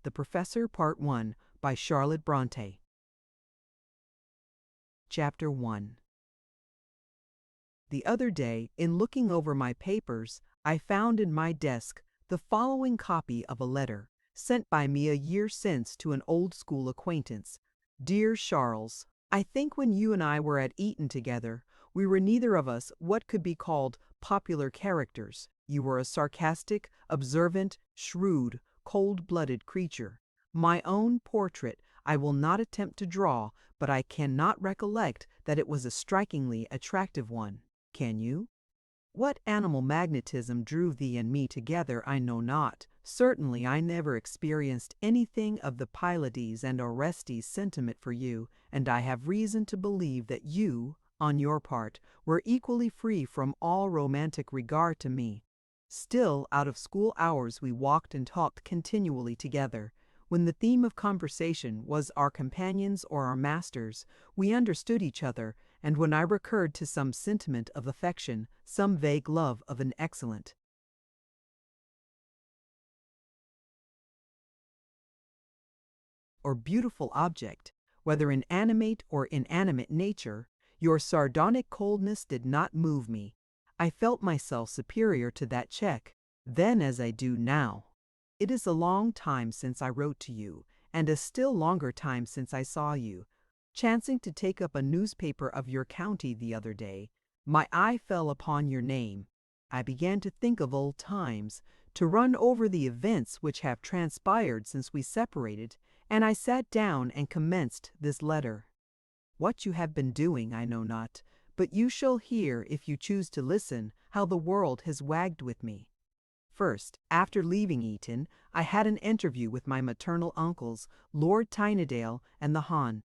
The Professor Part 1 by Charlotte Brontë. Chapter 1. The other day, in looking over my papers, I found in my desk the following copy of a letter sent by me a year since to an old school acquaintance. Dear Charles, I think when you and I were at Eton together, we were neither of us what could be called popular characters. You were a sarcastic, observant, shrewd, cold-blooded creature. My own portrait I will not attempt to draw, but I cannot recollect that it was a strikingly attractive one. Can you? What animal magnetism drew thee and me together I know not. Certainly I never experienced anything of the Pylades and Orestes sentiment for you, and I have reason to believe that you, on your part, were equally free from all romantic regard to me. Still, out of school hours we walked and talked continually together. When the theme of conversation was our companions or our masters, we understood each other, and when I recurred to some sentiment of affection, some vague love of an excellent or beautiful object, whether in animate or inanimate nature, your sardonic coldness did not move me. I felt myself superior to that check, then as I do now. It is a long time since I wrote to you, and a still longer time since I saw you. Chancing to take up a newspaper of your county the other day, my eye fell upon your name. I began to think of old times, to run over the events which have transpired since we separated, and I sat down and commenced this letter. What you have been doing I know not, but you shall hear, if you choose to listen, how the world has wagged with me. First, after leaving Eton, I had an interview with my maternal uncles, Lord Tynedale and the Hon.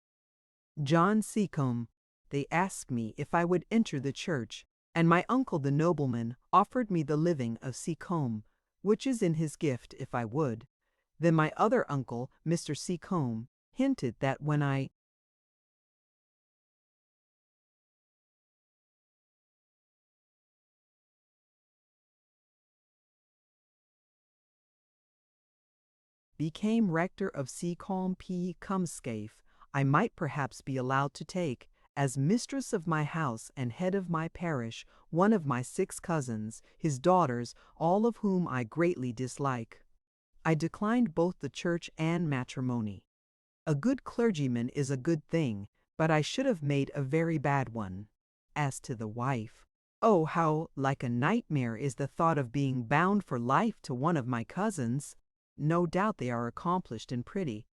John Seacombe. They asked me if I would enter the church, and my uncle the nobleman offered me the living of Seacombe, which is in his gift if I would. Then my other uncle, Mr. Seacombe, hinted that when I became rector of Seacombe P. Cumscafe, I might perhaps be allowed to take, as mistress of my house and head of my parish, one of my 6 cousins, his daughters, all of whom I greatly dislike. I declined both the church and matrimony. A good clergyman is a good thing, but I should have made a very bad one. As to the wife, oh, how like a nightmare is the thought of being bound for life to one of my cousins. No doubt they are accomplished and pretty,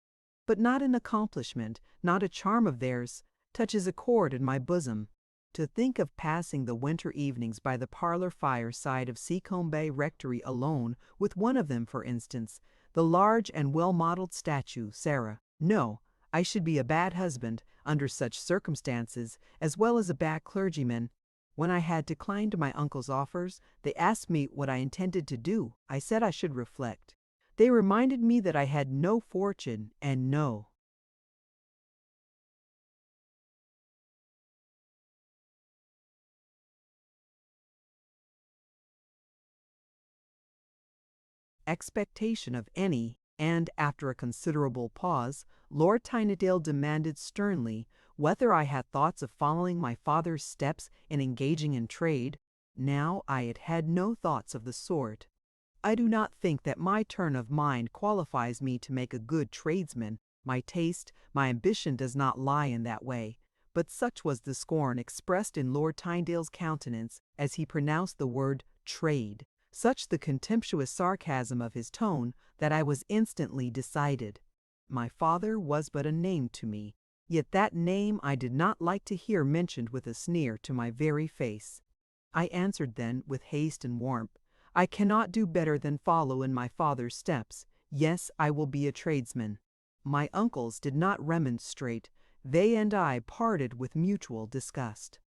but not an accomplishment, not a charm of theirs, touches a chord in my bosom. To think of passing the winter evenings by the parlor fireside of Seacombe Bay Rectory alone, with one of them, for instance, the large and well-modeled statue, Sarah. No, I should be a bad husband, under such circumstances, as well as a bad clergyman. When I had declined my uncle's offers, they asked me what I intended to do. I said I should reflect. They reminded me that I had no fortune and no expectation of any, and after a considerable pause, Lord Tynedale demanded sternly whether I had thoughts of following my father's steps in engaging in trade. Now I had had no thoughts of the sort. I do not think that my turn of mind qualifies me to make a good tradesman. My taste, my ambition does not lie in that way. But such was the scorn expressed in Lord Tynedale's countenance as he pronounced the word trade, such the contemptuous sarcasm of his tone, that I was instantly decided. My father was but a name to me, yet that name I did not like to hear mentioned with a sneer to my very face. I answered then with haste and warmth, I cannot do better than follow in my father's steps. Yes, I will be a tradesman. My uncles did not remonstrate. They and I parted with mutual disgust.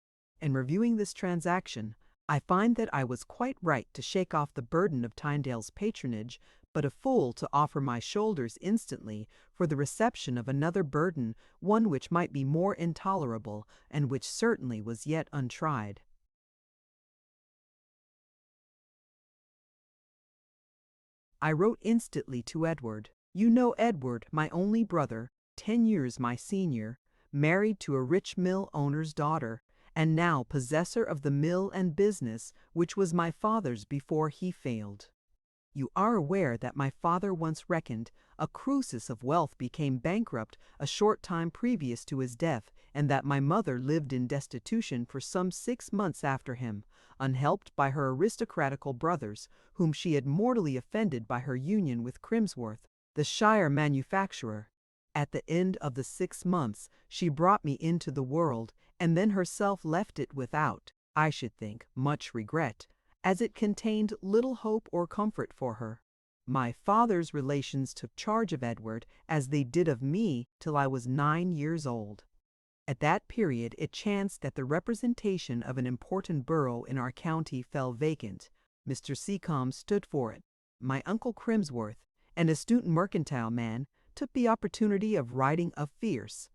In reviewing this transaction, I find that I was quite right to shake off the burden of Tynedale's patronage, but a fool to offer my shoulders instantly for the reception of another burden, one which might be more intolerable, and which certainly was yet untried. I wrote instantly to Edward. You know Edward, my only brother, 10 years my senior, married to a rich mill owner's daughter, and now possessor of the mill and business which was my father's before he failed. You are aware that my father once reckoned a crucis of wealth became bankrupt a short time previous to his death, and that my mother lived in destitution for some 6 months after him, unhelped by her aristocratical brothers, whom she had mortally offended by her union with Crimsworth, the shire manufacturer. At the end of the 6 months she brought me into the world, and then herself left it without, I should think, much regret, as it contained little hope or comfort for her. My father's relations took charge of Edward, as they did of me, till I was 9 years old. At that period it chanced that the representation of an important borough in our county fell vacant. Mr. Seacombe stood for it. My uncle Crimsworth, an astute mercantile man, took the opportunity of writing a fierce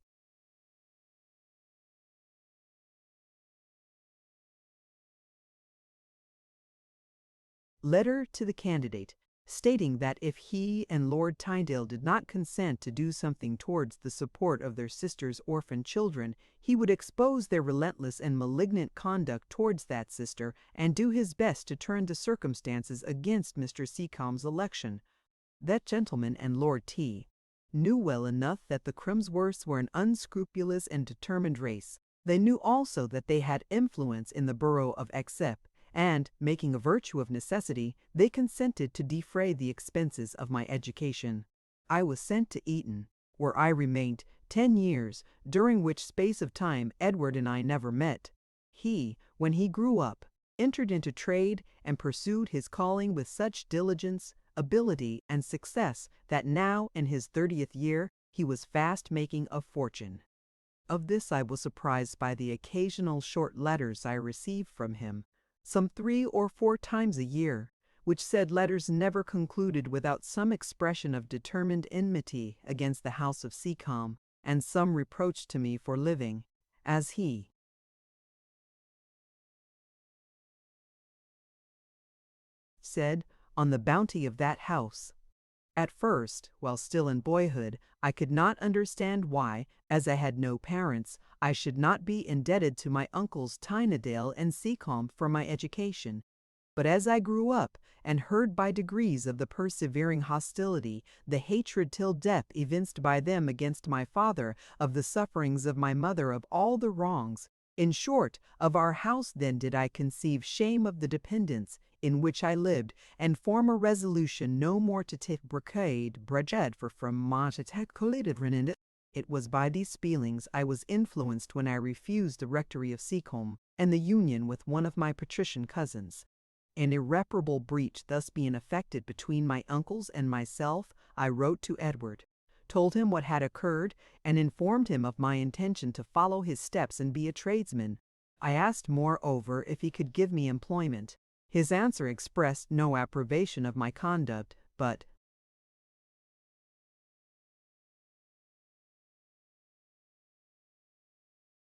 letter to the candidate, stating that if he and Lord Tynedale did not consent to do something towards the support of their sister's orphan children, he would expose their relentless and malignant conduct towards that sister, and do his best to turn the circumstances against Mr. Seacombe's election. That gentleman and Lord T knew well enough that the Crimsworths were an unscrupulous and determined race. They knew also that they had influence in the borough of Exeter, and, making a virtue of necessity, they consented to defray the expenses of my education. I was sent to Eton, where I remained 10 years, during which space of time Edward and I never met. He, when he grew up, entered into trade and pursued his calling with such diligence, ability, and success that now, in his 30th year, he was fast making a fortune. Of this I was surprised by the occasional short letters I received from him, some 3 or 4 times a year, which said letters never concluded without some expression of determined enmity against the house of Seacombe, and some reproach to me for living, as he said, on the bounty of that house. At first, while still in boyhood, I could not understand why, as I had no parents, I should not be indebted to my uncles Tynedale and Seacombe for my education. But as I grew up, and heard by degrees of the persevering hostility, the hatred till death evinced by them against my father, of the sufferings of my mother, of all the wrongs, in short, of our house, then did I conceive shame of the dependence in which I lived, and form a resolution no more to take bread for from Montague. It was by these feelings I was influenced when I refused the rectory of Seacombe, and the union with one of my patrician cousins. An irreparable breach thus being effected between my uncles and myself, I wrote to Edward, told him what had occurred, and informed him of my intention to follow his steps and be a tradesman. I asked, moreover, if he could give me employment. His answer expressed no approbation of my conduct, but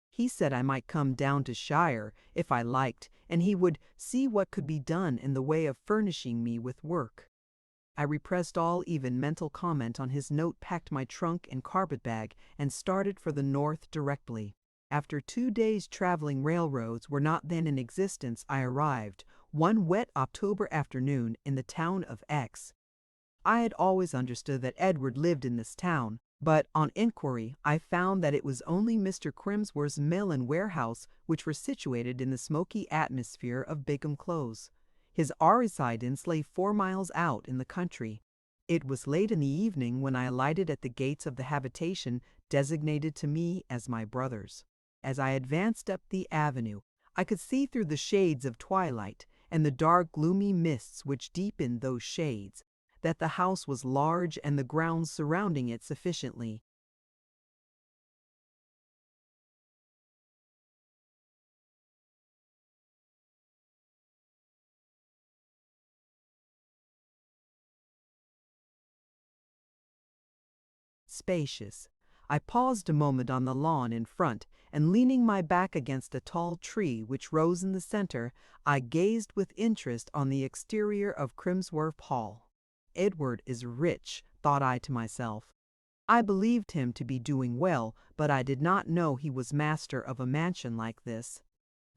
he said I might come down to shire if I liked, and he would see what could be done in the way of furnishing me with work. I repressed all even mental comment on his note, packed my trunk and carpet-bag, and started for the north directly. After 2 days traveling, railroads were not then in existence, I arrived, one wet October afternoon, in the town of X. I had always understood that Edward lived in this town, but on inquiry I found that it was only Mr. Crimsworth's mill and warehouse, which were situated in the smoky atmosphere of Bigham Close. His residence lay 4 miles out in the country. It was late in the evening when I alighted at the gates of the habitation designated to me as my brother's. As I advanced up the avenue, I could see through the shades of twilight, and the dark gloomy mists which deepened those shades, that the house was large and the grounds surrounding it sufficiently spacious. I paused a moment on the lawn in front, and leaning my back against a tall tree which rose in the center, I gazed with interest on the exterior of Crimsworth Hall. Edward is rich, thought I to myself. I believed him to be doing well, but I did not know he was master of a mansion like this.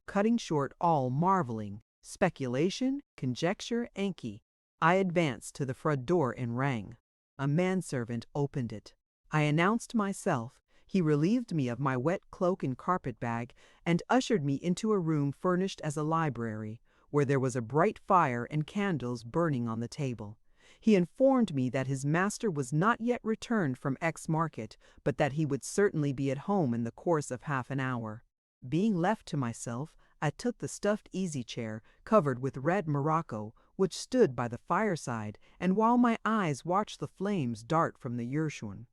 Cutting short all marveling, speculation, conjecture, Enki, I advanced to the front door and rang. A manservant opened it. I announced myself. He relieved me of my wet cloak and carpet bag and ushered me into a room furnished as a library, where there was a bright fire and candles burning on the table. He informed me that his master was not yet returned from X-Market, but that he would certainly be at home in the course of half an hour. Being left to myself, I took the stuffed easy-chair, covered with red morocco, which stood by the fireside, and while my eyes watched the flames dart from the Yershun.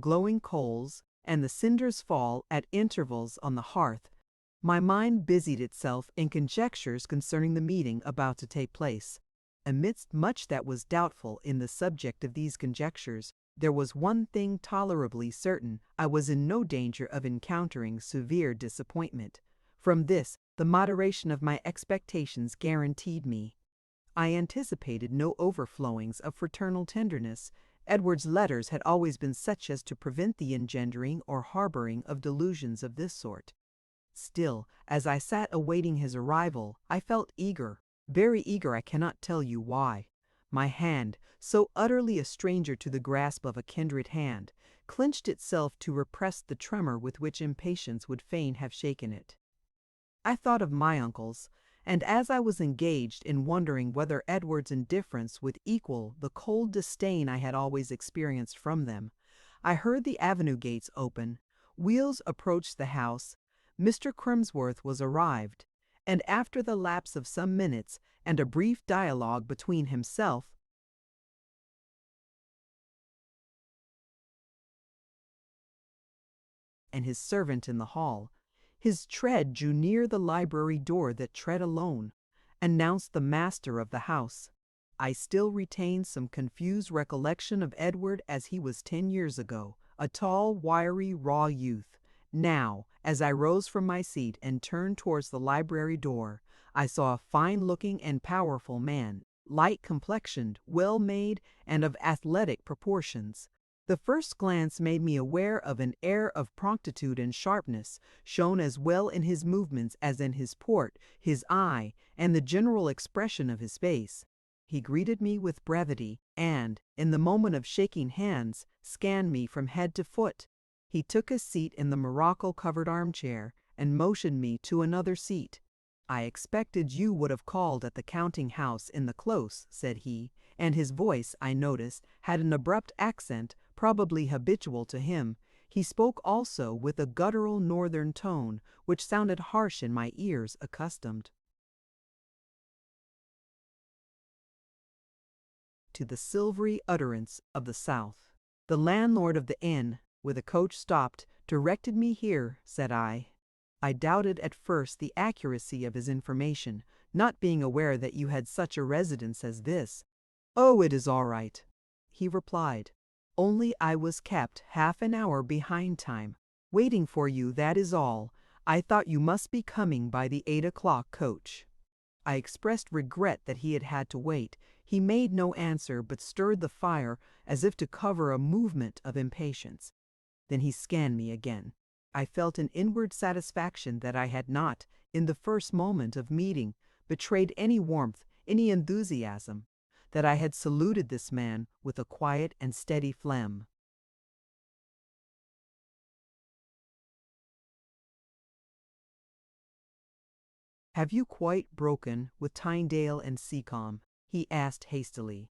Glowing coals, and the cinders fall at intervals on the hearth, my mind busied itself in conjectures concerning the meeting about to take place. Amidst much that was doubtful in the subject of these conjectures, there was one thing tolerably certain: I was in no danger of encountering severe disappointment. From this, the moderation of my expectations guaranteed me. I anticipated no overflowings of fraternal tenderness. Edward's letters had always been such as to prevent the engendering or harboring of delusions of this sort. Still, as I sat awaiting his arrival, I felt eager, very eager. I cannot tell you why. My hand, so utterly a stranger to the grasp of a kindred hand, clenched itself to repress the tremor with which impatience would fain have shaken it. I thought of my uncles, and as I was engaged in wondering whether Edward's indifference would equal the cold disdain I had always experienced from them, I heard the avenue gates open, wheels approached the house, Mr. Crimsworth was arrived, and after the lapse of some minutes and a brief dialogue between himself and his servant in the hall, his tread drew near the library door. That tread alone announced the master of the house. I still retain some confused recollection of Edward as he was 10 years ago, a tall, wiry, raw youth. Now, as I rose from my seat and turned towards the library door, I saw a fine-looking and powerful man, light-complexioned, well-made, and of athletic proportions. The first glance made me aware of an air of promptitude and sharpness, shown as well in his movements as in his port, his eye, and the general expression of his face. He greeted me with brevity, and, in the moment of shaking hands, scanned me from head to foot. He took a seat in the morocco-covered armchair, and motioned me to another seat. "I expected you would have called at the counting-house in the Close," said he, and his voice, I noticed, had an abrupt accent, probably habitual to him. He spoke also with a guttural northern tone, which sounded harsh in my ears accustomed to the silvery utterance of the South. "The landlord of the inn, where the coach stopped, directed me here," said I. I doubted at first the accuracy of his information, not being aware that you had such a residence as this. "Oh, it is all right," he replied. "Only I was kept half an hour behind time, waiting for you, that is all. I thought you must be coming by the 8 o'clock coach." I expressed regret that he had had to wait. He made no answer, but stirred the fire as if to cover a movement of impatience. Then he scanned me again. I felt an inward satisfaction that I had not, in the first moment of meeting, betrayed any warmth, any enthusiasm, that I had saluted this man with a quiet and steady phlegm. "Have you quite broken with Tyndale and Seacombe?" he asked hastily.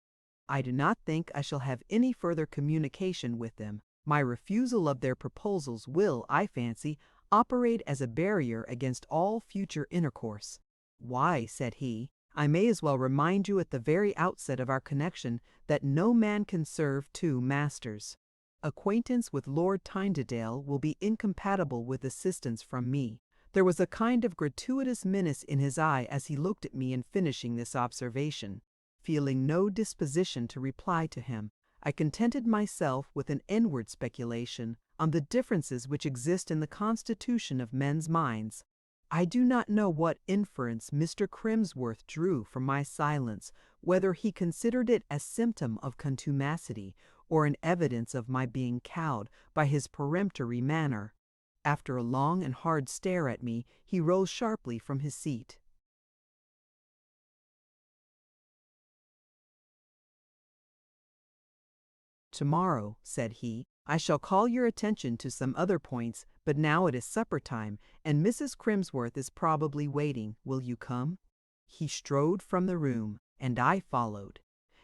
"I do not think I shall have any further communication with them. My refusal of their proposals will, I fancy, operate as a barrier against all future intercourse." "Why," said he, "I may as well remind you at the very outset of our connection that no man can serve two masters. Acquaintance with Lord Tynedale will be incompatible with assistance from me." There was a kind of gratuitous menace in his eye as he looked at me in finishing this observation. Feeling no disposition to reply to him, I contented myself with an inward speculation on the differences which exist in the constitution of men's minds. I do not know what inference Mr. Crimsworth drew from my silence, whether he considered it a symptom of contumacity or an evidence of my being cowed by his peremptory manner. After a long and hard stare at me, he rose sharply from his seat. "Tomorrow," said he, "I shall call your attention to some other points, but now it is supper time, and Mrs. Crimsworth is probably waiting. Will you come?" He strode from the room, and I followed.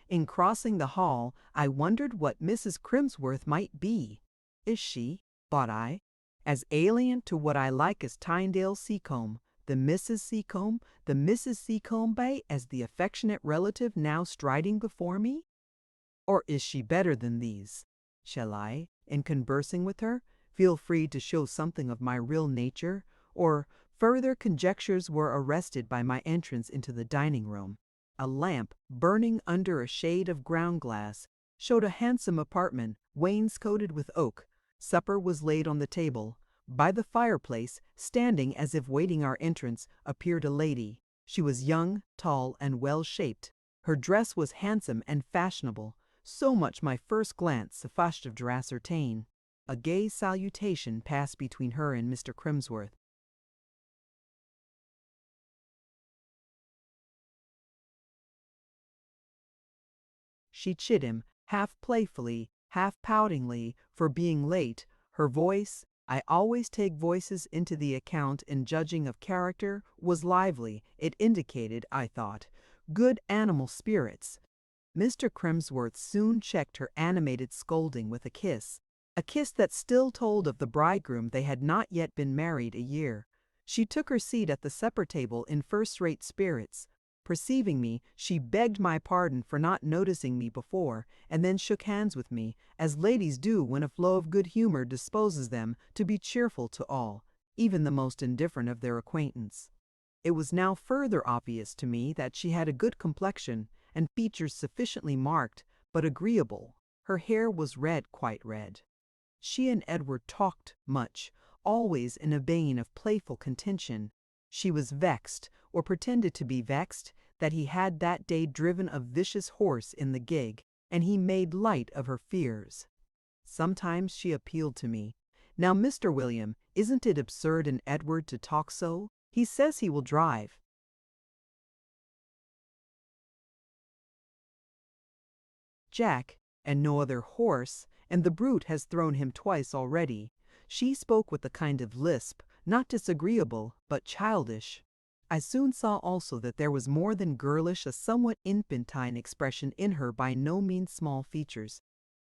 In crossing the hall, I wondered what Mrs. Crimsworth might be. Is she, thought I, as alien to what I like as Tyndale Seacombe, the Mrs. Seacombe, the Mrs. Seacombe as the affectionate relative now striding before me? Or is she better than these? Shall I, in conversing with her, feel free to show something of my real nature? Or further conjectures were arrested by my entrance into the dining room. A lamp, burning under a shade of ground glass, showed a handsome apartment, wainscoted with oak. Supper was laid on the table. By the fireplace, standing as if waiting our entrance, appeared a lady. She was young, tall, and well-shaped. Her dress was handsome and fashionable. So much my first glance sufficed to ascertain. A gay salutation passed between her and Mr. Crimsworth. She chid him, half playfully, half poutingly, for being late. Her voice, I always take voices into the account in judging of character, was lively. It indicated, I thought, good animal spirits. Mr. Crimsworth soon checked her animated scolding with a kiss that still told of the bridegroom they had not yet been married a year. She took her seat at the supper table in first-rate spirits. Perceiving me, she begged my pardon for not noticing me before, and then shook hands with me, as ladies do when a flow of good humor disposes them to be cheerful to all, even the most indifferent of their acquaintance. It was now further obvious to me that she had a good complexion, and features sufficiently marked, but agreeable. Her hair was red, quite red. She and Edward talked much, always in a vein of playful contention. She was vexed, or pretended to be vexed, that he had that day driven a vicious horse in the gig, and he made light of her fears. Sometimes she appealed to me. "Now, Mr. William, isn't it absurd in Edward to talk so? He says he will drive." "Jack, and no other horse, and the brute has thrown him twice already." She spoke with a kind of lisp, not disagreeable, but childish. I soon saw also that there was more than girlish, a somewhat infantine expression in her by no means small features.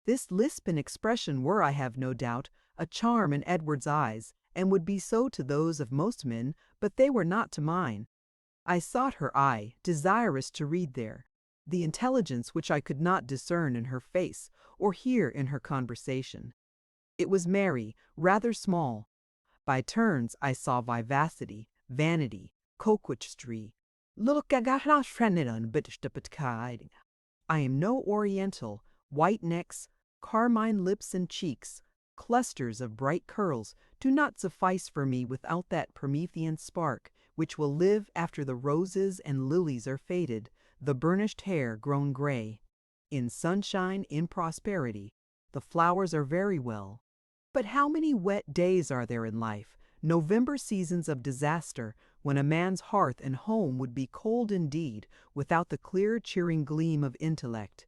This lisp and expression were, I have no doubt, a charm in Edward's eyes, and would be so to those of most men, but they were not to mine. I sought her eye, desirous to read there the intelligence which I could not discern in her face or hear in her conversation. It was merry, rather small. By turns I saw vivacity, vanity, coquetry. I am no Oriental. White necks, carmine lips and cheeks, clusters of bright curls do not suffice for me without that Promethean spark which will live after the roses and lilies are faded, the burnished hair grown gray. In sunshine, in prosperity, the flowers are very well. But how many wet days are there in life, November seasons of disaster, when a man's hearth and home would be cold indeed without the clear, cheering gleam of intellect.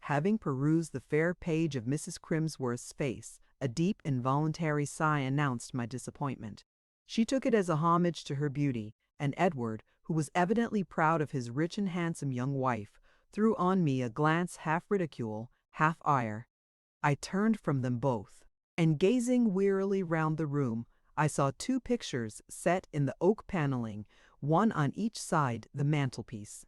Having perused the fair page of Mrs. Crimsworth's face, a deep involuntary sigh announced my disappointment. She took it as a homage to her beauty, and Edward, who was evidently proud of his rich and handsome young wife, threw on me a glance half ridicule, half ire. I turned from them both, and gazing wearily round the room, I saw two pictures set in the oak paneling, one on each side the mantelpiece.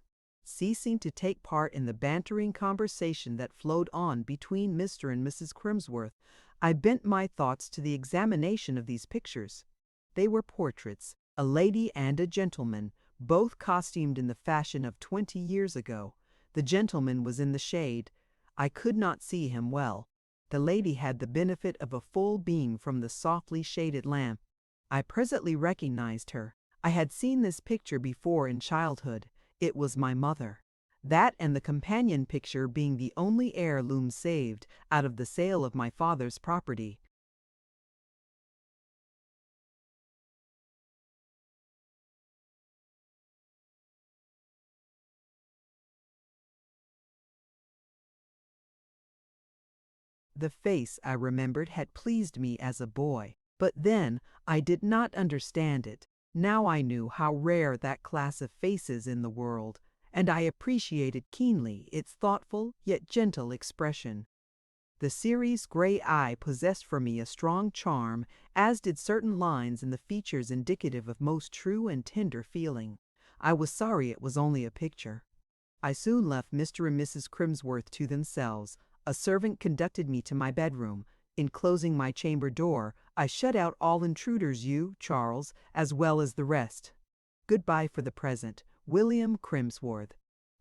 Ceasing to take part in the bantering conversation that flowed on between Mr. and Mrs. Crimsworth, I bent my thoughts to the examination of these pictures. They were portraits, a lady and a gentleman, both costumed in the fashion of 20 years ago. The gentleman was in the shade. I could not see him well. The lady had the benefit of a full beam from the softly shaded lamp. I presently recognized her. I had seen this picture before in childhood. It was my mother. That and the companion picture being the only heirloom saved out of the sale of my father's property. The face, I remembered, had pleased me as a boy, but then I did not understand it. Now I knew how rare that class of faces in the world, and I appreciated keenly its thoughtful yet gentle expression. The serious gray eye possessed for me a strong charm, as did certain lines in the features indicative of most true and tender feeling. I was sorry it was only a picture. I soon left Mr. and Mrs. Crimsworth to themselves. A servant conducted me to my bedroom. In closing my chamber door, I shut out all intruders, you, Charles, as well as the rest. Goodbye for the present. William Crimsworth.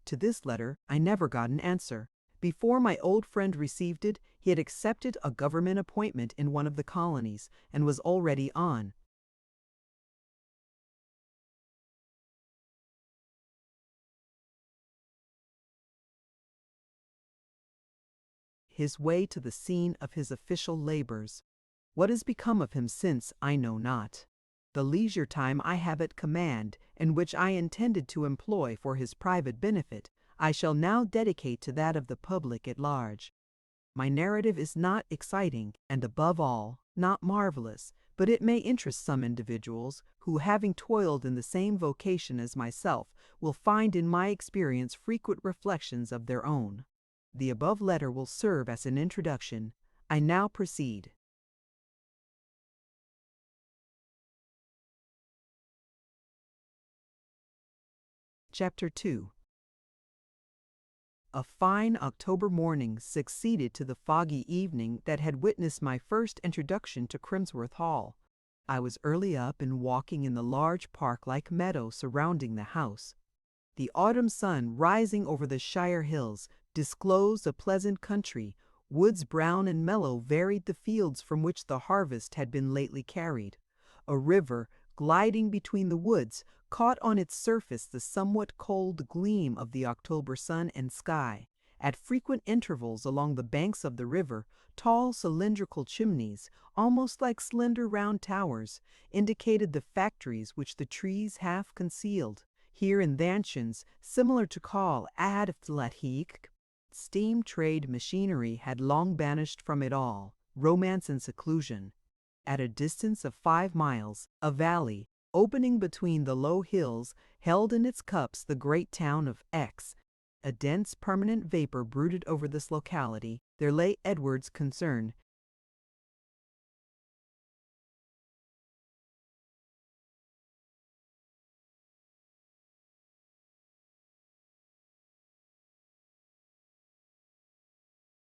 To this letter I never got an answer. Before my old friend received it, he had accepted a government appointment in one of the colonies, and was already on his way to the scene of his official labors. What has become of him since, I know not. The leisure time I have at command, and which I intended to employ for his private benefit, I shall now dedicate to that of the public at large. My narrative is not exciting, and above all, not marvelous, but it may interest some individuals who, having toiled in the same vocation as myself, will find in my experience frequent reflections of their own. The above letter will serve as an introduction. I now proceed. Chapter 2. A fine October morning succeeded to the foggy evening that had witnessed my first introduction to Crimsworth Hall. I was early up and walking in the large park-like meadow surrounding the house. The autumn sun, rising over the Shire hills, disclosed a pleasant country. Woods brown and mellow varied the fields from which the harvest had been lately carried. A river, gliding between the woods, caught on its surface the somewhat cold gleam of the October sun and sky. At frequent intervals along the banks of the river, tall cylindrical chimneys, almost like slender round towers, indicated the factories which the trees half concealed. Here in Thanshians, similar to Call Adflatheek, steam trade machinery had long banished from it all romance and seclusion. At a distance of 5 miles, a valley, opening between the low hills, held in its cups the great town of X. A dense permanent vapor brooded over this locality. There lay Edward's concern.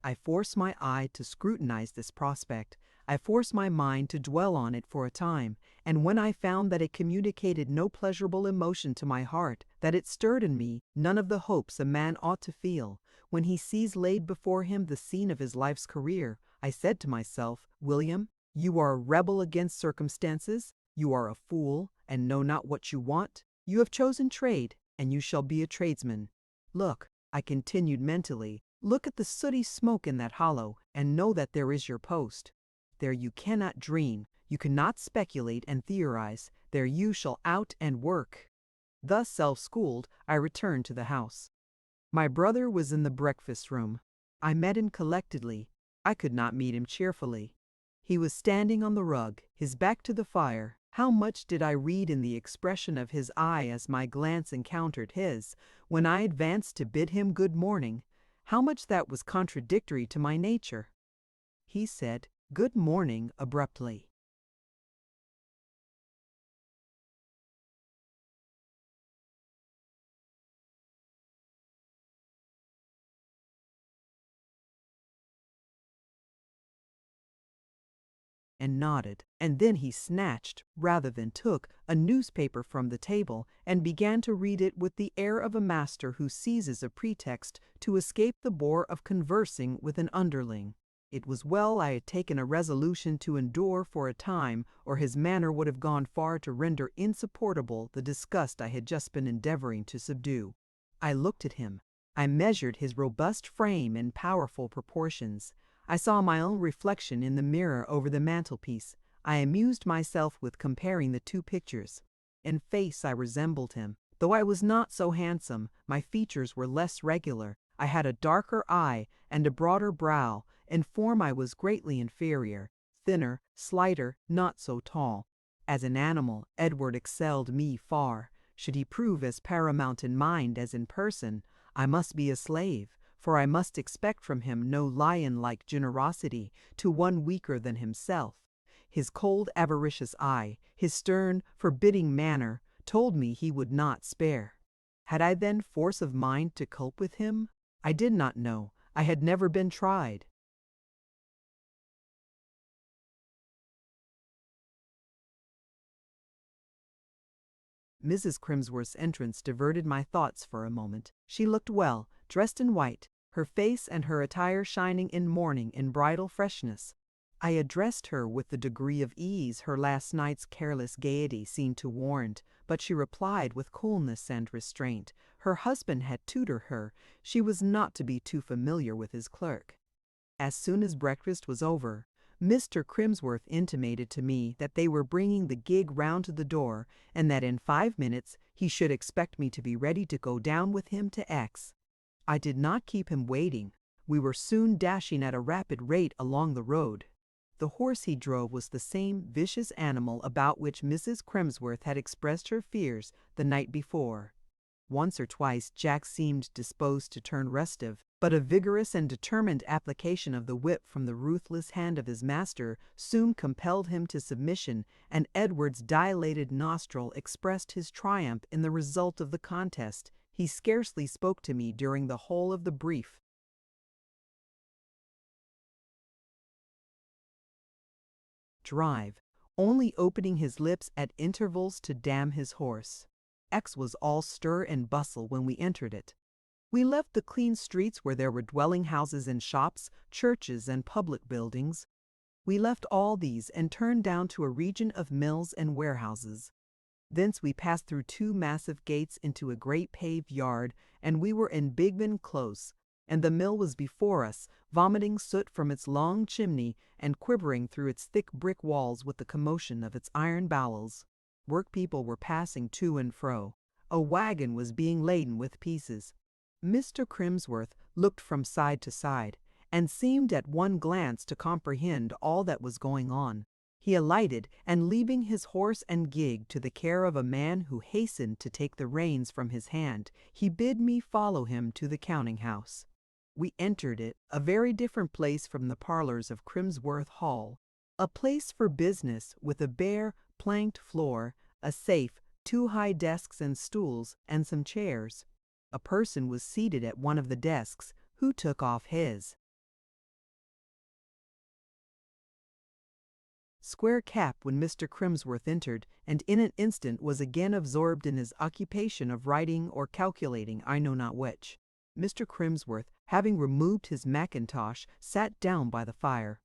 I forced my eye to scrutinize this prospect. I forced my mind to dwell on it for a time, and when I found that it communicated no pleasurable emotion to my heart, that it stirred in me none of the hopes a man ought to feel, when he sees laid before him the scene of his life's career, I said to myself, William, you are a rebel against circumstances, you are a fool, and know not what you want. You have chosen trade, and you shall be a tradesman. Look, I continued mentally, look at the sooty smoke in that hollow, and know that there is your post. There you cannot dream, you cannot speculate and theorize, there you shall out and work. Thus self-schooled, I returned to the house. My brother was in the breakfast room. I met him collectedly. I could not meet him cheerfully. He was standing on the rug, his back to the fire. How much did I read in the expression of his eye as my glance encountered his, when I advanced to bid him good morning? How much that was contradictory to my nature. He said, "Good morning," abruptly. and nodded, and then he snatched, rather than took, a newspaper from the table and began to read it with the air of a master who seizes a pretext to escape the bore of conversing with an underling. It was well I had taken a resolution to endure for a time, or his manner would have gone far to render insupportable the disgust I had just been endeavoring to subdue. I looked at him. I measured his robust frame and powerful proportions. I saw my own reflection in the mirror over the mantelpiece. I amused myself with comparing the two pictures. In face I resembled him. Though I was not so handsome, my features were less regular. I had a darker eye and a broader brow. In form I was greatly inferior, thinner, slighter, not so tall. As an animal, Edward excelled me far. Should he prove as paramount in mind as in person, I must be a slave, for I must expect from him no lion-like generosity to one weaker than himself. His cold, avaricious eye, his stern, forbidding manner, told me he would not spare. Had I then force of mind to cope with him? I did not know. I had never been tried. Mrs. Crimsworth's entrance diverted my thoughts for a moment. She looked well, dressed in white, her face and her attire shining in mourning in bridal freshness. I addressed her with the degree of ease her last night's careless gaiety seemed to warrant, but she replied with coolness and restraint. Her husband had tutored her. She was not to be too familiar with his clerk. As soon as breakfast was over, Mr. Crimsworth intimated to me that they were bringing the gig round to the door, and that in 5 minutes he should expect me to be ready to go down with him to X. I did not keep him waiting. We were soon dashing at a rapid rate along the road. The horse he drove was the same vicious animal about which Mrs. Crimsworth had expressed her fears the night before. Once or twice Jack seemed disposed to turn restive, but a vigorous and determined application of the whip from the ruthless hand of his master soon compelled him to submission, and Edward's dilated nostril expressed his triumph in the result of the contest. He scarcely spoke to me during the whole of the brief drive, only opening his lips at intervals to damn his horse. X was all stir and bustle when we entered it. We left the clean streets where there were dwelling houses and shops, churches and public buildings. We left all these and turned down to a region of mills and warehouses. Thence we passed through 2 massive gates into a great paved yard, and we were in Bigman Close, and the mill was before us, vomiting soot from its long chimney and quivering through its thick brick walls with the commotion of its iron bowels. Workpeople were passing to and fro. A wagon was being laden with pieces. Mr. Crimsworth looked from side to side, and seemed at one glance to comprehend all that was going on. He alighted, and leaving his horse and gig to the care of a man who hastened to take the reins from his hand, he bid me follow him to the counting-house. We entered it, a very different place from the parlors of Crimsworth Hall. A place for business, with a bare, planked floor, a safe, 2 high desks and stools, and some chairs. A person was seated at one of the desks, who took off his square cap when Mr. Crimsworth entered, and in an instant was again absorbed in his occupation of writing or calculating, I know not which. Mr. Crimsworth, having removed his mackintosh, sat down by the fire.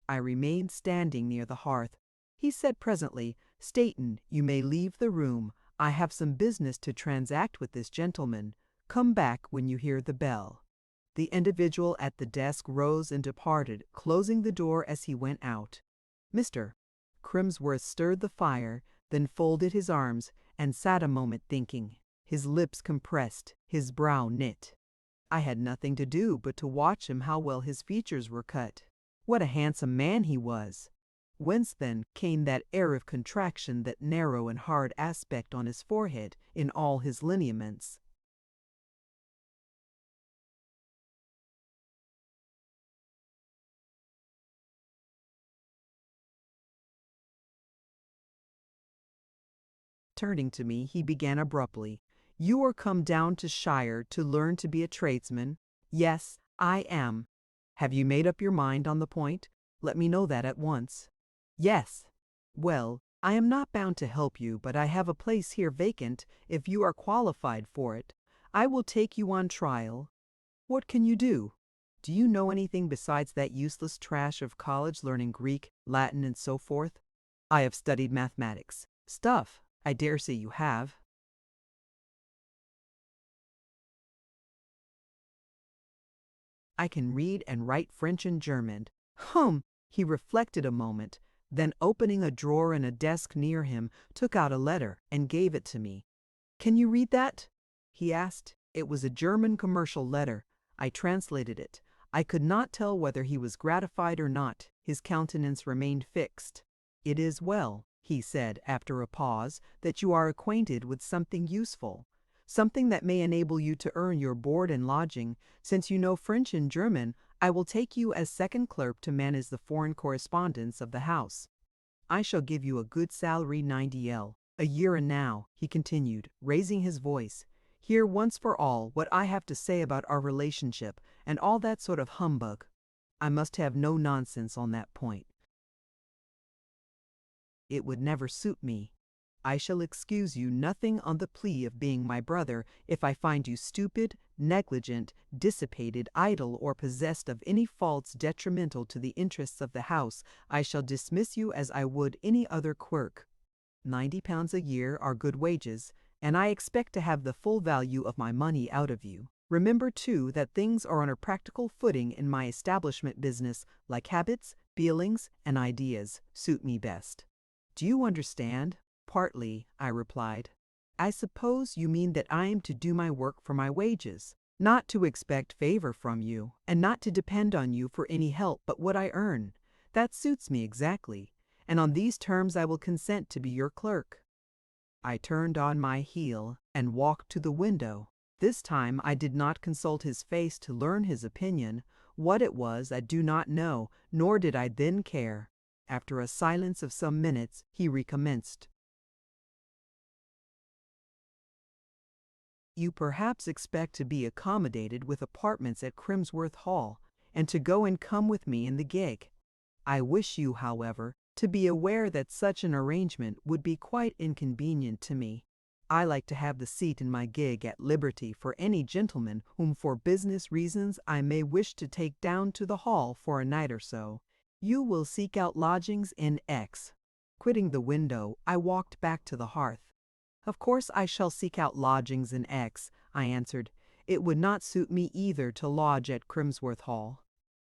I remained standing near the hearth. He said presently, "Staton, you may leave the room. I have some business to transact with this gentleman. Come back when you hear the bell." The individual at the desk rose and departed, closing the door as he went out. Mr. Crimsworth stirred the fire, then folded his arms, and sat a moment thinking, his lips compressed, his brow knit. I had nothing to do but to watch him how well his features were cut. What a handsome man he was! Whence then came that air of contraction, that narrow and hard aspect on his forehead, in all his lineaments? Turning to me, he began abruptly, "You are come down to Shire to learn to be a tradesman?" "Yes, I am." "Have you made up your mind on the point? Let me know that at once." Yes. Well, I am not bound to help you, but I have a place here vacant if you are qualified for it. I will take you on trial. What can you do? Do you know anything besides that useless trash of college learning Greek, Latin, and so forth? I have studied mathematics. Stuff, I dare say you have. I can read and write French and German. He reflected a moment, then opening a drawer in a desk near him, took out a letter and gave it to me. Can you read that? He asked. It was a German commercial letter. I translated it. I could not tell whether he was gratified or not. His countenance remained fixed. It is well, he said after a pause, that you are acquainted with something useful, something that may enable you to earn your board and lodging. Since you know French and German, I will take you as second clerk to manage the foreign correspondence of the house. I shall give you a good salary, 90L a year, and now, he continued, raising his voice, hear once for all what I have to say about our relationship and all that sort of humbug. I must have no nonsense on that point. It would never suit me. I shall excuse you nothing on the plea of being my brother if I find you stupid, negligent, dissipated, idle, or possessed of any faults detrimental to the interests of the house. I shall dismiss you as I would any other clerk. £90 a year are good wages, and I expect to have the full value of my money out of you. Remember, too, that things are on a practical footing in my establishment business, like habits, feelings, and ideas suit me best. Do you understand? Partly, I replied. I suppose you mean that I am to do my work for my wages, not to expect favor from you, and not to depend on you for any help but what I earn. That suits me exactly, and on these terms I will consent to be your clerk. I turned on my heel and walked to the window. This time I did not consult his face to learn his opinion. What it was I do not know, nor did I then care. After a silence of some minutes, he recommenced. You perhaps expect to be accommodated with apartments at Crimsworth Hall, and to go and come with me in the gig. I wish you, however, to be aware that such an arrangement would be quite inconvenient to me. I like to have the seat in my gig at liberty for any gentleman whom for business reasons I may wish to take down to the hall for a night or so. You will seek out lodgings in X. Quitting the window, I walked back to the hearth. Of course I shall seek out lodgings in X, I answered. It would not suit me either to lodge at Crimsworth Hall.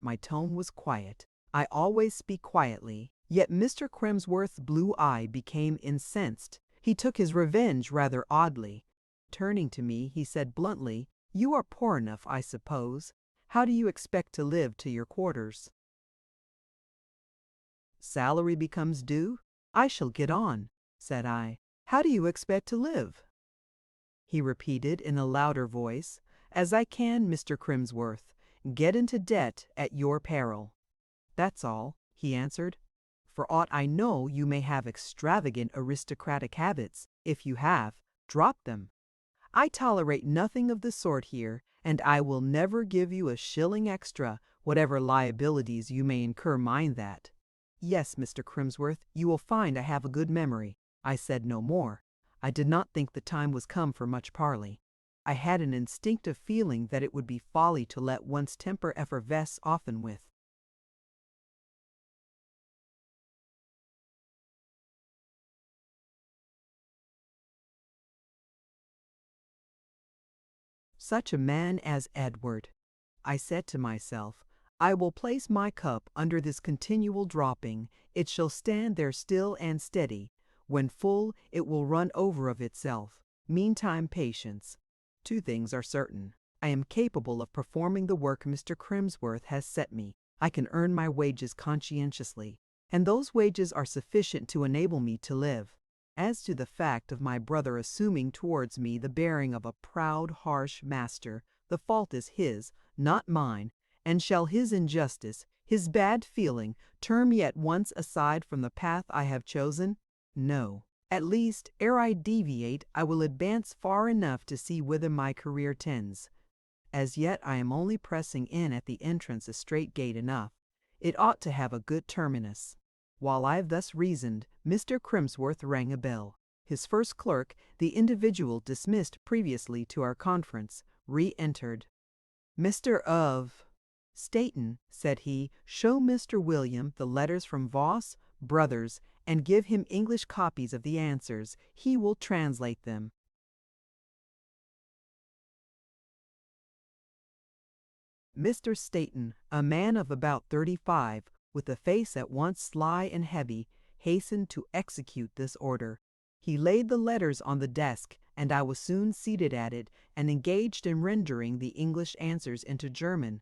My tone was quiet. I always speak quietly, yet Mr. Crimsworth's blue eye became incensed. He took his revenge rather oddly. Turning to me, he said bluntly, You are poor enough, I suppose. How do you expect to live to your quarters? Salary becomes due? I shall get on, said I. How do you expect to live? He repeated in a louder voice, As I can, Mr. Crimsworth. Get into debt at your peril. That's all, he answered. For aught I know, you may have extravagant aristocratic habits. If you have, drop them. I tolerate nothing of the sort here, and I will never give you a shilling extra, whatever liabilities you may incur. Mind that. Yes, Mr. Crimsworth, you will find I have a good memory. I said no more. I did not think the time was come for much parley. I had an instinctive feeling that it would be folly to let one's temper effervesce often with. Such a man as Edward. I said to myself, I will place my cup under this continual dropping. It shall stand there still and steady. When full, it will run over of itself. Meantime, patience. Two things are certain. I am capable of performing the work Mr. Crimsworth has set me. I can earn my wages conscientiously, and those wages are sufficient to enable me to live. As to the fact of my brother assuming towards me the bearing of a proud, harsh master, the fault is his, not mine, and shall his injustice, his bad feeling, turn me at once aside from the path I have chosen? No. At least, ere I deviate, I will advance far enough to see whither my career tends. As yet I am only pressing in at the entrance a straight gate enough. It ought to have a good terminus. While I thus reasoned, Mr. Crimsworth rang a bell. His first clerk, the individual dismissed previously to our conference, re-entered. "Mr. Staton," said he, "show Mr. William the letters from Voss, Brothers, and give him English copies of the answers. He will translate them." Mr. Staton, a man of about 35, with a face at once sly and heavy, hastened to execute this order. He laid the letters on the desk, and I was soon seated at it and engaged in rendering the English answers into German.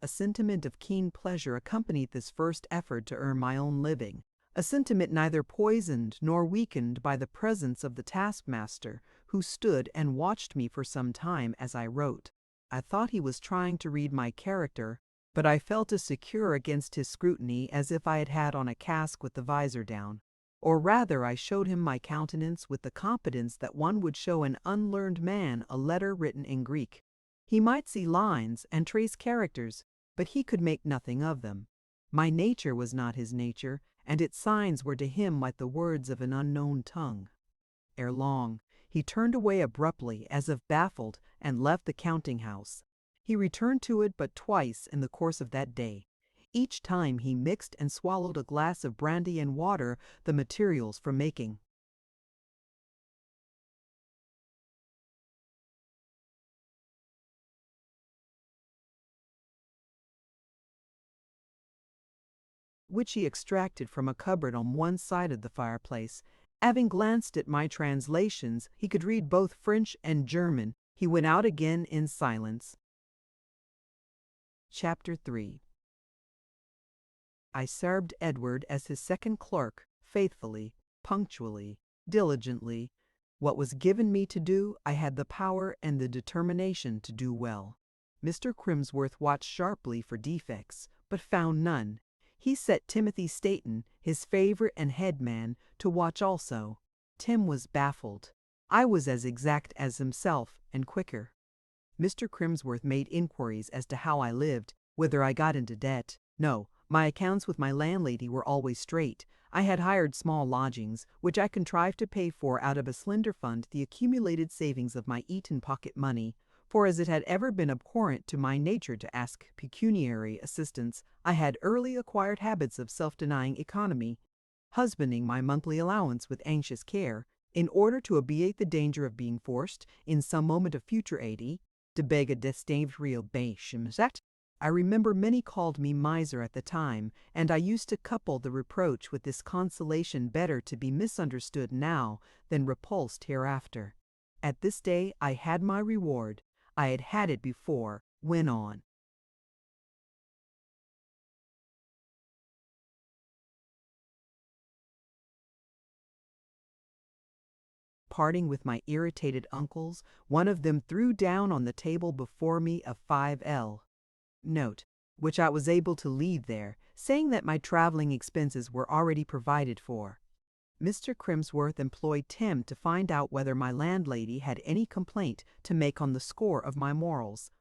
A sentiment of keen pleasure accompanied this first effort to earn my own living, a sentiment neither poisoned nor weakened by the presence of the taskmaster, who stood and watched me for some time as I wrote. I thought he was trying to read my character, but I felt as secure against his scrutiny as if I had had on a casque with the visor down. Or rather, I showed him my countenance with the confidence that one would show an unlearned man a letter written in Greek. He might see lines and trace characters, but he could make nothing of them. My nature was not his nature, and its signs were to him like the words of an unknown tongue. Ere long, he turned away abruptly, as if baffled, and left the counting-house. He returned to it but twice in the course of that day. Each time he mixed and swallowed a glass of brandy and water, the materials for making. Which he extracted from a cupboard on one side of the fireplace. Having glanced at my translations, he could read both French and German. He went out again in silence. Chapter 3. I served Edward as his second clerk, faithfully, punctually, diligently. What was given me to do, I had the power and the determination to do well. Mr. Crimsworth watched sharply for defects, but found none. He set Timothy Staton, his favorite and head man, to watch also. Tim was baffled. I was as exact as himself, and quicker. Mr. Crimsworth made inquiries as to how I lived, whether I got into debt. No, my accounts with my landlady were always straight. I had hired small lodgings, which I contrived to pay for out of a slender fund, the accumulated savings of my Eton pocket money. For as it had ever been abhorrent to my nature to ask pecuniary assistance, I had early acquired habits of self-denying economy, husbanding my monthly allowance with anxious care, in order to obviate the danger of being forced, in some moment of future aid, to beg a disdainful obéissance. I remember many called me miser at the time, and I used to couple the reproach with this consolation, better to be misunderstood now than repulsed hereafter. At this day I had my reward. I had had it before, went on. Parting with my irritated uncles, one of them threw down on the table before me a 5L note, which I was able to leave there, saying that my traveling expenses were already provided for. Mr. Crimsworth employed Tim to find out whether my landlady had any complaint to make on the score of my morals.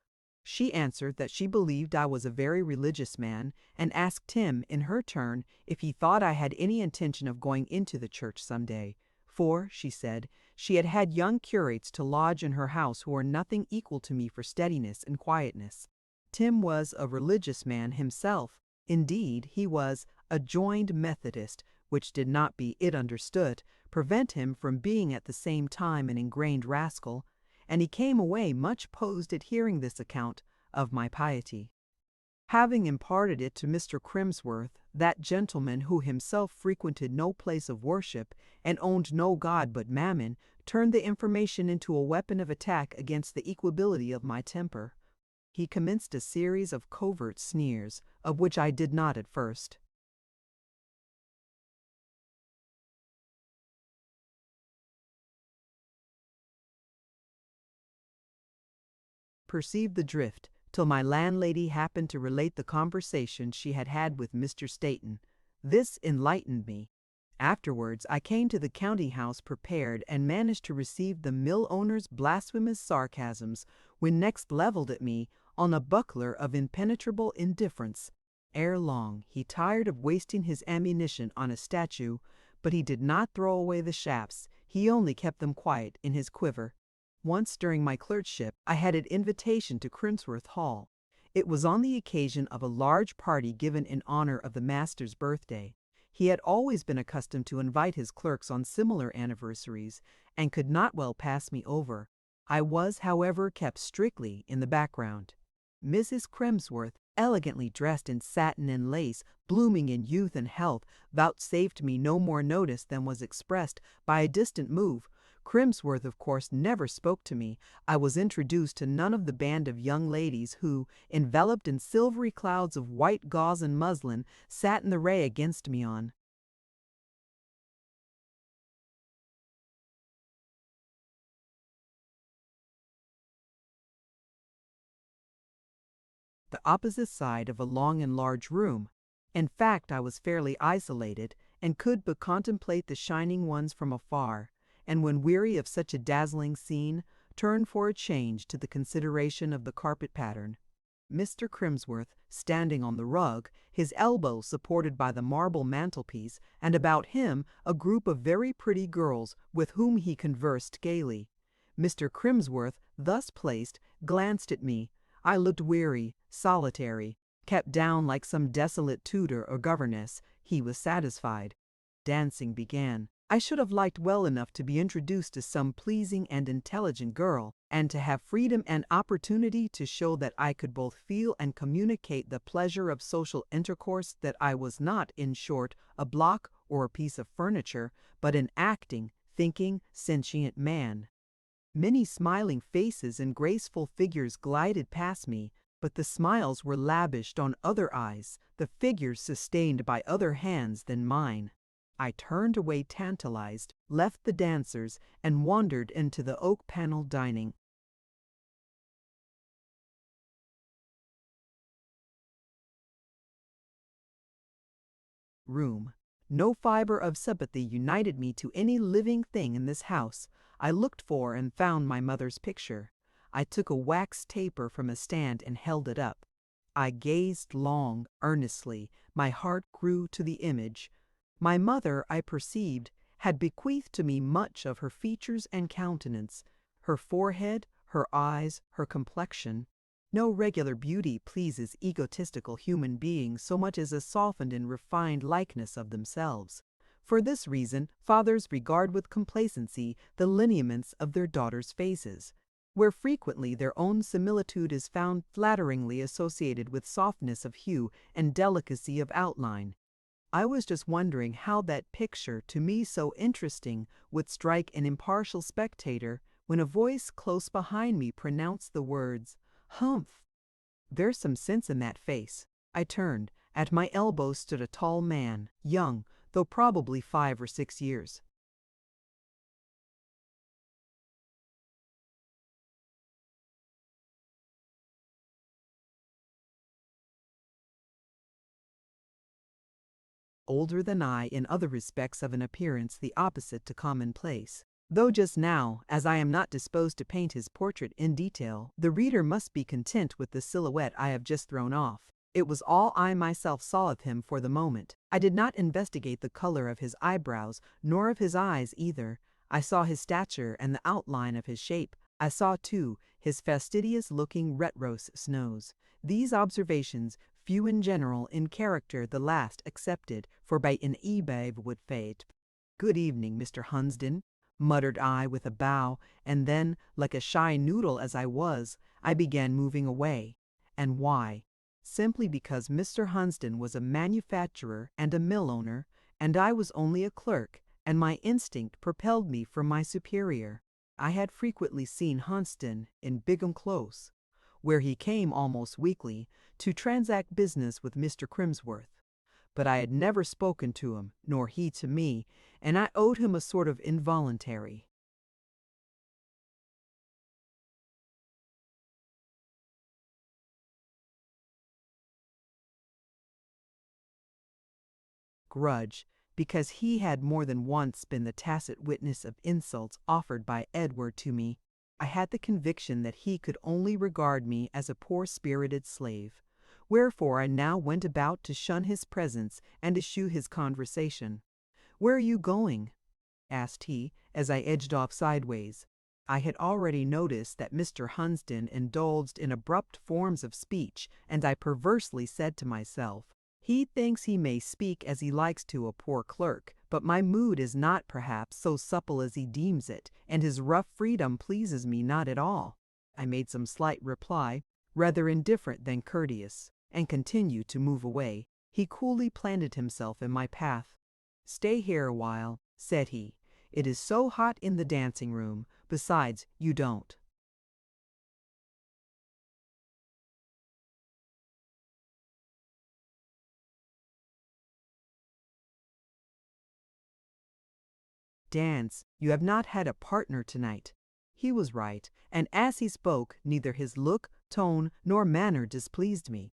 She answered that she believed I was a very religious man, and asked Tim, in her turn, if he thought I had any intention of going into the church some day. For, she said, she had had young curates to lodge in her house who were nothing equal to me for steadiness and quietness. Tim was a religious man himself. Indeed, he was a joined Methodist, which did not, be it understood, prevent him from being at the same time an ingrained rascal, and he came away much posed at hearing this account of my piety. Having imparted it to Mr. Crimsworth, that gentleman, who himself frequented no place of worship and owned no god but Mammon, turned the information into a weapon of attack against the equability of my temper. He commenced a series of covert sneers, of which I did not at first perceive the drift, till my landlady happened to relate the conversation she had had with Mr. Staton. This enlightened me. Afterwards I came to the counting-house prepared, and managed to receive the mill owner's blasphemous sarcasms, when next levelled at me, on a buckler of impenetrable indifference. Ere long, he tired of wasting his ammunition on a statue, but he did not throw away the shafts, he only kept them quiet in his quiver. Once during my clerkship, I had an invitation to Crimsworth Hall. It was on the occasion of a large party given in honor of the master's birthday. He had always been accustomed to invite his clerks on similar anniversaries, and could not well pass me over. I was, however, kept strictly in the background. Mrs. Crimsworth, elegantly dressed in satin and lace, blooming in youth and health, vouchsafed me no more notice than was expressed by a distant move. Crimsworth, of course, never spoke to me. I was introduced to none of the band of young ladies who, enveloped in silvery clouds of white gauze and muslin, sat in the ray against me on the opposite side of a long and large room. In fact, I was fairly isolated, and could but contemplate the shining ones from afar, and when weary of such a dazzling scene, turn for a change to the consideration of the carpet pattern. Mr. Crimsworth, standing on the rug, his elbow supported by the marble mantelpiece, and about him a group of very pretty girls with whom he conversed gaily. Mr. Crimsworth, thus placed, glanced at me. I looked weary, solitary, kept down like some desolate tutor or governess. He was satisfied. Dancing began. I should have liked well enough to be introduced to some pleasing and intelligent girl, and to have freedom and opportunity to show that I could both feel and communicate the pleasure of social intercourse, that I was not, in short, a block or a piece of furniture, but an acting, thinking, sentient man. Many smiling faces and graceful figures glided past me, but the smiles were lavished on other eyes, the figures sustained by other hands than mine. I turned away tantalized, left the dancers, and wandered into the oak-paneled dining room. No fiber of sympathy united me to any living thing in this house. I looked for and found my mother's picture. I took a wax taper from a stand and held it up. I gazed long, earnestly. My heart grew to the image. My mother, I perceived, had bequeathed to me much of her features and countenance, her forehead, her eyes, her complexion. No regular beauty pleases egotistical human beings so much as a softened and refined likeness of themselves. For this reason, fathers regard with complacency the lineaments of their daughters' faces, where frequently their own similitude is found flatteringly associated with softness of hue and delicacy of outline. I was just wondering how that picture, to me so interesting, would strike an impartial spectator, when a voice close behind me pronounced the words, "Humph! There's some sense in that face." I turned. At my elbow stood a tall man, young, though probably 5 or 6 years. Older than I in other respects, of an appearance the opposite to commonplace. Though just now, as I am not disposed to paint his portrait in detail, the reader must be content with the silhouette I have just thrown off. It was all I myself saw of him for the moment. I did not investigate the color of his eyebrows, nor of his eyes either. I saw his stature and the outline of his shape. I saw, too, his fastidious-looking retrousse nose. These observations, few in general, in character the last accepted, for by an ébave would fade. "Good evening, Mr. Hunsden," muttered I with a bow, and then, like a shy noodle as I was, I began moving away. And why? Simply because Mr. Hunsden was a manufacturer and a mill owner, and I was only a clerk, and my instinct propelled me from my superior. I had frequently seen Hunsden in Bigham Close, where he came almost weekly to transact business with Mr. Crimsworth, but I had never spoken to him, nor he to me, and I owed him a sort of involuntary grudge, because he had more than once been the tacit witness of insults offered by Edward to me. I had the conviction that he could only regard me as a poor-spirited slave. wherefore I now went about to shun his presence and eschew his conversation. "Where are you going?" asked he, as I edged off sideways. I had already noticed that Mr. Hunsden indulged in abrupt forms of speech, and I perversely said to myself, "He thinks he may speak as he likes to a poor clerk, but my mood is not perhaps so supple as he deems it, and his rough freedom pleases me not at all." I made some slight reply, rather indifferent than courteous, and continued to move away. He coolly planted himself in my path. "Stay here a while," said he. "It is so hot in the dancing room. Besides, you don't." "Dance, you have not had a partner tonight." He was right, and as he spoke, neither his look, tone, nor manner displeased me.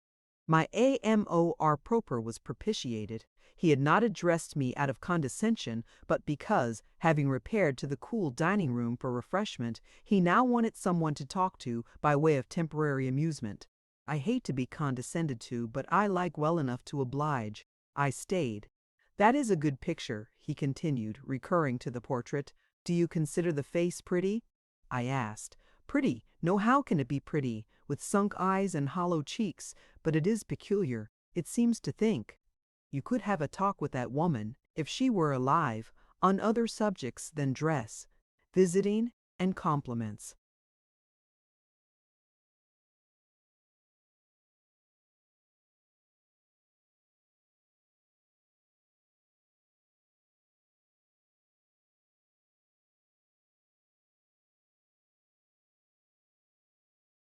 My amour propre was propitiated. He had not addressed me out of condescension, but because, having repaired to the cool dining room for refreshment, he now wanted someone to talk to by way of temporary amusement. I hate to be condescended to, but I like well enough to oblige. I stayed. "That is a good picture," he continued, recurring to the portrait. "Do you consider the face pretty?" I asked. "Pretty? No, how can it be pretty, with sunk eyes and hollow cheeks? But it is peculiar. It seems to think. You could have a talk with that woman, if she were alive, on other subjects than dress, visiting, and compliments."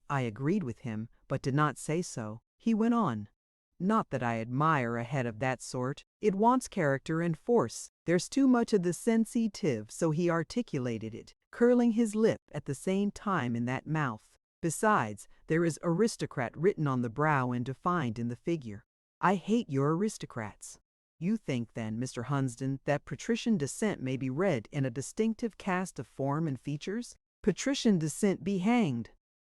I agreed with him, but did not say so. He went on. "Not that I admire a head of that sort. It wants character and force. There's too much of the sensitive, so he articulated it, curling his lip at the same time in that mouth. Besides, there is aristocrat written on the brow and defined in the figure. I hate your aristocrats." "You think, then, Mr. Hunsden, that patrician descent may be read in a distinctive cast of form and features?" "Patrician descent be hanged!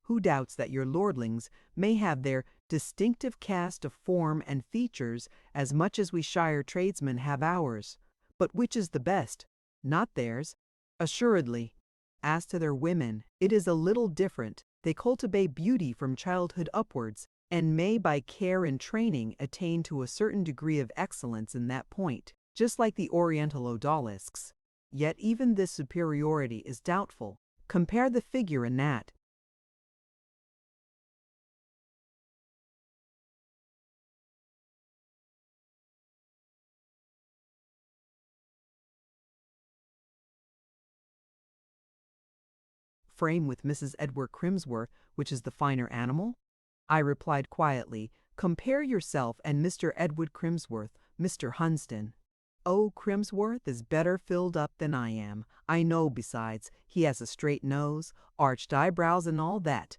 Who doubts that your lordlings may have their distinctive cast of form and features as much as we shire tradesmen have ours? But which is the best? Not theirs, assuredly. As to their women, it is a little different. They cultivate beauty from childhood upwards, and may by care and training attain to a certain degree of excellence in that point, just like the Oriental odalisques. Yet even this superiority is doubtful. Compare the figure in that. Frame with Mrs. Edward Crimsworth, which is the finer animal? I replied quietly, "Compare yourself and Mr. Edward Crimsworth, Mr. Hunsden." "Oh, Crimsworth is better filled up than I am. I know, besides, he has a straight nose, arched eyebrows, and all that.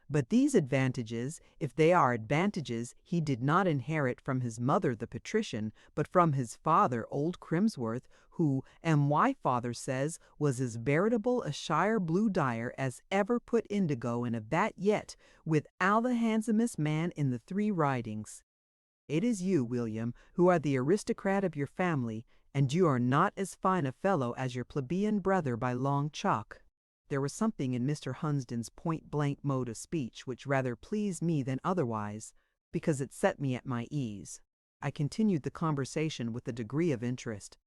But these advantages, if they are advantages, he did not inherit from his mother the patrician, but from his father, old Crimsworth, who, and my father says, was as veritable a Shire blue dyer as ever put indigo in a vat yet, withal the handsomest man in the 3 ridings. It is you, William, who are the aristocrat of your family, and you are not as fine a fellow as your plebeian brother by long chalk." There was something in Mr. Hunsden's point-blank mode of speech which rather pleased me than otherwise, because it set me at my ease. I continued the conversation with a degree of interest.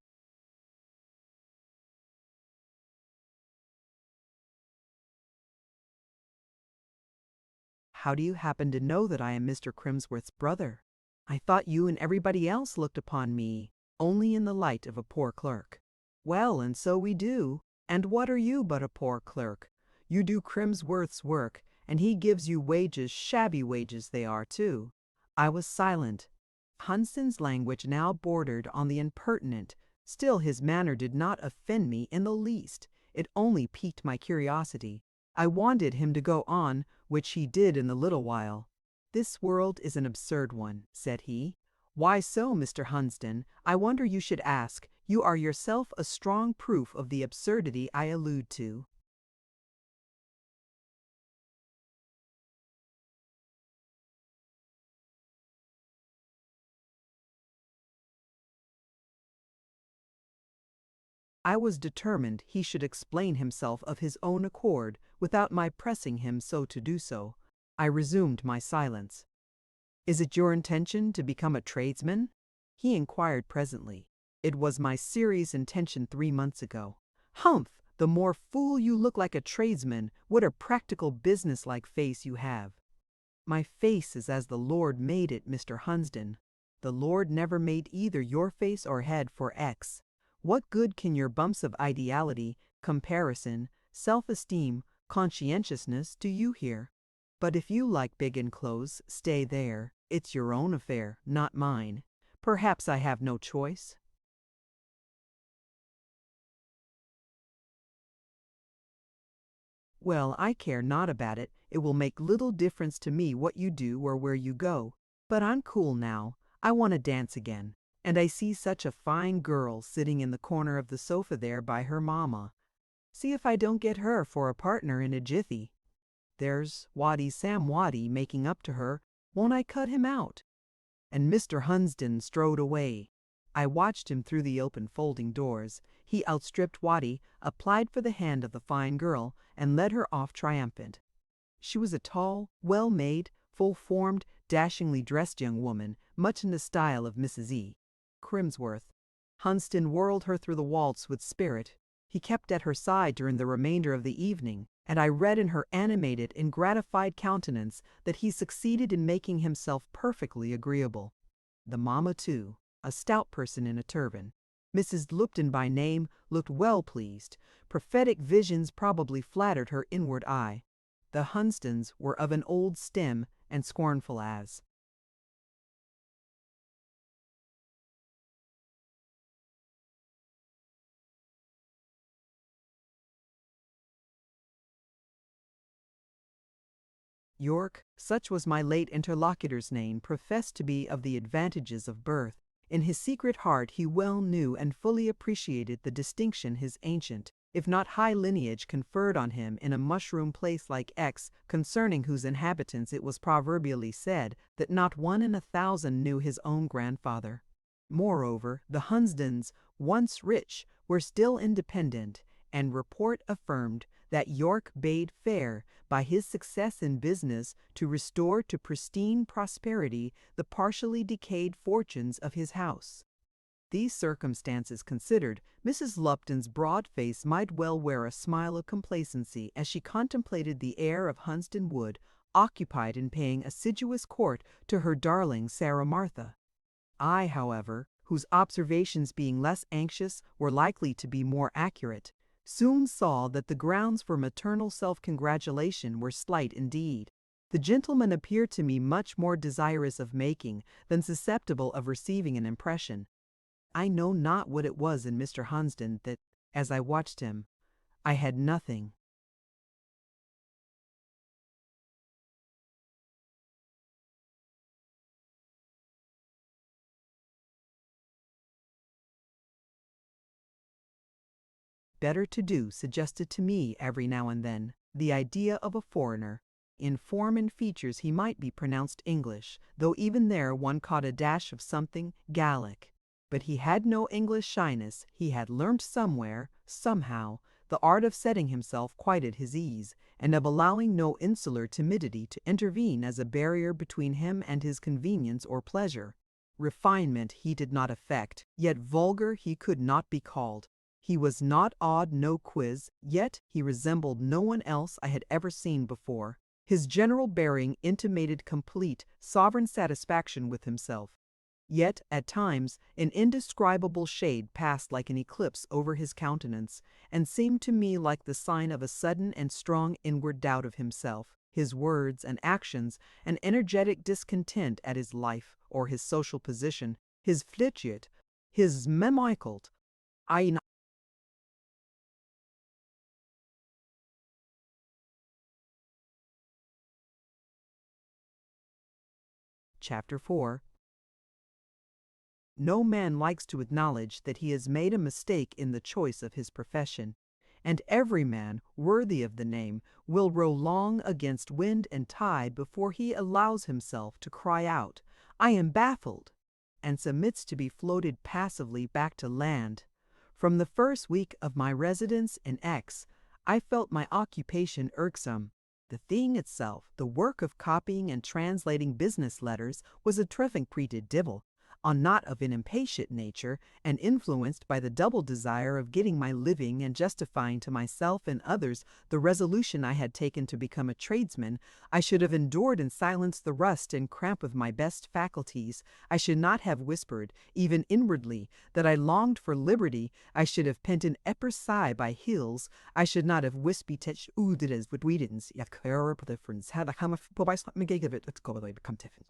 "How do you happen to know that I am Mr. Crimsworth's brother? I thought you and everybody else looked upon me only in the light of a poor clerk." "Well, and so we do. And what are you but a poor clerk? You do Crimsworth's work, and he gives you wages, shabby wages they are, too." I was silent. Hunsden's language now bordered on the impertinent. Still his manner did not offend me in the least. It only piqued my curiosity. I wanted him to go on, which he did in a little while. "This world is an absurd one," said he. "Why so, Mr. Hunsden? I wonder you should ask. You are yourself a strong proof of the absurdity I allude to." I was determined he should explain himself of his own accord without my pressing him so to do so. I resumed my silence. "Is it your intention to become a tradesman?" he inquired presently. "It was my serious intention 3 months ago." "Humph! The more fool you look like a tradesman, what a practical business-like face you have." "My face is as the Lord made it, Mr. Hunsden. The Lord never made either your face or head for X. What good can your bumps of ideality, comparison, self-esteem, conscientiousness do you here? But if you like big enclothes, stay there. It's your own affair, not mine. Perhaps I have no choice." "Well, I care not about it. It will make little difference to me what you do or where you go. But I'm cool now. I want to dance again. And I see such a fine girl sitting in the corner of the sofa there by her mamma. See if I don't get her for a partner in a jiffy. There's Waddy Sam Waddy making up to her. Won't I cut him out?" And Mr. Hunsden strode away. I watched him through the open folding doors. He outstripped Waddy, applied for the hand of the fine girl, and led her off triumphant. She was a tall, well-made, full-formed, dashingly dressed young woman, much in the style of Mrs. E. Crimsworth. Hunsden whirled her through the waltz with spirit. He kept at her side during the remainder of the evening, and I read in her animated and gratified countenance that he succeeded in making himself perfectly agreeable. The mamma, too, a stout person in a turban, Mrs. Lupton by name, looked well pleased. Prophetic visions probably flattered her inward eye. The Hunstons were of an old stem and scornful as. York, such was my late interlocutor's name, professed to be of the advantages of birth. In his secret heart he well knew and fully appreciated the distinction his ancient, if not high lineage conferred on him in a mushroom place like X, concerning whose inhabitants it was proverbially said that not one in 1,000 knew his own grandfather. Moreover, the Hunsdens, once rich, were still independent, and report affirmed that York bade fair, by his success in business, to restore to pristine prosperity the partially decayed fortunes of his house. These circumstances considered, Mrs. Lupton's broad face might well wear a smile of complacency as she contemplated the heir of Hunsden Wood, occupied in paying assiduous court to her darling Sarah Martha. I, however, whose observations being less anxious were likely to be more accurate, soon saw that the grounds for maternal self-congratulation were slight indeed. The gentleman appeared to me much more desirous of making than susceptible of receiving an impression. I know not what it was in Mr. Hunsden that, as I watched him, I had nothing. Better to do suggested to me every now and then the idea of a foreigner. In form and features he might be pronounced English, though even there one caught a dash of something Gallic. But he had no English shyness. He had learnt somewhere, somehow, the art of setting himself quite at his ease, and of allowing no insular timidity to intervene as a barrier between him and his convenience or pleasure. Refinement he did not affect, yet vulgar he could not be called. He was not odd no quiz, yet he resembled no one else I had ever seen before. His general bearing intimated complete, sovereign satisfaction with himself. Yet, at times, an indescribable shade passed like an eclipse over his countenance, and seemed to me like the sign of a sudden and strong inward doubt of himself, his words and actions, an energetic discontent at his life or his social position, his flitiate, his memicolt. Chapter 4. No man likes to acknowledge that he has made a mistake in the choice of his profession, and every man worthy of the name will row long against wind and tide before he allows himself to cry out, "I am baffled," and submits to be floated passively back to land. From the first week of my residence in X, I felt my occupation irksome. The thing itself, the work of copying and translating business letters, was a treffing pretty divil, on not of an impatient nature, and influenced by the double desire of getting my living and justifying to myself and others the resolution I had taken to become a tradesman. I should have endured in silence the rust and cramp of my best faculties. I should not have whispered, even inwardly, that I longed for liberty. I should have pent an epper sigh by hills. I should not have wispy tech oodles with weedins. Yet clearer difference had I come of me gig of it. Let's go away become tiffin.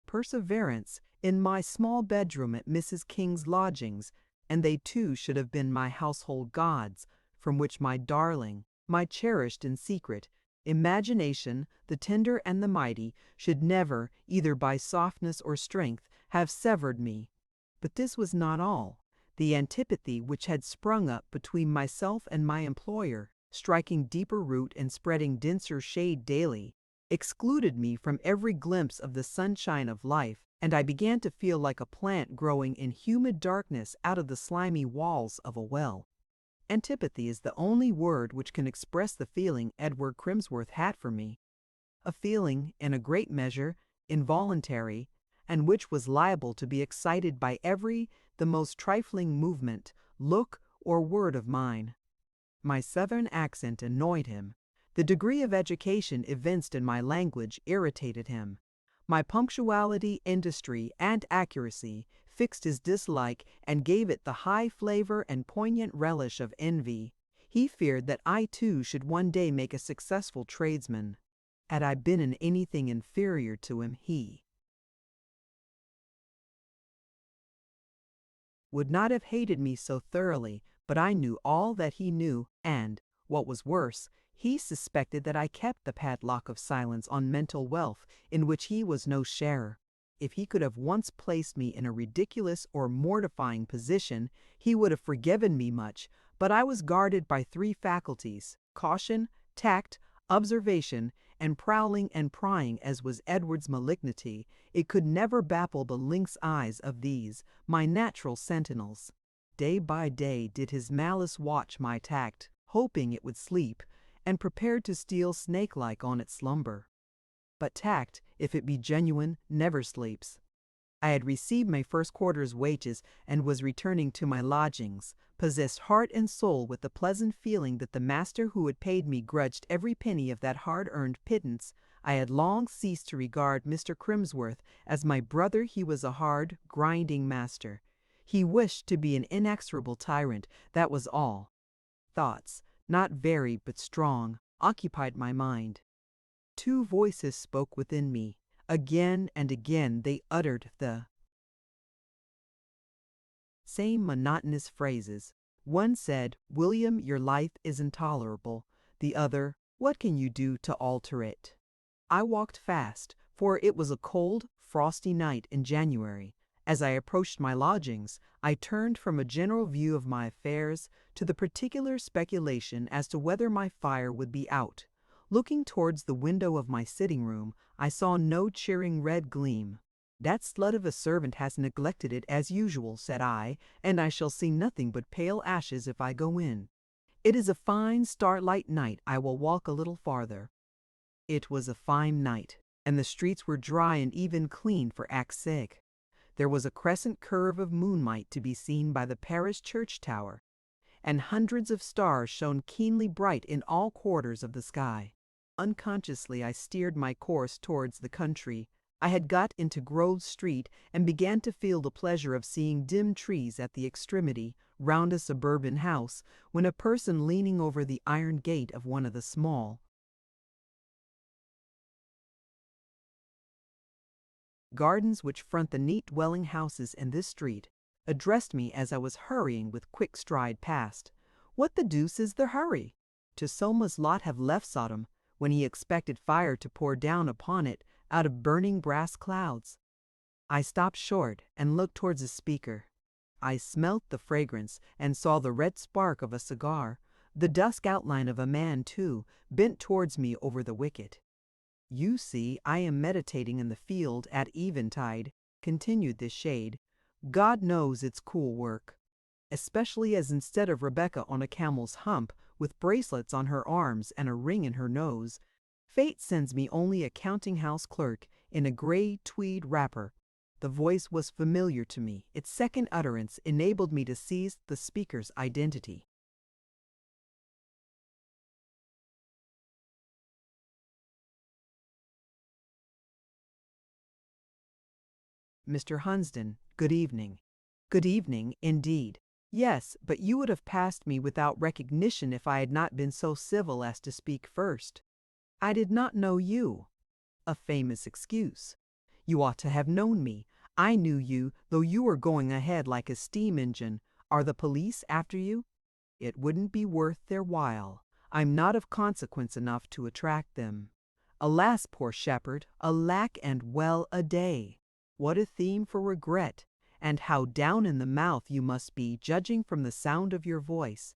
Perseverance in my small bedroom at Mrs. King's lodgings, and they too should have been my household gods, from which my darling, my cherished in secret, imagination, the tender and the mighty, should never, either by softness or strength, have severed me. But this was not all. The antipathy which had sprung up between myself and my employer, striking deeper root and spreading denser shade daily, excluded me from every glimpse of the sunshine of life, and I began to feel like a plant growing in humid darkness out of the slimy walls of a well. Antipathy is the only word which can express the feeling Edward Crimsworth had for me, a feeling, in a great measure, involuntary, and which was liable to be excited by the most trifling movement, look, or word of mine. My southern accent annoyed him. The degree of education evinced in my language irritated him. My punctuality, industry, and accuracy fixed his dislike and gave it the high flavor and poignant relish of envy. He feared that I too should one day make a successful tradesman. Had I been in anything inferior to him, he would not have hated me so thoroughly, but I knew all that he knew, and, what was worse, he suspected that I kept the padlock of silence on mental wealth in which he was no sharer. If he could have once placed me in a ridiculous or mortifying position, he would have forgiven me much, but I was guarded by three faculties: caution, tact, observation, and prowling and prying as was Edward's malignity. It could never baffle the lynx eyes of these, my natural sentinels. Day by day did his malice watch my tact, hoping it would sleep, and prepared to steal snake-like on its slumber. But tact, if it be genuine, never sleeps. I had received my first quarter's wages and was returning to my lodgings, possessed heart and soul with the pleasant feeling that the master who had paid me grudged every penny of that hard-earned pittance. I had long ceased to regard Mr. Crimsworth as my brother. He was a hard, grinding master. He wished to be an inexorable tyrant, that was all. Thoughts, not varied but strong, occupied my mind. Two voices spoke within me. Again and again they uttered the same monotonous phrases. One said, "William, your life is intolerable." The other, "What can you do to alter it?" I walked fast, for it was a cold, frosty night in January. As I approached my lodgings, I turned from a general view of my affairs to the particular speculation as to whether my fire would be out. Looking towards the window of my sitting-room, I saw no cheering red gleam. "That slut of a servant has neglected it as usual," said I, "and I shall see nothing but pale ashes if I go in. It is a fine starlight night. I will walk a little farther." It was a fine night, and the streets were dry and even clean for Axig. There was a crescent curve of moonlight to be seen by the parish church tower, and hundreds of stars shone keenly bright in all quarters of the sky. Unconsciously I steered my course towards the country. I had got into Grove Street and began to feel the pleasure of seeing dim trees at the extremity, round a suburban house, when a person leaning over the iron gate of one of the small gardens which front the neat dwelling houses in this street, addressed me as I was hurrying with quick stride past. What the deuce is the hurry? To Soma's lot have left Sodom, when he expected fire to pour down upon it out of burning brass clouds. I stopped short and looked towards the speaker. I smelt the fragrance and saw the red spark of a cigar, the dusk outline of a man, too, bent towards me over the wicket. "You see, I am meditating in the field at eventide. continued this shade. God knows it's cool work. Especially as instead of Rebecca on a camel's hump, with bracelets on her arms and a ring in her nose, fate sends me only a counting-house clerk in a gray tweed wrapper. The voice was familiar to me. Its second utterance enabled me to seize the speaker's identity. Mr. Hunsden, good evening. Good evening, indeed. Yes, but you would have passed me without recognition if I had not been so civil as to speak first. I did not know you. A famous excuse. You ought to have known me. I knew you, though you were going ahead like a steam engine. Are the police after you? It wouldn't be worth their while. I'm not of consequence enough to attract them. Alas, poor shepherd, alack and well a day! What a theme for regret, and how down in the mouth you must be, judging from the sound of your voice.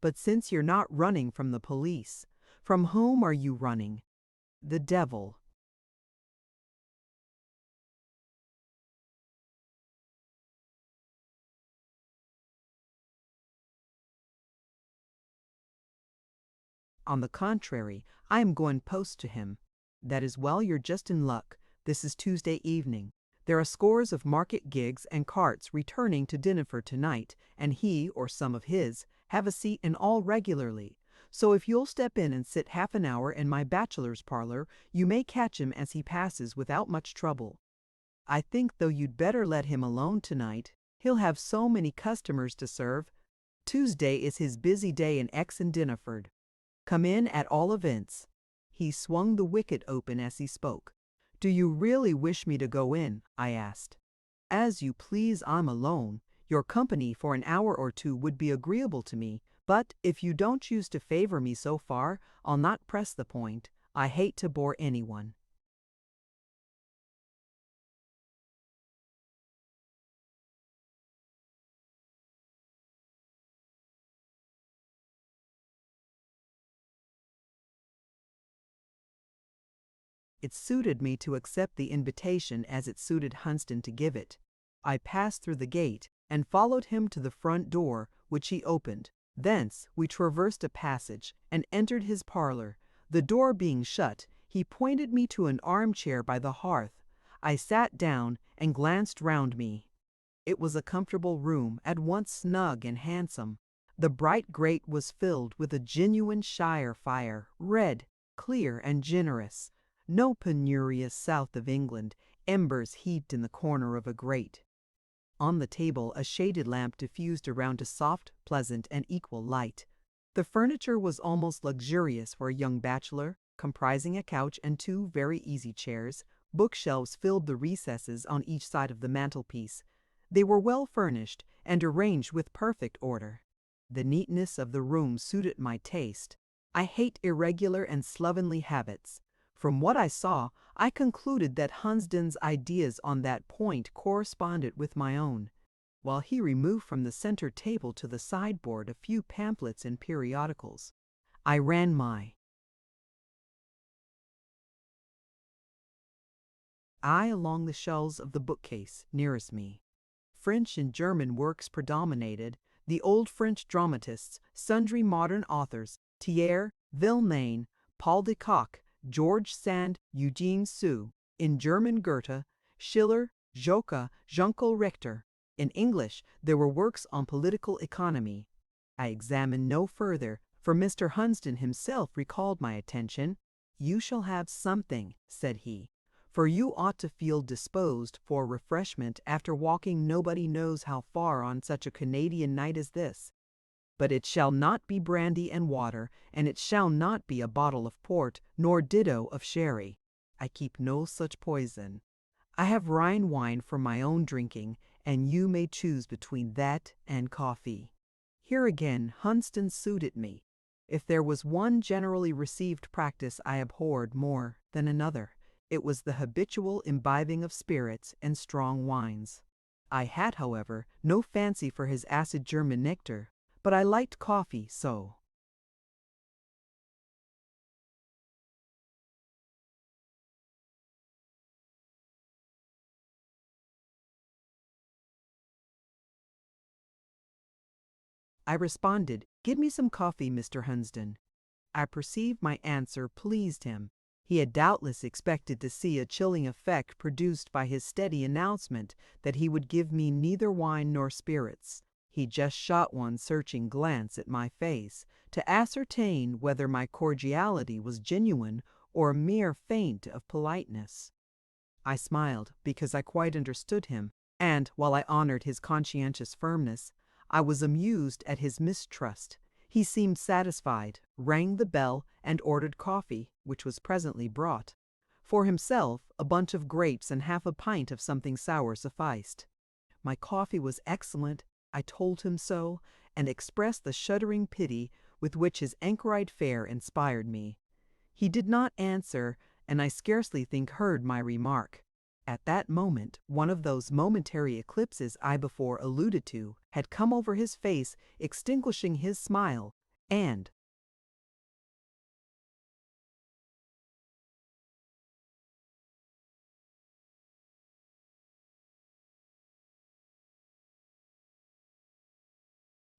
But since you're not running from the police, from whom are you running? The devil. On the contrary, I am going post to him. That is well, you're just in luck. This is Tuesday evening. There are scores of market gigs and carts returning to Dinnerford tonight, and he, or some of his, have a seat in all regularly. So if you'll step in and sit half an hour in my bachelor's parlor, you may catch him as he passes without much trouble. I think, though, you'd better let him alone tonight. He'll have so many customers to serve. Tuesday is his busy day in Exon Dinnerford. Come in at all events. He swung the wicket open as he spoke. Do you really wish me to go in? I asked. As you please, I'm alone. Your company for an hour or two would be agreeable to me, but if you don't choose to favor me so far, I'll not press the point. I hate to bore anyone. It suited me to accept the invitation as it suited Hunsden to give it. I passed through the gate and followed him to the front door, which he opened. Thence we traversed a passage and entered his parlor. The door being shut, he pointed me to an armchair by the hearth. I sat down and glanced round me. It was a comfortable room, at once snug and handsome. The bright grate was filled with a genuine shire fire, red, clear, and generous. No penurious south of England, embers heaped in the corner of a grate. On the table a shaded lamp diffused around a soft, pleasant, and equal light. The furniture was almost luxurious for a young bachelor, comprising a couch and two very easy chairs. Bookshelves filled the recesses on each side of the mantelpiece. They were well furnished and arranged with perfect order. The neatness of the room suited my taste. I hate irregular and slovenly habits. From what I saw, I concluded that Hunsden's ideas on that point corresponded with my own. While he removed from the center table to the sideboard a few pamphlets and periodicals, I ran my eye along the shelves of the bookcase nearest me. French and German works predominated, the old French dramatists, sundry modern authors, Thiers, Villeneuve, Paul de Kock, George Sand, Eugene Sue. In German, Goethe, Schiller, Joca, Junkel Richter. In English, there were works on political economy. I examined no further, for Mr. Hunsden himself recalled my attention. You shall have something, said he, for you ought to feel disposed for refreshment after walking nobody knows how far on such a Canadian night as this. But it shall not be brandy and water, and it shall not be a bottle of port, nor ditto of sherry. I keep no such poison. I have Rhine wine for my own drinking, and you may choose between that and coffee. Here again Hunsden suited me. If there was one generally received practice I abhorred more than another, it was the habitual imbibing of spirits and strong wines. I had, however, no fancy for his acid German nectar, but I liked coffee so. I responded, "Give me some coffee, Mr. Hunsden." I perceived my answer pleased him. He had doubtless expected to see a chilling effect produced by his steady announcement that he would give me neither wine nor spirits. He just shot one searching glance at my face to ascertain whether my cordiality was genuine or a mere feint of politeness. I smiled because I quite understood him, and while I honored his conscientious firmness, I was amused at his mistrust. He seemed satisfied, rang the bell, and ordered coffee, which was presently brought. For himself, a bunch of grapes and half a pint of something sour sufficed. My coffee was excellent, I told him so, and expressed the shuddering pity with which his anchorite fare inspired me. He did not answer, and I scarcely think heard my remark. At that moment, one of those momentary eclipses I before alluded to had come over his face, extinguishing his smile, and,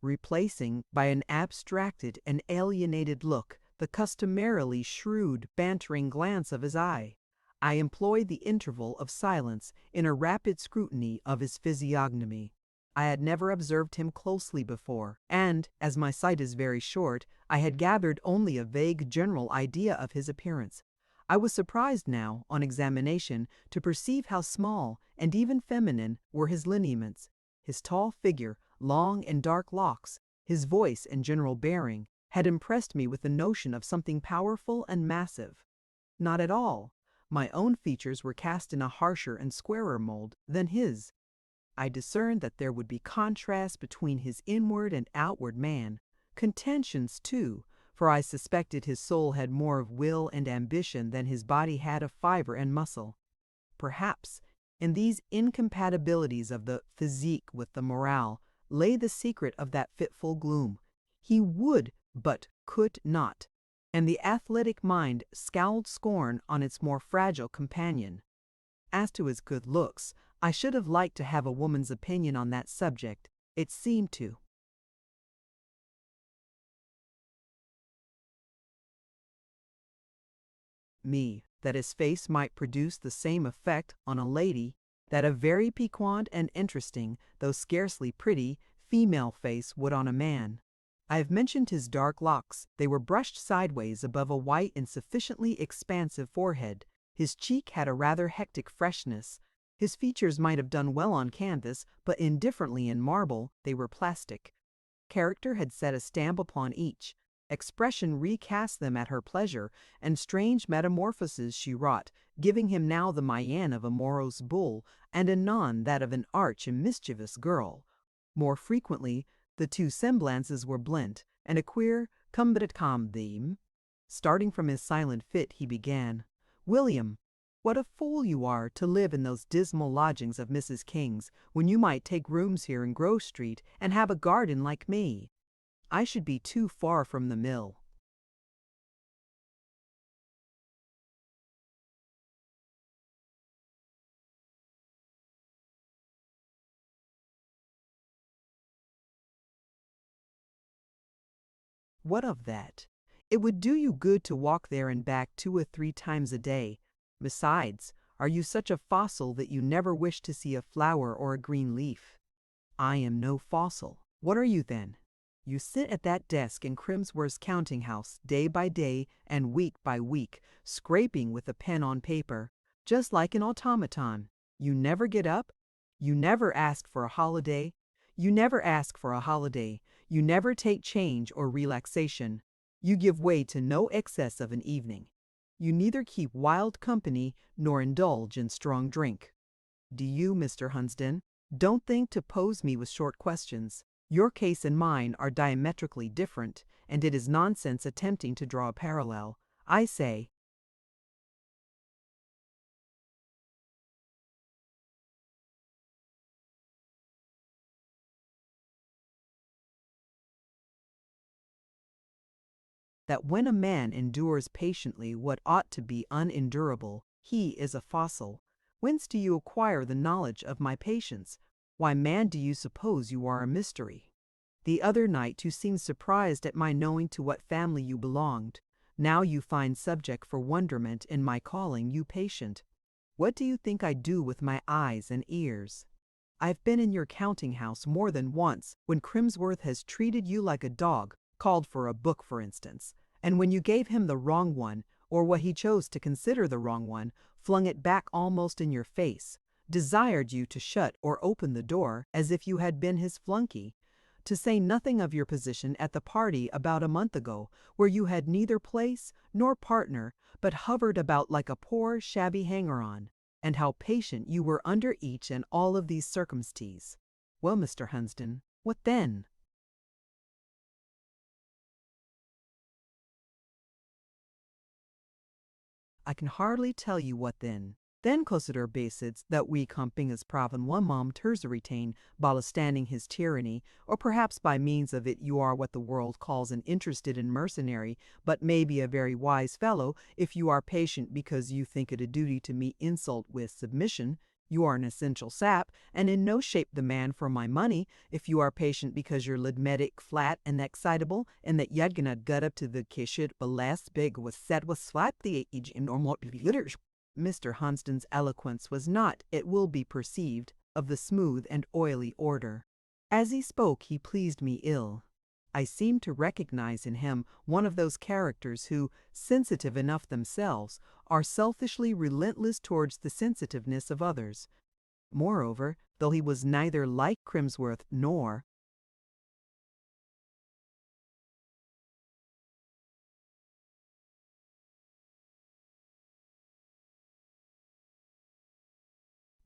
replacing by an abstracted and alienated look the customarily shrewd, bantering glance of his eye, I employed the interval of silence in a rapid scrutiny of his physiognomy. I had never observed him closely before, and, as my sight is very short, I had gathered only a vague general idea of his appearance. I was surprised now, on examination, to perceive how small, and even feminine, were his lineaments. His tall figure, long and dark locks, his voice and general bearing, had impressed me with the notion of something powerful and massive. Not at all. My own features were cast in a harsher and squarer mold than his. I discerned that there would be contrast between his inward and outward man, contentions too, for I suspected his soul had more of will and ambition than his body had of fiber and muscle. Perhaps, in these incompatibilities of the physique with the morale, lay the secret of that fitful gloom. He would, but could not, and the athletic mind scowled scorn on its more fragile companion. As to his good looks, I should have liked to have a woman's opinion on that subject. It seemed to me that his face might produce the same effect on a lady that a very piquant and interesting, though scarcely pretty, female face would on a man. I have mentioned his dark locks. They were brushed sideways above a white and sufficiently expansive forehead. His cheek had a rather hectic freshness. His features might have done well on canvas, but indifferently in marble. They were plastic. Character had set a stamp upon each. Expression recast them at her pleasure, and strange metamorphoses she wrought, giving him now the mien of a morose bull, and anon that of an arch and mischievous girl. More frequently, the two semblances were blent, and a queer cum theme. Starting from his silent fit, he began, "William, what a fool you are to live in those dismal lodgings of Mrs. King's, when you might take rooms here in Grove Street and have a garden like me. I should be too far from the mill." What of that? It would do you good to walk there and back 2 or 3 times a day. Besides, are you such a fossil that you never wish to see a flower or a green leaf? I am no fossil. What are you then? You sit at that desk in Crimsworth's counting house day by day and week by week, scraping with a pen on paper, just like an automaton. You never get up. You never ask for a holiday. You never ask for a holiday. You never take change or relaxation. You give way to no excess of an evening. You neither keep wild company nor indulge in strong drink. Do you, Mr. Hunsden? Don't think to pose me with short questions. Your case and mine are diametrically different, and it is nonsense attempting to draw a parallel. I say, that when a man endures patiently what ought to be unendurable, he is a fossil. Whence do you acquire the knowledge of my patience? Why, man, do you suppose you are a mystery? The other night you seemed surprised at my knowing to what family you belonged. Now you find subject for wonderment in my calling you patient. What do you think I do with my eyes and ears? I've been in your counting house more than once when Crimsworth has treated you like a dog, called for a book for instance, and when you gave him the wrong one, or what he chose to consider the wrong one, flung it back almost in your face, desired you to shut or open the door as if you had been his flunky, to say nothing of your position at the party about a month ago, where you had neither place nor partner, but hovered about like a poor, shabby hanger-on, and how patient you were under each and all of these circumstances. Well, Mr. Hunsden, what then? I can hardly tell you what then. Then consider basids that we comping praven one mom terza retain, balastanding his tyranny, or perhaps by means of it you are what the world calls an interested and mercenary, but may be a very wise fellow if you are patient because you think it a duty to meet insult with submission. You are an essential sap, and in no shape the man for my money, if you are patient because you're lidmetic, flat, and excitable, and that you're gonna gut up to the kishit, but last big was set was flat the age in normal literature. Mr. Hunsden's eloquence was not, it will be perceived, of the smooth and oily order. As he spoke he pleased me ill. I seemed to recognize in him one of those characters who, sensitive enough themselves, are selfishly relentless towards the sensitiveness of others. Moreover, though he was neither like Crimsworth nor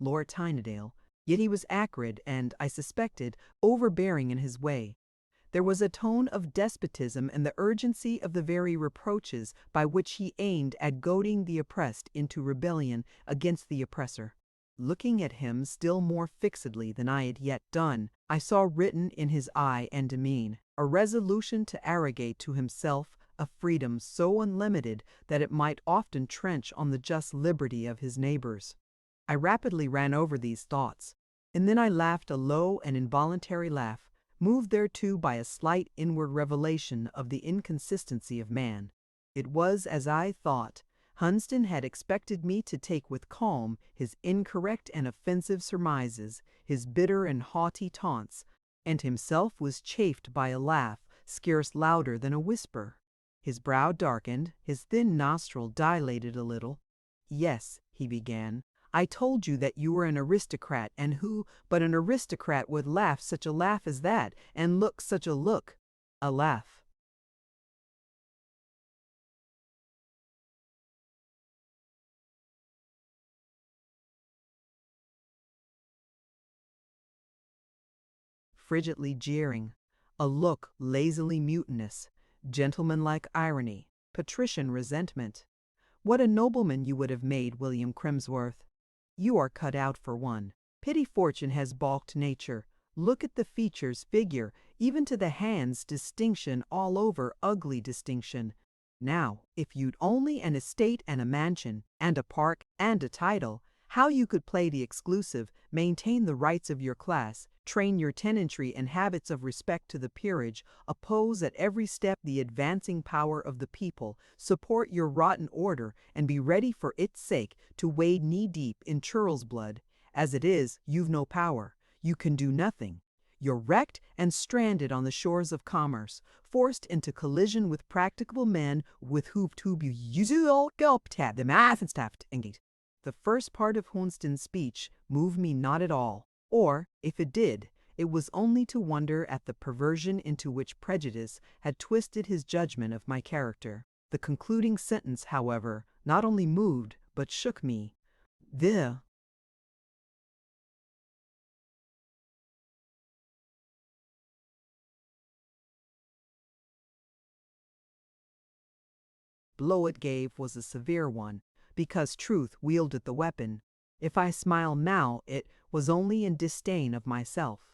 Lord Tynedale, yet he was acrid and, I suspected, overbearing in his way. There was a tone of despotism and the urgency of the very reproaches by which he aimed at goading the oppressed into rebellion against the oppressor. Looking at him still more fixedly than I had yet done, I saw written in his eye and demean a resolution to arrogate to himself a freedom so unlimited that it might often trench on the just liberty of his neighbors. I rapidly ran over these thoughts, and then I laughed a low and involuntary laugh, moved thereto by a slight inward revelation of the inconsistency of man. It was as I thought. Hunsden had expected me to take with calm his incorrect and offensive surmises, his bitter and haughty taunts, and himself was chafed by a laugh scarce louder than a whisper. His brow darkened, his thin nostril dilated a little. "Yes," he began, "I told you that you were an aristocrat, and who but an aristocrat would laugh such a laugh as that, and look such a look? A laugh." Frigidly jeering, a look lazily mutinous, gentlemanlike irony, patrician resentment. What a nobleman you would have made, William Crimsworth! You are cut out for one. Pity fortune has balked nature. Look at the features, figure, even to the hands, distinction all over, ugly distinction. Now, if you'd only an estate and a mansion, and a park and a title, how you could play the exclusive, maintain the rights of your class, train your tenantry and habits of respect to the peerage, oppose at every step the advancing power of the people, support your rotten order, and be ready for its sake to wade knee-deep in churl's blood. As it is, you've no power. You can do nothing. You're wrecked and stranded on the shores of commerce, forced into collision with practicable men with whom to be usual gelbtab the math and staff engage. The first part of Hunsden's speech moved me not at all, or, if it did, it was only to wonder at the perversion into which prejudice had twisted his judgment of my character. The concluding sentence, however, not only moved, but shook me. The blow it gave was a severe one, because truth wielded the weapon. If I smile now, it was only in disdain of myself.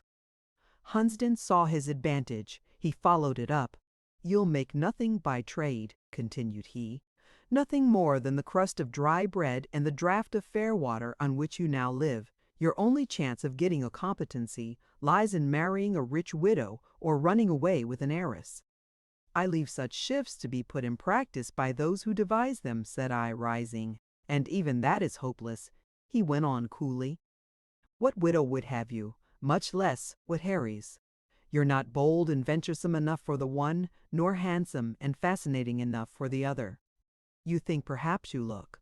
Hunsden saw his advantage. He followed it up. "You'll make nothing by trade," continued he, "nothing more than the crust of dry bread and the draught of fair water on which you now live. Your only chance of getting a competency lies in marrying a rich widow or running away with an heiress. I leave such shifts to be put in practice by those who devise them, said I, rising. And even that is hopeless, he went on coolly. What widow would have you? Much less would Harry's. You're not bold and venturesome enough for the one, nor handsome and fascinating enough for the other. You think perhaps you look.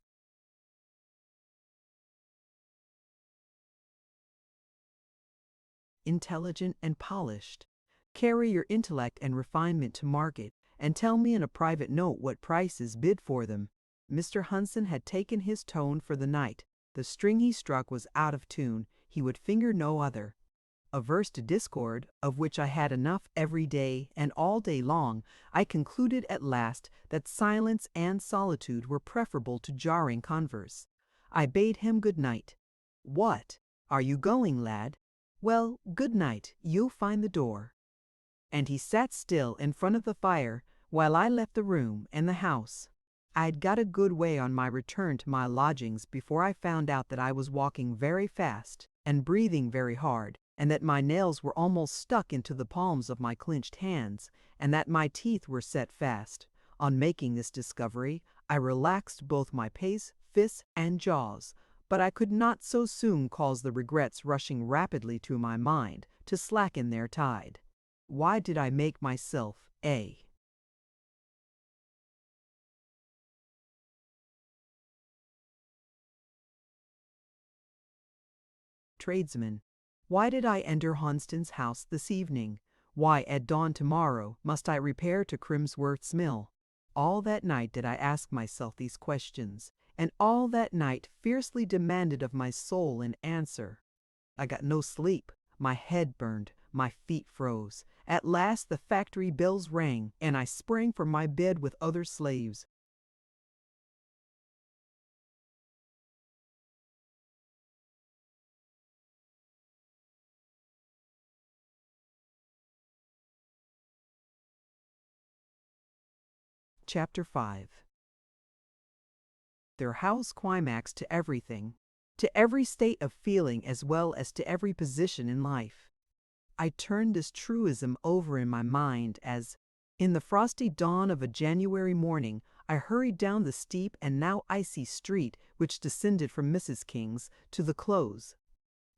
Intelligent and polished. Carry your intellect and refinement to market, and tell me in a private note what prices bid for them. Mr. Hunson had taken his tone for the night. The string he struck was out of tune. He would finger no other. Averse to discord, of which I had enough every day and all day long, I concluded at last that silence and solitude were preferable to jarring converse. I bade him good night. What? Are you going, lad? Well, good night. You'll find the door. And he sat still in front of the fire while I left the room and the house. I had got a good way on my return to my lodgings before I found out that I was walking very fast and breathing very hard, and that my nails were almost stuck into the palms of my clenched hands, and that my teeth were set fast. On making this discovery, I relaxed both my pace, fists, and jaws, but I could not so soon cause the regrets rushing rapidly to my mind to slacken their tide. Why did I make myself a tradesman? Why did I enter Honston's house this evening? Why at dawn tomorrow must I repair to Crimsworth's mill? All that night did I ask myself these questions, and all that night fiercely demanded of my soul an answer. I got no sleep. My head burned, my feet froze. At last the factory bells rang, and I sprang from my bed with other slaves. Chapter 5. Their house climax to everything, to every state of feeling as well as to every position in life. I turned this truism over in my mind as, in the frosty dawn of a January morning, I hurried down the steep and now icy street which descended from Mrs. King's to the close.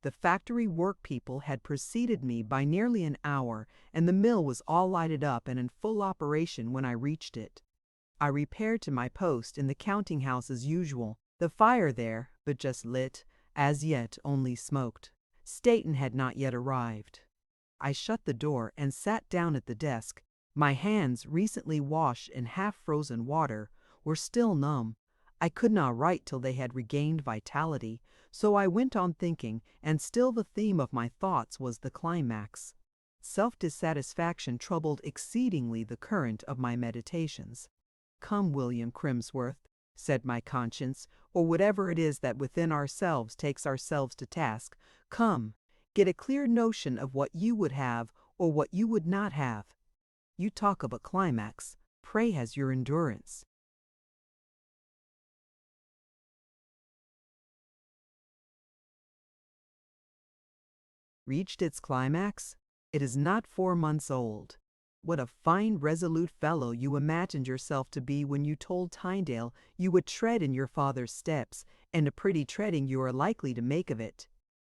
The factory workpeople had preceded me by nearly an hour, and the mill was all lighted up and in full operation when I reached it. I repaired to my post in the counting house as usual. The fire there, but just lit, as yet only smoked. Staton had not yet arrived. I shut the door and sat down at the desk. My hands, recently washed in half-frozen water, were still numb. I could not write till they had regained vitality, so I went on thinking, and still the theme of my thoughts was the climax. Self-dissatisfaction troubled exceedingly the current of my meditations. Come, William Crimsworth, said my conscience, or whatever it is that within ourselves takes ourselves to task, come, get a clear notion of what you would have or what you would not have. You talk of a climax. Pray has your endurance. Reached its climax? It is not 4 months old. What a fine, resolute fellow you imagined yourself to be when you told Tynedale you would tread in your father's steps, and a pretty treading you are likely to make of it.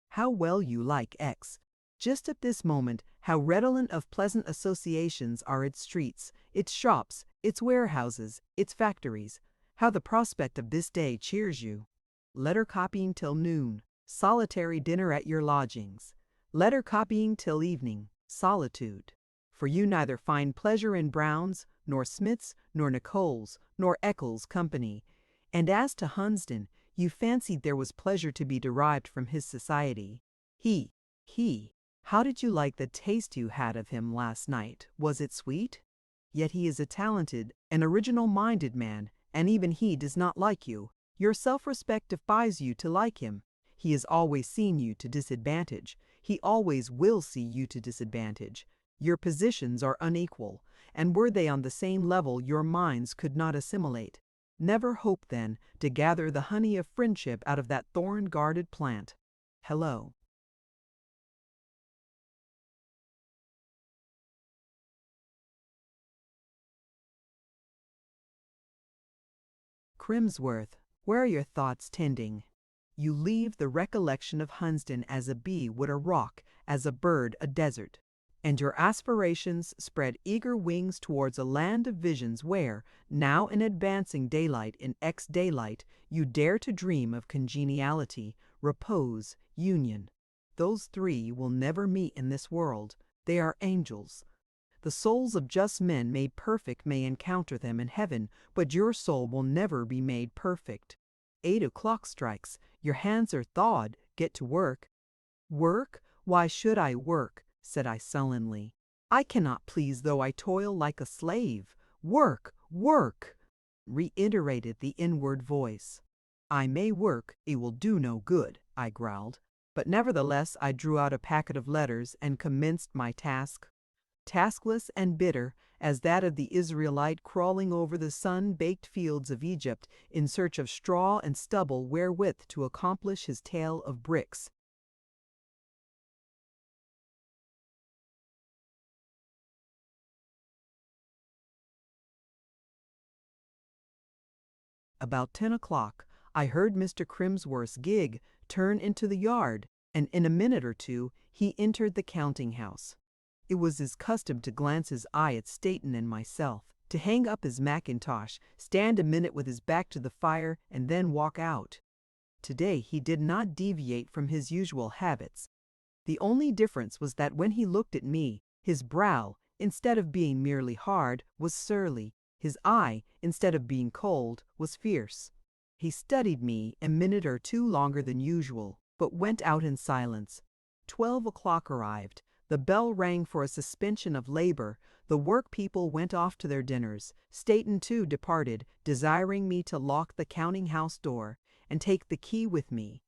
How well you like X. Just at this moment, how redolent of pleasant associations are its streets, its shops, its warehouses, its factories. How the prospect of this day cheers you. Letter copying till noon, solitary dinner at your lodgings. Letter copying till evening, solitude. For you neither find pleasure in Brown's, nor Smith's, nor Nicole's, nor Eccles' company. And as to Hunsden, you fancied there was pleasure to be derived from his society. How did you like the taste you had of him last night? Was it sweet? Yet he is a talented, an original-minded man, and even he does not like you. Your self-respect defies you to like him. He has always seen you to disadvantage. He always will see you to disadvantage. Your positions are unequal, and were they on the same level your minds could not assimilate. Never hope, then, to gather the honey of friendship out of that thorn-guarded plant. Hello. Crimsworth, where are your thoughts tending? You leave the recollection of Hunsdon as a bee would a rock, as a bird a desert, and your aspirations spread eager wings towards a land of visions where, now in advancing daylight in daylight, you dare to dream of congeniality, repose, union. Those three will never meet in this world. They are angels. The souls of just men made perfect may encounter them in heaven, but your soul will never be made perfect. 8 o'clock strikes. Your hands are thawed. Get to work. Work? Why should I work? Said I sullenly. I cannot please though I toil like a slave. Work! Work! Reiterated the inward voice. I may work, it will do no good, I growled. But nevertheless I drew out a packet of letters and commenced my task. Taskless and bitter as that of the Israelite crawling over the sun-baked fields of Egypt in search of straw and stubble wherewith to accomplish his tale of bricks. About 10 o'clock, I heard Mr. Crimsworth's gig turn into the yard, and in a minute or two he entered the counting-house. It was his custom to glance his eye at Staton and myself, to hang up his mackintosh, stand a minute with his back to the fire, and then walk out. Today he did not deviate from his usual habits. The only difference was that when he looked at me, his brow, instead of being merely hard, was surly. His eye, instead of being cold, was fierce. He studied me a minute or two longer than usual, but went out in silence. 12 o'clock arrived. The bell rang for a suspension of labor. The work people went off to their dinners. Staton, too, departed, desiring me to lock the counting-house door and take the key with me.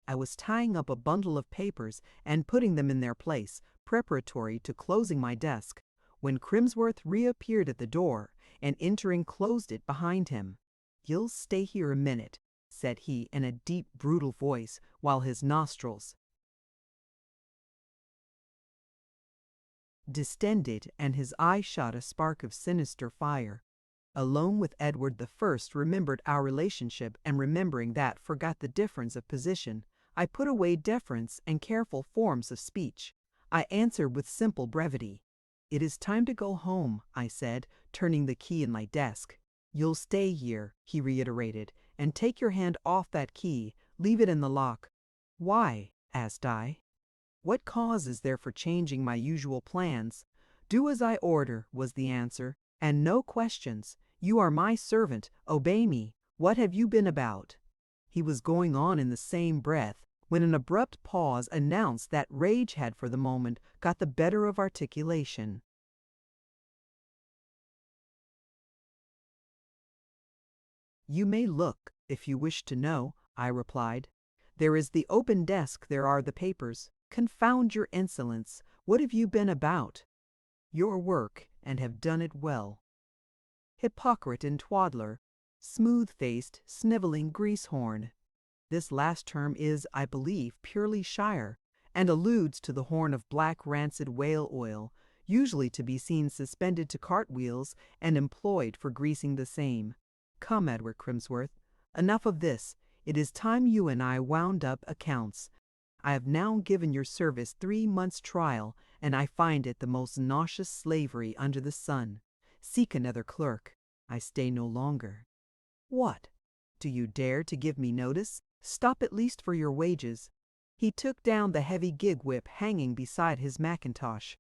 I was tying up a bundle of papers and putting them in their place, preparatory to closing my desk, when Crimsworth reappeared at the door, and entering closed it behind him. "You'll stay here a minute," said he in a deep, brutal voice, while his nostrils distended and his eye shot a spark of sinister fire. Alone with Edward the First remembered our relationship, and remembering that forgot the difference of position. I put away deference and careful forms of speech. I answered with simple brevity. "It is time to go home," I said, turning the key in my desk. "You'll stay here," he reiterated, "and take your hand off that key. Leave it in the lock." "Why?" asked I. "What cause is there for changing my usual plans?" "Do as I order," was the answer, "and no questions. You are my servant. Obey me. What have you been about?" He was going on in the same breath, when an abrupt pause announced that rage had for the moment got the better of articulation. "You may look, if you wish to know," I replied. "There is the open desk, there are the papers. Confound your insolence. What have you been about?" "Your work, and have done it well." Hypocrite and twaddler, smooth-faced, sniveling greasehorn. This last term is, I believe, purely Shire, and alludes to the horn of black rancid whale oil, usually to be seen suspended to cart-wheels and employed for greasing the same. Come, Edward Crimsworth, enough of this. It is time you and I wound up accounts. I have now given your service 3 months' trial, and I find it the most nauseous slavery under the sun. Seek another clerk. I stay no longer. What? Do you dare to give me notice? Stop at least for your wages. He took down the heavy gig whip hanging beside his mackintosh.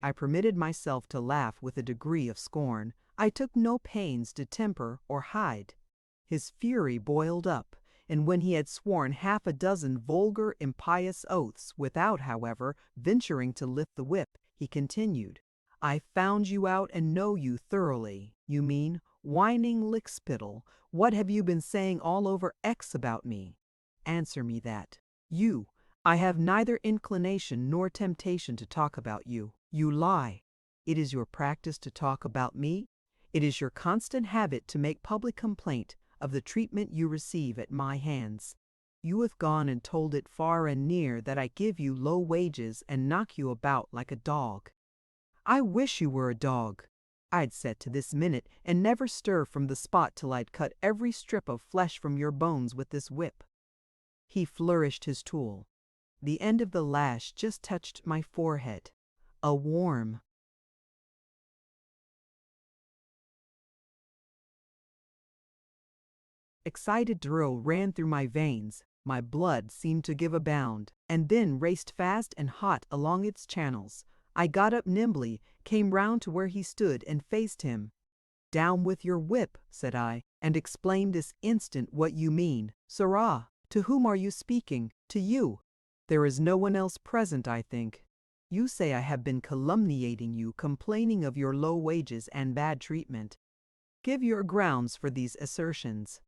I permitted myself to laugh with a degree of scorn. I took no pains to temper or hide. His fury boiled up, and when he had sworn half a dozen vulgar, impious oaths, without, however, venturing to lift the whip, he continued, "I found you out and know you thoroughly. You mean, whining lickspittle, what have you been saying all over X about me? Answer me that. You. I have neither inclination nor temptation to talk about you. You lie. It is your practice to talk about me. It is your constant habit to make public complaint. of the treatment you receive at my hands. You have gone and told it far and near that I give you low wages and knock you about like a dog. I wish you were a dog, I'd set to this minute, and never stir from the spot till I'd cut every strip of flesh from your bones with this whip. He flourished his tool. The end of the lash just touched my forehead. A warm, excited thrill ran through my veins. My blood seemed to give a bound, and then raced fast and hot along its channels. I got up nimbly, came round to where he stood, and faced him. "Down with your whip," said I, "and explain this instant what you mean. Sirrah, to whom are you speaking? To you. There is no one else present, I think. You say I have been calumniating you, complaining of your low wages and bad treatment. Give your grounds for these assertions."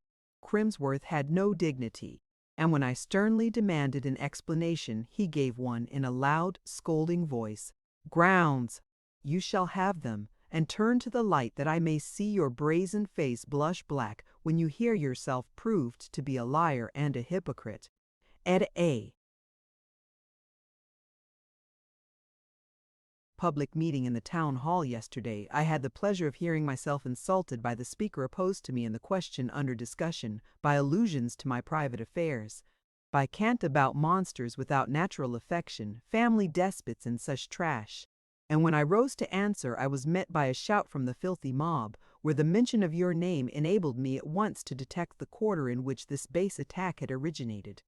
Crimsworth had no dignity, and when I sternly demanded an explanation, he gave one in a loud, scolding voice. "Grounds! You shall have them, and turn to the light that I may see your brazen face blush black when you hear yourself proved to be a liar and a hypocrite. Ed A. Public meeting in the town hall yesterday, I had the pleasure of hearing myself insulted by the speaker opposed to me in the question under discussion, by allusions to my private affairs, by cant about monsters without natural affection, family despots, and such trash. And when I rose to answer, I was met by a shout from the filthy mob, where the mention of your name enabled me at once to detect the quarter in which this base attack had originated.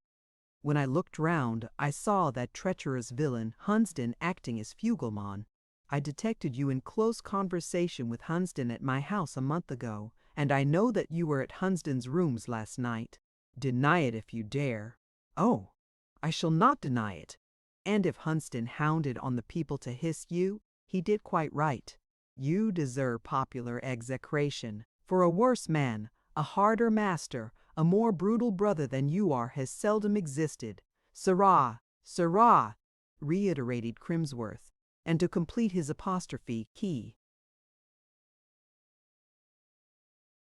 When I looked round, I saw that treacherous villain, Hunsden, acting as fugleman. I detected you in close conversation with Hunsden at my house a month ago, and I know that you were at Hunsden's rooms last night. Deny it if you dare. Oh, I shall not deny it. And if Hunsden hounded on the people to hiss you, he did quite right. You deserve popular execration, for a worse man, a harder master, a more brutal brother than you are has seldom existed. Sirrah, sirrah, reiterated Crimsworth, and to complete his apostrophe, he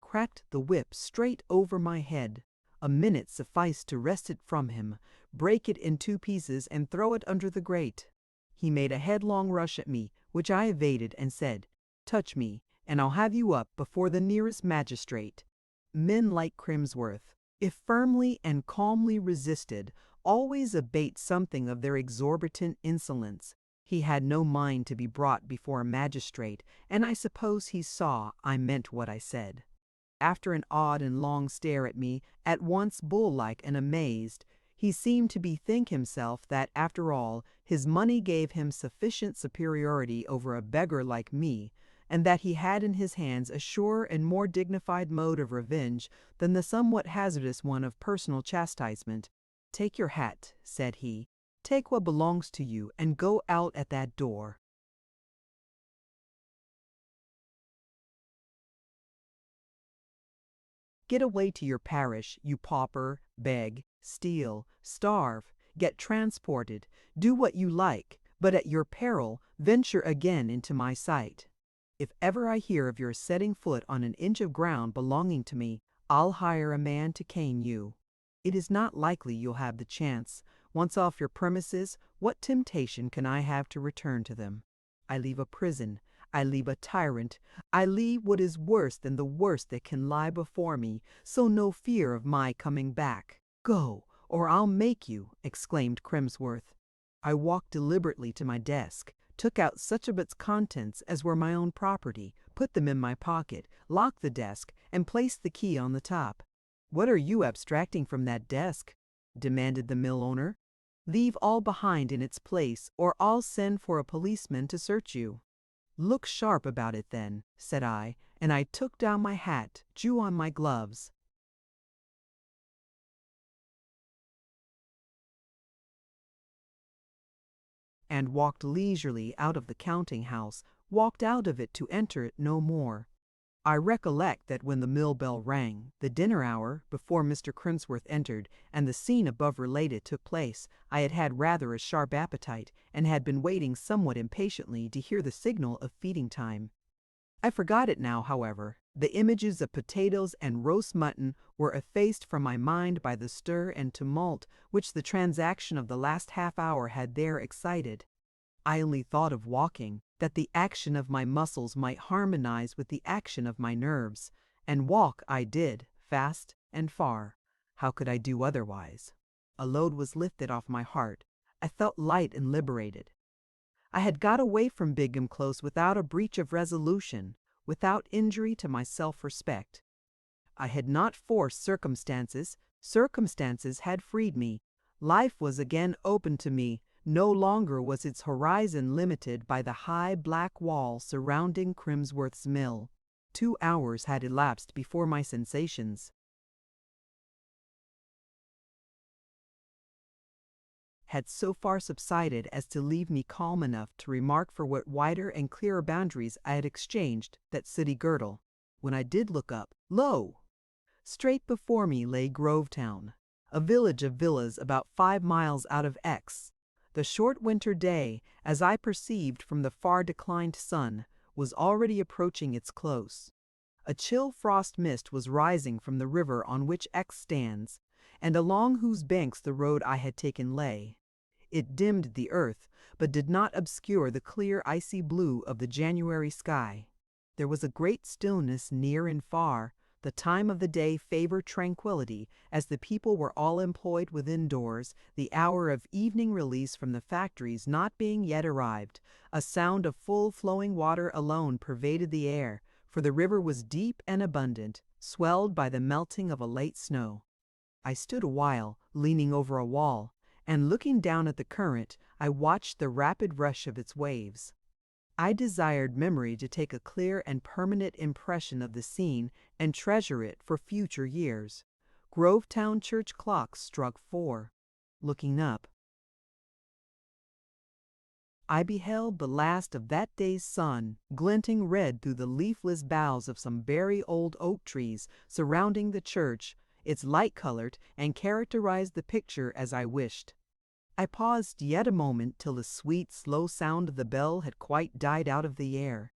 cracked the whip straight over my head. A minute sufficed to wrest it from him, break it in two pieces, and throw it under the grate. He made a headlong rush at me, which I evaded, and said, "Touch me, and I'll have you up before the nearest magistrate." Men like Crimsworth, if firmly and calmly resisted, always abate something of their exorbitant insolence. He had no mind to be brought before a magistrate, and I suppose he saw I meant what I said. After an odd and long stare at me, at once bull-like and amazed, he seemed to bethink himself that, after all, his money gave him sufficient superiority over a beggar like me, and that he had in his hands a surer and more dignified mode of revenge than the somewhat hazardous one of personal chastisement. "Take your hat," said he, "take what belongs to you, and go out at that door." Get away to your parish, you pauper, beg, steal, starve, get transported, do what you like, but at your peril venture again into my sight. If ever I hear of your setting foot on an inch of ground belonging to me, I'll hire a man to cane you. It is not likely you'll have the chance. Once off your premises, what temptation can I have to return to them? I leave a prison, I leave a tyrant, I leave what is worse than the worst that can lie before me, so no fear of my coming back. Go, or I'll make you, exclaimed Crimsworth. I walked deliberately to my desk, took out such of its contents as were my own property, put them in my pocket, locked the desk, and placed the key on the top. "What are you abstracting from that desk?" demanded the mill owner. "Leave all behind in its place, or I'll send for a policeman to search you." "Look sharp about it then," said I, and I took down my hat, drew on my gloves, and walked leisurely out of the counting-house, walked out of it to enter it no more. I recollect that when the mill bell rang, the dinner hour, before Mr. Crimsworth entered, and the scene above related took place, I had had rather a sharp appetite, and had been waiting somewhat impatiently to hear the signal of feeding time. I forgot it now, however, The images of potatoes and roast mutton were effaced from my mind by the stir and tumult which the transaction of the last half hour had there excited. I only thought of walking, that the action of my muscles might harmonize with the action of my nerves, and walk I did, fast and far. How could I do otherwise? A load was lifted off my heart. I felt light and liberated. I had got away from Bigham Close without a breach of resolution, without injury to my self-respect. I had not forced circumstances. Circumstances had freed me. Life was again open to me. No longer was its horizon limited by the high black wall surrounding Crimsworth's mill. 2 hours had elapsed before my sensations had so far subsided as to leave me calm enough to remark for what wider and clearer boundaries I had exchanged that city girdle. When I did look up, lo! Straight before me lay Grovetown, a village of villas about 5 miles out of X. The short winter day, as I perceived from the far declined sun, was already approaching its close. A chill frost mist was rising from the river on which X stands, and along whose banks the road I had taken lay. It dimmed the earth, but did not obscure the clear icy blue of the January sky. There was a great stillness near and far. The time of the day favored tranquility, as the people were all employed within doors, the hour of evening release from the factories not being yet arrived. A sound of full flowing water alone pervaded the air, for the river was deep and abundant, swelled by the melting of a late snow. I stood a while, leaning over a wall, and looking down at the current, I watched the rapid rush of its waves. I desired memory to take a clear and permanent impression of the scene and treasure it for future years. Grovetown church clocks struck 4. Looking up, I beheld the last of that day's sun glinting red through the leafless boughs of some very old oak trees surrounding the church. Its light colored and characterized the picture as I wished. I paused yet a moment till the sweet, slow sound of the bell had quite died out of the air.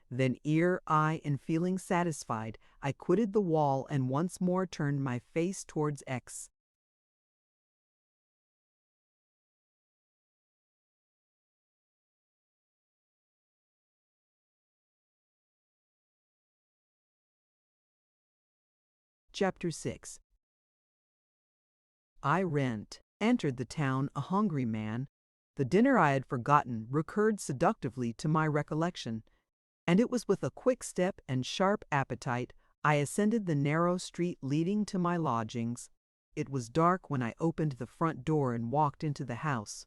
Then, ear, eye, and feeling satisfied, I quitted the wall and once more turned my face towards X. Chapter 6. I entered the town a hungry man. The dinner I had forgotten recurred seductively to my recollection, and it was with a quick step and sharp appetite I ascended the narrow street leading to my lodgings. It was dark when I opened the front door and walked into the house.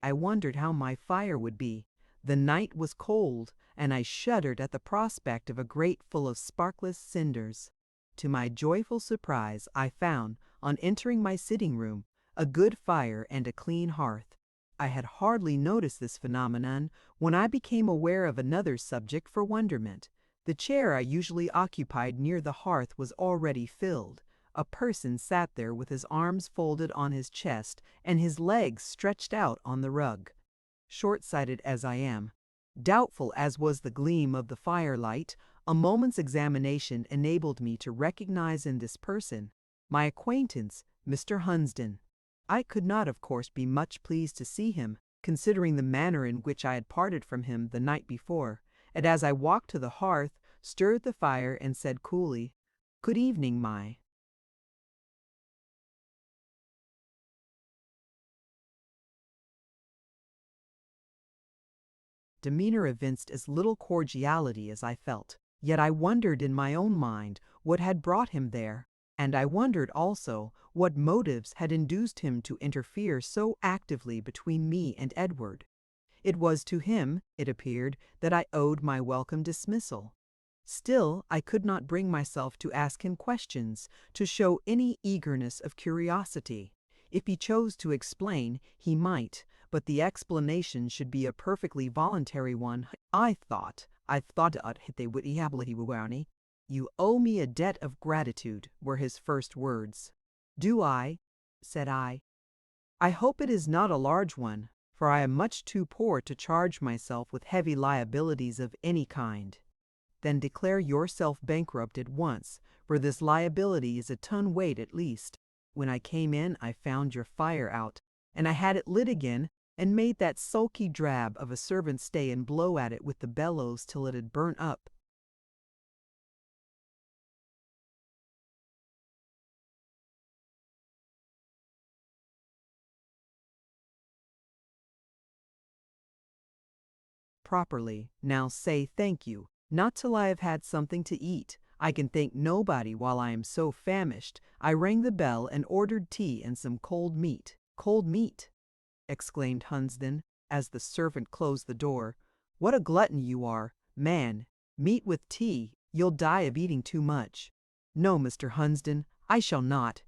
I wondered how my fire would be. The night was cold, and I shuddered at the prospect of a grate full of sparkless cinders. To my joyful surprise, I found, on entering my sitting room, a good fire and a clean hearth. I had hardly noticed this phenomenon when I became aware of another subject for wonderment. The chair I usually occupied near the hearth was already filled. A person sat there with his arms folded on his chest and his legs stretched out on the rug. Short-sighted as I am, doubtful as was the gleam of the firelight, a moment's examination enabled me to recognize in this person my acquaintance, Mr. Hunsden. I could not, of course, be much pleased to see him, considering the manner in which I had parted from him the night before, and as I walked to the hearth, stirred the fire, and said coolly, "Good evening, my." Demeanor evinced as little cordiality as I felt. Yet I wondered in my own mind what had brought him there, and I wondered also what motives had induced him to interfere so actively between me and Edward. It was to him, it appeared, that I owed my welcome dismissal. Still, I could not bring myself to ask him questions, to show any eagerness of curiosity. If he chose to explain, he might, but the explanation should be a perfectly voluntary one. I thought "You owe me a debt of gratitude," were his first words. "Do I?" said I. "I hope it is not a large one, for I am much too poor to charge myself with heavy liabilities of any kind." Then declare yourself bankrupt at once, for this liability is a ton weight at least. When I came in, I found your fire out, and I had it lit again, and made that sulky drab of a servant stay and blow at it with the bellows till it had burnt up. Properly. Now say thank you. Not till I have had something to eat. I can thank nobody while I am so famished. I rang the bell and ordered tea and some cold meat. Cold meat! Exclaimed Hunsden, as the servant closed the door. What a glutton you are, man! Meat with tea! You'll die of eating too much. No, Mr. Hunsden, I shall not.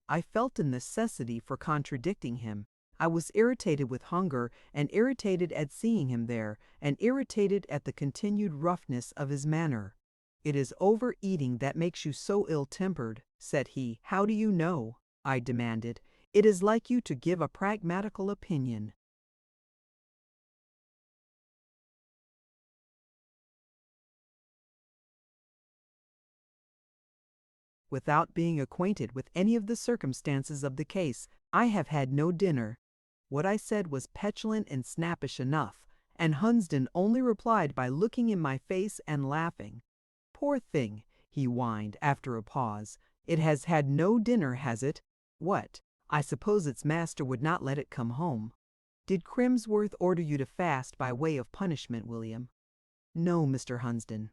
I felt a necessity for contradicting him. I was irritated with hunger, and irritated at seeing him there, and irritated at the continued roughness of his manner. It is overeating that makes you so ill-tempered, said he. How do you know? I demanded. It is like you to give a pragmatical opinion. Without being acquainted with any of the circumstances of the case, I have had no dinner. What I said was petulant and snappish enough, and Hunsden only replied by looking in my face and laughing. Poor thing, he whined after a pause. It has had no dinner, has it? What? I suppose its master would not let it come home. Did Crimsworth order you to fast by way of punishment, William? No, Mr. Hunsden.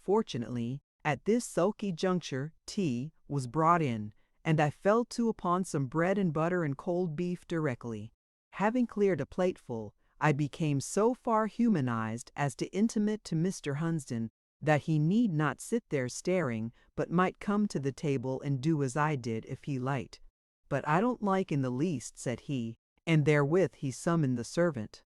Fortunately, at this sulky juncture, tea was brought in, and I fell to upon some bread and butter and cold beef directly. Having cleared a plateful, I became so far humanized as to intimate to Mr. Hunsden that he need not sit there staring, but might come to the table and do as I did if he liked. But I don't like in the least, said he, and therewith he summoned the servant.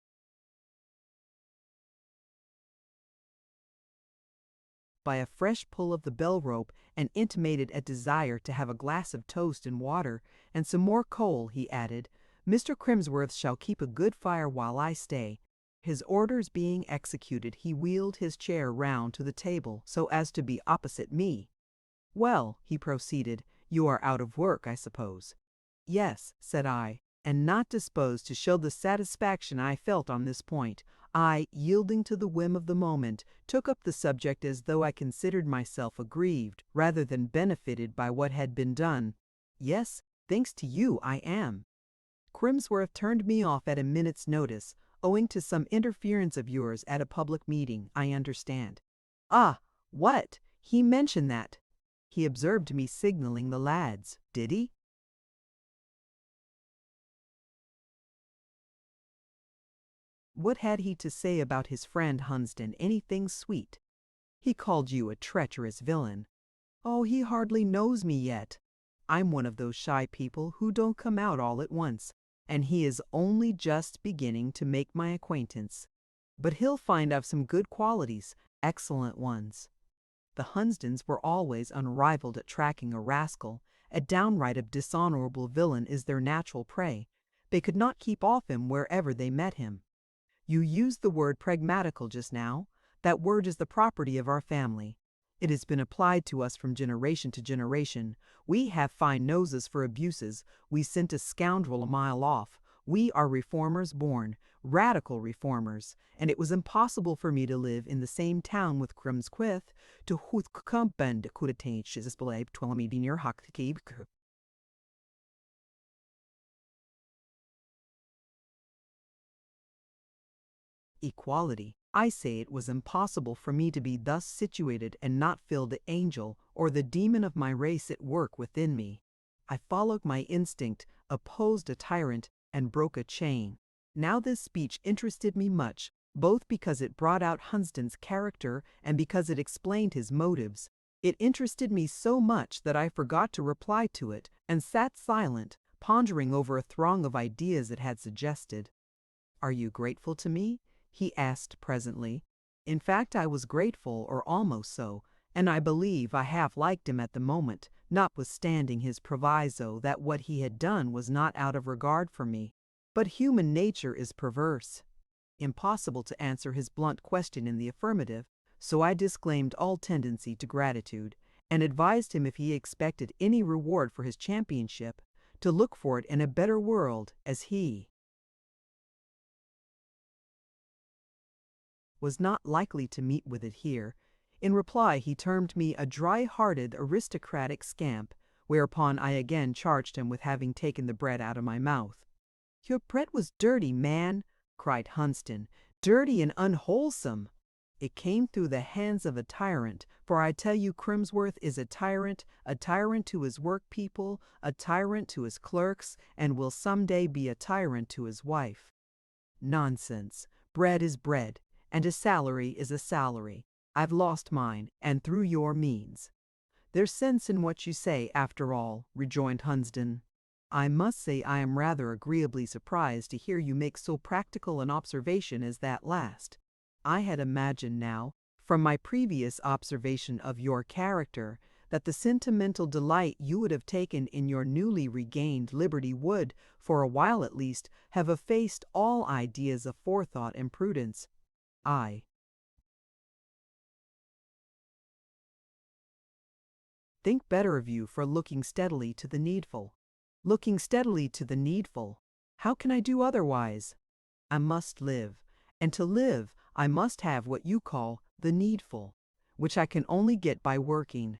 By a fresh pull of the bell rope, and intimated a desire to have a glass of toast and water, and some more coal, he added, Mr. Crimsworth shall keep a good fire while I stay. His orders being executed, he wheeled his chair round to the table so as to be opposite me. Well, he proceeded, you are out of work, I suppose. Yes, said I, and not disposed to show the satisfaction I felt on this point. I, yielding to the whim of the moment, took up the subject as though I considered myself aggrieved rather than benefited by what had been done. Yes, thanks to you, I am. Crimsworth turned me off at a minute's notice, owing to some interference of yours at a public meeting, I understand. Ah, what? He mentioned that. He observed me signaling the lads, did he? What had he to say about his friend Hunsden? Anything sweet? He called you a treacherous villain. Oh, he hardly knows me yet. I'm one of those shy people who don't come out all at once, and he is only just beginning to make my acquaintance. But he'll find I've some good qualities, excellent ones. The Hunsdens were always unrivaled at tracking a rascal. A downright dishonorable villain is their natural prey. They could not keep off him wherever they met him. You used the word pragmatical just now. That word is the property of our family. It has been applied to us from generation to generation. We have fine noses for abuses. We scent a scoundrel a mile off. We are reformers born, radical reformers, and it was impossible for me to live in the same town with Crimsworth to equality. I say it was impossible for me to be thus situated and not feel the angel or the demon of my race at work within me. I followed my instinct, opposed a tyrant, and broke a chain. Now this speech interested me much, both because it brought out Hunsden's character and because it explained his motives. It interested me so much that I forgot to reply to it, and sat silent, pondering over a throng of ideas it had suggested. "Are you grateful to me?" he asked presently. In fact, I was grateful, or almost so, and I believe I half liked him at the moment, notwithstanding his proviso that what he had done was not out of regard for me. But human nature is perverse. Impossible to answer his blunt question in the affirmative, so I disclaimed all tendency to gratitude, and advised him if he expected any reward for his championship, to look for it in a better world, as he was not likely to meet with it here. In reply, he termed me a dry-hearted aristocratic scamp, whereupon I again charged him with having taken the bread out of my mouth. "Your bread was dirty, man," cried Hunsden, "dirty and unwholesome." "It came through the hands of a tyrant, for I tell you Crimsworth is a tyrant to his work-people, a tyrant to his clerks, and will some day be a tyrant to his wife." "Nonsense. Bread is bread, and a salary is a salary. I've lost mine, and through your means." "There's sense in what you say, after all," rejoined Hunsden. "I must say I am rather agreeably surprised to hear you make so practical an observation as that last. I had imagined now, from my previous observation of your character, that the sentimental delight you would have taken in your newly regained liberty would, for a while at least, have effaced all ideas of forethought and prudence. I think better of you for looking steadily to the needful." "Looking steadily to the needful. How can I do otherwise? I must live, and to live I must have what you call the needful, which I can only get by working.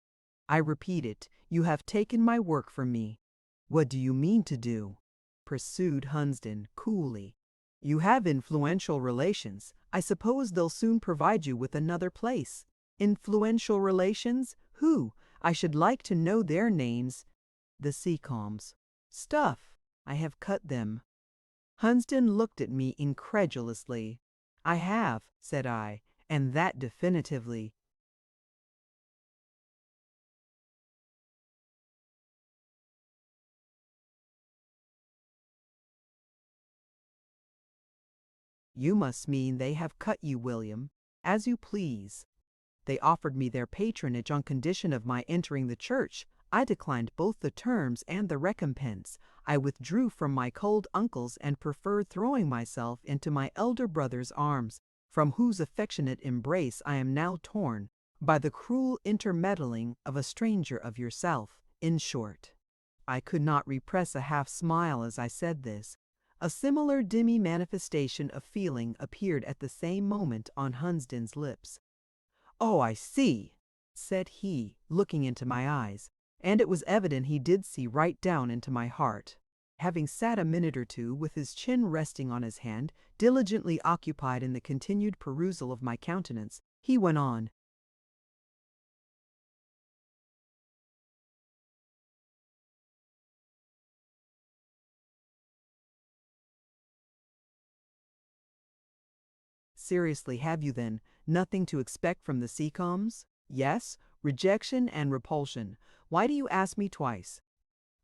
I repeat it, you have taken my work from me." "What do you mean to do?" pursued Hunsden coolly. "You have influential relations. I suppose they'll soon provide you with another place." "Influential relations? Who? I should like to know their names." "The Seacombs." "Stuff! I have cut them." Hunsden looked at me incredulously. "I have," said I, "and that definitively." "You must mean they have cut you, William. As you please. They offered me their patronage on condition of my entering the church. I declined both the terms and the recompense. I withdrew from my cold uncles and preferred throwing myself into my elder brother's arms, from whose affectionate embrace I am now torn, by the cruel intermeddling of a stranger of yourself. In short," I could not repress a half smile as I said this. A similar demi-manifestation of feeling appeared at the same moment on Hunsden's lips. "Oh, I see," said he, looking into my eyes, and it was evident he did see right down into my heart. Having sat a minute or two with his chin resting on his hand, diligently occupied in the continued perusal of my countenance, he went on. "Seriously, have you then nothing to expect from the Seacombs?" "Yes, rejection and repulsion. Why do you ask me twice?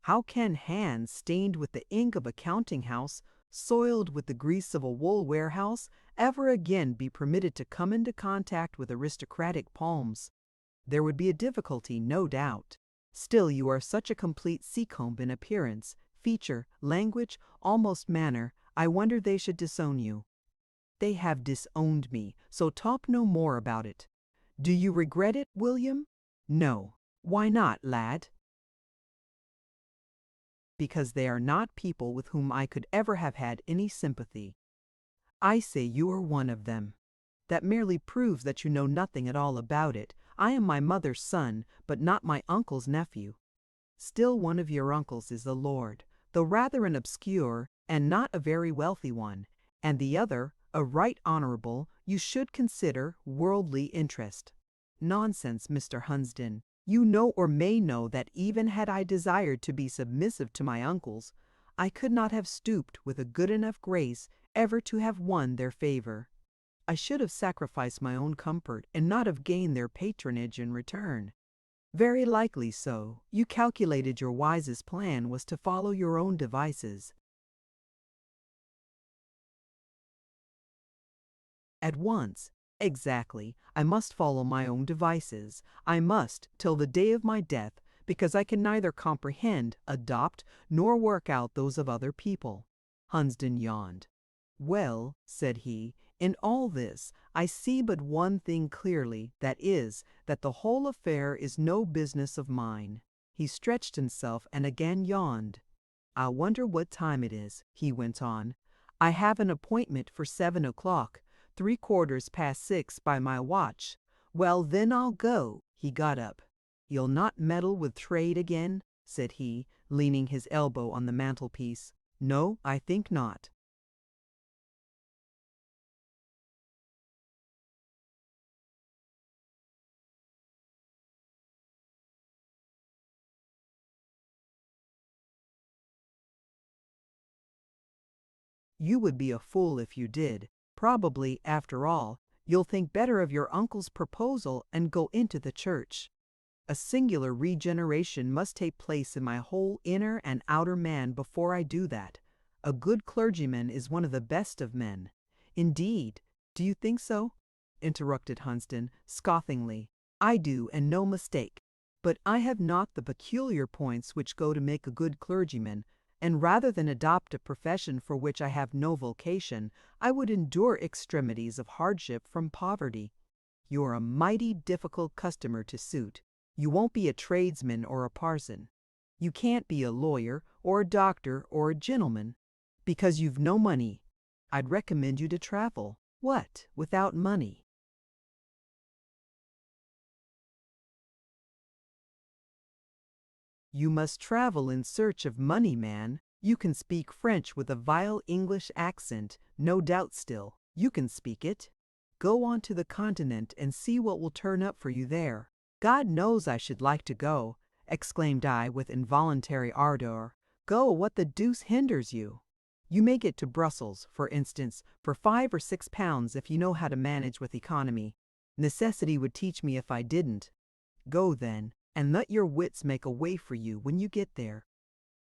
How can hands stained with the ink of a counting-house, soiled with the grease of a wool warehouse, ever again be permitted to come into contact with aristocratic palms? There would be a difficulty, no doubt. Still, you are such a complete Seacombe in appearance, feature, language, almost manner, I wonder they should disown you." "They have disowned me, so talk no more about it." "Do you regret it, William?" "No." "Why not, lad?" "Because they are not people with whom I could ever have had any sympathy." "I say you are one of them." "That merely proves that you know nothing at all about it. I am my mother's son, but not my uncle's nephew." "Still one of your uncles is a lord, though rather an obscure and not a very wealthy one, and the other a right honorable, you should consider, worldly interest." "Nonsense, Mr. Hunsden. You know or may know that even had I desired to be submissive to my uncles, I could not have stooped with a good enough grace ever to have won their favor. I should have sacrificed my own comfort and not have gained their patronage in return." "Very likely so. You calculated your wisest plan was to follow your own devices." "At once. Exactly. I must follow my own devices. I must, till the day of my death, because I can neither comprehend, adopt, nor work out those of other people." Hunsden yawned. "Well," said he, In all this, I see but one thing clearly, that is, that the whole affair is no business of mine." He stretched himself and again yawned. "I wonder what time it is," he went on. "I have an appointment for 7 o'clock, 6:15 by my watch. Well, then I'll go." He got up. "You'll not meddle with trade again?" said he, leaning his elbow on the mantelpiece. "No, I think not." "You would be a fool if you did. Probably, after all, you'll think better of your uncle's proposal and go into the church. A singular regeneration must take place in my whole inner and outer man before I do that. A good clergyman is one of the best of men." "Indeed, do you think so?" interrupted Hunsden, scoffingly. "I do, and no mistake. But I have not the peculiar points which go to make a good clergyman, and rather than adopt a profession for which I have no vocation, I would endure extremities of hardship from poverty." "You are a mighty difficult customer to suit. You won't be a tradesman or a parson. You can't be a lawyer or a doctor or a gentleman, because you've no money. I'd recommend you to travel." "What, without money?" "You must travel in search of money, man. You can speak French with a vile English accent, no doubt still. You can speak it. Go on to the continent and see what will turn up for you there." "God knows I should like to go," exclaimed I with involuntary ardor. "Go, what the deuce hinders you? You may get to Brussels, for instance, for £5 or £6 if you know how to manage with economy. Necessity would teach me if I didn't. Go then, and let your wits make a way for you when you get there.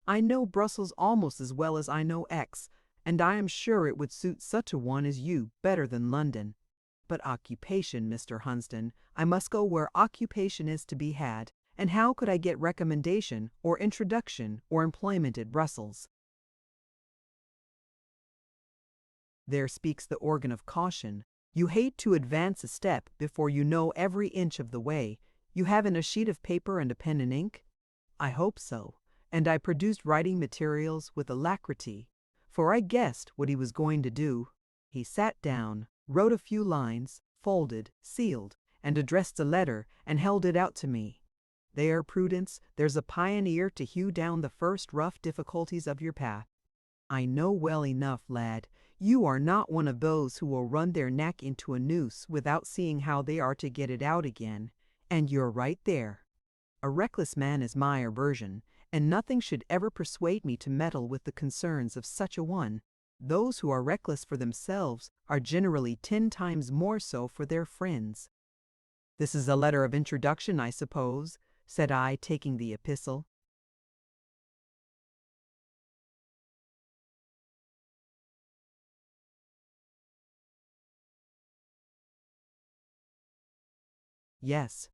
I know Brussels almost as well as I know X, and I am sure it would suit such a one as you better than London. But occupation, Mr. Hunsden, I must go where occupation is to be had, and how could I get recommendation, or introduction, or employment at Brussels?" There speaks the organ of caution. You hate to advance a step before you know every inch of the way. You haven't a sheet of paper and a pen and ink? I hope so, and I produced writing materials with alacrity, for I guessed what he was going to do. He sat down, wrote a few lines, folded, sealed, and addressed a letter, and held it out to me. "There, Prudence, there's a pioneer to hew down the first rough difficulties of your path. I know well enough, lad, you are not one of those who will run their neck into a noose without seeing how they are to get it out again, and you're right there. A reckless man is my aversion, and nothing should ever persuade me to meddle with the concerns of such a one. Those who are reckless for themselves are generally 10 times more so for their friends." "This is a letter of introduction, I suppose?" said I, taking the epistle. "Yes.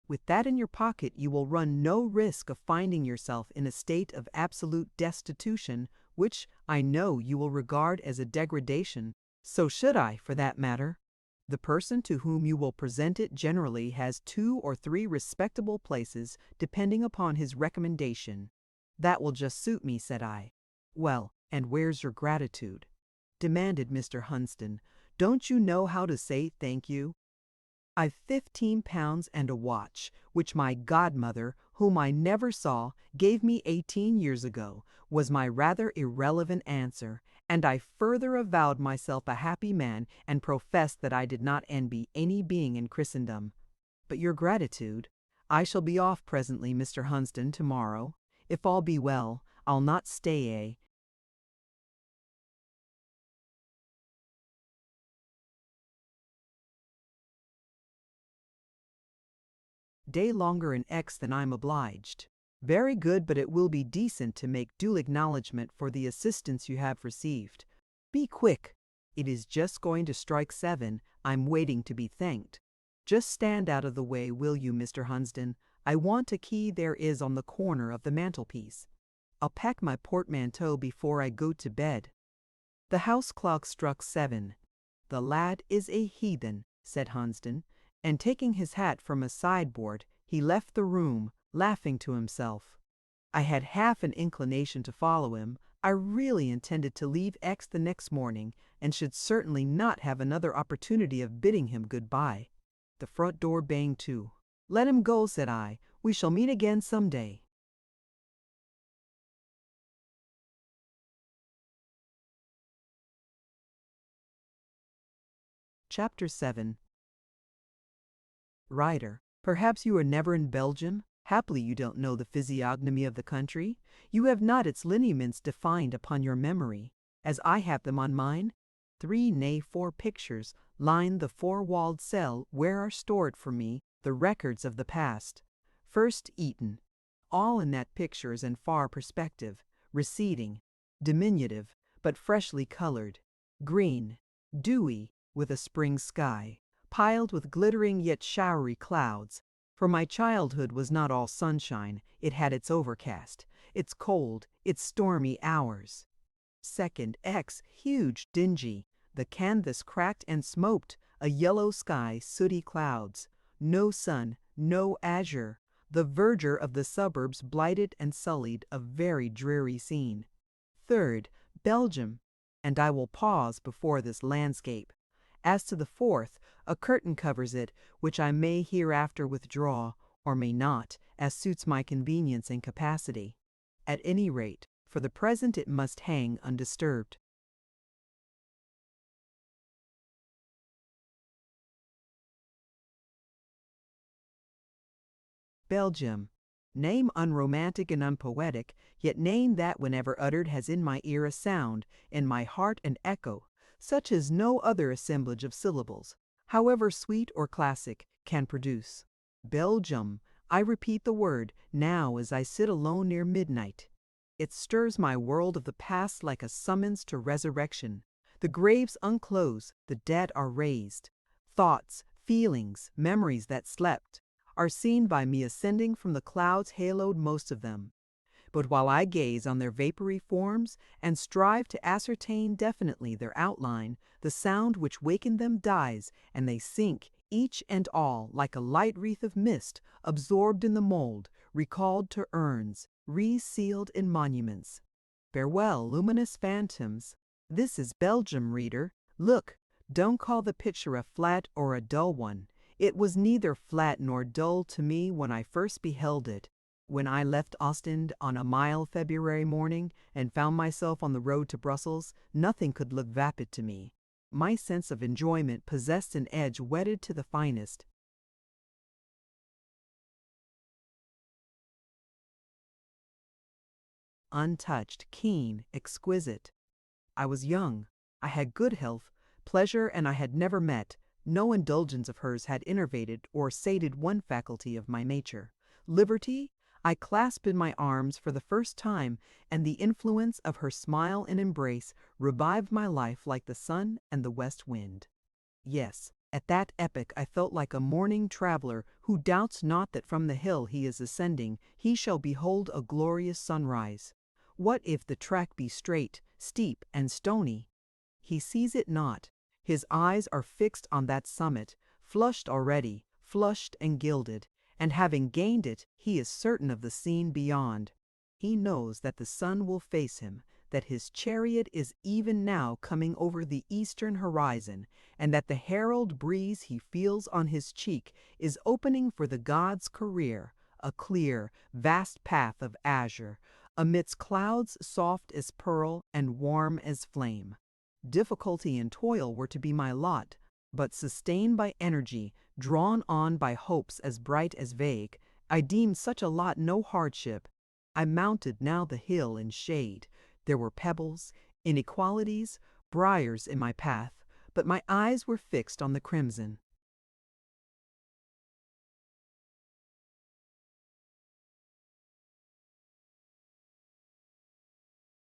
With that in your pocket you will run no risk of finding yourself in a state of absolute destitution, which I know you will regard as a degradation. So should I, for that matter. The person to whom you will present it generally has 2 or 3 respectable places, depending upon his recommendation." "That will just suit me," said I. "Well, and where's your gratitude?" demanded Mr. Hunsden. "Don't you know how to say thank you?" "I've £15 and a watch, which my godmother, whom I never saw, gave me 18 years ago," was my rather irrelevant answer, and I further avowed myself a happy man and professed that I did not envy any being in Christendom. "But your gratitude? I shall be off presently, Mr. Hunsden, tomorrow. If all be well, I'll not stay a day longer in X than I'm obliged." "Very good, but it will be decent to make due acknowledgment for the assistance you have received. Be quick. It is just going to strike 7. I'm waiting to be thanked. Just stand out of the way, will you, Mr. Hunsden? I want a key there is on the corner of the mantelpiece. I'll pack my portmanteau before I go to bed." The house clock struck 7. "The lad is a heathen," said Hunsden, and taking his hat from a sideboard, he left the room, laughing to himself. I had half an inclination to follow him. I really intended to leave X the next morning, and should certainly not have another opportunity of bidding him good-bye. The front door banged to. "Let him go," said I. "We shall meet again some day." Chapter 7. Writer, perhaps you are never in Belgium? Happily you don't know the physiognomy of the country. You have not its lineaments defined upon your memory, as I have them on mine. 3, nay 4 pictures line the four-walled cell where are stored for me the records of the past. First Eton. All in that picture is in far perspective, receding, diminutive, but freshly colored, green, dewy, with a spring sky, piled with glittering yet showery clouds. For my childhood was not all sunshine, it had its overcast, its cold, its stormy hours. Second X, huge, dingy, the canvas cracked and smoked, a yellow sky, sooty clouds, no sun, no azure, the verdure of the suburbs blighted and sullied, a very dreary scene. Third, Belgium, and I will pause before this landscape. As to the fourth, a curtain covers it, which I may hereafter withdraw, or may not, as suits my convenience and capacity. At any rate, for the present it must hang undisturbed. Belgium. Name unromantic and unpoetic, yet name that whenever uttered has in my ear a sound, in my heart an echo, such as no other assemblage of syllables, however sweet or classic, can produce. Belgium. I repeat the word, now as I sit alone near midnight. It stirs my world of the past like a summons to resurrection. The graves unclose, the dead are raised. Thoughts, feelings, memories that slept, are seen by me ascending from the clouds haloed most of them. But while I gaze on their vapory forms and strive to ascertain definitely their outline, the sound which wakened them dies, and they sink, each and all, like a light wreath of mist, absorbed in the mold, recalled to urns, resealed in monuments. Farewell, luminous phantoms. This is Belgium, reader. Look, don't call the picture a flat or a dull one. It was neither flat nor dull to me when I first beheld it. When I left Ostend on a mild February morning and found myself on the road to Brussels, nothing could look vapid to me. My sense of enjoyment possessed an edge wedded to the finest. Untouched, keen, exquisite. I was young. I had good health, pleasure, and I had never met. No indulgence of hers had enervated or sated one faculty of my nature. Liberty? I clasped in my arms for the first time, and the influence of her smile and embrace revived my life like the sun and the west wind. Yes, at that epoch I felt like a morning traveler who doubts not that from the hill he is ascending he shall behold a glorious sunrise. What if the track be straight, steep, and stony? He sees it not. His eyes are fixed on that summit, flushed already, flushed and gilded, and having gained it, he is certain of the scene beyond. He knows that the sun will face him, that his chariot is even now coming over the eastern horizon, and that the herald breeze he feels on his cheek is opening for the god's career, a clear, vast path of azure, amidst clouds soft as pearl and warm as flame. Difficulty and toil were to be my lot, but sustained by energy, drawn on by hopes as bright as vague, I deemed such a lot no hardship. I mounted now the hill in shade. There were pebbles, inequalities, briars in my path, but my eyes were fixed on the crimson.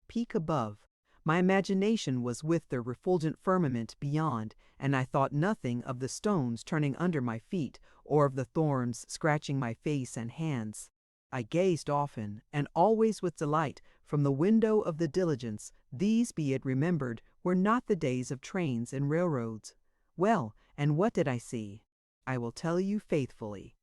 Peak above. My imagination was with the refulgent firmament beyond, and I thought nothing of the stones turning under my feet, or of the thorns scratching my face and hands. I gazed often, and always with delight, from the window of the diligence, these, be it remembered, were not the days of trains and railroads. Well, and what did I see? I will tell you faithfully.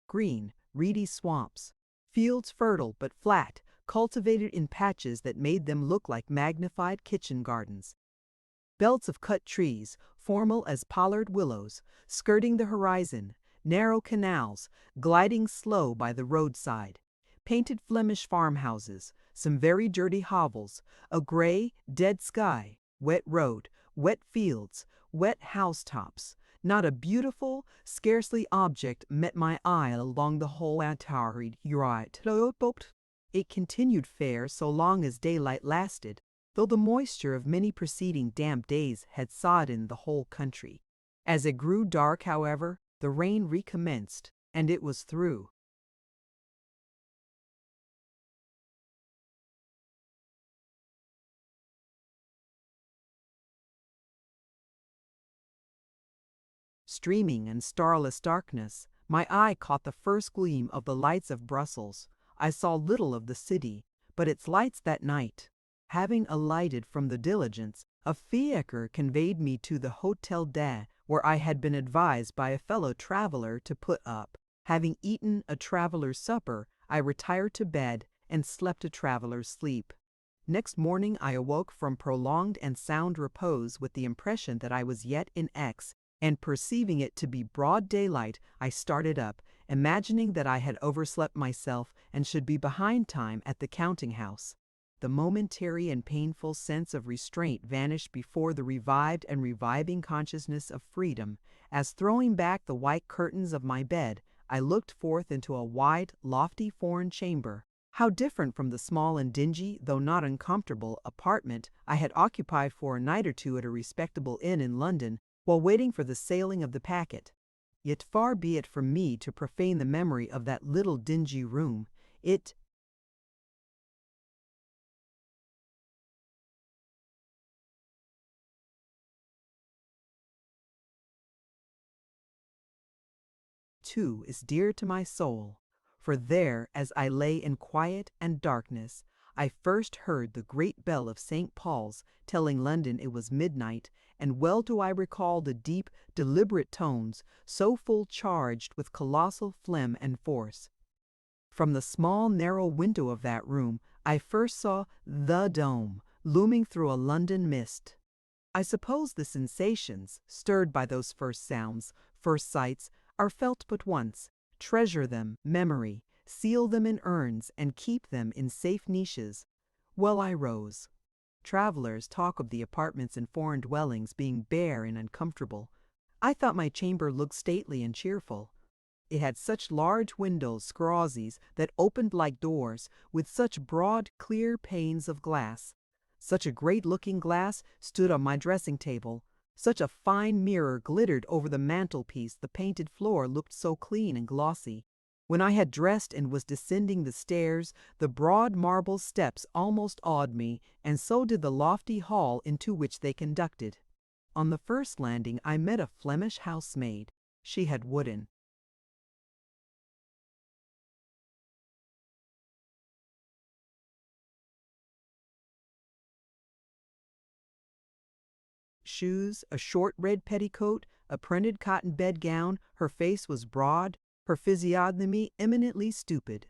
Green, reedy swamps, fields fertile but flat, cultivated in patches that made them look like magnified kitchen gardens. Belts of cut trees, formal as pollard willows, skirting the horizon, narrow canals, gliding slow by the roadside, painted Flemish farmhouses, some very dirty hovels, a gray, dead sky, wet road, wet fields, wet housetops. Not a beautiful, scarcely object met my eye along the whole entire route. It continued fair so long as daylight lasted, though the moisture of many preceding damp days had soddened the whole country. As it grew dark, however, the rain recommenced, and it was through. Streaming in starless darkness, my eye caught the first gleam of the lights of Brussels. I saw little of the city, but its lights that night. Having alighted from the diligence, a fiacre conveyed me to the Hôtel d'Aix, where I had been advised by a fellow traveler to put up. Having eaten a traveler's supper, I retired to bed and slept a traveler's sleep. Next morning I awoke from prolonged and sound repose with the impression that I was yet in Aix, and perceiving it to be broad daylight, I started up, imagining that I had overslept myself and should be behind time at the counting-house. The momentary and painful sense of restraint vanished before the revived and reviving consciousness of freedom, as throwing back the white curtains of my bed, I looked forth into a wide, lofty foreign chamber. How different from the small and dingy, though not uncomfortable, apartment I had occupied for a night or two at a respectable inn in London, while waiting for the sailing of the packet. Yet far be it from me to profane the memory of that little dingy room. It too is dear to my soul, for there, as I lay in quiet and darkness, I first heard the great bell of St. Paul's telling London it was midnight, and well do I recall the deep, deliberate tones, so full charged with colossal phlegm and force. From the small, narrow window of that room, I first saw the Dome looming through a London mist. I suppose the sensations, stirred by those first sounds, first sights, are felt but once. Treasure them, memory, seal them in urns, and keep them in safe niches. Well, I rose. Travelers talk of the apartments in foreign dwellings being bare and uncomfortable. I thought my chamber looked stately and cheerful. It had such large windows, scrozzies, that opened like doors, with such broad, clear panes of glass. Such a great-looking glass stood on my dressing-table. Such a fine mirror glittered over the mantelpiece. The painted floor looked so clean and glossy. When I had dressed and was descending the stairs, the broad marble steps almost awed me, and so did the lofty hall into which they conducted. On the first landing I met a Flemish housemaid. She had wooden shoes, a short red petticoat, a printed cotton bedgown. Her face was broad, her physiognomy eminently stupid.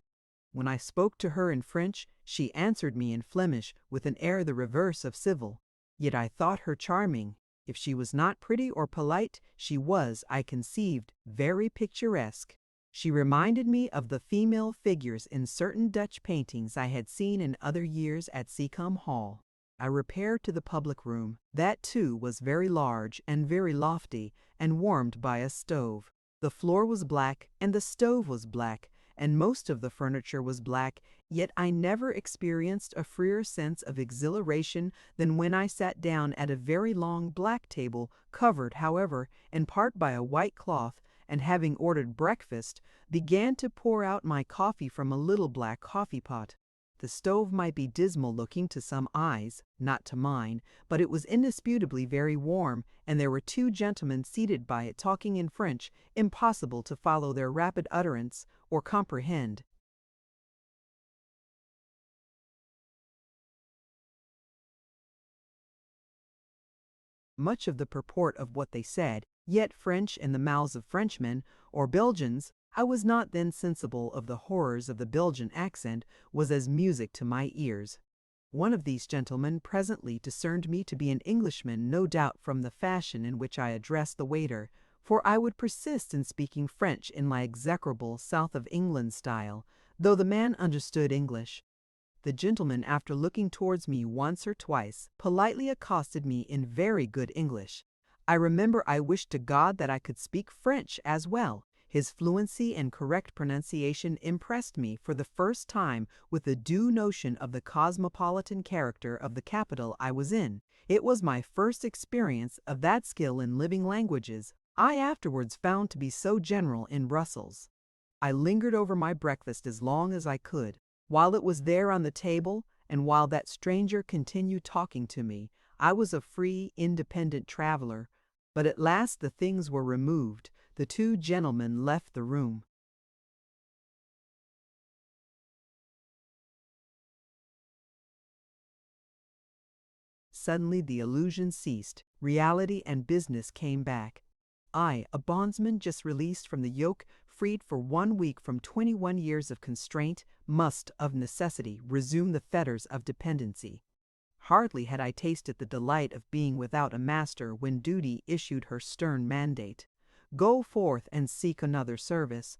When I spoke to her in French, she answered me in Flemish with an air the reverse of civil. Yet I thought her charming. If she was not pretty or polite, she was, I conceived, very picturesque. She reminded me of the female figures in certain Dutch paintings I had seen in other years at Seacombe Hall. I repaired to the public room. That, too, was very large and very lofty, and warmed by a stove. The floor was black, and the stove was black, and most of the furniture was black, yet I never experienced a freer sense of exhilaration than when I sat down at a very long black table, covered, however, in part by a white cloth, and having ordered breakfast, began to pour out my coffee from a little black coffee-pot. The stove might be dismal-looking to some eyes, not to mine, but it was indisputably very warm, and there were two gentlemen seated by it talking in French, impossible to follow their rapid utterance or comprehend. much of the purport of what they said, yet French in the mouths of Frenchmen or Belgians. I was not then sensible of the horrors of the Belgian accent, was as music to my ears. One of these gentlemen presently discerned me to be an Englishman, no doubt from the fashion in which I addressed the waiter, for I would persist in speaking French in my execrable South of England style, though the man understood English. The gentleman, after looking towards me once or twice, politely accosted me in very good English. I remember I wished to God that I could speak French as well. His fluency and correct pronunciation impressed me for the first time with a due notion of the cosmopolitan character of the capital I was in. It was my first experience of that skill in living languages I afterwards found to be so general in Brussels. I lingered over my breakfast as long as I could. While it was there on the table, and while that stranger continued talking to me, I was a free, independent traveler. But at last the things were removed. The two gentlemen left the room. Suddenly the illusion ceased. Reality and business came back. I, a bondsman just released from the yoke, freed for 1 week from 21 years of constraint, must, of necessity, resume the fetters of dependency. Hardly had I tasted the delight of being without a master when duty issued her stern mandate. Go forth and seek another service.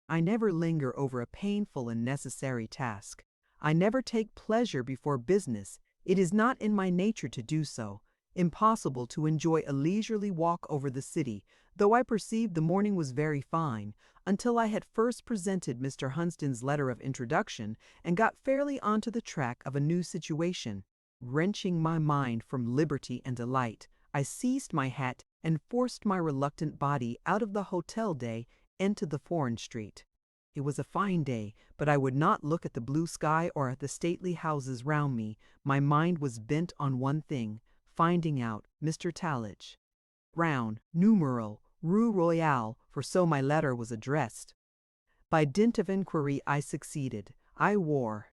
I never linger over a painful and necessary task. I never take pleasure before business. It is not in my nature to do so. Impossible to enjoy a leisurely walk over the city, though I perceived the morning was very fine, until I had first presented Mr. Hunsden's letter of introduction and got fairly onto the track of a new situation. Wrenching my mind from liberty and delight, I seized my hat and forced my reluctant body out of the hotel day into the foreign street. It was a fine day, but I would not look at the blue sky or at the stately houses round me. My mind was bent on one thing, finding out Mr. Talledge. Brown, Numero, Rue Royale, for so my letter was addressed. By dint of inquiry I succeeded. I wore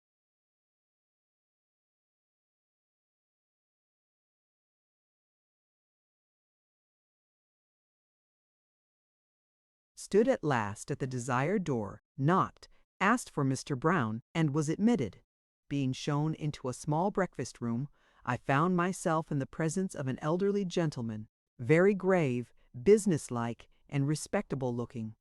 stood at last at the desired door, knocked, asked for Mr. Brown, and was admitted. Being shown into a small breakfast room, I found myself in the presence of an elderly gentleman, very grave, businesslike, and respectable looking.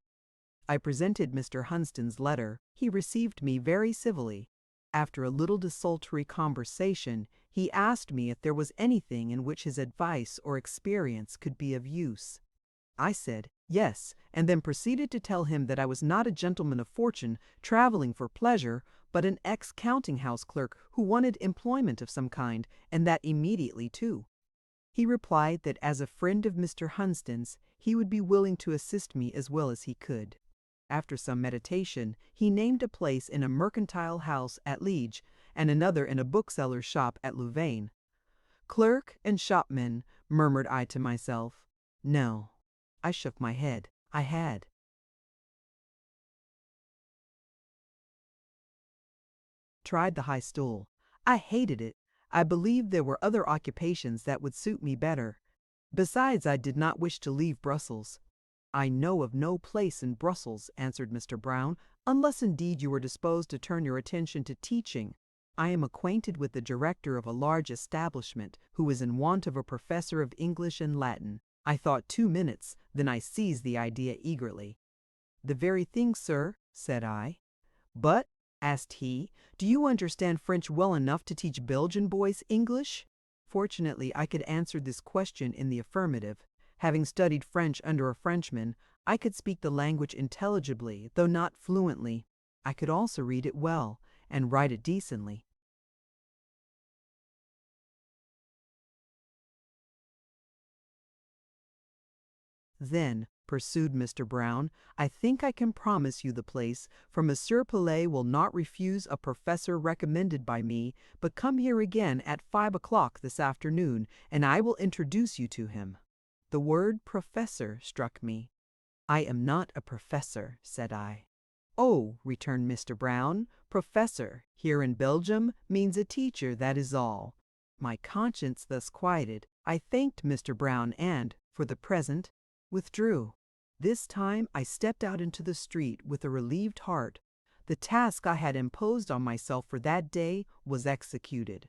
I presented Mr. Hunsden's letter. He received me very civilly. After a little desultory conversation, he asked me if there was anything in which his advice or experience could be of use. I said yes, and then proceeded to tell him that I was not a gentleman of fortune traveling for pleasure, but an ex-counting-house clerk who wanted employment of some kind, and that immediately too. He replied that as a friend of Mr. Hunsden's, he would be willing to assist me as well as he could. After some meditation, he named a place in a mercantile house at Liege, and another in a bookseller's shop at Louvain. Clerk and shopman, murmured I to myself. No. I shook my head. I had. Tried the high stool. I hated it. I believed there were other occupations that would suit me better. Besides, I did not wish to leave Brussels. I know of no place in Brussels, answered Mr. Brown, unless indeed you were disposed to turn your attention to teaching. I am acquainted with the director of a large establishment who is in want of a professor of English and Latin. I thought 2 minutes, then I seized the idea eagerly. The very thing, sir, said I. But, asked he, do you understand French well enough to teach Belgian boys English? Fortunately, I could answer this question in the affirmative. Having studied French under a Frenchman, I could speak the language intelligibly, though not fluently. I could also read it well, and write it decently. Then, pursued Mr. Brown, I think I can promise you the place, for Monsieur Pelet will not refuse a professor recommended by me, but come here again at 5 o'clock this afternoon, and I will introduce you to him. The word professor struck me. I am not a professor, said I. Oh, returned Mr. Brown, professor, here in Belgium, means a teacher, that is all. My conscience thus quieted, I thanked Mr. Brown and, for the present, withdrew. This time I stepped out into the street with a relieved heart. The task I had imposed on myself for that day was executed.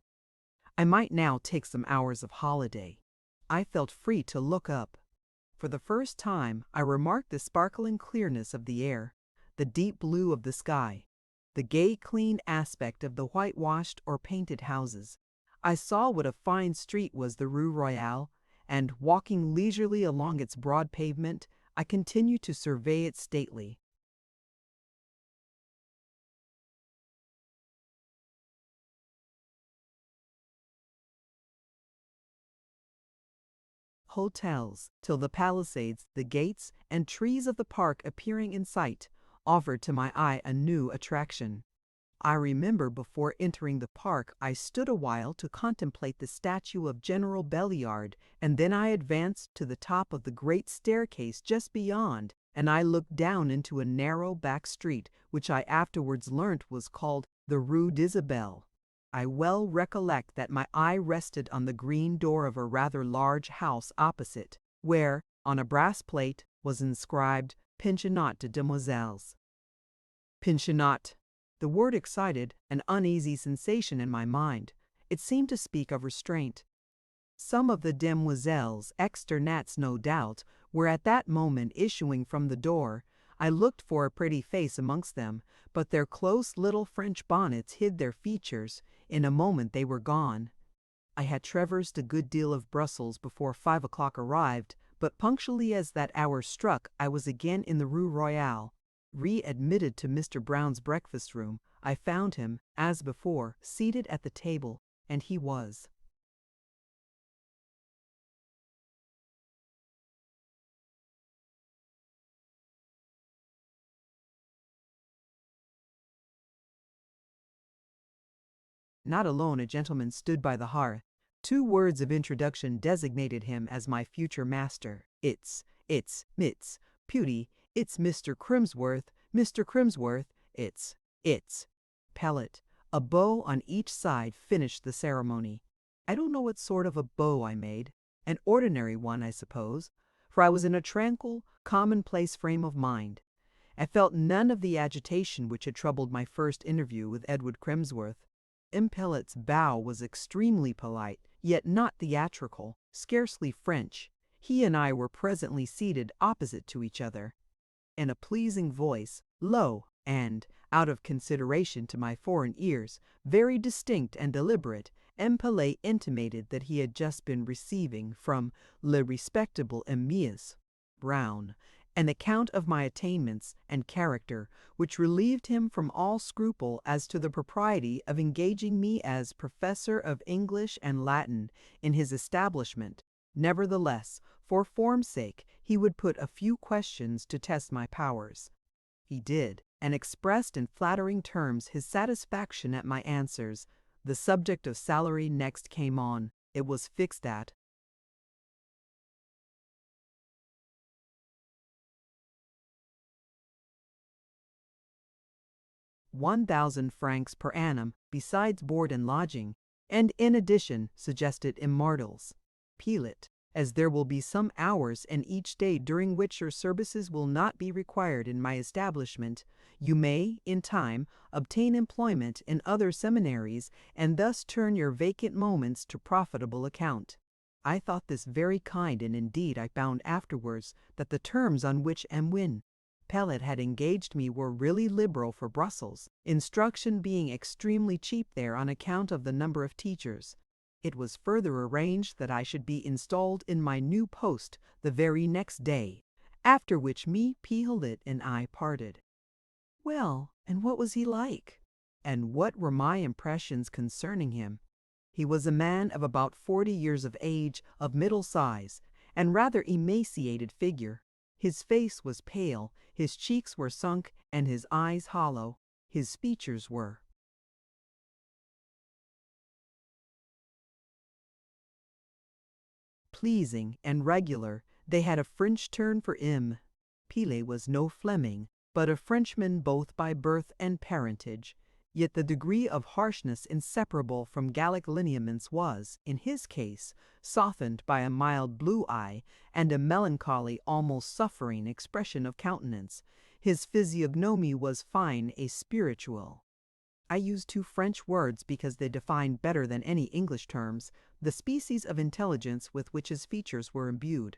I might now take some hours of holiday. I felt free to look up. For the first time, I remarked the sparkling clearness of the air, the deep blue of the sky, the gay, clean aspect of the whitewashed or painted houses. I saw what a fine street was the Rue Royale, and, walking leisurely along its broad pavement, I continued to survey it stately. Hotels, till the palisades, the gates, and trees of the park appearing in sight, offered to my eye a new attraction. I remember before entering the park I stood a while to contemplate the statue of General Belliard, and then I advanced to the top of the great staircase just beyond, and I looked down into a narrow back street, which I afterwards learnt was called the Rue d'Isabelle. I well recollect that my eye rested on the green door of a rather large house opposite, where, on a brass plate, was inscribed Pensionnat de Demoiselles. Pensionnat. The word excited an uneasy sensation in my mind. It seemed to speak of restraint. Some of the demoiselles, externats no doubt, were at that moment issuing from the door. I looked for a pretty face amongst them, but their close little French bonnets hid their features. In a moment they were gone. I had traversed a good deal of Brussels before 5 o'clock arrived, but punctually as that hour struck I was again in the Rue Royale. Re-admitted to Mr. Brown's breakfast room, I found him, as before, seated at the table, and he was. Not alone a gentleman stood by the hearth. 2 words of introduction designated him as my future master. It's Pewty, it's Mr. Crimsworth, Mr. Crimsworth, it's Pellet. A bow on each side finished the ceremony. I don't know what sort of a bow I made, an ordinary one, I suppose, for I was in a tranquil, commonplace frame of mind. I felt none of the agitation which had troubled my first interview with Edward Crimsworth. Pellet's bow was extremely polite, yet not theatrical, scarcely French. He and I were presently seated opposite to each other. In a pleasing voice, low and, out of consideration to my foreign ears, very distinct and deliberate, Pellet intimated that he had just been receiving from le respectable Amias Brown an account of my attainments and character, which relieved him from all scruple as to the propriety of engaging me as professor of English and Latin in his establishment. Nevertheless, for form's sake, he would put a few questions to test my powers. He did, and expressed in flattering terms his satisfaction at my answers. The subject of salary next came on. It was fixed at 1,000 francs per annum, besides board and lodging, and in addition suggested immortals. Pellet, as there will be some hours in each day during which your services will not be required in my establishment, you may, in time, obtain employment in other seminaries, and thus turn your vacant moments to profitable account. I thought this very kind, and indeed I found afterwards that the terms on which Pellet had engaged me were really liberal for Brussels, instruction being extremely cheap there on account of the number of teachers. It was further arranged that I should be installed in my new post the very next day, after which Pellet and I parted. Well, and what was he like? And what were my impressions concerning him? He was a man of about 40 years of age, of middle size, and rather emaciated figure. His face was pale, his cheeks were sunk, and his eyes hollow. His features were pleasing and regular. They had a French turn for him. Pellet was no Fleming, but a Frenchman both by birth and parentage. Yet the degree of harshness inseparable from Gallic lineaments was, in his case, softened by a mild blue eye and a melancholy, almost suffering expression of countenance. His physiognomy was fine et spiritual. I use two French words because they define better than any English terms the species of intelligence with which his features were imbued.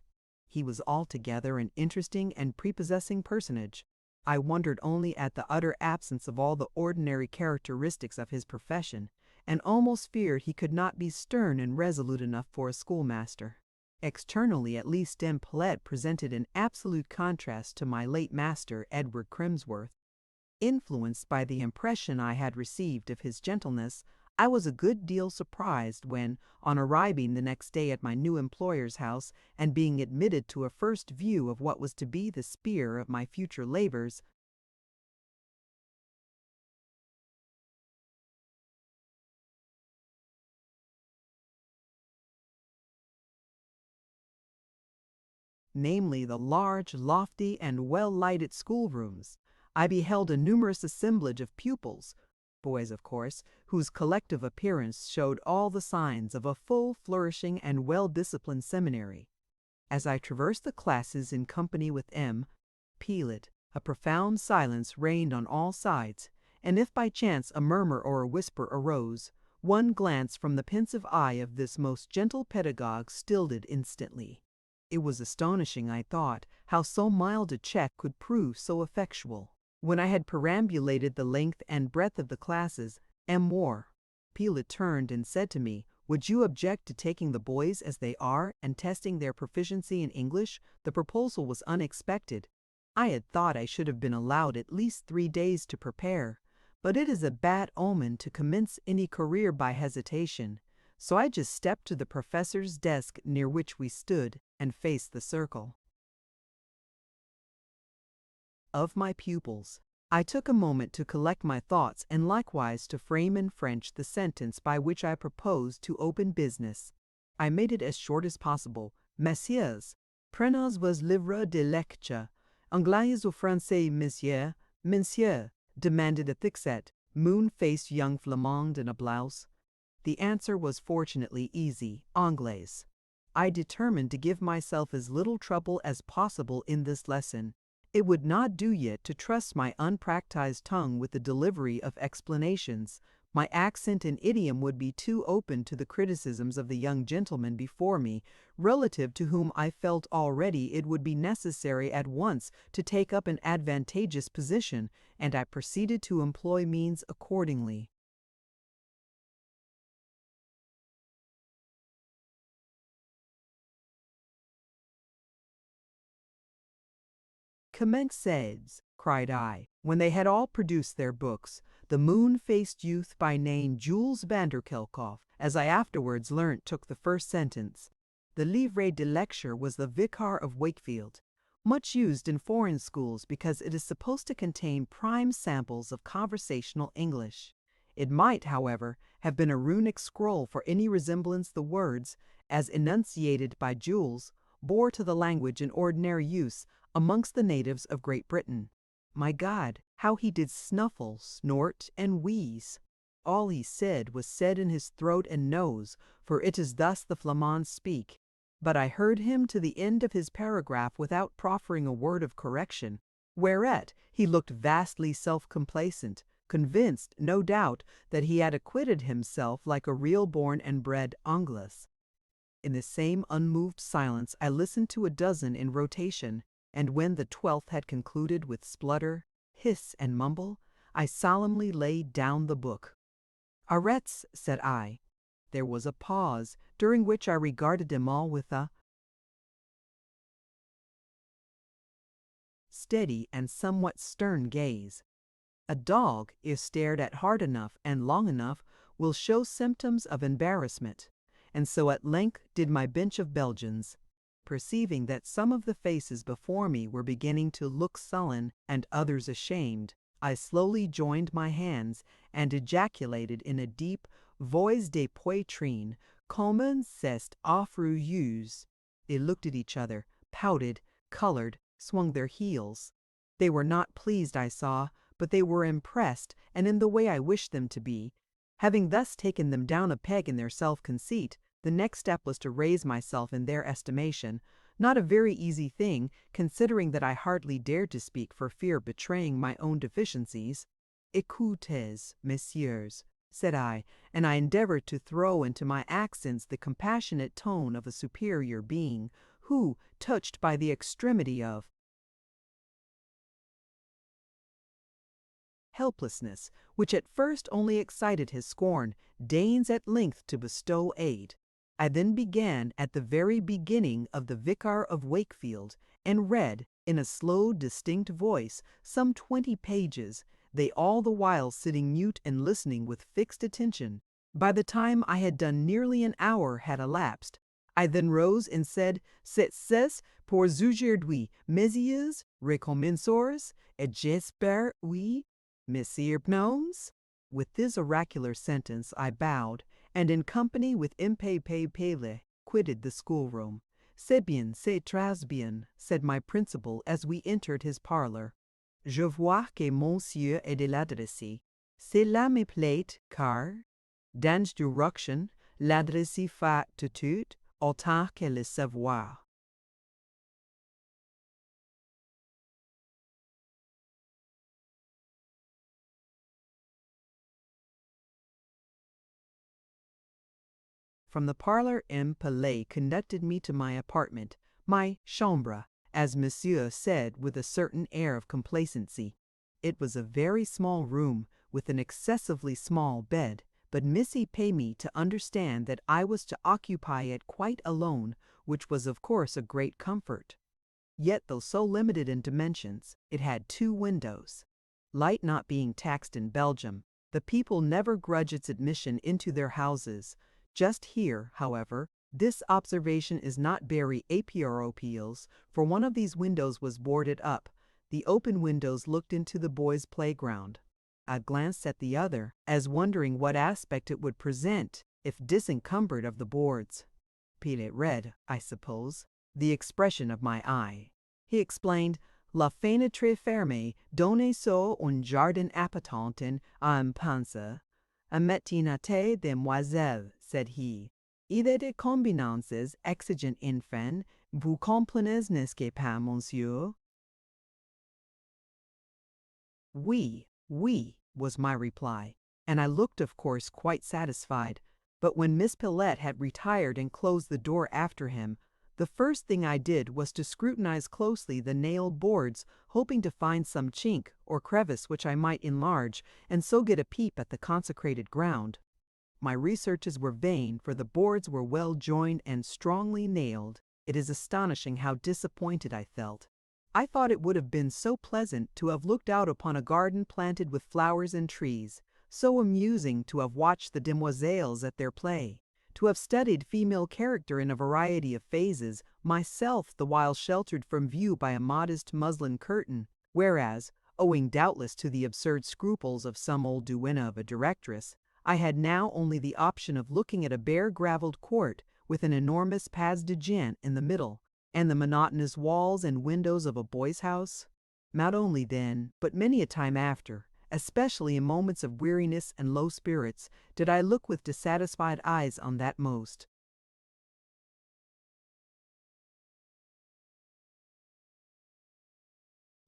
He was altogether an interesting and prepossessing personage. I wondered only at the utter absence of all the ordinary characteristics of his profession, and almost feared he could not be stern and resolute enough for a schoolmaster. Externally, at least, Dempelette presented an absolute contrast to my late master, Edward Crimsworth. Influenced by the impression I had received of his gentleness, I was a good deal surprised when, on arriving the next day at my new employer's house and being admitted to a first view of what was to be the sphere of my future labors, namely the large, lofty, and well-lighted schoolrooms, I beheld a numerous assemblage of pupils, boys of course, whose collective appearance showed all the signs of a full, flourishing, and well-disciplined seminary. As I traversed the classes in company with M. Pelet, a profound silence reigned on all sides, and if by chance a murmur or a whisper arose, one glance from the pensive eye of this most gentle pedagogue stilled it instantly. It was astonishing, I thought, how so mild a check could prove so effectual. When I had perambulated the length and breadth of the classes, M. Pelet turned and said to me, "Would you object to taking the boys as they are and testing their proficiency in English?" The proposal was unexpected. I had thought I should have been allowed at least 3 days to prepare, but it is a bad omen to commence any career by hesitation, so I just stepped to the professor's desk near which we stood and faced the circle of my pupils. I took a moment to collect my thoughts and likewise to frame in French the sentence by which I proposed to open business. I made it as short as possible. "Messieurs, prenez vos livres de lecture. Anglais ou français, messieurs?" "Monsieur," demanded a thick-set, moon-faced young Flamand in a blouse. The answer was fortunately easy, Anglais. I determined to give myself as little trouble as possible in this lesson. It would not do yet to trust my unpractised tongue with the delivery of explanations. My accent and idiom would be too open to the criticisms of the young gentleman before me, relative to whom I felt already it would be necessary at once to take up an advantageous position, and I proceeded to employ means accordingly. "Commencez," cried I, when they had all produced their books. The moon-faced youth by name Jules Vanderkelkov, as I afterwards learnt, took the first sentence. The livre de lecture was the Vicar of Wakefield, much used in foreign schools because it is supposed to contain prime samples of conversational English. It might, however, have been a runic scroll for any resemblance the words, as enunciated by Jules, bore to the language in ordinary use amongst the natives of Great Britain. My God, how he did snuffle, snort, and wheeze! All he said was said in his throat and nose, for it is thus the Flamands speak. But I heard him to the end of his paragraph without proffering a word of correction, whereat he looked vastly self-complacent, convinced, no doubt, that he had acquitted himself like a real born and bred Anglais. In the same unmoved silence I listened to a dozen in rotation, and when the 12th had concluded with splutter, hiss, and mumble, I solemnly laid down the book. "Arrêtez," said I. There was a pause, during which I regarded them all with a steady and somewhat stern gaze. A dog, if stared at hard enough and long enough, will show symptoms of embarrassment, and so at length did my bench of Belgians. Perceiving that some of the faces before me were beginning to look sullen and others ashamed, I slowly joined my hands and ejaculated in a deep voix de poitrine, "Comment c'est affreux." They looked at each other, pouted, colored, swung their heels. They were not pleased, I saw, but they were impressed, and in the way I wished them to be. Having thus taken them down a peg in their self-conceit, the next step was to raise myself in their estimation, not a very easy thing, considering that I hardly dared to speak for fear of betraying my own deficiencies. "Écoutez, messieurs," said I, and I endeavored to throw into my accents the compassionate tone of a superior being, who, touched by the extremity of helplessness, which at first only excited his scorn, deigns at length to bestow aid. I then began at the very beginning of the Vicar of Wakefield, and read, in a slow, distinct voice, some 20 pages, they all the while sitting mute and listening with fixed attention. By the time I had done nearly an hour had elapsed. I then rose and said, "C'est cesse pour aujourd'hui, messieurs, recommenceurs, et j'espère, oui, Messieurs Pnomes." With this oracular sentence I bowed, and in company with Pele, quitted the schoolroom. "C'est bien, c'est très bien," said my principal as we entered his parlor. "Je vois que monsieur est de l'adresse. Cela me plaît, car, dans direction, l'adresse fait tout autant que le savoir." From the parlor, Pele conducted me to my apartment, my chambre, as monsieur said with a certain air of complacency. It was a very small room, with an excessively small bed, but Missy paid me to understand that I was to occupy it quite alone, which was of course a great comfort. Yet, though so limited in dimensions, it had 2 windows. Light not being taxed in Belgium, the people never grudge its admission into their houses. Just here, however, this observation is not very apropos, for one of these windows was boarded up. The open windows looked into the boys' playground. I glanced at the other, as wondering what aspect it would present if disencumbered of the boards. Pele read, I suppose, the expression of my eye. He explained, "La fenêtre fermée donne sur un jardin appartenant à un peintre. A matinate demoiselle," said he. "Il est de convenances exigent enfant, vous comprenez, n'est-ce pas, monsieur?" "Oui, oui," was my reply, and I looked, of course, quite satisfied. But when Miss Pillette had retired and closed the door after him, the first thing I did was to scrutinize closely the nailed boards, hoping to find some chink or crevice which I might enlarge, and so get a peep at the consecrated ground. My researches were vain, for the boards were well joined and strongly nailed. It is astonishing how disappointed I felt. I thought it would have been so pleasant to have looked out upon a garden planted with flowers and trees, so amusing to have watched the demoiselles at their play, to have studied female character in a variety of phases, myself the while sheltered from view by a modest muslin curtain, whereas, owing doubtless to the absurd scruples of some old duenna of a directress, I had now only the option of looking at a bare gravelled court with an enormous pas de gens in the middle, and the monotonous walls and windows of a boys' house. Not only then, but many a time after, especially in moments of weariness and low spirits, did I look with dissatisfied eyes on that most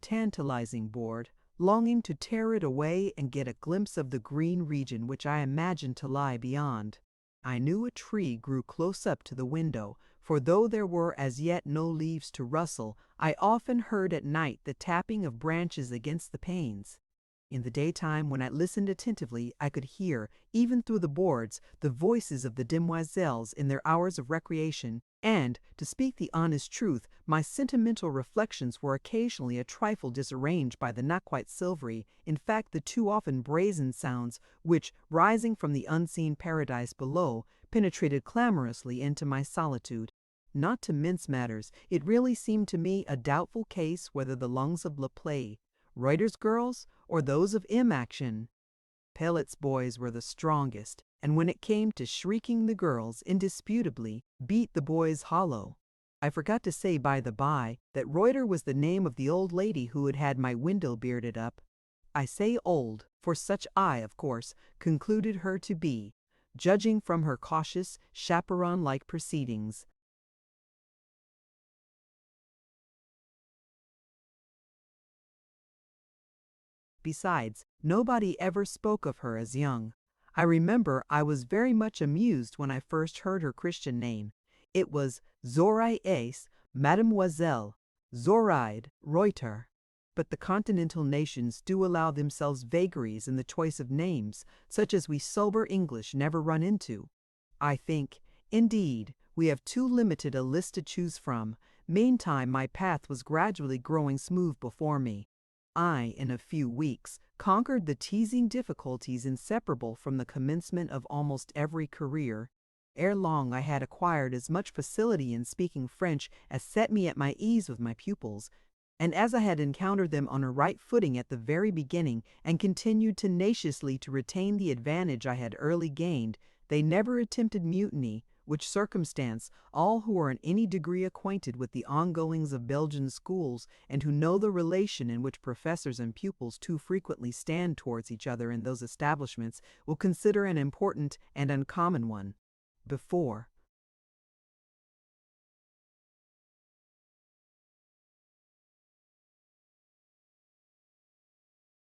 tantalizing board, longing to tear it away and get a glimpse of the green region which I imagined to lie beyond. I knew a tree grew close up to the window, for though there were as yet no leaves to rustle, I often heard at night the tapping of branches against the panes. In the daytime, when I listened attentively, I could hear, even through the boards, the voices of the demoiselles in their hours of recreation, and, to speak the honest truth, my sentimental reflections were occasionally a trifle disarranged by the not quite silvery, in fact the too often brazen sounds which, rising from the unseen paradise below, penetrated clamorously into my solitude. Not to mince matters, it really seemed to me a doubtful case whether the lungs of La Play, Reuter's girls, or those of Action, Pellet's boys were the strongest, and when it came to shrieking, the girls, indisputably, beat the boys hollow. I forgot to say by the by that Reuter was the name of the old lady who had had my window bearded up. I say old, for such I, of course, concluded her to be, judging from her cautious, chaperon-like proceedings. Besides, nobody ever spoke of her as young. I remember I was very much amused when I first heard her Christian name. It was Zoraïs, Mademoiselle Zoraide Reuter. But the continental nations do allow themselves vagaries in the choice of names, such as we sober English never run into. I think, indeed, we have too limited a list to choose from. Meantime, my path was gradually growing smooth before me. I, in a few weeks, conquered the teasing difficulties inseparable from the commencement of almost every career. Ere long I had acquired as much facility in speaking French as set me at my ease with my pupils, and as I had encountered them on a right footing at the very beginning, and continued tenaciously to retain the advantage I had early gained, they never attempted mutiny, which circumstance all who are in any degree acquainted with the ongoings of Belgian schools, and who know the relation in which professors and pupils too frequently stand towards each other in those establishments, will consider an important and uncommon one. Before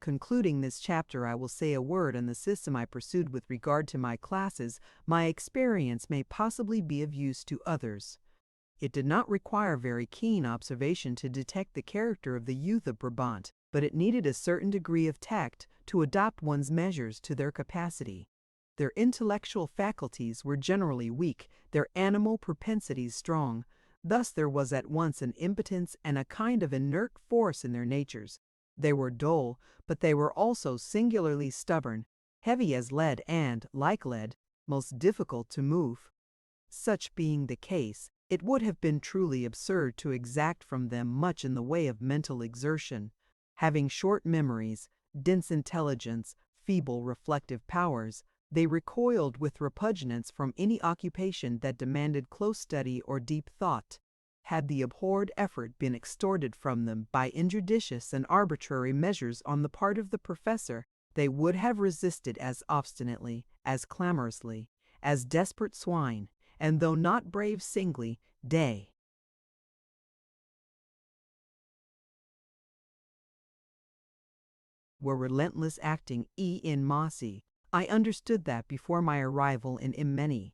concluding this chapter, I will say a word on the system I pursued with regard to my classes. My experience may possibly be of use to others. It did not require very keen observation to detect the character of the youth of Brabant, but it needed a certain degree of tact to adopt one's measures to their capacity. Their intellectual faculties were generally weak, their animal propensities strong. Thus there was at once an impotence and a kind of inert force in their natures. They were dull, but they were also singularly stubborn, heavy as lead and, like lead, most difficult to move. Such being the case, it would have been truly absurd to exact from them much in the way of mental exertion. Having short memories, dense intelligence, feeble reflective powers, they recoiled with repugnance from any occupation that demanded close study or deep thought. Had the abhorred effort been extorted from them by injudicious and arbitrary measures on the part of the professor, they would have resisted as obstinately, as clamorously, as desperate swine, and though not brave singly, they were relentless acting in masse. I understood that before my arrival in Imeni.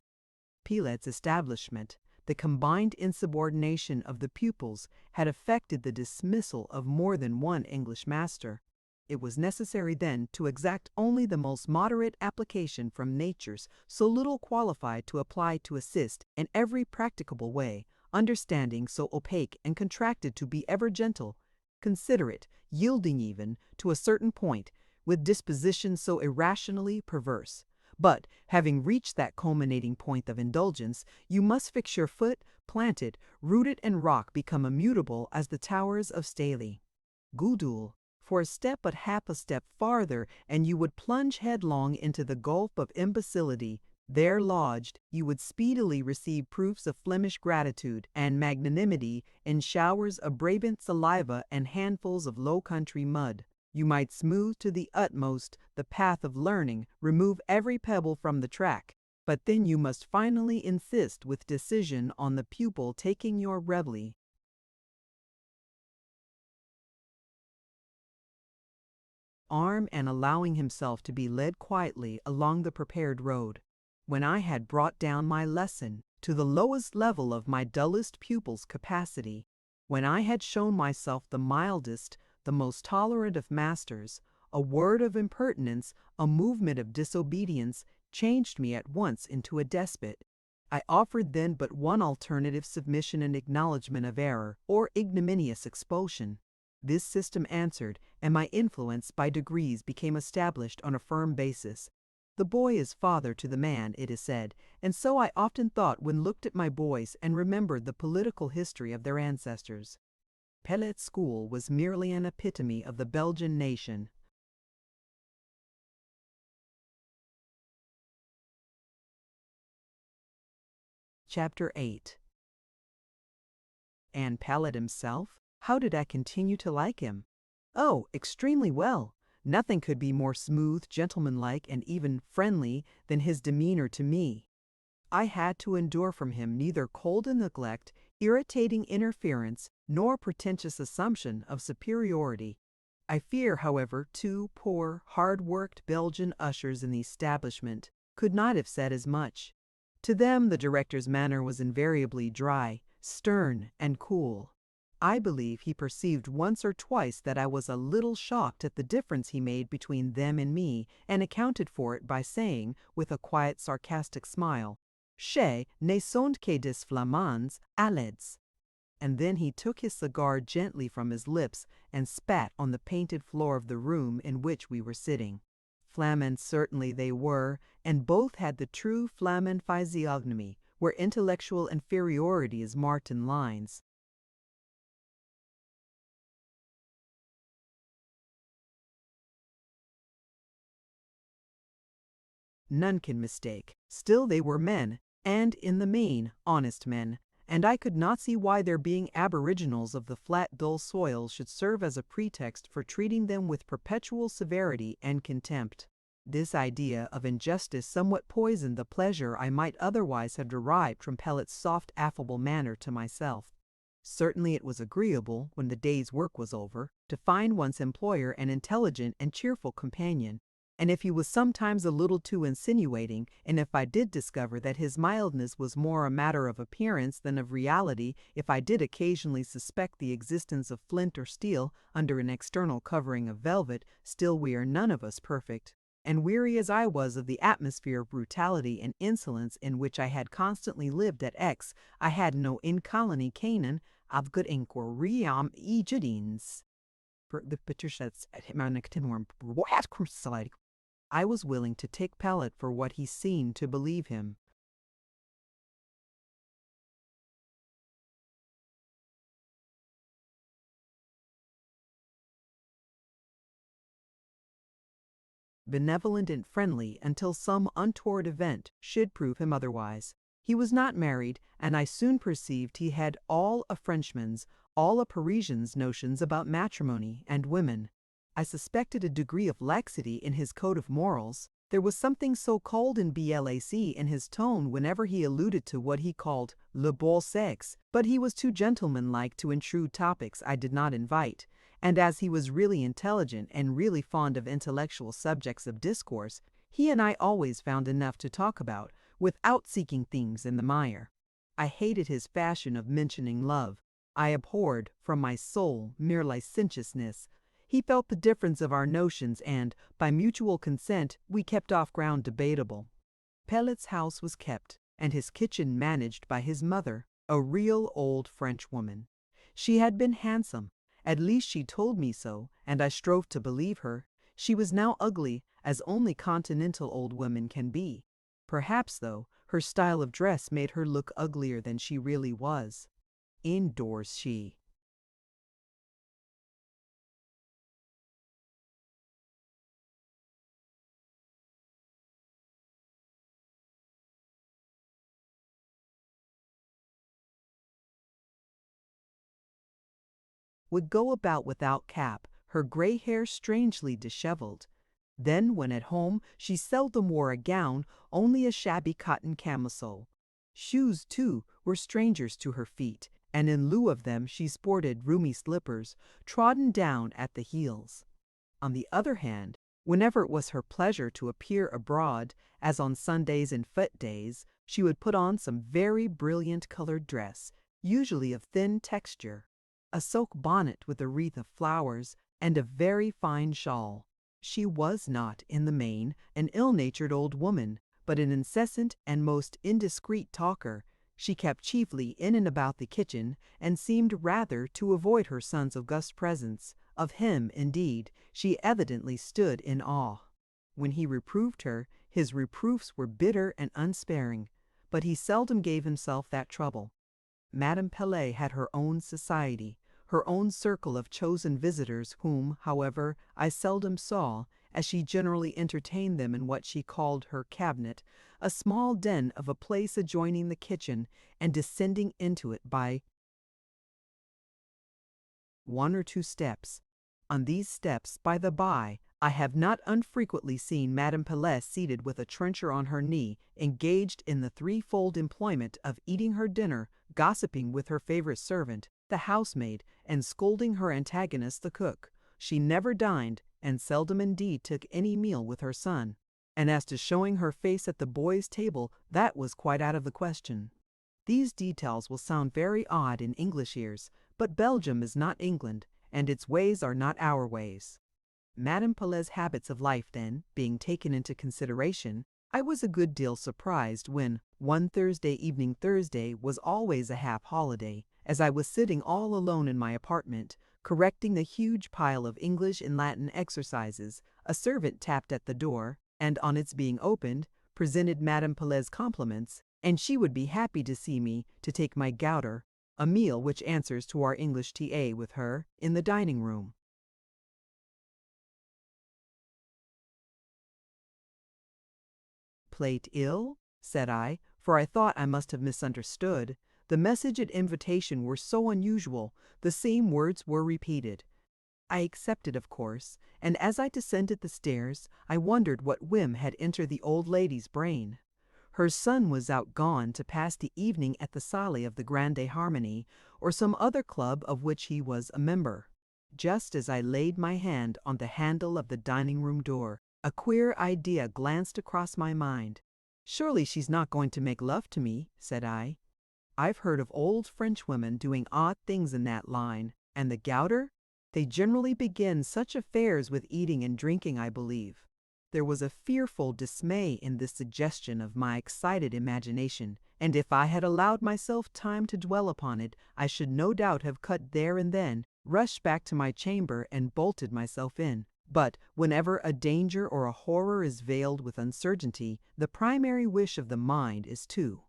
Pilet's establishment, the combined insubordination of the pupils had effected the dismissal of more than one English master. It was necessary then to exact only the most moderate application from natures so little qualified to apply to assist in every practicable way, understanding so opaque and contracted to be ever gentle, considerate, yielding even, to a certain point, with dispositions so irrationally perverse. But, having reached that culminating point of indulgence, you must fix your foot, plant it, root it, and rock become immutable as the towers of Staley. Gudul, for a step but half a step farther, and you would plunge headlong into the gulf of imbecility. There lodged, you would speedily receive proofs of Flemish gratitude and magnanimity in showers of Brabant saliva and handfuls of low country mud. You might smooth to the utmost the path of learning, remove every pebble from the track, but then you must finally insist with decision on the pupil taking your reveille. Arm and allowing himself to be led quietly along the prepared road. When I had brought down my lesson to the lowest level of my dullest pupil's capacity, when I had shown myself the mildest, the most tolerant of masters, a word of impertinence, a movement of disobedience, changed me at once into a despot. I offered then but one alternative: submission and acknowledgment of error, or ignominious expulsion. This system answered, and my influence by degrees became established on a firm basis. The boy is father to the man, it is said, and so I often thought when looked at my boys and remembered the political history of their ancestors. Pilet's school was merely an epitome of the Belgian nation. Chapter 8. And Pilet himself? How did I continue to like him? Oh, extremely well. Nothing could be more smooth, gentlemanlike, and even friendly than his demeanor to me. I had to endure from him neither cold neglect, irritating interference, nor pretentious assumption of superiority. I fear, however, two poor, hard-worked Belgian ushers in the establishment could not have said as much. To them the director's manner was invariably dry, stern, and cool. I believe he perceived once or twice that I was a little shocked at the difference he made between them and me, and accounted for it by saying, with a quiet sarcastic smile, "Che ne sont que des Flamands, allez." And then he took his cigar gently from his lips and spat on the painted floor of the room in which we were sitting. Flamands certainly they were, and both had the true Flamand physiognomy, where intellectual inferiority is marked in lines. None can mistake. Still they were men, and in the main honest men, and I could not see why their being aboriginals of the flat, dull soil should serve as a pretext for treating them with perpetual severity and contempt. This idea of injustice somewhat poisoned the pleasure I might otherwise have derived from Pellet's soft, affable manner to myself. Certainly it was agreeable, when the day's work was over, to find one's employer an intelligent and cheerful companion, and if he was sometimes a little too insinuating, and if I did discover that his mildness was more a matter of appearance than of reality, if I did occasionally suspect the existence of flint or steel under an external covering of velvet, still we are none of us perfect. And weary as I was of the atmosphere of brutality and insolence in which I had constantly lived at Aix, I had no in colony Canaan of good inquiry Ejidines. I was willing to take Pellet for what he seemed to believe him. Benevolent and friendly until some untoward event should prove him otherwise. He was not married, and I soon perceived he had all a Frenchman's, all a Parisian's notions about matrimony and women. I suspected a degree of laxity in his code of morals. There was something so cold and blac in his tone whenever he alluded to what he called le beau sexe, but he was too gentlemanlike to intrude topics I did not invite, and as he was really intelligent and really fond of intellectual subjects of discourse, he and I always found enough to talk about, without seeking things in the mire. I hated his fashion of mentioning love. I abhorred, from my soul, mere licentiousness. He felt the difference of our notions, and, by mutual consent, we kept off ground debatable. Pellet's house was kept, and his kitchen managed by his mother, a real old Frenchwoman. She had been handsome. At least she told me so, and I strove to believe her. She was now ugly, as only continental old women can be. Perhaps, though, her style of dress made her look uglier than she really was. Indoors she would go about without cap, her gray hair strangely disheveled. Then, when at home, she seldom wore a gown, only a shabby cotton camisole. Shoes, too, were strangers to her feet, and in lieu of them she sported roomy slippers, trodden down at the heels. On the other hand, whenever it was her pleasure to appear abroad, as on Sundays and fête days, she would put on some very brilliant colored dress, usually of thin texture, a silk bonnet with a wreath of flowers, and a very fine shawl. She was not, in the main, an ill-natured old woman, but an incessant and most indiscreet talker. She kept chiefly in and about the kitchen, and seemed rather to avoid her son's august presence. Of him, indeed, she evidently stood in awe. When he reproved her, his reproofs were bitter and unsparing, but he seldom gave himself that trouble. Madame Pellet had her own society, her own circle of chosen visitors whom, however, I seldom saw, as she generally entertained them in what she called her cabinet, a small den of a place adjoining the kitchen, and descending into it by one or two steps. On these steps, by the by, I have not unfrequently seen Madame Pellet seated with a trencher on her knee, engaged in the threefold employment of eating her dinner, gossiping with her favorite servant, the housemaid, and scolding her antagonist, the cook. She never dined, and seldom indeed took any meal with her son. And as to showing her face at the boys' table, that was quite out of the question. These details will sound very odd in English ears, but Belgium is not England, and its ways are not our ways. Madame Pellet's habits of life, then, being taken into consideration, I was a good deal surprised when, one Thursday evening Thursday was always a half-holiday, as I was sitting all alone in my apartment, correcting the huge pile of English and Latin exercises, a servant tapped at the door, and on its being opened, presented Madame Pellet's compliments, and she would be happy to see me to take my gouter, a meal which answers to our English tea with her, in the dining-room. "Plate ill?" said I, for I thought I must have misunderstood. The message and invitation were so unusual, the same words were repeated. I accepted, of course, and as I descended the stairs, I wondered what whim had entered the old lady's brain. Her son was outgone to pass the evening at the Salle of the Grande Harmonie, or some other club of which he was a member. Just as I laid my hand on the handle of the dining-room door, a queer idea glanced across my mind. "Surely she's not going to make love to me," said I. "I've heard of old Frenchwomen doing odd things in that line, and the gouter? They generally begin such affairs with eating and drinking, I believe." There was a fearful dismay in this suggestion of my excited imagination, and if I had allowed myself time to dwell upon it, I should no doubt have cut there and then, rushed back to my chamber, and bolted myself in. But whenever a danger or a horror is veiled with uncertainty, the primary wish of the mind is to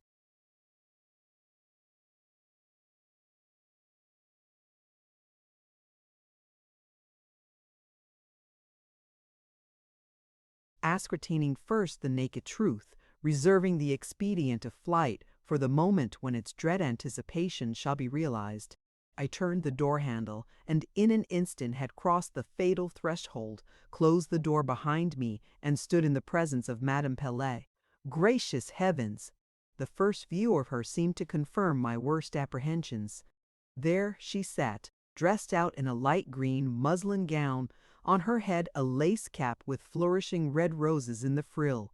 ascertaining first the naked truth, reserving the expedient of flight for the moment when its dread anticipation shall be realized. I turned the door handle, and in an instant had crossed the fatal threshold, closed the door behind me, and stood in the presence of Madame Pellet. Gracious heavens! The first view of her seemed to confirm my worst apprehensions. There she sat, dressed out in a light green muslin gown, on her head a lace cap with flourishing red roses in the frill.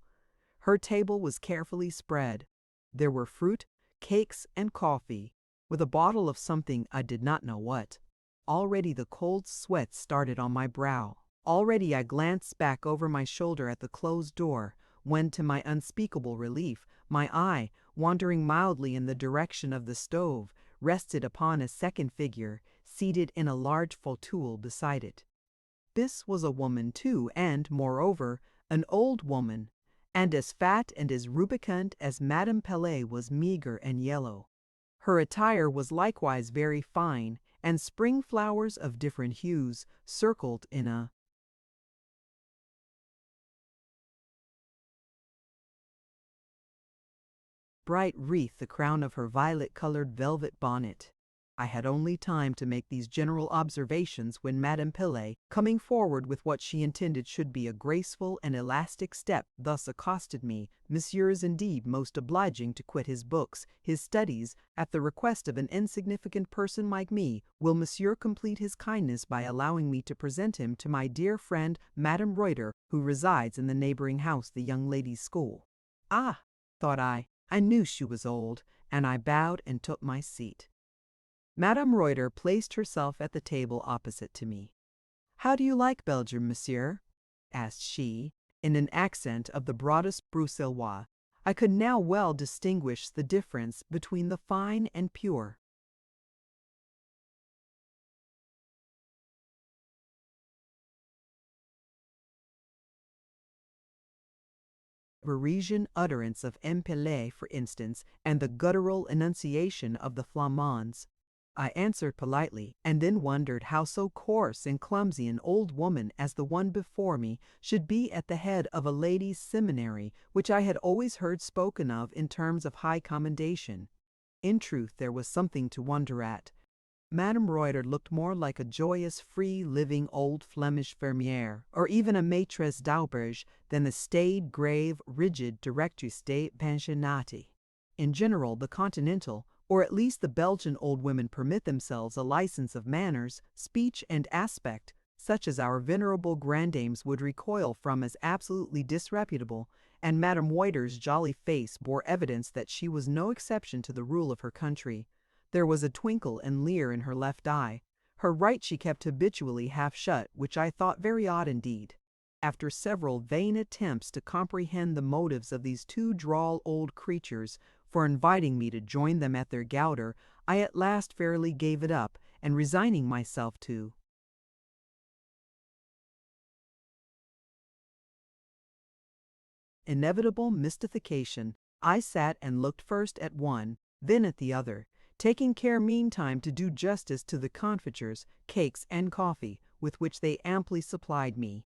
Her table was carefully spread. There were fruit, cakes, and coffee, with a bottle of something I did not know what. Already the cold sweat started on my brow. Already I glanced back over my shoulder at the closed door, when, to my unspeakable relief, my eye, wandering mildly in the direction of the stove, rested upon a second figure, seated in a large fauteuil beside it. This was a woman too, and, moreover, an old woman, and as fat and as rubicund as Madame Pellet was meagre and yellow. Her attire was likewise very fine, and spring flowers of different hues circled in a bright wreath the crown of her violet-colored velvet bonnet. I had only time to make these general observations when Madame Pellet, coming forward with what she intended should be a graceful and elastic step, thus accosted me. "Monsieur is indeed most obliging to quit his books, his studies, at the request of an insignificant person like me. Will Monsieur complete his kindness by allowing me to present him to my dear friend Madame Reuter, who resides in the neighboring house, the young ladies' school?" Ah, thought I knew she was old, and I bowed and took my seat. Madame Reuter placed herself at the table opposite to me. "How do you like Belgium, monsieur?" asked she, in an accent of the broadest Bruxellois. I could now well distinguish the difference between the fine and pure. Parisian utterance of Pellet, for instance, and the guttural enunciation of the Flamands. I answered politely, and then wondered how so coarse and clumsy an old woman as the one before me should be at the head of a ladies' seminary, which I had always heard spoken of in terms of high commendation. In truth, there was something to wonder at. Madame Reuter looked more like a joyous, free-living old Flemish fermière, or even a maîtresse d'auberge, than the staid, grave, rigid directrice des pensionnats. In general, the continental, or at least the Belgian old women permit themselves a license of manners, speech, and aspect, such as our venerable grandames would recoil from as absolutely disreputable, and Madame Reuter's jolly face bore evidence that she was no exception to the rule of her country. There was a twinkle and leer in her left eye. Her right she kept habitually half shut, which I thought very odd indeed. After several vain attempts to comprehend the motives of these two droll old creatures for inviting me to join them at their gouter, I at last fairly gave it up, and resigning myself to inevitable mystification, I sat and looked first at one, then at the other, taking care meantime to do justice to the confitures, cakes, and coffee with which they amply supplied me.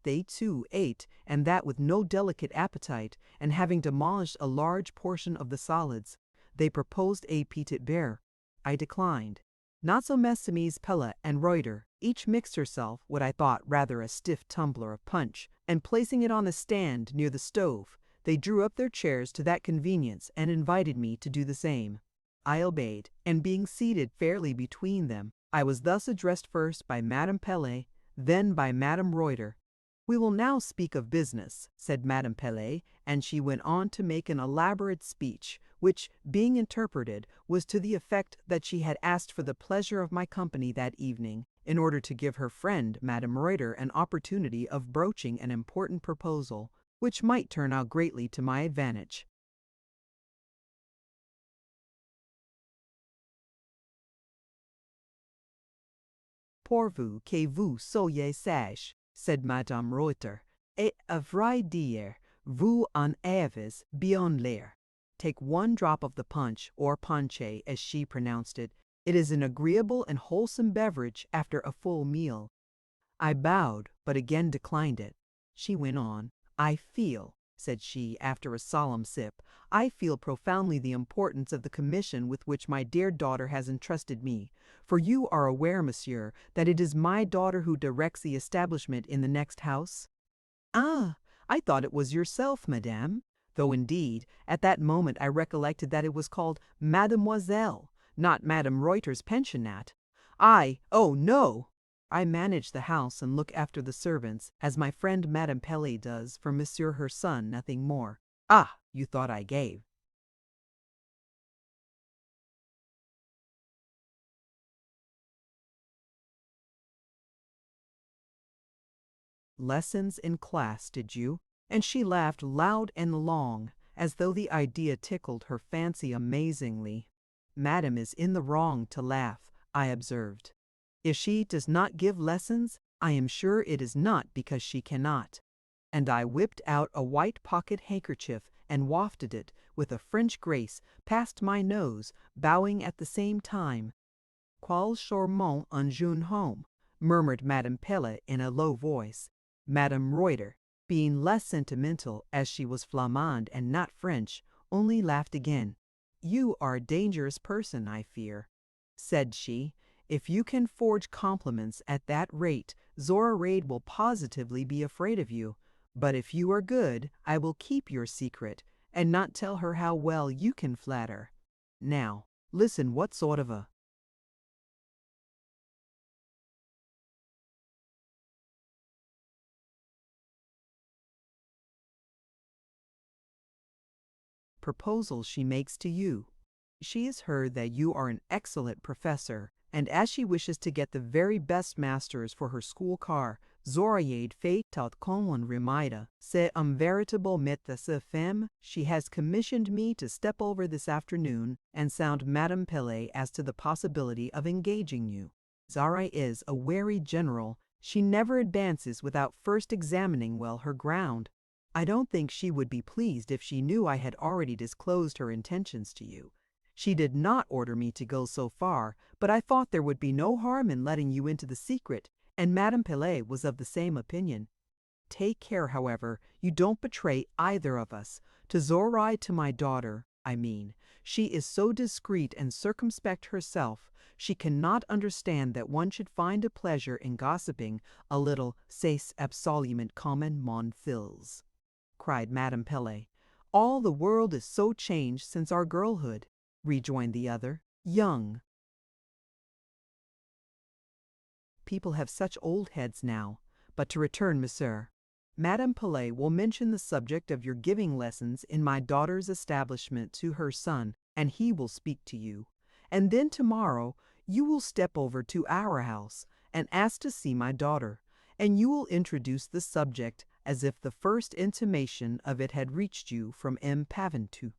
They too ate, and that with no delicate appetite, and having demolished a large portion of the solids, they proposed a petit beurre. I declined. Not so Messimes, Pella, and Reuter. Each mixed herself what I thought rather a stiff tumbler of punch, and placing it on the stand near the stove, they drew up their chairs to that convenience and invited me to do the same. I obeyed, and being seated fairly between them, I was thus addressed first by Madame Pelet, then by Madame Reuter. "We will now speak of business," said Madame Pelet, and she went on to make an elaborate speech, which, being interpreted, was to the effect that she had asked for the pleasure of my company that evening, in order to give her friend Madame Reuter an opportunity of broaching an important proposal, which might turn out greatly to my advantage. "Pourvu que vous soyez sage," said Madame Reuter, "et à vrai dire, vous en avez bien l'air." Take one drop of the punch, or ponche, as she pronounced it. It is an agreeable and wholesome beverage after a full meal. I bowed, but again declined it. She went on. "I feel," said she, after a solemn sip, "I feel profoundly the importance of the commission with which my dear daughter has entrusted me, for you are aware, monsieur, that it is my daughter who directs the establishment in the next house?" "Ah, I thought it was yourself, madame," though indeed, at that moment I recollected that it was called Mademoiselle, not Madame Reuter's pensionnat. Oh no! I manage the house and look after the servants, as my friend Madame Pelet does for monsieur her son, nothing more. Ah, you thought I gave. Lessons in class, did you? And she laughed loud and long, as though the idea tickled her fancy amazingly. Madame is in the wrong to laugh, I observed. If she does not give lessons, I am sure it is not because she cannot. And I whipped out a white pocket handkerchief and wafted it, with a French grace, past my nose, bowing at the same time. "Quel charmant un jeune homme," murmured Madame Pelet in a low voice. Madame Reuter, being less sentimental, as she was Flamande and not French, only laughed again. "You are a dangerous person, I fear," said she. "If you can forge compliments at that rate, Zoraide will positively be afraid of you. But if you are good, I will keep your secret, and not tell her how well you can flatter. Now, listen what sort of a proposal she makes to you. She has heard that you are an excellent professor, and as she wishes to get the very best masters for her school car, Zoraide fait tout comme un remède. C'est un véritable métier femme. She has commissioned me to step over this afternoon and sound Madame Pelet as to the possibility of engaging you. Zara is a wary general. She never advances without first examining well her ground. I don't think she would be pleased if she knew I had already disclosed her intentions to you. She did not order me to go so far, but I thought there would be no harm in letting you into the secret, and Madame Pelet was of the same opinion. Take care, however, you don't betray either of us. To Zoraide, to my daughter, I mean, she is so discreet and circumspect herself, she cannot understand that one should find a pleasure in gossiping a little c'est absolument common mon fils," cried Madame Pelet. "All the world is so changed since our girlhood," rejoined the other. "Young people have such old heads now. But to return, monsieur. Madame Pelet will mention the subject of your giving lessons in my daughter's establishment to her son, and he will speak to you. And then tomorrow you will step over to our house and ask to see my daughter, and you will introduce the subject as if the first intimation of it had reached you from M. Paventou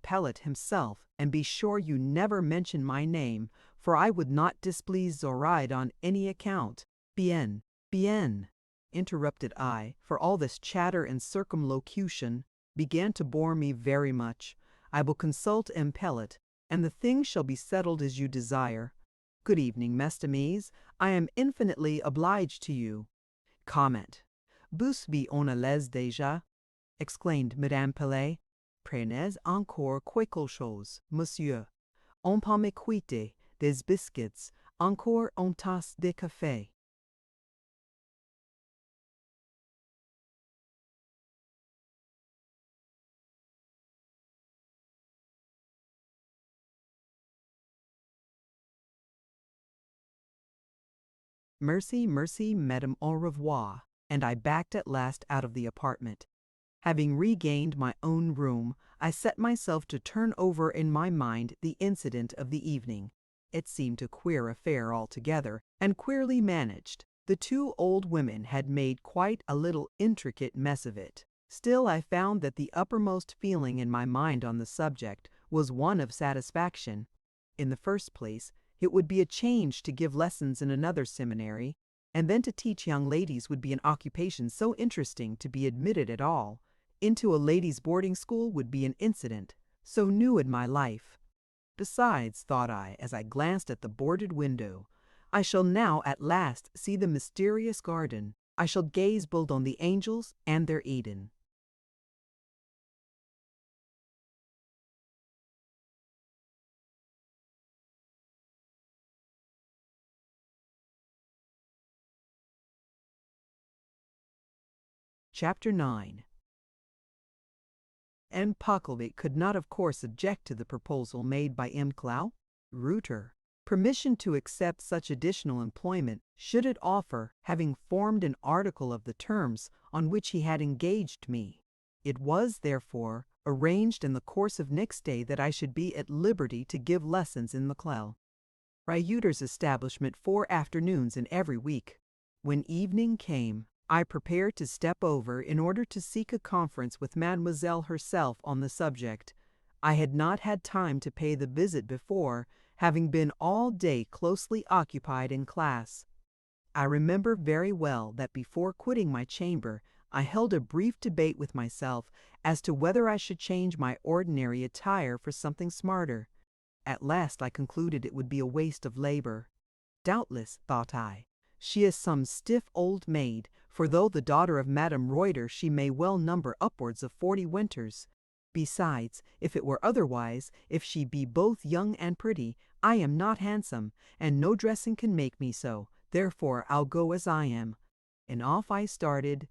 Pellet himself, and be sure you never mention my name, for I would not displease Zoraide on any account. Bien, bien, interrupted I, for all this chatter and circumlocution began to bore me very much. I will consult M. Pellet, and the thing shall be settled as you desire. Good evening, Mestimies. I am infinitely obliged to you. Comment. Vous be on a l'aise déjà? Exclaimed Madame Pelet. Prenez encore quelque chose, monsieur. On peut me quitter des biscuits, encore une tasse de café. Merci, merci, madame, au revoir, and I backed at last out of the apartment. Having regained my own room, I set myself to turn over in my mind the incident of the evening. It seemed a queer affair altogether, and queerly managed. The two old women had made quite a little intricate mess of it. Still, I found that the uppermost feeling in my mind on the subject was one of satisfaction. In the first place, it would be a change to give lessons in another seminary, and then to teach young ladies would be an occupation so interesting to be admitted at all. Into a ladies' boarding school would be an incident so new in my life. Besides, thought I, as I glanced at the boarded window, I shall now at last see the mysterious garden. I shall gaze both on the angels and their Eden. Chapter 9. M. Packlevik could not of course object to the proposal made by M. Reuter. Permission to accept such additional employment should it offer, having formed an article of the terms on which he had engaged me. It was, therefore, arranged in the course of next day that I should be at liberty to give lessons in Reuter's establishment 4 afternoons in every week. When evening came, I prepared to step over in order to seek a conference with Mademoiselle herself on the subject. I had not had time to pay the visit before, having been all day closely occupied in class. I remember very well that before quitting my chamber, I held a brief debate with myself as to whether I should change my ordinary attire for something smarter. At last I concluded it would be a waste of labor. Doubtless, thought I, she is some stiff old maid, for though the daughter of Madame Reuter, she may well number upwards of 40 winters. Besides, if it were otherwise, if she be both young and pretty, I am not handsome, and no dressing can make me so, therefore I'll go as I am. And off I started,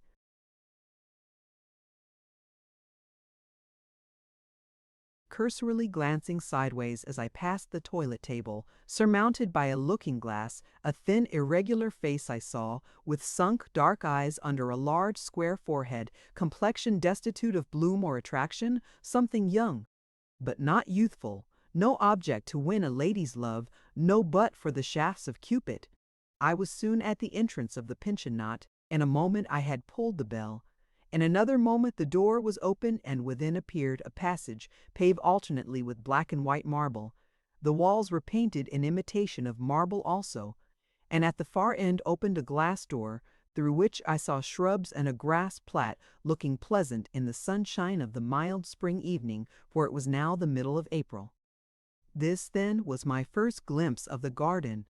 cursorily glancing sideways as I passed the toilet table, surmounted by a looking-glass, a thin irregular face I saw, with sunk dark eyes under a large square forehead, complexion destitute of bloom or attraction, something young, but not youthful, no object to win a lady's love, no butt for the shafts of Cupid. I was soon at the entrance of the pensionnat. In a moment I had pulled the bell. In another moment the door was open, and within appeared a passage paved alternately with black and white marble. The walls were painted in imitation of marble also, and at the far end opened a glass door, through which I saw shrubs and a grass plat looking pleasant in the sunshine of the mild spring evening, for it was now the middle of April. This, then, was my first glimpse of the garden.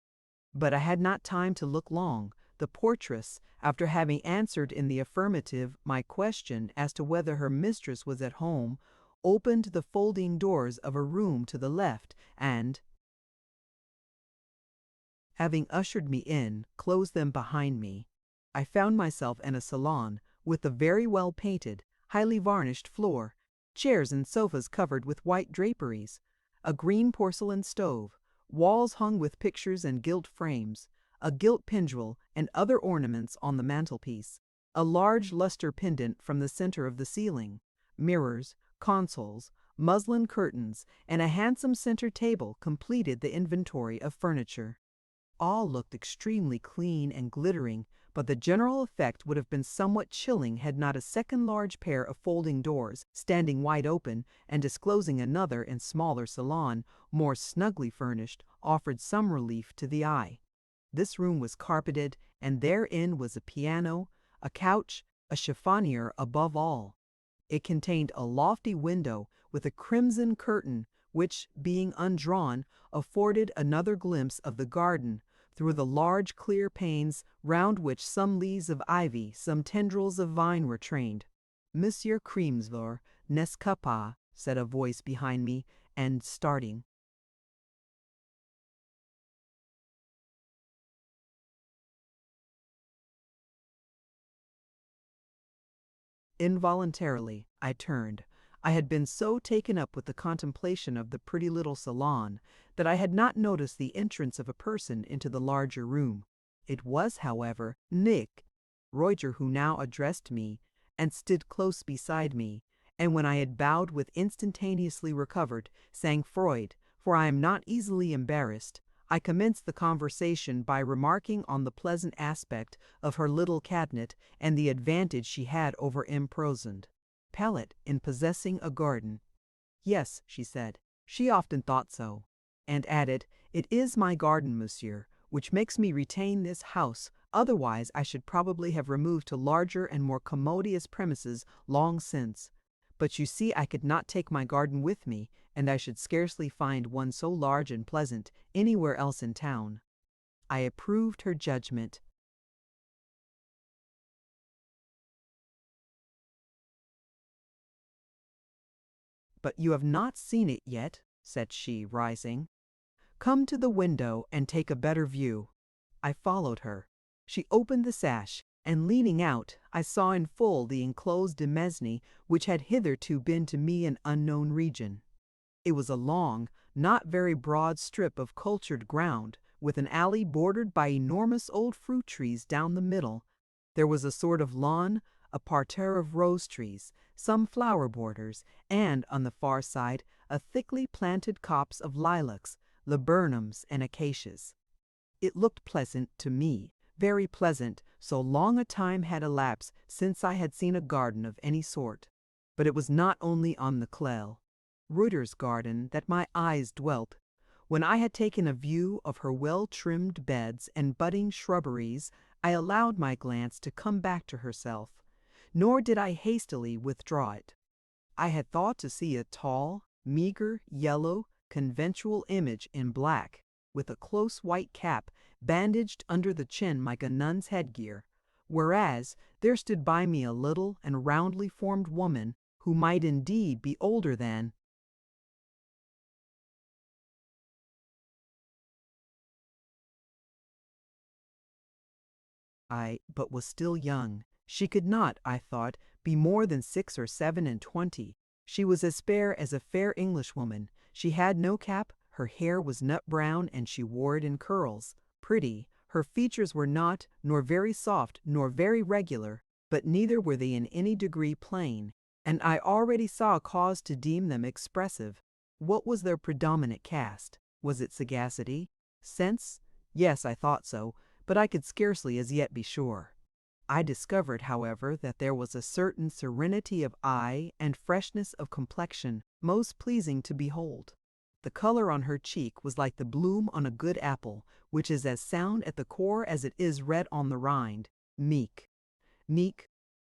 But I had not time to look long. The portress, after having answered in the affirmative my question as to whether her mistress was at home, opened the folding doors of a room to the left, and, having ushered me in, closed them behind me. I found myself in a salon with a very well painted, highly varnished floor, chairs and sofas covered with white draperies, a green porcelain stove, walls hung with pictures and gilt frames, a gilt pendule and other ornaments on the mantelpiece, a large luster pendant from the center of the ceiling, mirrors, consoles, muslin curtains, and a handsome center table completed the inventory of furniture. All looked extremely clean and glittering, but the general effect would have been somewhat chilling had not a second large pair of folding doors, standing wide open and disclosing another and smaller salon, more snugly furnished, offered some relief to the eye. This room was carpeted, and therein was a piano, a couch, a chiffonier above all. It contained a lofty window with a crimson curtain, which, being undrawn, afforded another glimpse of the garden, through the large clear panes round which some leaves of ivy, some tendrils of vine were trained. "Monsieur Crimsworth, n'est-ce pas?" said a voice behind me, and starting. Involuntarily, I turned. I had been so taken up with the contemplation of the pretty little salon that I had not noticed the entrance of a person into the larger room. It was, however, Nick Reuter who now addressed me and stood close beside me, and when I had bowed with instantaneously recovered sang-froid, for I am not easily embarrassed, I commenced the conversation by remarking on the pleasant aspect of her little cabinet and the advantage she had over imprisoned Palette in possessing a garden. "Yes," she said, "she often thought so," and added, "It is my garden, monsieur, which makes me retain this house, otherwise I should probably have removed to larger and more commodious premises long since. But you see I could not take my garden with me, and I should scarcely find one so large and pleasant anywhere else in town." I approved her judgment. "But you have not seen it yet," said she, rising. "Come to the window and take a better view." I followed her. She opened the sash, and leaning out, I saw in full the enclosed demesne which had hitherto been to me an unknown region. It was a long, not very broad strip of cultured ground, with an alley bordered by enormous old fruit trees down the middle. There was a sort of lawn, a parterre of rose trees, some flower borders, and, on the far side, a thickly planted copse of lilacs, laburnums, and acacias. It looked pleasant to me, very pleasant, so long a time had elapsed since I had seen a garden of any sort. But it was not only on the Clell Reuter's garden that my eyes dwelt. When I had taken a view of her well-trimmed beds and budding shrubberies, I allowed my glance to come back to herself, nor did I hastily withdraw it. I had thought to see a tall, meager, yellow, conventual image in black, with a close white cap bandaged under the chin like a nun's headgear, whereas there stood by me a little and roundly formed woman who might indeed be older than I, but was still young. She could not, I thought, be more than 6 or 27. She was as spare as a fair Englishwoman. She had no cap, her hair was nut brown, and she wore it in curls. Pretty, her features were not, nor very soft, nor very regular, but neither were they in any degree plain, and I already saw cause to deem them expressive. What was their predominant cast? Was it sagacity? Sense? Yes, I thought so, but I could scarcely as yet be sure. I discovered, however, that there was a certain serenity of eye and freshness of complexion most pleasing to behold. The color on her cheek was like the bloom on a good apple, which is as sound at the core as it is red on the rind. Meek.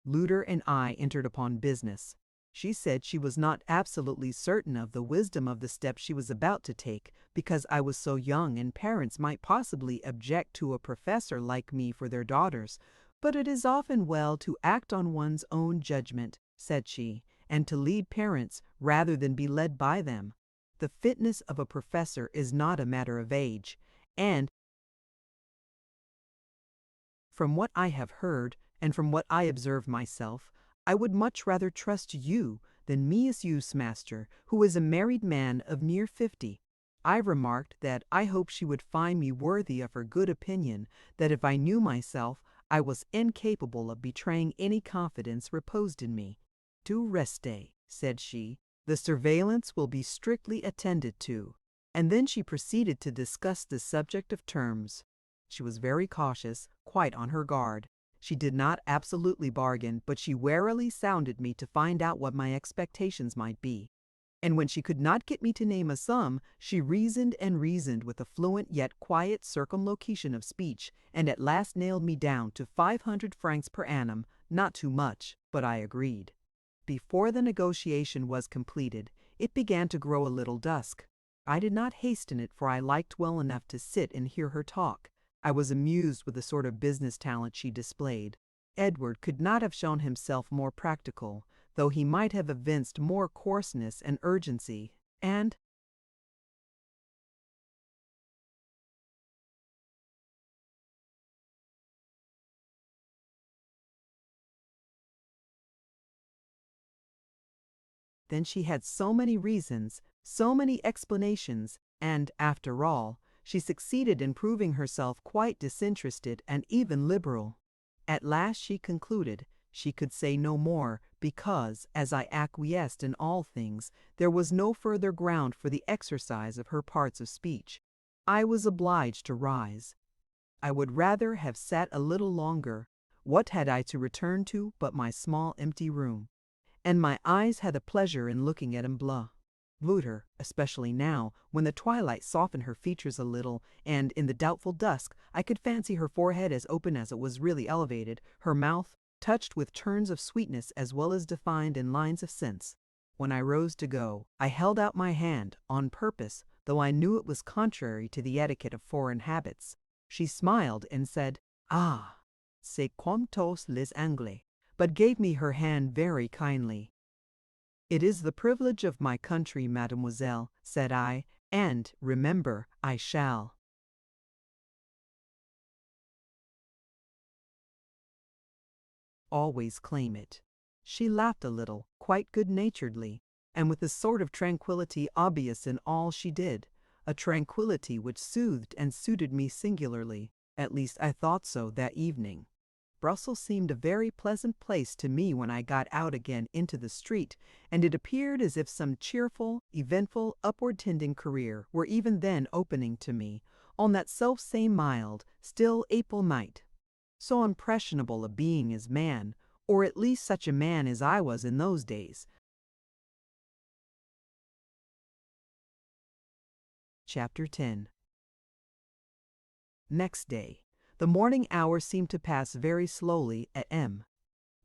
Reuter and I entered upon business. She said she was not absolutely certain of the wisdom of the step she was about to take, because I was so young and parents might possibly object to a professor like me for their daughters. But it is often well to act on one's own judgment, said she, and to lead parents rather than be led by them. The fitness of a professor is not a matter of age, and from what I have heard, and from what I observe myself, I would much rather trust you than me as you's master, who is a married man of near 50. I remarked that I hoped she would find me worthy of her good opinion, that if I knew myself, I was incapable of betraying any confidence reposed in me. "Do reste," said she. "The surveillance will be strictly attended to." And then she proceeded to discuss the subject of terms. She was very cautious, quite on her guard. She did not absolutely bargain, but she warily sounded me to find out what my expectations might be. And when she could not get me to name a sum, she reasoned and reasoned with a fluent yet quiet circumlocution of speech, and at last nailed me down to 500 francs per annum, not too much, but I agreed. Before the negotiation was completed, it began to grow a little dusk. I did not hasten it, for I liked well enough to sit and hear her talk. I was amused with the sort of business talent she displayed. Edward could not have shown himself more practical, though he might have evinced more coarseness and urgency, and then she had so many reasons, so many explanations, and, after all, she succeeded in proving herself quite disinterested and even liberal. At last she concluded she could say no more, because, as I acquiesced in all things, there was no further ground for the exercise of her parts of speech. I was obliged to rise. I would rather have sat a little longer. What had I to return to but my small empty room? And my eyes had a pleasure in looking at Mbla. Reuter, especially now, when the twilight softened her features a little, and in the doubtful dusk I could fancy her forehead as open as it was really elevated, her mouth touched with turns of sweetness as well as defined in lines of sense. When I rose to go, I held out my hand, on purpose, though I knew it was contrary to the etiquette of foreign habits. She smiled and said, "Ah, c'est comme tous les Anglais," but gave me her hand very kindly. "It is the privilege of my country, mademoiselle," said I, "and, remember, I shall always claim it." She laughed a little, quite good-naturedly, and with a sort of tranquillity obvious in all she did, a tranquillity which soothed and suited me singularly. At least I thought so that evening. Brussels seemed a very pleasant place to me when I got out again into the street, and it appeared as if some cheerful, eventful, upward-tending career were even then opening to me, on that self-same mild, still April night. So impressionable a being as man, or at least such a man as I was in those days. Chapter 10. Next day. The morning hour seemed to pass very slowly at M.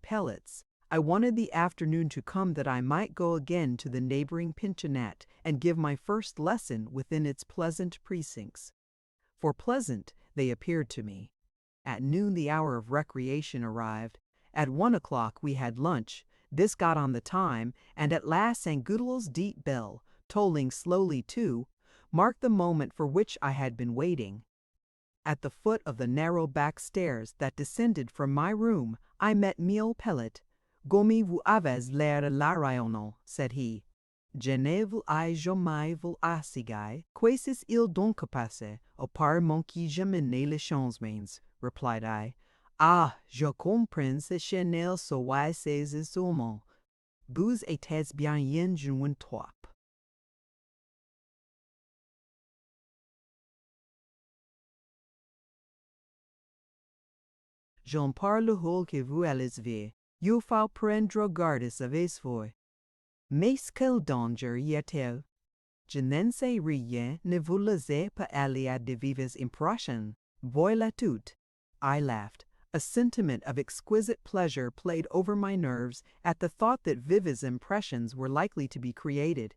Pellets. I wanted the afternoon to come that I might go again to the neighboring pensionnat and give my first lesson within its pleasant precincts. For pleasant they appeared to me. At noon the hour of recreation arrived. At 1 o'clock we had lunch. This got on the time, and at last St. Gudula's deep bell, tolling slowly too, marked the moment for which I had been waiting. At the foot of the narrow back stairs that descended from my room, I met Mille Pellet. "Gomi vous avez l'air la rayonnant," said he. "Je ne vous ai jamais vu assigay, qu'est-ce il donc passe, au par mon qui je menais les changements," replied I. "Ah, je comprends ce chanel soit ces instruments. Vous êtes bien yen joint trop." J'en parle hol que vous allez ver. You faut prendre garde avec vous. Mais quel danger y a-t-il? Je n'en sais rien, ne vous laissez pas aller à de vives impressions. Voilà tout. I laughed. A sentiment of exquisite pleasure played over my nerves at the thought that vivid impressions were likely to be created.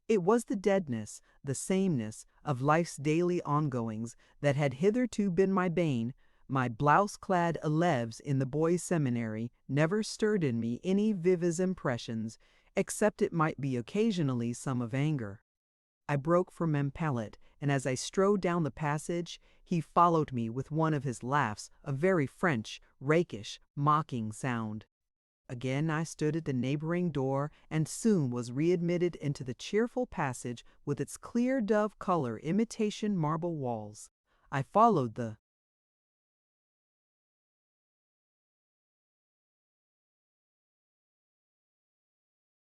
It was the deadness, the sameness, of life's daily ongoings that had hitherto been my bane. My blouse-clad élèves in the boys' seminary never stirred in me any vivid impressions, except it might be occasionally some of anger. I broke from M'Pellet, and as I strode down the passage, he followed me with one of his laughs, a very French, rakish, mocking sound. Again I stood at the neighboring door, and soon was readmitted into the cheerful passage with its clear dove-color imitation marble walls. I followed the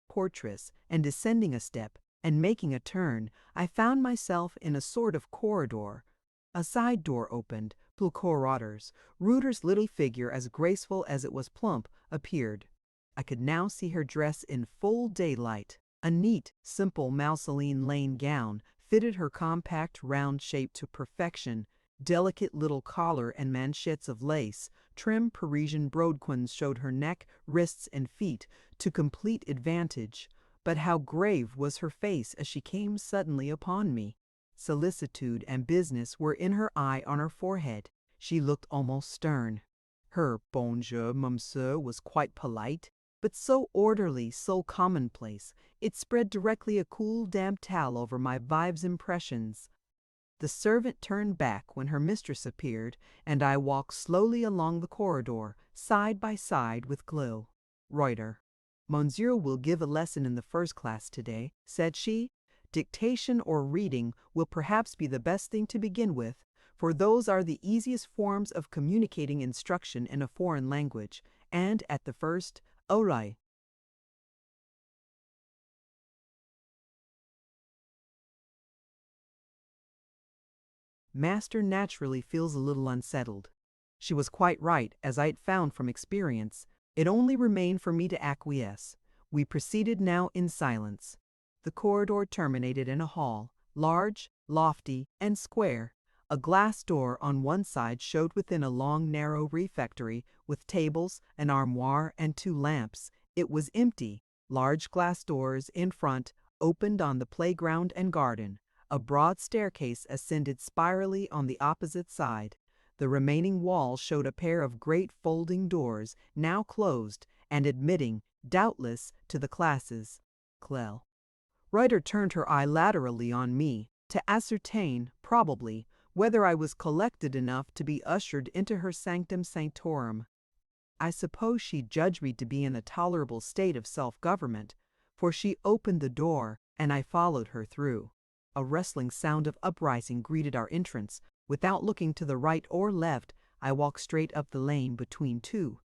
portress, and descending a step, and making a turn, I found myself in a sort of corridor. A side door opened, Reuter's little figure, as graceful as it was plump, appeared. I could now see her dress in full daylight. A neat, simple mousseline laine gown fitted her compact round shape to perfection. Delicate little collar and manchettes of lace, trim Parisian brodequins showed her neck, wrists, and feet to complete advantage. But how grave was her face as she came suddenly upon me! Solicitude and business were in her eye on her forehead. She looked almost stern. Her bonjour, monsieur, was quite polite, but so orderly, so commonplace, it spread directly a cool, damp towel over my vives impressions. The servant turned back when her mistress appeared, and I walked slowly along the corridor, side by side with Glo. Reuter. Monsieur will give a lesson in the first class today, said she. Dictation or reading will perhaps be the best thing to begin with, for those are the easiest forms of communicating instruction in a foreign language, and at the first, orai. Master naturally feels a little unsettled. She was quite right, as I had found from experience. It only remained for me to acquiesce. We proceeded now in silence. The corridor terminated in a hall, large, lofty, and square. A glass door on one side showed within a long, narrow refectory, with tables, an armoire, and 2 lamps. It was empty. Large glass doors in front opened on the playground and garden. A broad staircase ascended spirally on the opposite side. The remaining wall showed a pair of great folding doors, now closed, and admitting, doubtless, to the classes. Clel. Reuter turned her eye laterally on me, to ascertain, probably, whether I was collected enough to be ushered into her sanctum sanctorum. I suppose she judged me to be in a tolerable state of self-government, for she opened the door, and I followed her through. A rustling sound of uprising greeted our entrance. Without looking to the right or left, I walked straight up the lane between 2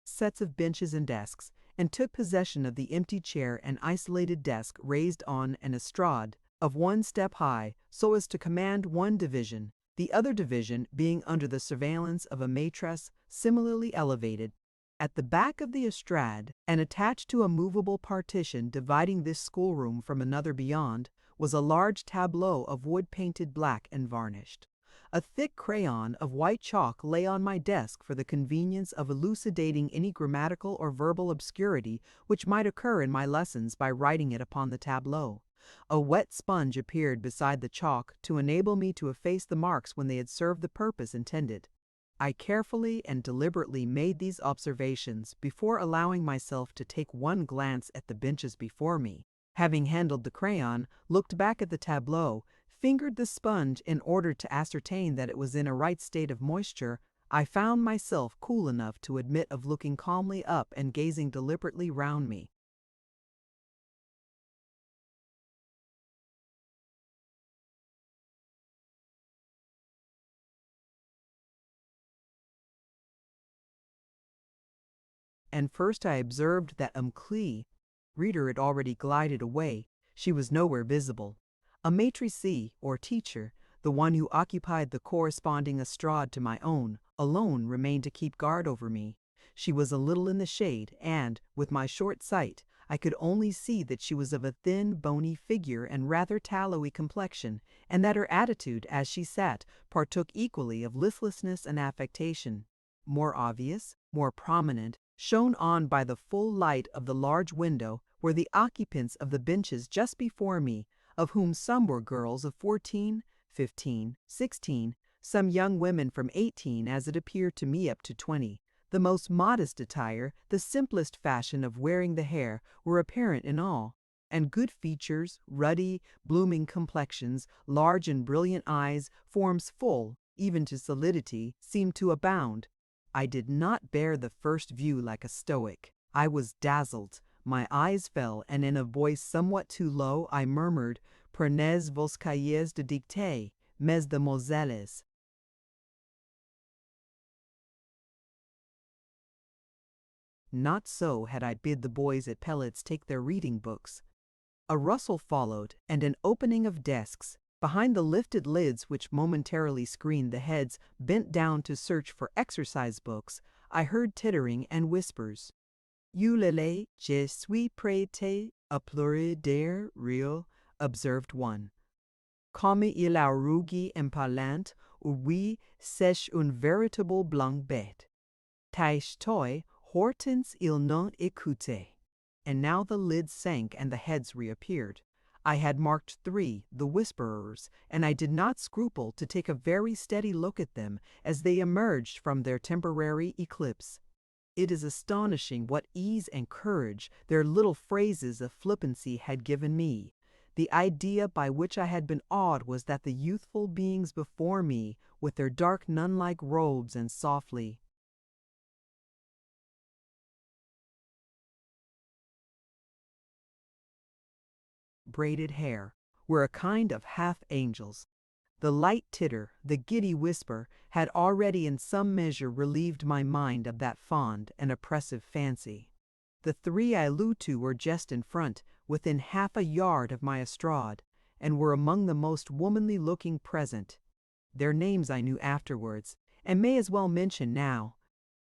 sets of benches and desks, and took possession of the empty chair and isolated desk raised on an estrade of 1 step high, so as to command one division, the other division being under the surveillance of a maitresse similarly elevated. At the back of the estrade, and attached to a movable partition dividing this schoolroom from another beyond, was a large tableau of wood painted black and varnished. A thick crayon of white chalk lay on my desk for the convenience of elucidating any grammatical or verbal obscurity which might occur in my lessons by writing it upon the tableau. A wet sponge appeared beside the chalk to enable me to efface the marks when they had served the purpose intended. I carefully and deliberately made these observations before allowing myself to take one glance at the benches before me. Having handled the crayon, looked back at the tableau, fingered the sponge in order to ascertain that it was in a right state of moisture, I found myself cool enough to admit of looking calmly up and gazing deliberately round me. And first I observed that Reuter had already glided away. She was nowhere visible. A maîtresse, or teacher, the one who occupied the corresponding estrade to my own, alone remained to keep guard over me. She was a little in the shade, and, with my short sight, I could only see that she was of a thin, bony figure and rather tallowy complexion, and that her attitude, as she sat, partook equally of listlessness and affectation. More obvious, more prominent, shone on by the full light of the large window, were the occupants of the benches just before me, of whom some were girls of 14, 15, 16, some young women from 18, as it appeared to me up to 20. The most modest attire, the simplest fashion of wearing the hair were apparent in all, and good features, ruddy, blooming complexions, large and brilliant eyes, forms full, even to solidity, seemed to abound. I did not bear the first view like a stoic. I was dazzled. My eyes fell, and in a voice somewhat too low, I murmured, "Prenez vos cahiers de dictée, mesdemoiselles." Not so had I bid the boys at Pellet's take their reading books. A rustle followed, and an opening of desks. Behind the lifted lids which momentarily screened the heads bent down to search for exercise books, I heard tittering and whispers. "Eulele, je suis prête à pleurer de rire," observed one. "Comme il a rougi en parlant, oui, c'est une véritable blanc bête. Tâche toi, Hortense il non écoutait." And now the lids sank and the heads reappeared. I had marked 3, the whisperers, and I did not scruple to take a very steady look at them as they emerged from their temporary eclipse. It is astonishing what ease and courage their little phrases of flippancy had given me. The idea by which I had been awed was that the youthful beings before me, with their dark nun-like robes and softly braided hair, were a kind of half-angels. The light titter, the giddy whisper, had already in some measure relieved my mind of that fond and oppressive fancy. The 3 I allude to were just in front, within half a yard of my estrade, and were among the most womanly-looking present. Their names I knew afterwards, and may as well mention now.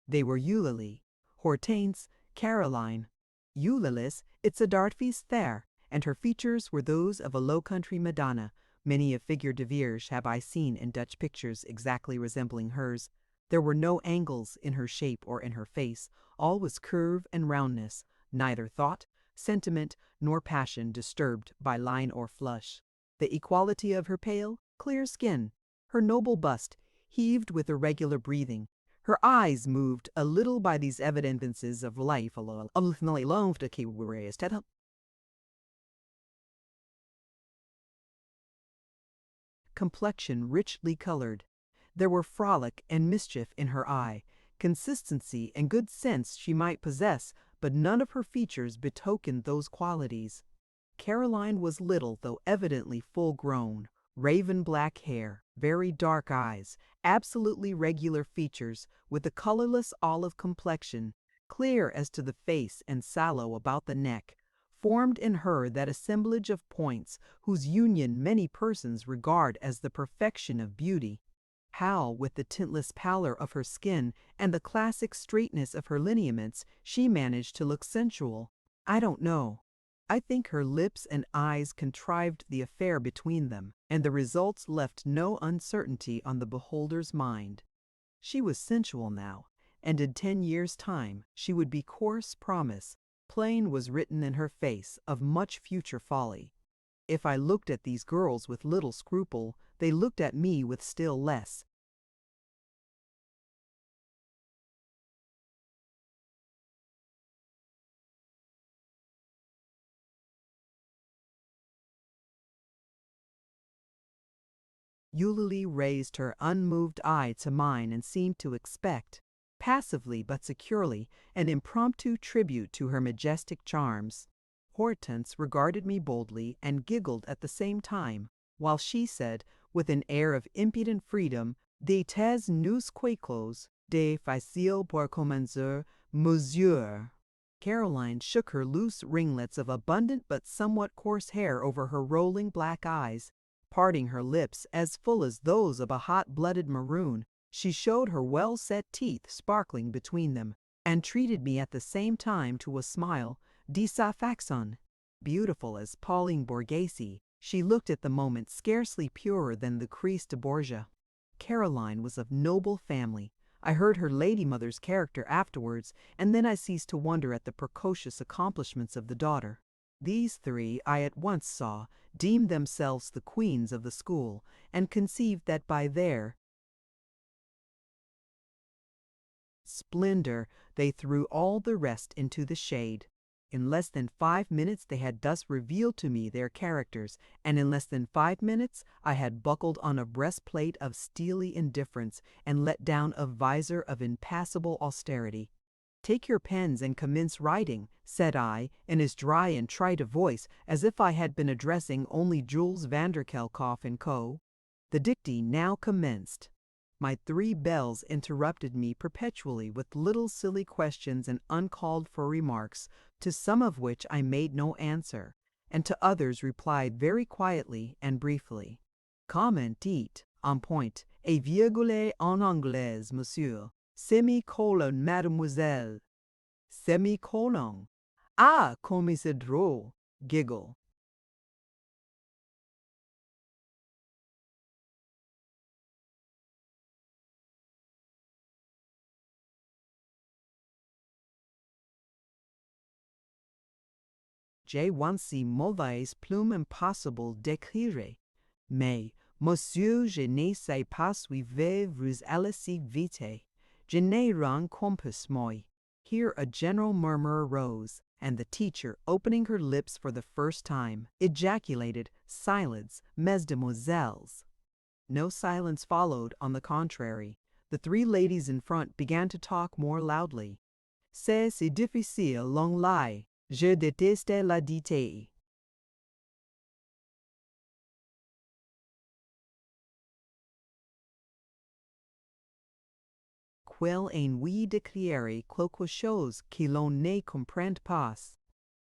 They were Eulalie, Hortense, Caroline. Eulali's, it's a dartfi's there, and her features were those of a low-country Madonna. Many a figure de Vierge have I seen in Dutch pictures exactly resembling hers. There were no angles in her shape or in her face. All was curve and roundness, neither thought, sentiment, nor passion disturbed by line or flush. The equality of her pale, clear skin, her noble bust, heaved with irregular breathing. Her eyes moved a little by these evidences of life complexion richly colored. There were frolic and mischief in her eye, consistency and good sense she might possess, but none of her features betokened those qualities. Caroline was little, though evidently full grown, raven black hair, very dark eyes, absolutely regular features, with a colorless olive complexion, clear as to the face and sallow about the neck, formed in her that assemblage of points whose union many persons regard as the perfection of beauty. How, with the tintless pallor of her skin and the classic straightness of her lineaments, she managed to look sensual, I don't know. I think her lips and eyes contrived the affair between them, and the results left no uncertainty on the beholder's mind. She was sensual now, and in 10 years' time she would be coarse promise. Plain was written in her face of much future folly. If I looked at these girls with little scruple, they looked at me with still less. Eulalie raised her unmoved eye to mine and seemed to expect, passively but securely, an impromptu tribute to her majestic charms. Hortense regarded me boldly and giggled at the same time, while she said, with an air of impudent freedom, "De tes nous quéclos, de facile pour commencer, monsieur." Caroline shook her loose ringlets of abundant but somewhat coarse hair over her rolling black eyes. Parting her lips as full as those of a hot-blooded maroon, she showed her well-set teeth sparkling between them, and treated me at the same time to a smile, de sa façon. Beautiful as Pauline Borghese, she looked at the moment scarcely purer than Lucrece de Borgia. Caroline was of noble family. I heard her lady mother's character afterwards, and then I ceased to wonder at the precocious accomplishments of the daughter. These 3 I at once saw, deemed themselves the queens of the school, and conceived that by their splendor, they threw all the rest into the shade. In less than 5 minutes they had thus revealed to me their characters, and in less than 5 minutes I had buckled on a breastplate of steely indifference and let down a visor of impassible austerity. "Take your pens and commence writing," said I, in as dry and trite a voice as if I had been addressing only Jules Vanderkelkov and Co. The dictee now commenced. My 3 bells interrupted me perpetually with little silly questions and uncalled-for remarks, to some of which I made no answer, and to others replied very quietly and briefly. "Comment dit, en point, et virgule en anglais, monsieur. Semicolon, mademoiselle. Semicolon. Ah, comme c'est drôle!" Giggle. J'ai once mauvaise plume impossible d'écrire, mais, monsieur, je ne sais pas suivre vous allez si vite. Je n'ai rien compris moi. Here a general murmur arose, and the teacher, opening her lips for the first time, ejaculated, "Silence, mesdemoiselles." No silence followed, on the contrary. The 3 ladies in front began to talk more loudly. "C'est si difficile, l'anglais. Je déteste la dictée." Quel ennui d'écrire quelque chose que l'on ne comprend pas.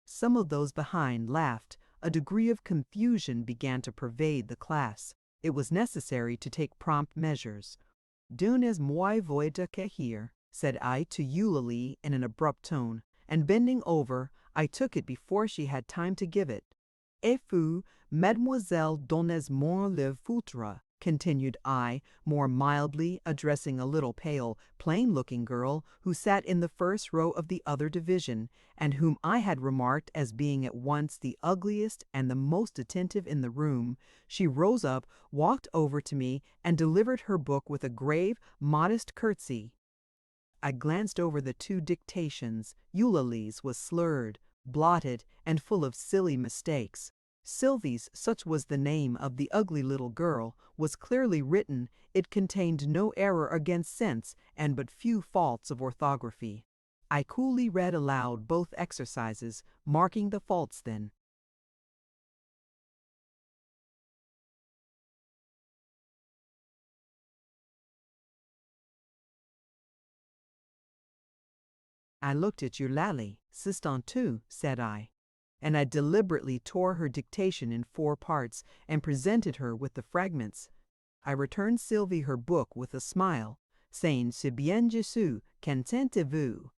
Some of those behind laughed. A degree of confusion began to pervade the class. It was necessary to take prompt measures. "Donnez-moi votre cahier," said I to Eulalie in an abrupt tone, and bending over, I took it before she had time to give it. "Et vous, mademoiselle, donnez-moi le feutre," continued I, more mildly, addressing a little pale, plain-looking girl who sat in the first row of the other division, and whom I had remarked as being at once the ugliest and the most attentive in the room. She rose up, walked over to me, and delivered her book with a grave, modest curtsy. I glanced over the 2 dictations. Eulalie's was slurred, blotted, and full of silly mistakes. Sylvie's, such was the name of the ugly little girl, was clearly written. It contained no error against sense and but few faults of orthography. I coolly read aloud both exercises, marking the faults then. I looked at Eulalie. "C'est en tout," said I. And I deliberately tore her dictation in 4 parts and presented her with the fragments. I returned Sylvie her book with a smile, saying, "C'est bien Jésus, qu'entendez-vous?"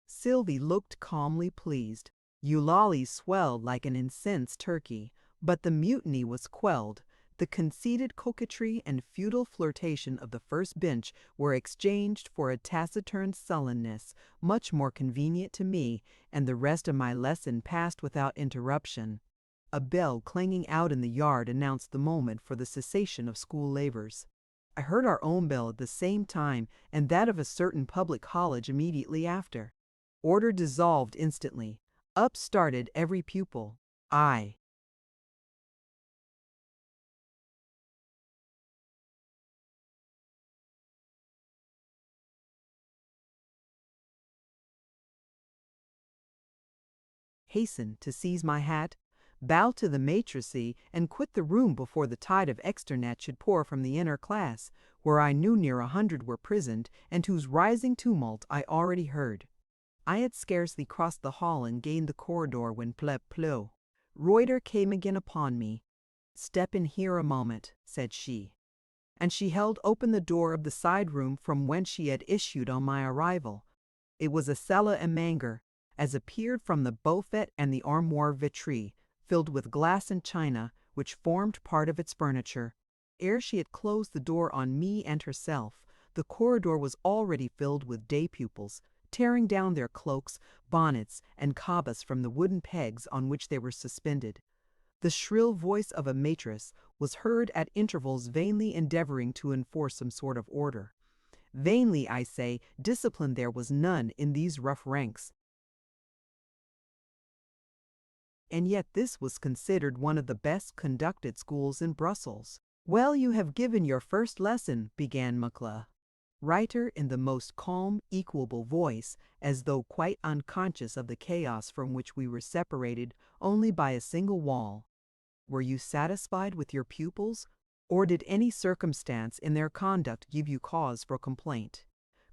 Sylvie looked calmly pleased. Eulalie swelled like an incensed turkey, but the mutiny was quelled. The conceited coquetry and futile flirtation of the first bench were exchanged for a taciturn sullenness, much more convenient to me, and the rest of my lesson passed without interruption. A bell clanging out in the yard announced the moment for the cessation of school labors. I heard our own bell at the same time, and that of a certain public college immediately after. Order dissolved instantly. Up started every pupil. I. Hastened to seize my hat, bow to the maîtresse, and quit the room before the tide of externet should pour from the inner class, where I knew near 100 were prisoned, and whose rising tumult I already heard. I had scarcely crossed the hall and gained the corridor when pleu. Reuter came again upon me. "Step in here a moment," said she. And she held open the door of the side room from whence she had issued on my arrival. It was a salle à manger, as appeared from the beaufet and the armoire vitrée, filled with glass and china, which formed part of its furniture. Ere she had closed the door on me and herself, the corridor was already filled with day pupils, tearing down their cloaks, bonnets, and cabas from the wooden pegs on which they were suspended. The shrill voice of a maîtresse was heard at intervals vainly endeavoring to enforce some sort of order. Vainly, I say, discipline there was none in these rough ranks. And yet this was considered one of the best conducted schools in Brussels. "Well, you have given your first lesson," began Macla. Reuter, in the most calm, equable voice, as though quite unconscious of the chaos from which we were separated only by a single wall. "Were you satisfied with your pupils, or did any circumstance in their conduct give you cause for complaint?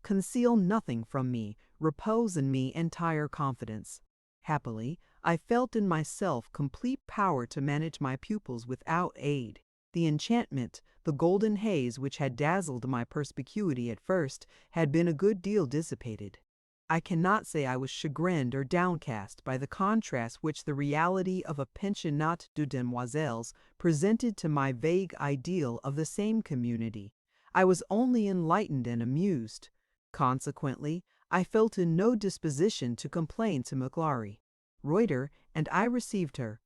Conceal nothing from me, repose in me entire confidence." Happily, I felt in myself complete power to manage my pupils without aid. The enchantment, the golden haze which had dazzled my perspicuity at first, had been a good deal dissipated. I cannot say I was chagrined or downcast by the contrast which the reality of a pensionnat de demoiselles presented to my vague ideal of the same community. I was only enlightened and amused. Consequently, I felt in no disposition to complain to Maclaury. Reuter and I received her.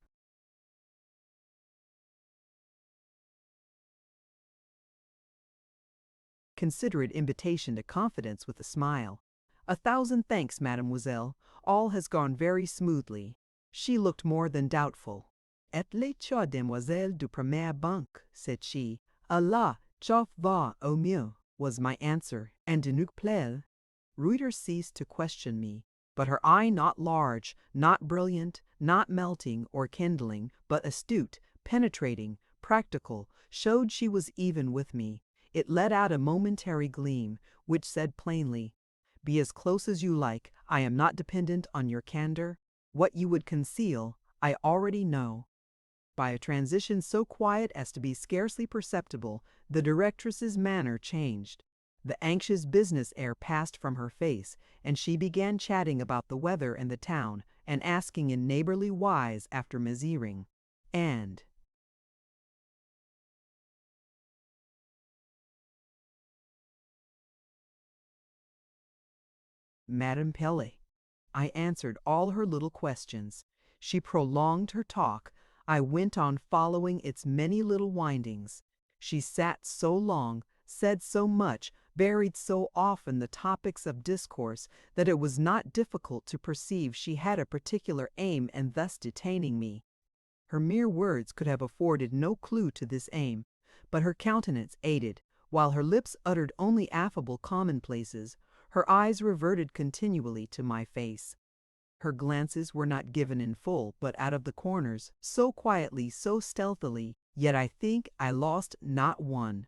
Considerate invitation to confidence with a smile. "A thousand thanks, mademoiselle. All has gone very smoothly." She looked more than doubtful. "Êtes-les demoiselle du premier banc?" said she. "Allah, chauf va au mieux," was my answer, and de nous plaît. Reuter ceased to question me, but her eye, not large, not brilliant, not melting or kindling, but astute, penetrating, practical, showed she was even with me. It let out a momentary gleam, which said plainly, "Be as close as you like, I am not dependent on your candor. What you would conceal, I already know." By a transition so quiet as to be scarcely perceptible, the directress's manner changed. The anxious business air passed from her face, and she began chatting about the weather and the town, and asking in neighborly wise after Mézières. And Madame Pellet. I answered all her little questions. She prolonged her talk. I went on following its many little windings. She sat so long, said so much, varied so often the topics of discourse, that it was not difficult to perceive she had a particular aim in thus detaining me. Her mere words could have afforded no clue to this aim, but her countenance aided, while her lips uttered only affable commonplaces. Her eyes reverted continually to my face. Her glances were not given in full, but out of the corners, so quietly, so stealthily, yet I think I lost not one.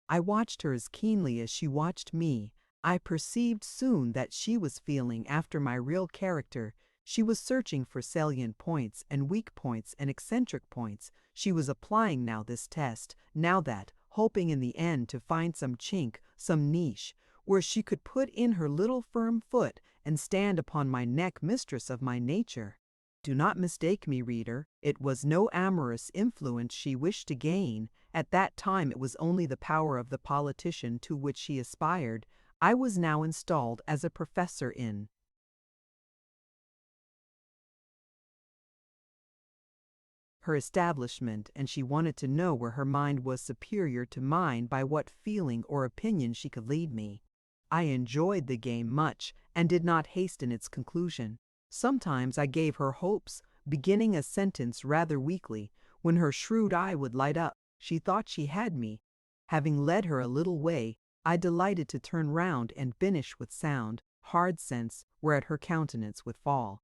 I watched her as keenly as she watched me. I perceived soon that she was feeling after my real character. She was searching for salient points and weak points and eccentric points. She was applying now this test, now that, hoping in the end to find some chink, some niche, where she could put in her little firm foot and stand upon my neck mistress of my nature. Do not mistake me, reader. It was no amorous influence she wished to gain. At that time it was only the power of the politician to which she aspired. I was now installed as a professor in her establishment, and she wanted to know where her mind was superior to mine, by what feeling or opinion she could lead me. I enjoyed the game much, and did not hasten its conclusion. Sometimes I gave her hopes, beginning a sentence rather weakly, when her shrewd eye would light up. She thought she had me. Having led her a little way, I delighted to turn round and finish with sound, hard sense, whereat her countenance would fall.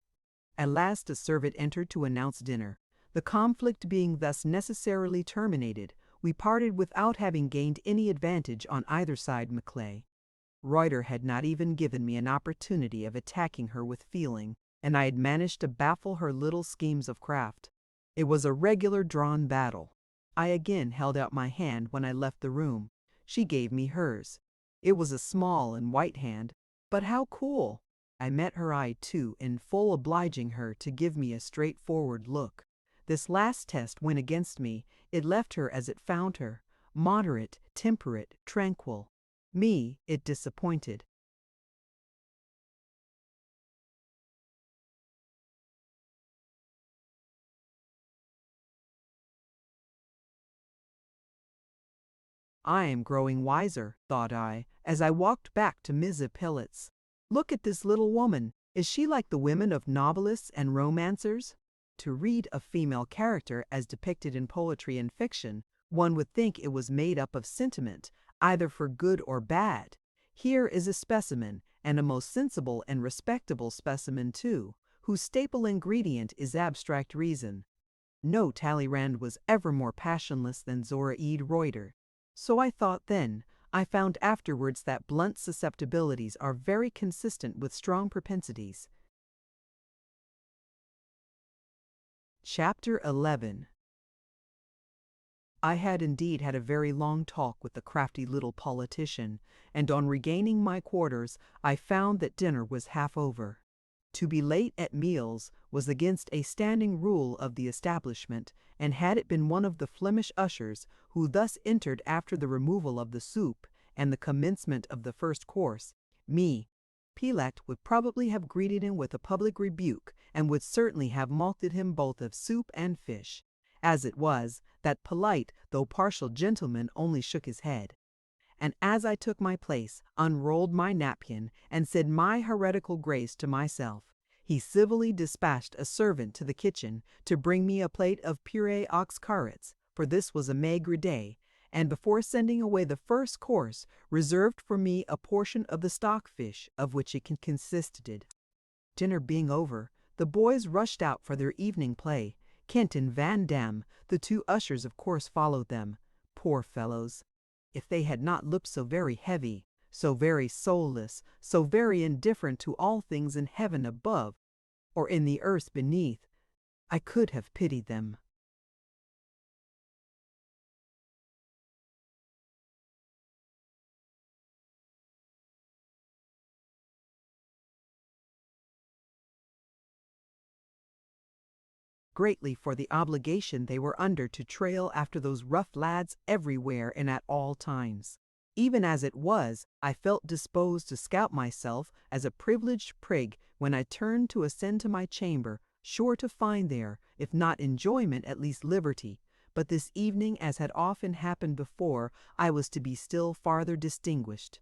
At last a servant entered to announce dinner. The conflict being thus necessarily terminated, we parted without having gained any advantage on either side. Maclay. Reuter had not even given me an opportunity of attacking her with feeling, and I had managed to baffle her little schemes of craft. It was a regular drawn battle. I again held out my hand when I left the room. She gave me hers. It was a small and white hand, but how cool! I met her eye too, in full obliging her to give me a straightforward look. This last test went against me. It left her as it found her, moderate, temperate, tranquil. Me it disappointed. I am growing wiser, thought I, as I walked back to Mrs. Pilot's. Look at this little woman. Is she like the women of novelists and romancers? To read a female character as depicted in poetry and fiction, one would think it was made up of sentiment, either for good or bad. Here is a specimen, and a most sensible and respectable specimen too, whose staple ingredient is abstract reason. No Talleyrand was ever more passionless than Zoraide Reuter. So I thought then. I found afterwards that blunt susceptibilities are very consistent with strong propensities. Chapter 11. I had indeed had a very long talk with the crafty little politician, and on regaining my quarters I found that dinner was half over. To be late at meals was against a standing rule of the establishment, and had it been one of the Flemish ushers who thus entered after the removal of the soup and the commencement of the first course, Pilat would probably have greeted him with a public rebuke, and would certainly have mulcted him both of soup and fish. As it was, that polite though partial gentleman only shook his head, and as I took my place, unrolled my napkin, and said my heretical grace to myself, he civilly dispatched a servant to the kitchen to bring me a plate of purée aux carottes, for this was a maigre day, and before sending away the first course, reserved for me a portion of the stockfish of which it consisted. Dinner being over, the boys rushed out for their evening play. Kent and Van Damme, the two ushers, of course followed them. Poor fellows! If they had not looked so very heavy, so very soulless, so very indifferent to all things in heaven above, or in the earth beneath, I could have pitied them. Greatly for the obligation they were under to trail after those rough lads everywhere and at all times. Even as it was, I felt disposed to scout myself as a privileged prig when I turned to ascend to my chamber, sure to find there, if not enjoyment, at least liberty. But this evening, as had often happened before, I was to be still farther distinguished.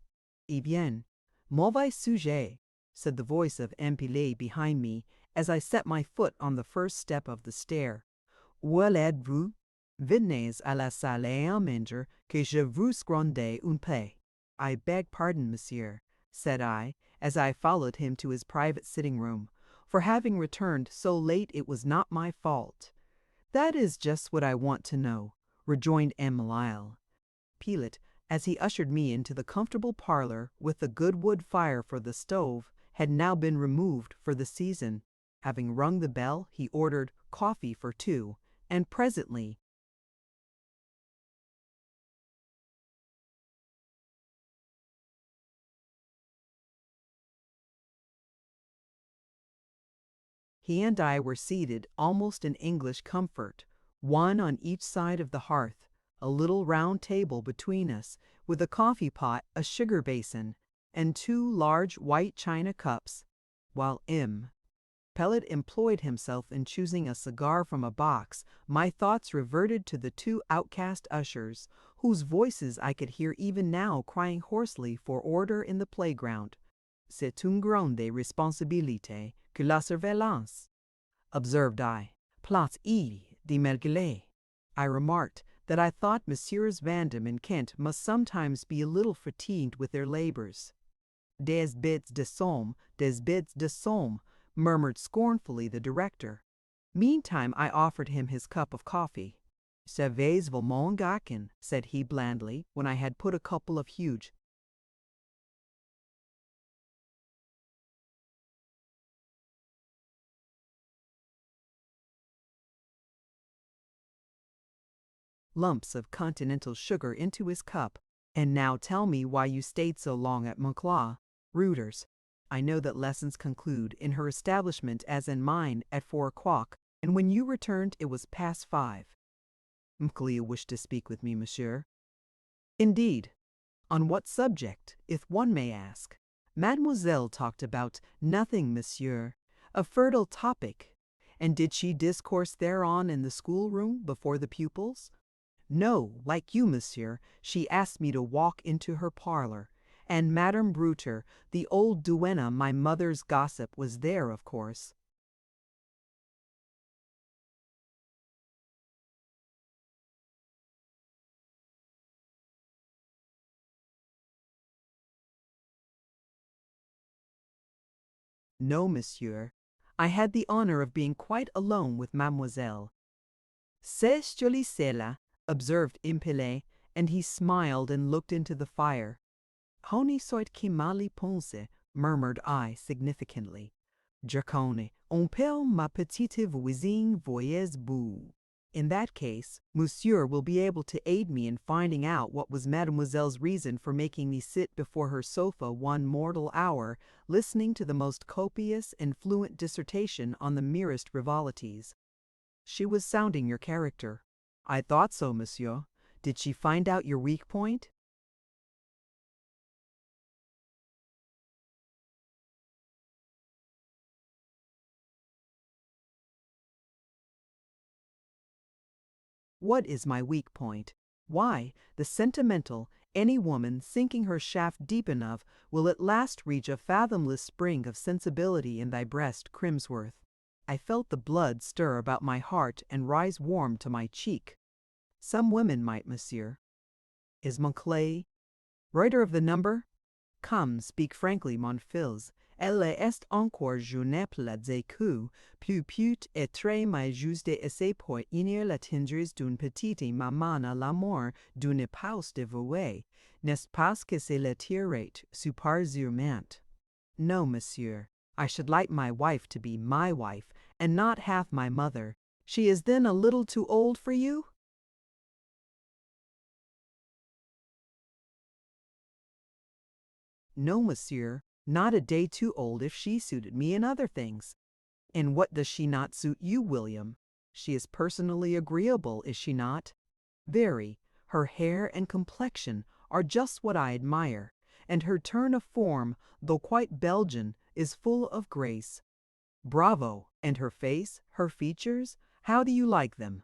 Eh bien, mauvais sujet, said the voice of Empilé behind me, as I set my foot on the first step of the stair. Où êtes-vous? Venez à la salle à manger que je vous gronde un peu. I beg pardon, monsieur, said I, as I followed him to his private sitting-room. For having returned so late it was not my fault. That is just what I want to know, rejoined Emile. Pilat, as he ushered me into the comfortable parlor with the good wood fire for the stove, had now been removed for the season. Having rung the bell, he ordered coffee for two, and presently he and I were seated almost in English comfort, one on each side of the hearth, a little round table between us, with a coffee pot, a sugar basin, and two large white china cups, while Pellet employed himself in choosing a cigar from a box. My thoughts reverted to the two outcast ushers, whose voices I could hear even now crying hoarsely for order in the playground. C'est une grande responsabilité que la surveillance, observed I. Place de Mergele. I remarked that I thought Messieurs Vandam and Kent must sometimes be a little fatigued with their labors. Des bêtes de somme, murmured scornfully the director. Meantime I offered him his cup of coffee. Savez vous mon gakin, said he blandly, when I had put a couple of huge lumps of continental sugar into his cup. And now tell me why you stayed so long at Moncloa, Reuter's. I know that lessons conclude in her establishment as in mine at 4 o'clock, and when you returned it was past 5. Mcleah wished to speak with me, monsieur. Indeed. On what subject, if one may ask? Mademoiselle talked about nothing, monsieur. A fertile topic. And did she discourse thereon in the schoolroom before the pupils? No, like you, monsieur, she asked me to walk into her parlor. And Madame Reuter, the old duenna, my mother's gossip, was there, of course. No, monsieur. I had the honor of being quite alone with mademoiselle. C'est joli cela, observed Impele, and he smiled and looked into the fire. Honi soit qui mal y pense, murmured I significantly. Dracone, on peut ma petite voisine voyez vous. In that case, monsieur will be able to aid me in finding out what was mademoiselle's reason for making me sit before her sofa one mortal hour, listening to the most copious and fluent dissertation on the merest frivolities. She was sounding your character. I thought so, monsieur. Did she find out your weak point? What is my weak point? Why, the sentimental, any woman sinking her shaft deep enough will at last reach a fathomless spring of sensibility in thy breast, Crimsworth. I felt the blood stir about my heart and rise warm to my cheek. Some women might, monsieur. Is Monclay Reuter of the number? Come, speak frankly, mon fils. Elle est encore jeune plaide que, plus pute et très mais juste assez pour unir la tendresse d'une petite maman à l'amour d'une épouse dévouée. N'est-ce pas que c'est le tirer supersurement? No, monsieur. I should like my wife to be my wife, and not half my mother. She is then a little too old for you? No, monsieur. Not a day too old if she suited me in other things. And what does she not suit you, William? She is personally agreeable, is she not? Very. Her hair and complexion are just what I admire, and her turn of form, though quite Belgian, is full of grace. Bravo! And her face, her features, how do you like them?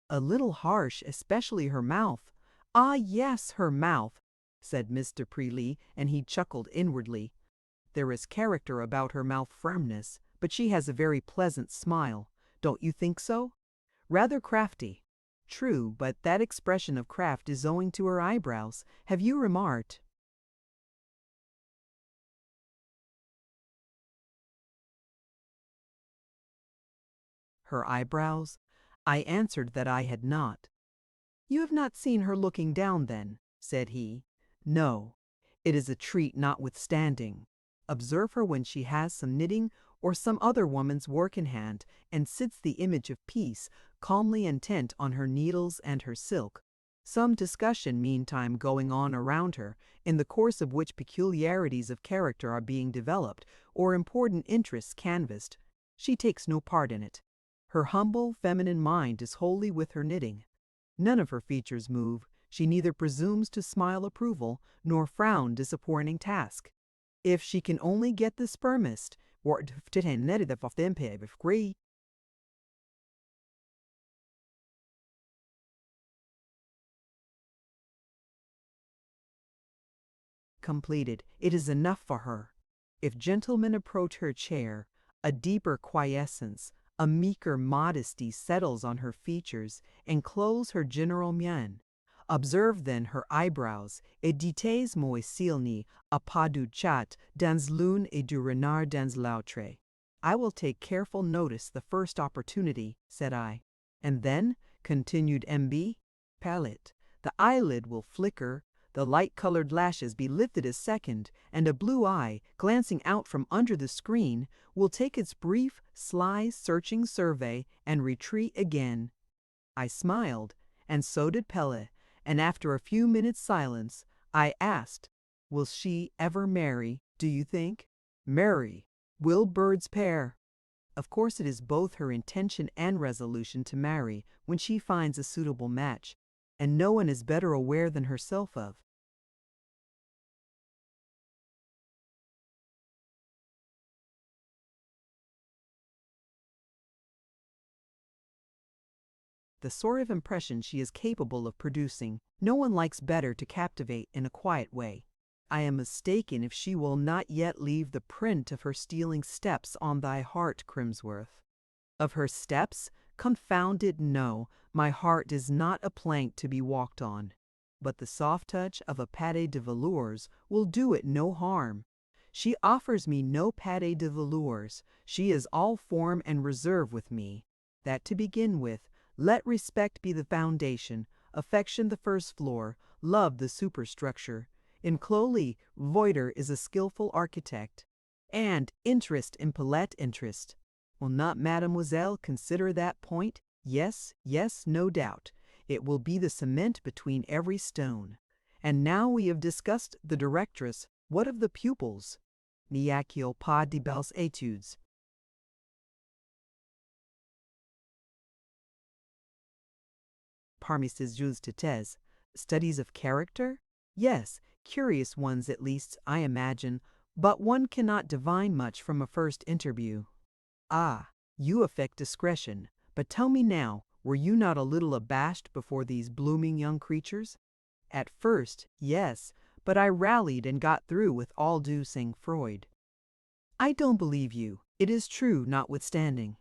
A little harsh, especially her mouth. Ah, yes, her mouth, said Mr. Prelee, and he chuckled inwardly. There is character about her mouth firmness, but she has a very pleasant smile. Don't you think so? Rather crafty. True, but that expression of craft is owing to her eyebrows. Have you remarked? Her eyebrows? I answered that I had not. You have not seen her looking down, then, said he. No, it is a treat notwithstanding. Observe her when she has some knitting or some other woman's work in hand, and sits the image of peace, calmly intent on her needles and her silk. Some discussion meantime going on around her, in the course of which peculiarities of character are being developed, or important interests canvassed. She takes no part in it. Her humble, feminine mind is wholly with her knitting. None of her features move. She neither presumes to smile approval, nor frown disappointing task. If she can only get the spermist, completed, it is enough for her. If gentlemen approach her chair, a deeper quiescence, a meeker modesty settles on her features and clothes her general mien. Observe then her eyebrows, et dites moi s'il n'y a pas du chat dans l'une et du renard dans l'autre. I will take careful notice the first opportunity, said I. And then, continued M.B., palette, the eyelid will flicker, the light-colored lashes be lifted a second, and a blue eye, glancing out from under the screen, will take its brief, sly, searching survey and retreat again. I smiled, and so did Pelle, and after a few minutes' silence, I asked, will she ever marry, do you think? Marry? Will birds pair? Of course it is both her intention and resolution to marry when she finds a suitable match, and no one is better aware than herself of. the sort of impression she is capable of producing. No one likes better to captivate in a quiet way. I am mistaken if she will not yet leave the print of her stealing steps on thy heart, Crimsworth. Of her steps? Confounded no, my heart is not a plank to be walked on. But the soft touch of a pâté de velours will do it no harm. She offers me no pâté de velours. She is all form and reserve with me. That to begin with, let respect be the foundation, affection the first floor, love the superstructure. In Cloley, Reuter is a skillful architect. And interest in Palette interest. Will not mademoiselle consider that point? Yes, yes, no doubt. It will be the cement between every stone. And now we have discussed the directress, what of the pupils? N'y a-t-il pas de belles études? Parmi ces justes studies of character? Yes, curious ones at least, I imagine, but one cannot divine much from a first interview. Ah, you affect discretion, but tell me now, were you not a little abashed before these blooming young creatures? At first, yes, but I rallied and got through with all due sang-froid. I don't believe you. It is true, notwithstanding.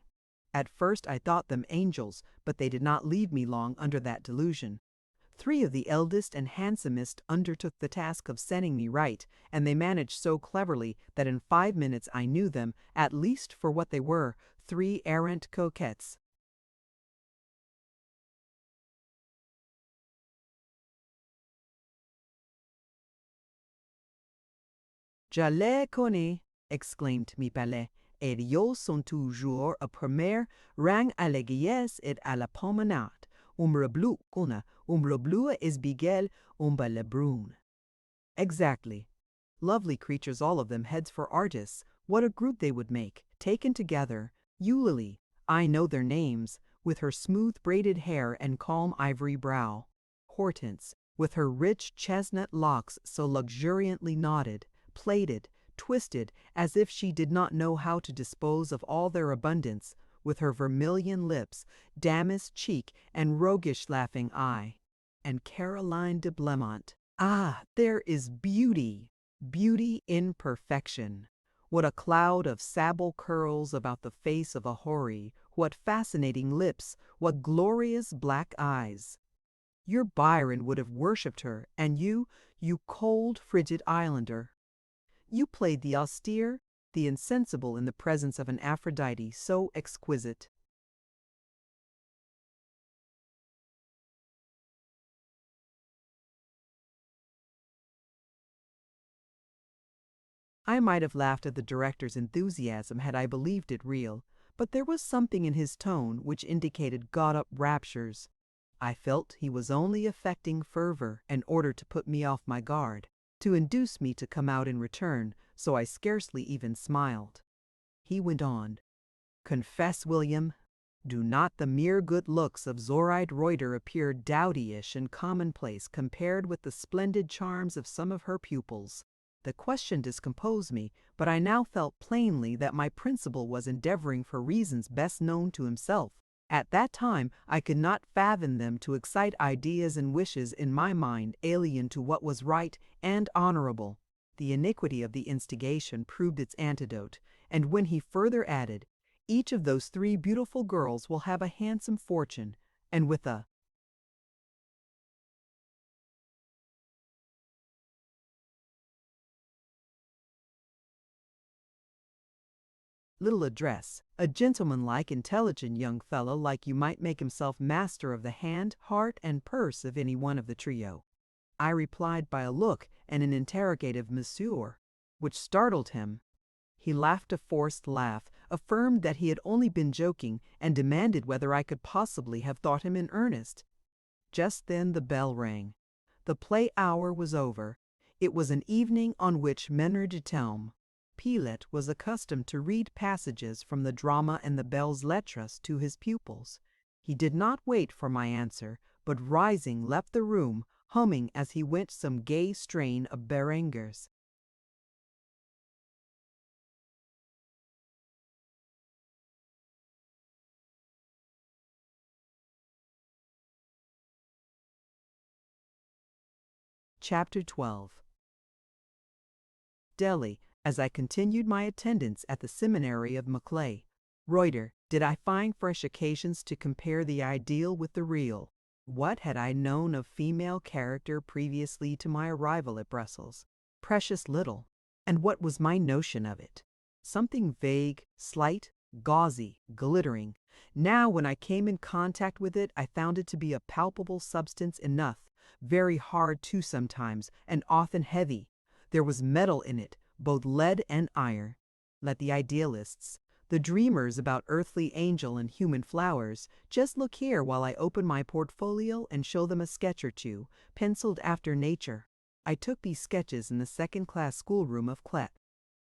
At first I thought them angels, but they did not leave me long under that delusion. 3 of the eldest and handsomest undertook the task of setting me right, and they managed so cleverly that in 5 minutes I knew them, at least for what they were, 3 errant coquettes. Je les connais, exclaimed mi palais, et ils sont toujours au premier rang à la gaillesse et à la promenade. Bleu, is bigel, le brune. Exactly. Lovely creatures, all of them, heads for artists. What a group they would make, taken together. Eulalie, I know their names, with her smooth braided hair and calm ivory brow. Hortense, with her rich chestnut locks so luxuriantly knotted, plaited, twisted, as if she did not know how to dispose of all their abundance, with her vermilion lips, damask cheek, and roguish laughing eye. And Caroline de Blemont. Ah, there is beauty, beauty in perfection. What a cloud of sable curls about the face of a houri, what fascinating lips, what glorious black eyes. Your Byron would have worshipped her, and you cold, frigid islander. You played the austere, the insensible in the presence of an Aphrodite so exquisite. I might have laughed at the director's enthusiasm had I believed it real, but there was something in his tone which indicated got-up raptures. I felt he was only affecting fervor in order to put me off my guard, to induce me to come out in return, so I scarcely even smiled. He went on, "Confess, William, do not the mere good looks of Zoraide Reuter appear dowdyish and commonplace compared with the splendid charms of some of her pupils?" The question discomposed me, but I now felt plainly that my principal was endeavoring for reasons best known to himself. At that time I could not fathom them to excite ideas and wishes in my mind alien to what was right and honorable. The iniquity of the instigation proved its antidote, and when he further added, "Each of those 3 beautiful girls will have a handsome fortune," and with a little address, a gentlemanlike, intelligent young fellow like you might make himself master of the hand, heart, and purse of any one of the trio. I replied by a look and an interrogative monsieur, which startled him. He laughed a forced laugh, affirmed that he had only been joking, and demanded whether I could possibly have thought him in earnest. Just then the bell rang. The play hour was over. It was an evening on which Meneur de Telme, Pilot, was accustomed to read passages from the drama and the belles lettres to his pupils. He did not wait for my answer, but rising left the room, humming as he went some gay strain of Berengers. Chapter 12. Delhi. As I continued my attendance at the seminary of Maclay, Reuter, did I find fresh occasions to compare the ideal with the real. What had I known of female character previously to my arrival at Brussels? Precious little. And what was my notion of it? Something vague, slight, gauzy, glittering. Now, when I came in contact with it, I found it to be a palpable substance enough, very hard too sometimes, and often heavy. There was metal in it, both lead and iron. Let the idealists, the dreamers about earthly angel and human flowers, just look here while I open my portfolio and show them a sketch or two, penciled after nature. I took these sketches in the second-class schoolroom of Clet,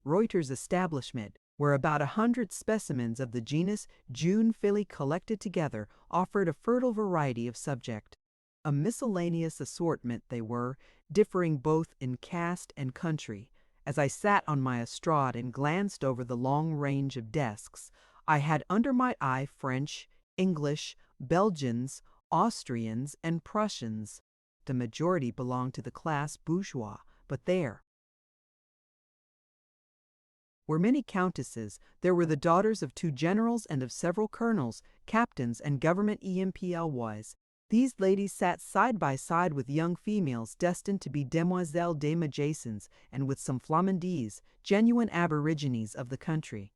Reuter's establishment, where about 100 specimens of the genus June-Philly collected together offered a fertile variety of subject. A miscellaneous assortment they were, differing both in caste and country. As I sat on my estrade and glanced over the long range of desks, I had under my eye French, English, Belgians, Austrians, and Prussians. The majority belonged to the class bourgeois, but there were many countesses. There were the daughters of 2 generals and of several colonels, captains, and government employees. These ladies sat side by side with young females destined to be demoiselles de magasins, and with some Flamandes, genuine aborigines of the country.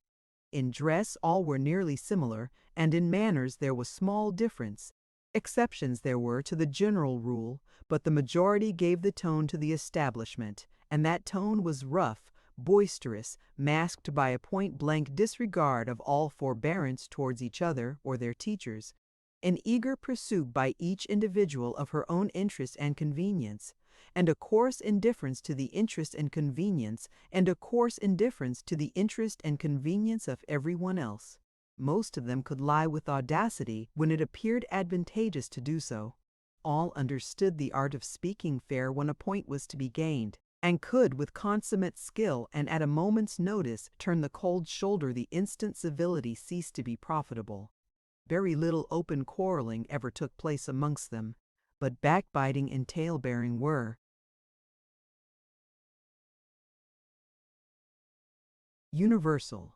In dress all were nearly similar, and in manners there was small difference. Exceptions there were to the general rule, but the majority gave the tone to the establishment, and that tone was rough, boisterous, masked by a point-blank disregard of all forbearance towards each other or their teachers. An eager pursuit by each individual of her own interest and convenience, and a coarse indifference to the interest and convenience, and a coarse indifference to the interest and convenience of everyone else. Most of them could lie with audacity when it appeared advantageous to do so. All understood the art of speaking fair when a point was to be gained, and could with consummate skill and at a moment's notice turn the cold shoulder the instant civility ceased to be profitable. Very little open quarreling ever took place amongst them, but backbiting and tale-bearing were universal.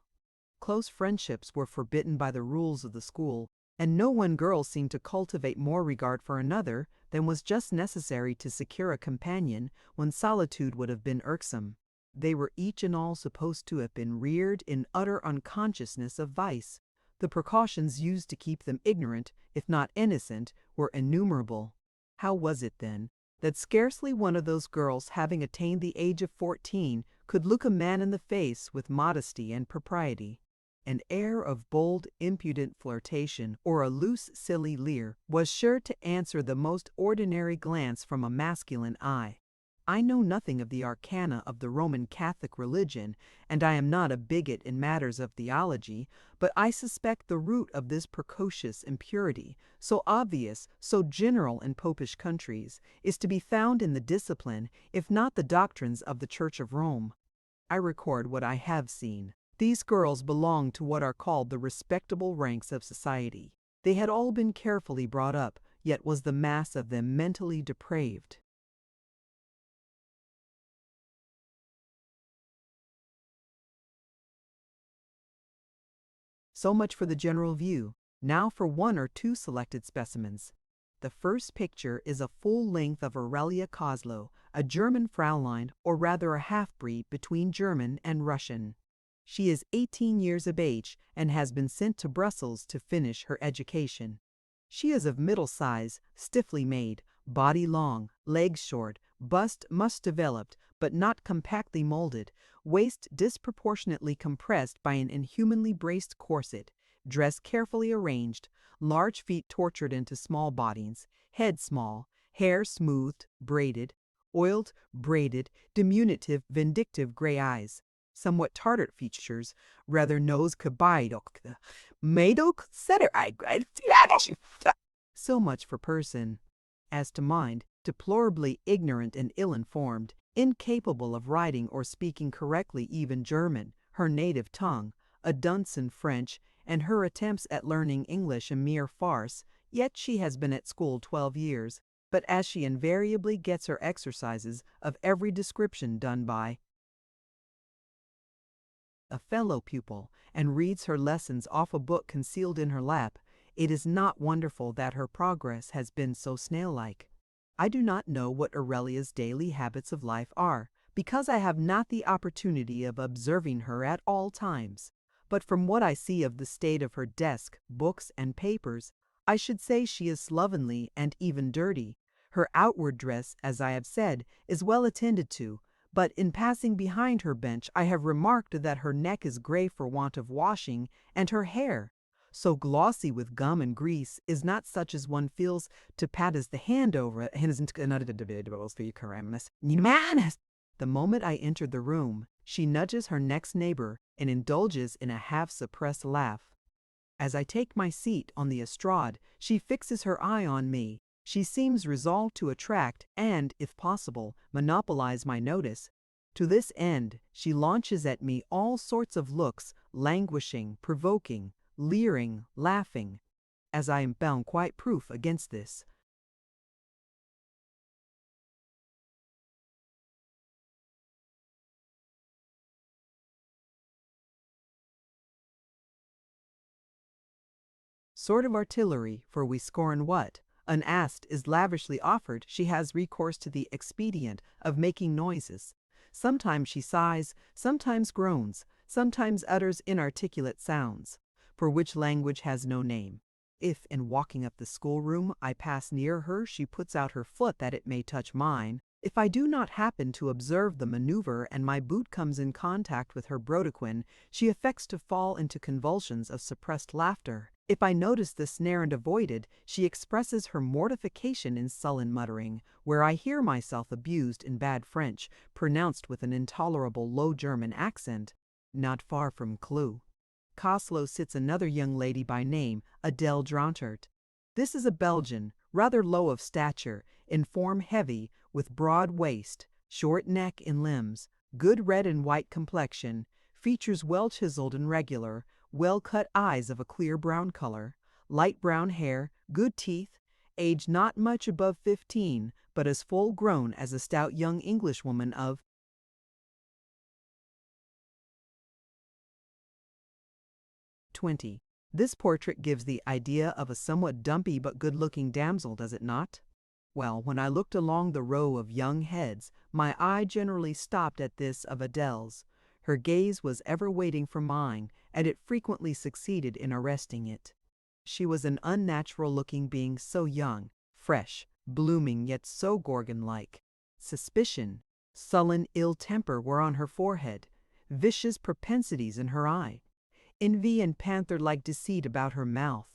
Close friendships were forbidden by the rules of the school, and no one girl seemed to cultivate more regard for another than was just necessary to secure a companion when solitude would have been irksome. They were each and all supposed to have been reared in utter unconsciousness of vice. The precautions used to keep them ignorant, if not innocent, were innumerable. How was it, then, that scarcely one of those girls having attained the age of 14 could look a man in the face with modesty and propriety? An air of bold, impudent flirtation or a loose, silly leer was sure to answer the most ordinary glance from a masculine eye. I know nothing of the arcana of the Roman Catholic religion, and I am not a bigot in matters of theology, but I suspect the root of this precocious impurity, so obvious, so general in popish countries, is to be found in the discipline, if not the doctrines of the Church of Rome. I record what I have seen. These girls belonged to what are called the respectable ranks of society. They had all been carefully brought up, yet was the mass of them mentally depraved. So much for the general view. Now for 1 or 2 selected specimens. The first picture is a full length of Aurelia Koslow, a German Fraulein, or rather a half-breed between German and Russian. She is 18 years of age and has been sent to Brussels to finish her education. She is of middle size, stiffly made, body long, legs short, bust much developed, but not compactly molded, waist disproportionately compressed by an inhumanly braced corset, dress carefully arranged, large feet tortured into small bodies, head small, hair smoothed, braided, oiled, braided, diminutive, vindictive gray eyes, somewhat Tartar features, rather nose kabaidok, maidok So much for person. As to mind, deplorably ignorant and ill-informed, incapable of writing or speaking correctly even German, her native tongue, a dunce in French, and her attempts at learning English a mere farce, yet she has been at school 12 years. but as she invariably gets her exercises of every description done by a fellow pupil and reads her lessons off a book concealed in her lap, it is not wonderful that her progress has been so snail-like. I do not know what Aurelia's daily habits of life are, because I have not the opportunity of observing her at all times. But from what I see of the state of her desk, books, and papers, I should say she is slovenly and even dirty. Her outward dress, as I have said, is well attended to, but in passing behind her bench I have remarked that her neck is gray for want of washing, and her hair, so glossy with gum and grease, is not such as one feels to pat as the hand over it. The moment I entered the room, she nudges her next neighbor and indulges in a half-suppressed laugh. As I take my seat on the estrade, she fixes her eye on me. She seems resolved to attract and, if possible, monopolize my notice. To this end, she launches at me all sorts of looks, languishing, provoking, leering, laughing, as I am bound quite proof against this. Sort of artillery, for we scorn what, unasked, is lavishly offered. She has recourse to the expedient of making noises. Sometimes she sighs, sometimes groans, sometimes utters inarticulate sounds, for which language has no name. If, in walking up the schoolroom, I pass near her, she puts out her foot that it may touch mine. If I do not happen to observe the maneuver and my boot comes in contact with her brodequin, she affects to fall into convulsions of suppressed laughter. If I notice the snare and avoid it, she expresses her mortification in sullen muttering, where I hear myself abused in bad French, pronounced with an intolerable low German accent. Not far from Clou Coslow sits another young lady by name, Adele Drontert. This is a Belgian, rather low of stature, in form heavy, with broad waist, short neck and limbs, good red and white complexion, features well chiseled and regular, well-cut eyes of a clear brown color, light brown hair, good teeth, age not much above 15, but as full-grown as a stout young Englishwoman of 20. This portrait gives the idea of a somewhat dumpy but good-looking damsel, does it not? Well, when I looked along the row of young heads, my eye generally stopped at this of Adele's. Her gaze was ever waiting for mine, and it frequently succeeded in arresting it. She was an unnatural-looking being, so young, fresh, blooming, yet so Gorgon-like. Suspicion, sullen ill temper were on her forehead, vicious propensities in her eye, envy and panther-like deceit about her mouth.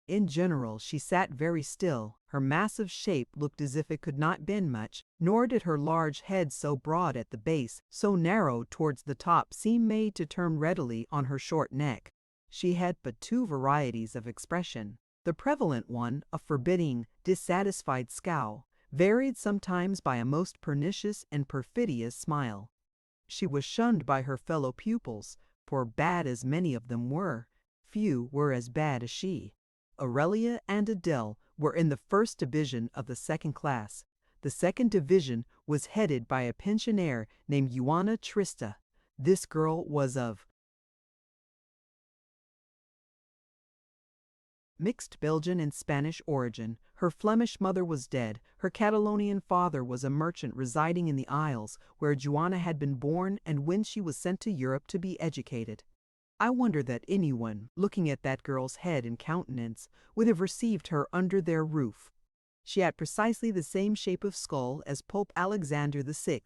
In general, she sat very still. Her massive shape looked as if it could not bend much, nor did her large head, so broad at the base, so narrow towards the top, seem made to turn readily on her short neck. She had but two varieties of expression. The prevalent one, a forbidding, dissatisfied scowl, varied sometimes by a most pernicious and perfidious smile. She was shunned by her fellow pupils, for bad as many of them were, few were as bad as she. Aurelia and Adele were in the first division of the second class. The second division was headed by a pensionaire named Juana Trista. This girl was of mixed Belgian and Spanish origin. Her Flemish mother was dead. Her Catalonian father was a merchant residing in the Isles, where Juana had been born and when she was sent to Europe to be educated. I wonder that anyone, looking at that girl's head and countenance, would have received her under their roof. She had precisely the same shape of skull as Pope Alexander VI.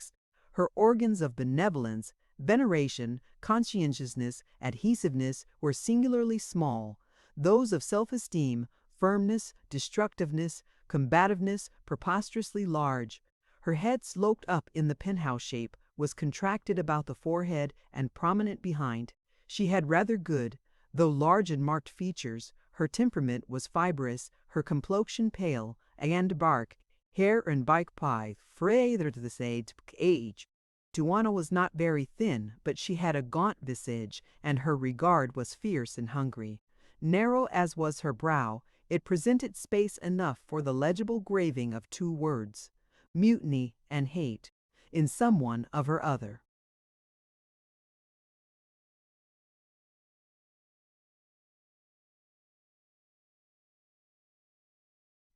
Her organs of benevolence, veneration, conscientiousness, adhesiveness were singularly small. Those of self-esteem, firmness, destructiveness, combativeness, preposterously large. Her head sloped up in the penthouse shape, was contracted about the forehead and prominent behind. She had rather good, though large and marked features. Her temperament was fibrous, her complexion pale, and dark, hair and bike pie, further to the age. Juana was not very thin, but she had a gaunt visage, and her regard was fierce and hungry. Narrow as was her brow, It presented space enough for the legible graving of two words, mutiny and hate, in someone of her other.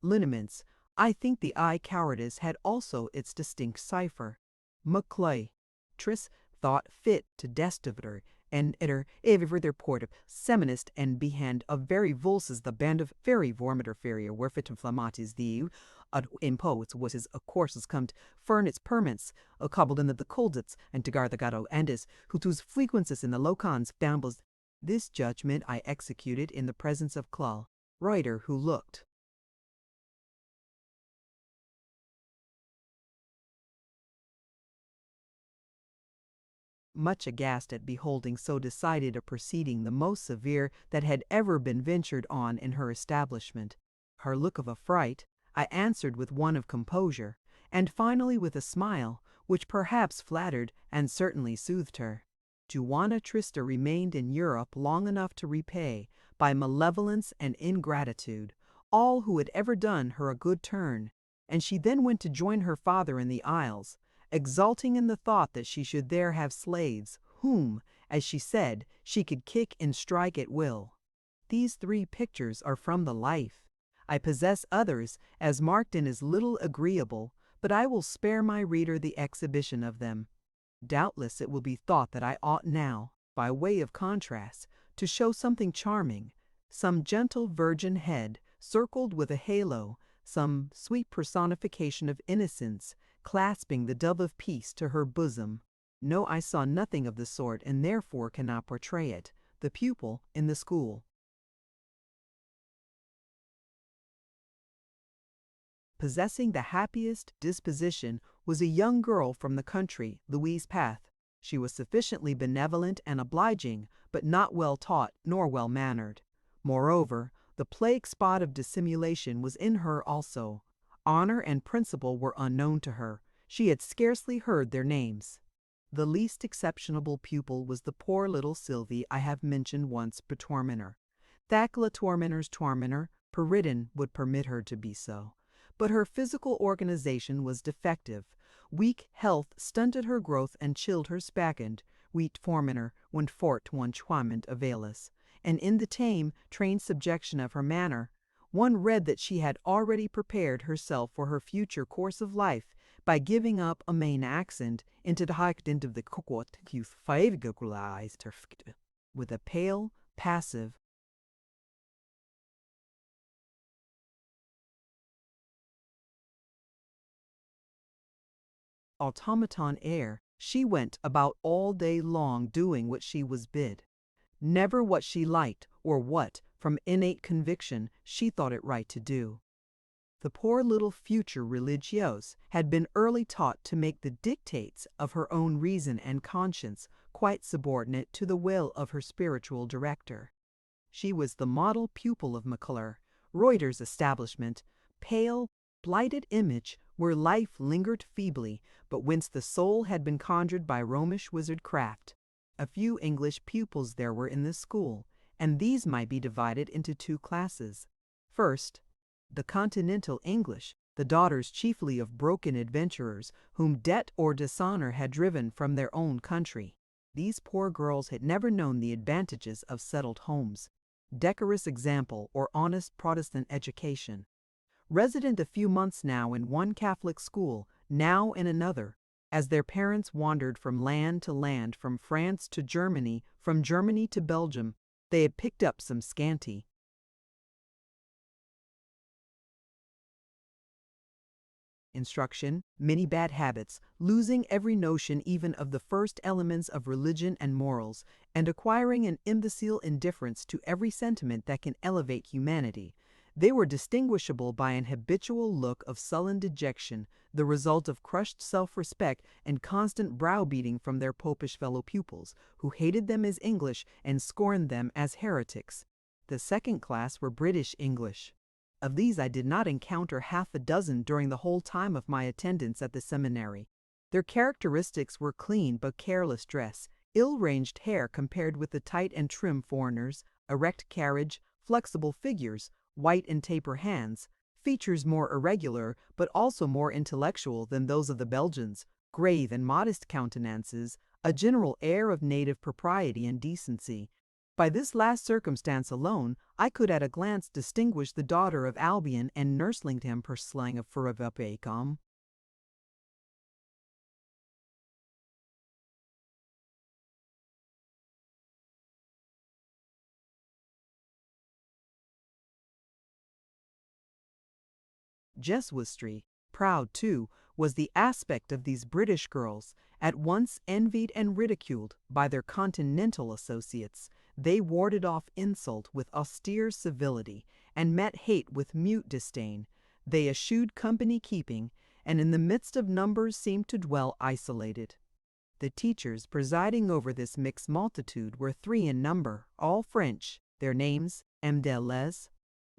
Lineaments. I think the eye cowardice had also its distinct cipher. McClay, tris thought fit to destitute and iter every port of seminist and behand of very vulses the band of very vormiter feria were fit inflammatis the ad impoets was his courses come to furnace permits cobbled in the coldits and to guard the gado andis whose frequencies in the locans fambles. This judgment I executed in the presence of Reuter, who looked much aghast at beholding so decided a proceeding, the most severe that had ever been ventured on in her establishment. Her look of affright I answered with one of composure, and finally with a smile, which perhaps flattered and certainly soothed her. Juana Trista remained in Europe long enough to repay, by malevolence and ingratitude, all who had ever done her a good turn, and she then went to join her father in the Isles, exulting in the thought that she should there have slaves, whom, as she said, she could kick and strike at will. These 3 pictures are from the life. I possess others, as marked and as little agreeable, but I will spare my reader the exhibition of them. Doubtless it will be thought that I ought now, by way of contrast, to show something charming, some gentle virgin head, circled with a halo, some sweet personification of innocence, clasping the dove of peace to her bosom. No, I saw nothing of the sort, and therefore cannot portray it. The pupil in the school. Possessing the happiest disposition was a young girl from the country, Louise Path. She was sufficiently benevolent and obliging, but not well taught nor well mannered. Moreover, the plague spot of dissimulation was in her also. Honor and principle were unknown to her. She had scarcely heard their names. The least exceptionable pupil was the poor little Sylvie I have mentioned once, Tormentor. Thakla Tormentor's tormentor, Peridin would permit her to be so. But her physical organization was defective. Weak health stunted her growth and chilled her spakend, wheat formentor when fort one chwament availus. And in the tame, trained subjection of her manner, one read that she had already prepared herself for her future course of life by giving up a main accent into the height of the kokot youth with a pale, passive, automaton air. She went about all day long doing what she was bid. Never what she liked or what, from innate conviction, she thought it right to do. The poor little future religiose had been early taught to make the dictates of her own reason and conscience quite subordinate to the will of her spiritual director. She was the model pupil of McClure, Reuter's establishment, pale, blighted image where life lingered feebly, but whence the soul had been conjured by Romish wizard craft. A few English pupils there were in the school, and these might be divided into 2 classes. First, the continental English, the daughters chiefly of broken adventurers whom debt or dishonor had driven from their own country. These poor girls had never known the advantages of settled homes, decorous example, or honest Protestant education. Resident a few months now in one Catholic school, now in another, as their parents wandered from land to land, from France to Germany, from Germany to Belgium, they had picked up some scanty instruction, many bad habits, losing every notion even of the first elements of religion and morals, and acquiring an imbecile indifference to every sentiment that can elevate humanity. They were distinguishable by an habitual look of sullen dejection, the result of crushed self-respect and constant browbeating from their popish fellow pupils, who hated them as English and scorned them as heretics. The second class were British English. Of these I did not encounter half a dozen during the whole time of my attendance at the seminary. Their characteristics were clean but careless dress, ill-ranged hair compared with the tight and trim foreigners, erect carriage, flexible figures, white and taper hands, features more irregular but also more intellectual than those of the Belgians, grave and modest countenances, a general air of native propriety and decency. By this last circumstance alone, I could at a glance distinguish the daughter of Albion and Nurslington per slang of Furuvapacom. Jesuistry, proud too, was the aspect of these British girls, at once envied and ridiculed by their continental associates. They warded off insult with austere civility, and met hate with mute disdain. They eschewed company keeping, and in the midst of numbers seemed to dwell isolated. The teachers presiding over this mixed multitude were 3 in number, all French, their names Mdélès,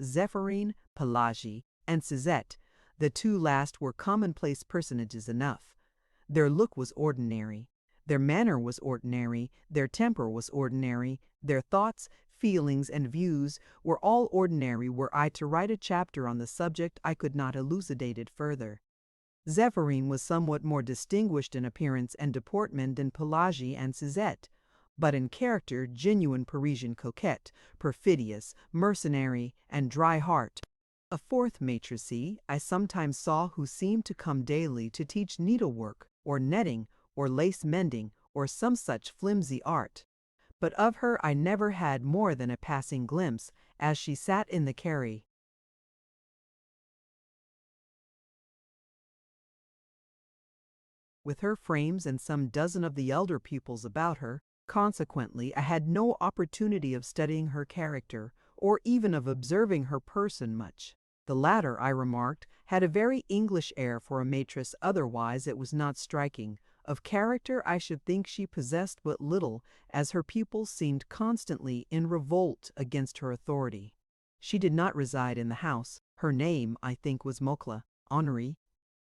Zéphirine, Pelagie, and Suzette. The 2 last were commonplace personages enough. Their look was ordinary, their manner was ordinary, their temper was ordinary, their thoughts, feelings, and views were all ordinary. Were I to write a chapter on the subject, I could not elucidate it further. Zéphirine was somewhat more distinguished in appearance and deportment than Pelagie and Suzette, but in character genuine Parisian coquette, perfidious, mercenary, and dry heart. A 4th maîtresse I sometimes saw who seemed to come daily to teach needlework, or netting, or lace mending, or some such flimsy art. But of her I never had more than a passing glimpse, as she sat in the carry, with her frames and some dozen of the elder pupils about her. Consequently, I had no opportunity of studying her character, or even of observing her person much. The latter, I remarked, had a very English air for a maîtresse, otherwise it was not striking. Of character I should think she possessed but little, as her pupils seemed constantly in revolt against her authority. She did not reside in the house. Her name, I think, was Mokla, Henri.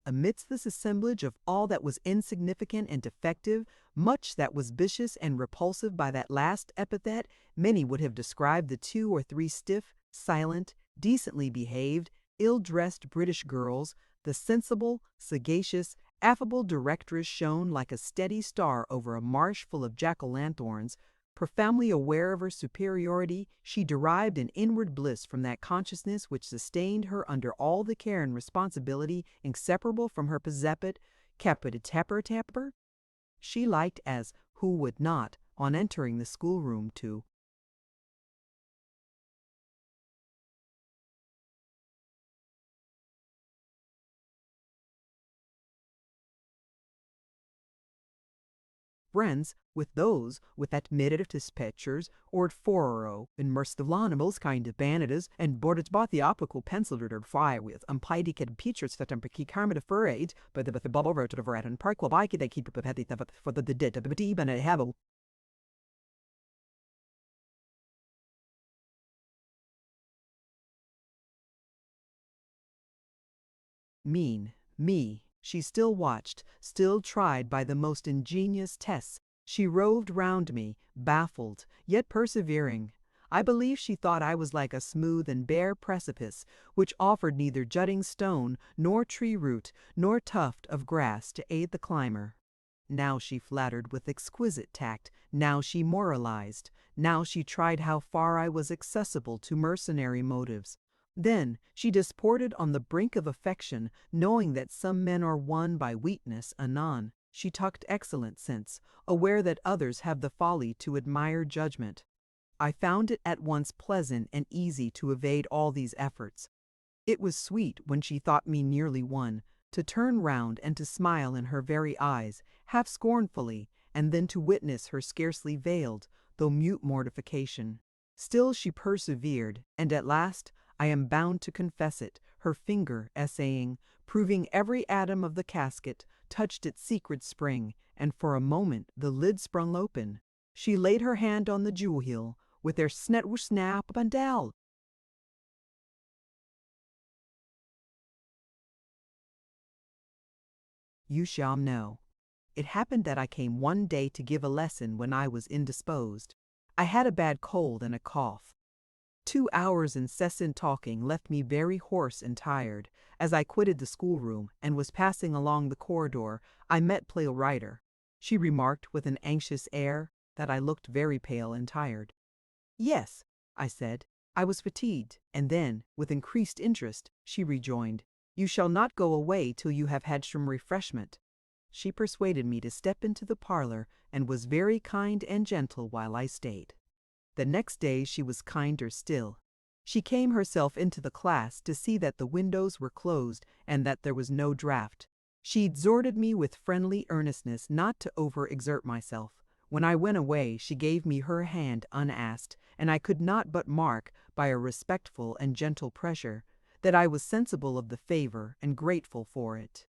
Amidst this assemblage of all that was insignificant and defective, much that was vicious and repulsive by that last epithet, many would have described the 2 or 3 stiff, silent, decently behaved, ill-dressed British girls. The sensible, sagacious, affable directress shone like a steady star over a marsh full of jack-o'-lanthorns. Profoundly aware of her superiority, she derived an inward bliss from that consciousness which sustained her under all the care and responsibility inseparable from her possepit capitatemper. She liked, as who would not, on entering the schoolroom, to friends with those with admitted dispatchers or forro in merciful animals kind of banitas and boarded bought the optical pencil to fire with piety kid pictures that key karma to furrade but the bubble road to the red and park will bike they keep up petty for the dead but even a have a mean me. She still watched, still tried by the most ingenious tests. She roved round me, baffled, yet persevering. I believe she thought I was like a smooth and bare precipice, which offered neither jutting stone, nor tree root, nor tuft of grass to aid the climber. Now she flattered with exquisite tact, now she moralized, now she tried how far I was accessible to mercenary motives. Then she disported on the brink of affection, knowing that some men are won by weakness anon. She talked excellent sense, aware that others have the folly to admire judgment. I found it at once pleasant and easy to evade all these efforts. It was sweet, when she thought me nearly won, to turn round and to smile in her very eyes, half scornfully, and then to witness her scarcely veiled, though mute mortification. Still she persevered, and at last, I am bound to confess it, her finger essaying, proving every atom of the casket, touched its secret spring, and for a moment the lid sprung open. She laid her hand on the jewel heel, with their snetwush snap and down. You shall know. It happened that I came one day to give a lesson when I was indisposed. I had a bad cold and a cough. 2 hours' incessant talking left me very hoarse and tired. As I quitted the schoolroom and was passing along the corridor, I met Plale Ryder. She remarked with an anxious air that I looked very pale and tired. "Yes," I said, "I was fatigued," and then, with increased interest, she rejoined, "You shall not go away till you have had some refreshment." She persuaded me to step into the parlor and was very kind and gentle while I stayed. The next day she was kinder still. She came herself into the class to see that the windows were closed and that there was no draught. She exhorted me with friendly earnestness not to over-exert myself. When I went away, she gave me her hand unasked, and I could not but mark, by a respectful and gentle pressure, that I was sensible of the favor and grateful for it.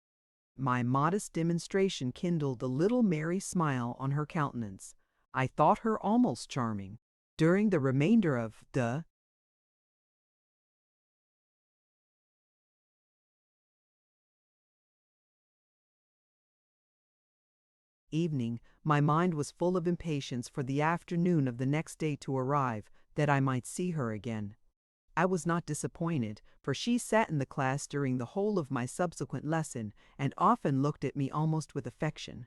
My modest demonstration kindled a little merry smile on her countenance. I thought her almost charming. During the remainder of the evening, my mind was full of impatience for the afternoon of the next day to arrive, that I might see her again. I was not disappointed, for she sat in the class during the whole of my subsequent lesson, and often looked at me almost with affection.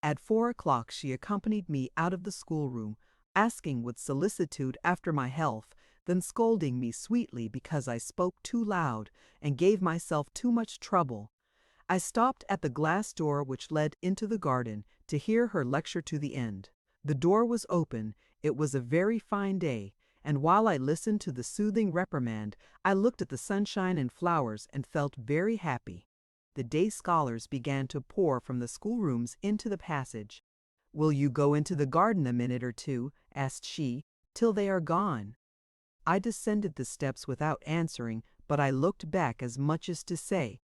At 4 o'clock she accompanied me out of the schoolroom, asking with solicitude after my health, then scolding me sweetly because I spoke too loud and gave myself too much trouble. I stopped at the glass door which led into the garden to hear her lecture to the end. The door was open, it was a very fine day, and while I listened to the soothing reprimand, I looked at the sunshine and flowers and felt very happy. The day scholars began to pour from the schoolrooms into the passage. "Will you go into the garden a minute or two," asked she, "till they are gone?" I descended the steps without answering, but I looked back as much as to say,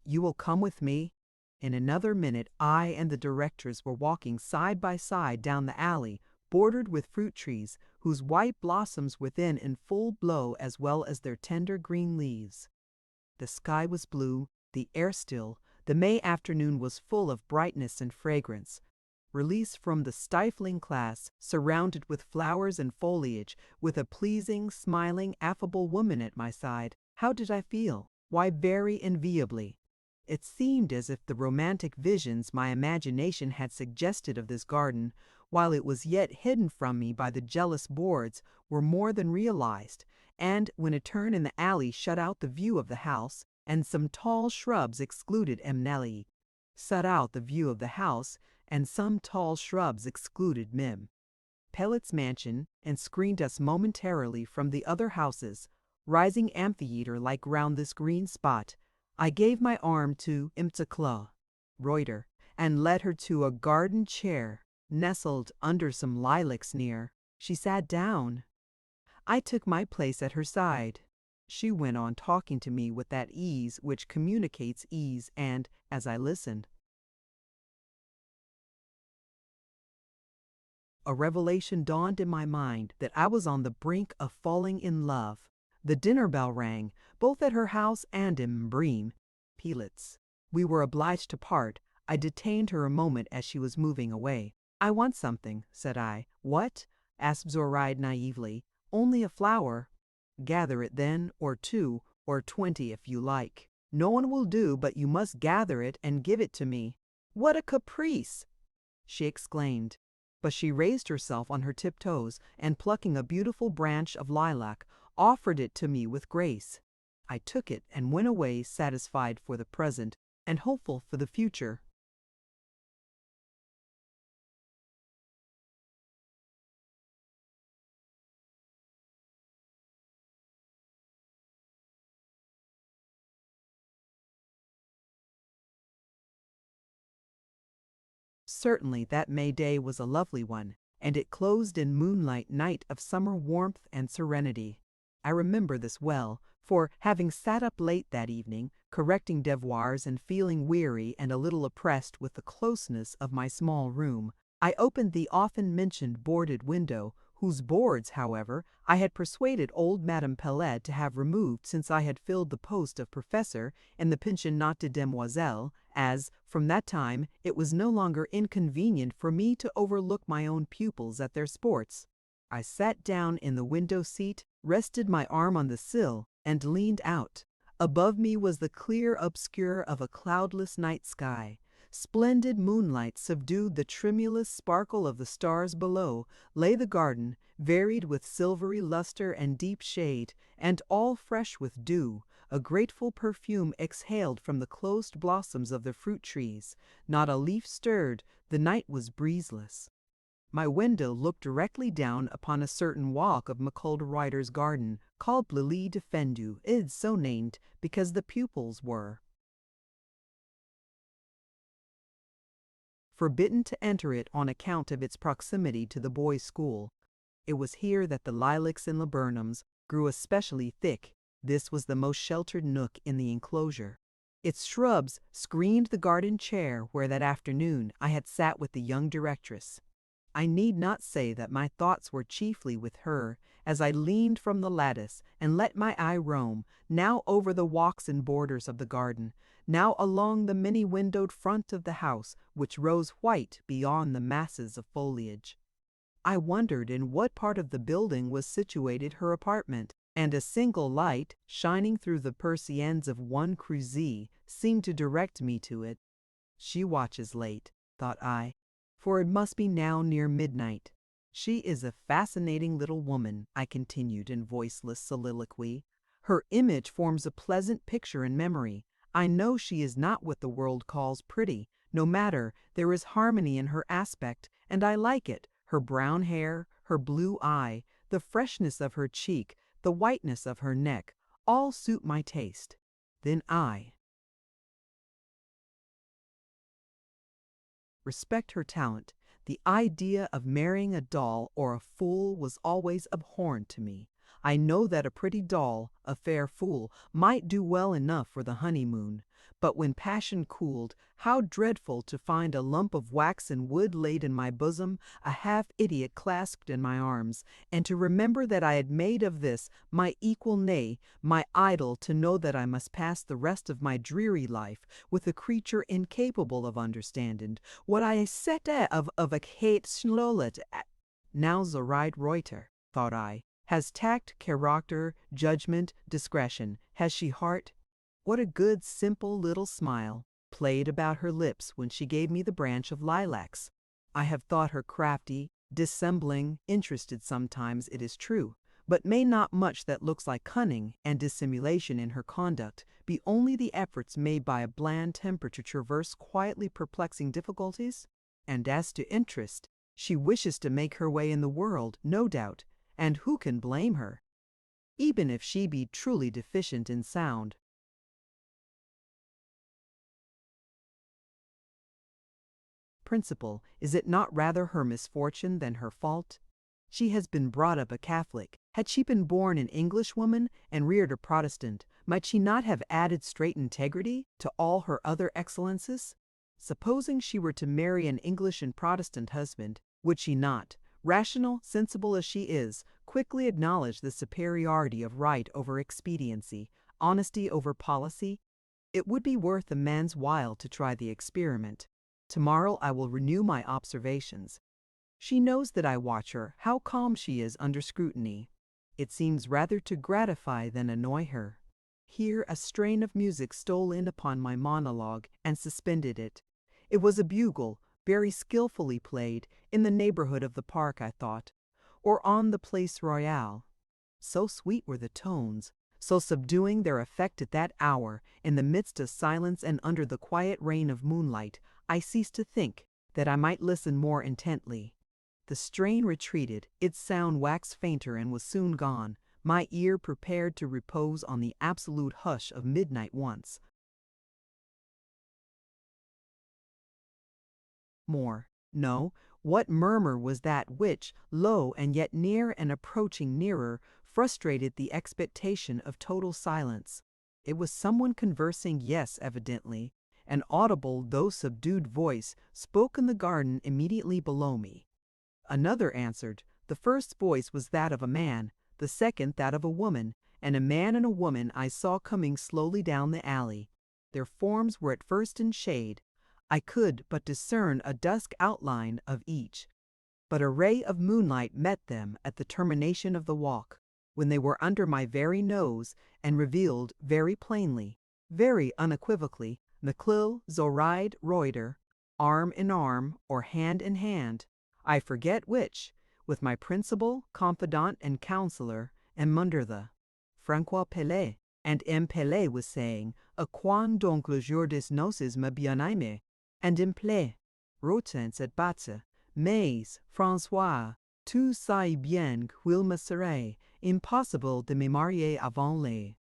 "You will come with me?" In another minute I and the directress were walking side by side down the alley, bordered with fruit trees, whose white blossoms within in full blow as well as their tender green leaves. The sky was blue, the air still, the May afternoon was full of brightness and fragrance. Released from the stifling class, surrounded with flowers and foliage, with a pleasing, smiling, affable woman at my side, how did I feel? Why, very enviably. It seemed as if the romantic visions my imagination had suggested of this garden, while it was yet hidden from me by the jealous boards, were more than realized, and when a turn in the alley shut out the view of the house, and some tall shrubs excluded Mim. Pellet's mansion, and screened us momentarily from the other houses, rising amphitheater-like round this green spot. I gave my arm to Imtacla Reuter, and led her to a garden chair, nestled under some lilacs near. She sat down. I took my place at her side. She went on talking to me with that ease which communicates ease, and, as I listened, a revelation dawned in my mind that I was on the brink of falling in love. The dinner bell rang, both at her house and in Bream, Peelitz. We were obliged to part. I detained her a moment as she was moving away. "I want something," said I. "What?" asked Zoraide naively. "Only a flower." "Gather it then, or 2, or 20 if you like. No one will do, but you must gather it and give it to me." "What a caprice!" she exclaimed. But she raised herself on her tiptoes, and plucking a beautiful branch of lilac, offered it to me with grace. I took it and went away satisfied for the present and hopeful for the future. Certainly that May day was a lovely one, and it closed in moonlight night of summer warmth and serenity. I remember this well, for, having sat up late that evening, correcting devoirs and feeling weary and a little oppressed with the closeness of my small room, I opened the often-mentioned boarded window, whose boards, however, I had persuaded old Madame Pelet to have removed since I had filled the post of professor in the pensionnat de demoiselles, as, from that time, it was no longer inconvenient for me to overlook my own pupils at their sports. I sat down in the window seat, rested my arm on the sill, and leaned out. Above me was the clear obscure of a cloudless night sky. Splendid moonlight subdued the tremulous sparkle of the stars below. Lay the garden, varied with silvery luster and deep shade, and all fresh with dew. A grateful perfume exhaled from the closed blossoms of the fruit trees. Not a leaf stirred. The night was breezeless. My window looked directly down upon a certain walk of Maculde Reuter's garden, called Lily de Fendu. It is so named because the pupils were forbidden to enter it on account of its proximity to the boys' school. It was here that the lilacs and laburnums grew especially thick. This was the most sheltered nook in the enclosure. Its shrubs screened the garden chair where that afternoon I had sat with the young directress. I need not say that my thoughts were chiefly with her as I leaned from the lattice and let my eye roam, now over the walks and borders of the garden, now along the many-windowed front of the house, which rose white beyond the masses of foliage. I wondered in what part of the building was situated her apartment, and a single light, shining through the persiennes of one croisée, seemed to direct me to it. She watches late, thought I, for it must be now near midnight. She is a fascinating little woman, I continued in voiceless soliloquy. Her image forms a pleasant picture in memory. I know she is not what the world calls pretty. No matter, there is harmony in her aspect, and I like it. Her brown hair, her blue eye, the freshness of her cheek, the whiteness of her neck, all suit my taste. Then I respect her talent. The idea of marrying a doll or a fool was always abhorrent to me. I know that a pretty doll, a fair fool, might do well enough for the honeymoon, but when passion cooled, how dreadful to find a lump of wax and wood laid in my bosom, a half-idiot clasped in my arms, and to remember that I had made of this my equal, nay, my idol, to know that I must pass the rest of my dreary life with a creature incapable of understanding what I set of a Kate Charlotte. Now Charlotte Reuter, thought I, has tact, character, judgment, discretion. Has she heart? What a good, simple little smile played about her lips when she gave me the branch of lilacs. I have thought her crafty, dissembling, interested sometimes, it is true, but may not much that looks like cunning and dissimulation in her conduct be only the efforts made by a bland temper to traverse quietly perplexing difficulties? And as to interest, she wishes to make her way in the world, no doubt, and who can blame her, even if she be truly deficient in sound? Principle, is it not rather her misfortune than her fault? She has been brought up a Catholic. Had she been born an Englishwoman and reared a Protestant, might she not have added straight integrity to all her other excellences? Supposing she were to marry an English and Protestant husband, would she not, rational, sensible as she is, quickly acknowledge the superiority of right over expediency, honesty over policy? It would be worth a man's while to try the experiment. Tomorrow I will renew my observations. She knows that I watch her, how calm she is under scrutiny. It seems rather to gratify than annoy her. Here a strain of music stole in upon my monologue and suspended it. It was a bugle, very skillfully played, in the neighborhood of the park, I thought, or on the Place Royale. So sweet were the tones, so subduing their effect at that hour, in the midst of silence and under the quiet rain of moonlight, I ceased to think, that I might listen more intently. The strain retreated, its sound waxed fainter and was soon gone, my ear prepared to repose on the absolute hush of midnight once more. No, what murmur was that which, low and yet near and approaching nearer, frustrated the expectation of total silence? It was someone conversing, yes, evidently. An audible, though subdued voice spoke in the garden immediately below me. Another answered, The first voice was that of a man, the second that of a woman, and a man and a woman I saw coming slowly down the alley. Their forms were at first in shade. I could but discern a dusk outline of each. But a ray of moonlight met them at the termination of the walk, when they were under my very nose, and revealed very plainly, very unequivocally, Françoise Reuter, arm in arm, or hand in hand, I forget which, with my principal, confidant, and counselor, and under the François Pellet, and M. Pellet was saying, "A quand donc le jour des noces, ma bien-aimée?" And M. Pellet, Rotin said Batze, "Mais, François, tu sais bien qu'il me serait impossible de me marier avant les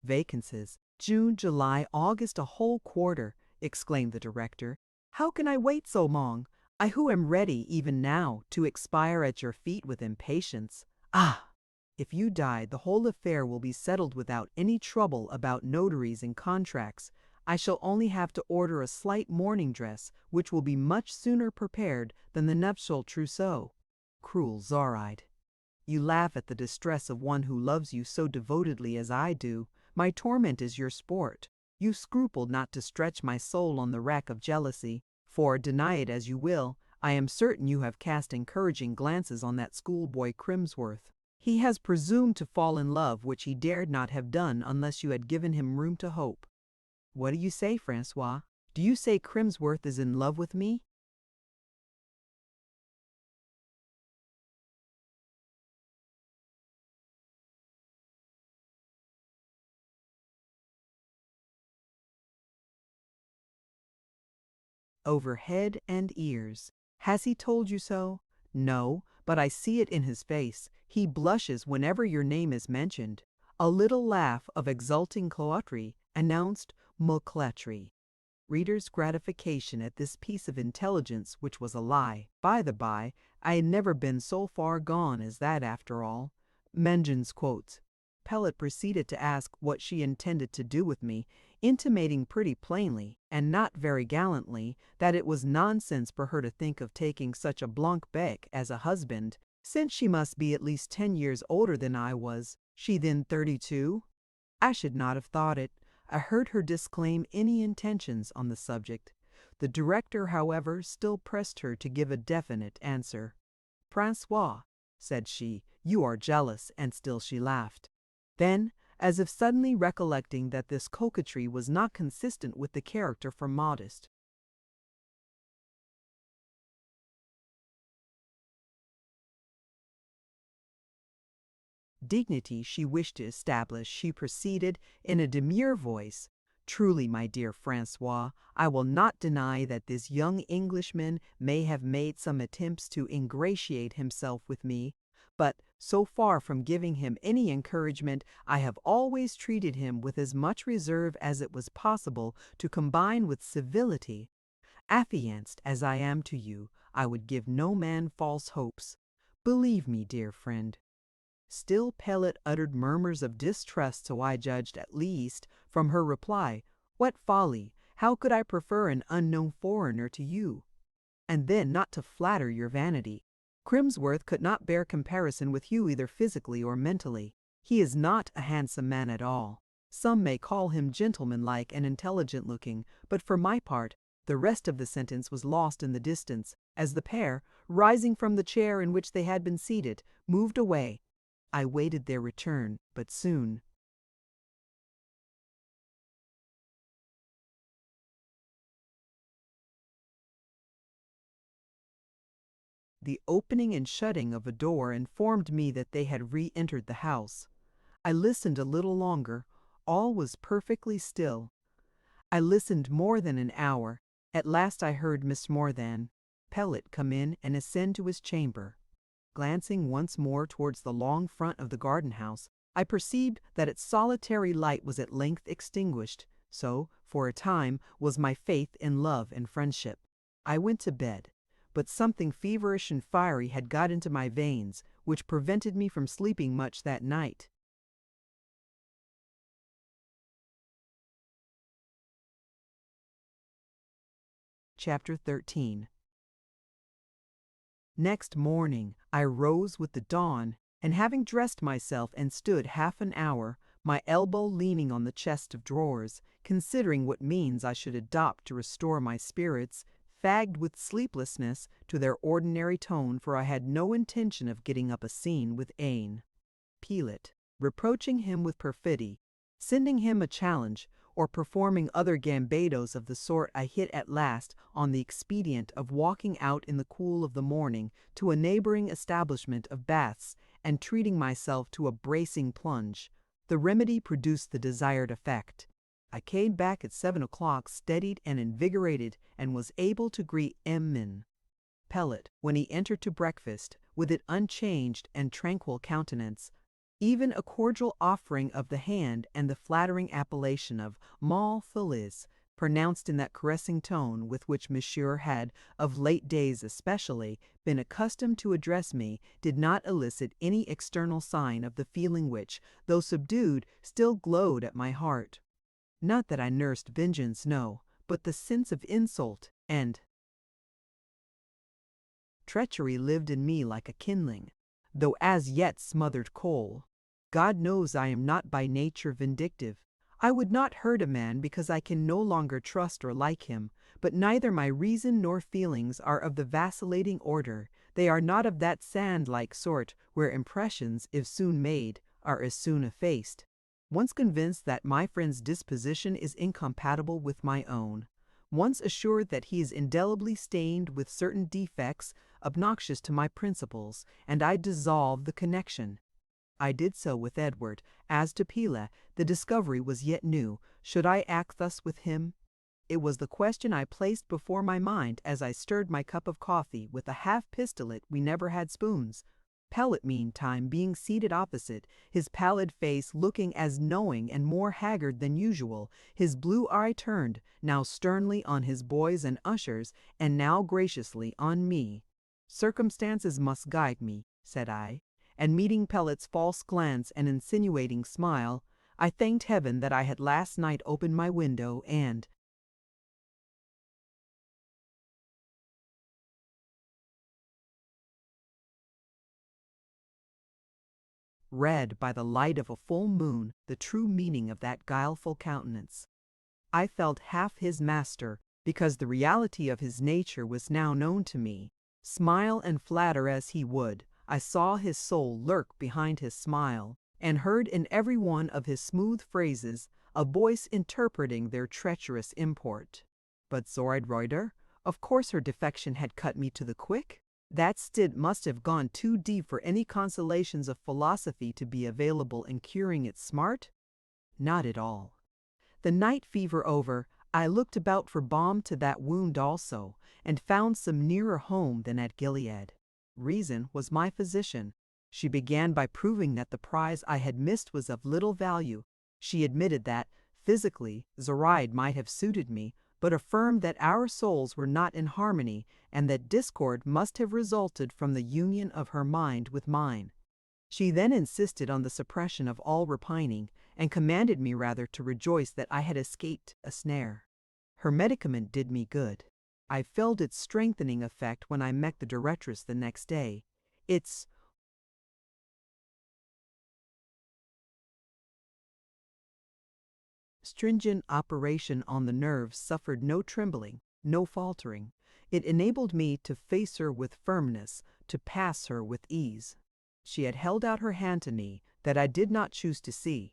vacancies. June, July, August, a whole quarter," exclaimed the director. "How can I wait so long? I who am ready, even now, to expire at your feet with impatience. Ah! If you die, the whole affair will be settled without any trouble about notaries and contracts. I shall only have to order a slight mourning dress, which will be much sooner prepared than the nuptial trousseau." Cruel Zoraide! You laugh at the distress of one who loves you so devotedly as I do. My torment is your sport. You scruple not to stretch my soul on the rack of jealousy, for, deny it as you will, I am certain you have cast encouraging glances on that schoolboy Crimsworth. He has presumed to fall in love, which he dared not have done unless you had given him room to hope. What do you say, François? Do you say Crimsworth is in love with me? Over head and ears. Has he told you so? No, but I see it in his face. He blushes whenever your name is mentioned. A little laugh of exulting coquetry announced moquetry. Reader's gratification at this piece of intelligence, which was a lie. By the by, I had never been so far gone as that after all. Mengens quotes. Pellet proceeded to ask what she intended to do with me, intimating pretty plainly, and not very gallantly, that it was nonsense for her to think of taking such a blanc bec as a husband, since she must be at least 10 years older than I was. She then 32? I should not have thought it. I heard her disclaim any intentions on the subject. The director, however, still pressed her to give a definite answer. "François," said she, "you are jealous," and still she laughed. Then, as if suddenly recollecting that this coquetry was not consistent with the character for modest dignity she wished to establish, she proceeded in a demure voice, "Truly, my dear François, I will not deny that this young Englishman may have made some attempts to ingratiate himself with me, but, so far from giving him any encouragement, I have always treated him with as much reserve as it was possible to combine with civility. Affianced as I am to you, I would give no man false hopes. Believe me, dear friend." Still Pellet uttered murmurs of distrust, so I judged, at least, from her reply. "What folly! How could I prefer an unknown foreigner to you? And then, not to flatter your vanity, Crimsworth could not bear comparison with you either physically or mentally. He is not a handsome man at all. Some may call him gentlemanlike and intelligent-looking, but for my part, the rest of the sentence was lost in the distance, as the pair, rising from the chair in which they had been seated, moved away. I waited their return, but soon. The opening and shutting of a door informed me that they had re-entered the house. I listened a little longer. All was perfectly still. I listened more than an hour. At last I heard Miss Morthan Pellet come in and ascend to his chamber. Glancing once more towards the long front of the garden-house, I perceived that its solitary light was at length extinguished. So, for a time, was my faith in love and friendship. I went to bed, but something feverish and fiery had got into my veins, which prevented me from sleeping much that night. Chapter 13. Next morning I rose with the dawn, and having dressed myself and stood half an hour, my elbow leaning on the chest of drawers, considering what means I should adopt to restore my spirits, fagged with sleeplessness, to their ordinary tone, for I had no intention of getting up a scene with Aine. Pilot, reproaching him with perfidy, sending him a challenge, or performing other gambadoes of the sort, I hit at last on the expedient of walking out in the cool of the morning to a neighboring establishment of baths and treating myself to a bracing plunge. The remedy produced the desired effect. I came back at 7 o'clock steadied and invigorated, and was able to greet Min Pellet when he entered to breakfast with an unchanged and tranquil countenance. Even a cordial offering of the hand and the flattering appellation of Mal Feliz, pronounced in that caressing tone with which Monsieur had, of late days especially, been accustomed to address me, did not elicit any external sign of the feeling which, though subdued, still glowed at my heart. Not that I nursed vengeance, no, but the sense of insult and treachery lived in me like a kindling, though as yet smothered coal. God knows I am not by nature vindictive. I would not hurt a man because I can no longer trust or like him, but neither my reason nor feelings are of the vacillating order. They are not of that sand-like sort where impressions, if soon made, are as soon effaced. Once convinced that my friend's disposition is incompatible with my own, once assured that he is indelibly stained with certain defects obnoxious to my principles, and I dissolve the connection. I did so with Edward. As to Pila, the discovery was yet new. Should I act thus with him? It was the question I placed before my mind as I stirred my cup of coffee with a half-pistolet. We never had spoons. Pellet, meantime, being seated opposite, his pallid face looking as knowing and more haggard than usual, his blue eye turned, now sternly on his boys and ushers, and now graciously on me. "Circumstances must guide me," said I. And meeting Pellet's false glance and insinuating smile, I thanked heaven that I had last night opened my window and read by the light of a full moon the true meaning of that guileful countenance. I felt half his master, because the reality of his nature was now known to me. Smile and flatter as he would, I saw his soul lurk behind his smile, and heard in every one of his smooth phrases a voice interpreting their treacherous import. But Zoraide Reuter, of course her defection had cut me to the quick. That stint must have gone too deep for any consolations of philosophy to be available in curing its smart? Not at all. The night fever over, I looked about for balm to that wound also, and found some nearer home than at Gilead. Reason was my physician. She began by proving that the prize I had missed was of little value. She admitted that, physically, Zoraide might have suited me, but affirmed that our souls were not in harmony, and that discord must have resulted from the union of her mind with mine. She then insisted on the suppression of all repining, and commanded me rather to rejoice that I had escaped a snare. Her medicament did me good. I felt its strengthening effect when I met the directress the next day. Its stringent operation on the nerves suffered no trembling, no faltering. It enabled me to face her with firmness, to pass her with ease. She had held out her hand to me that I did not choose to see.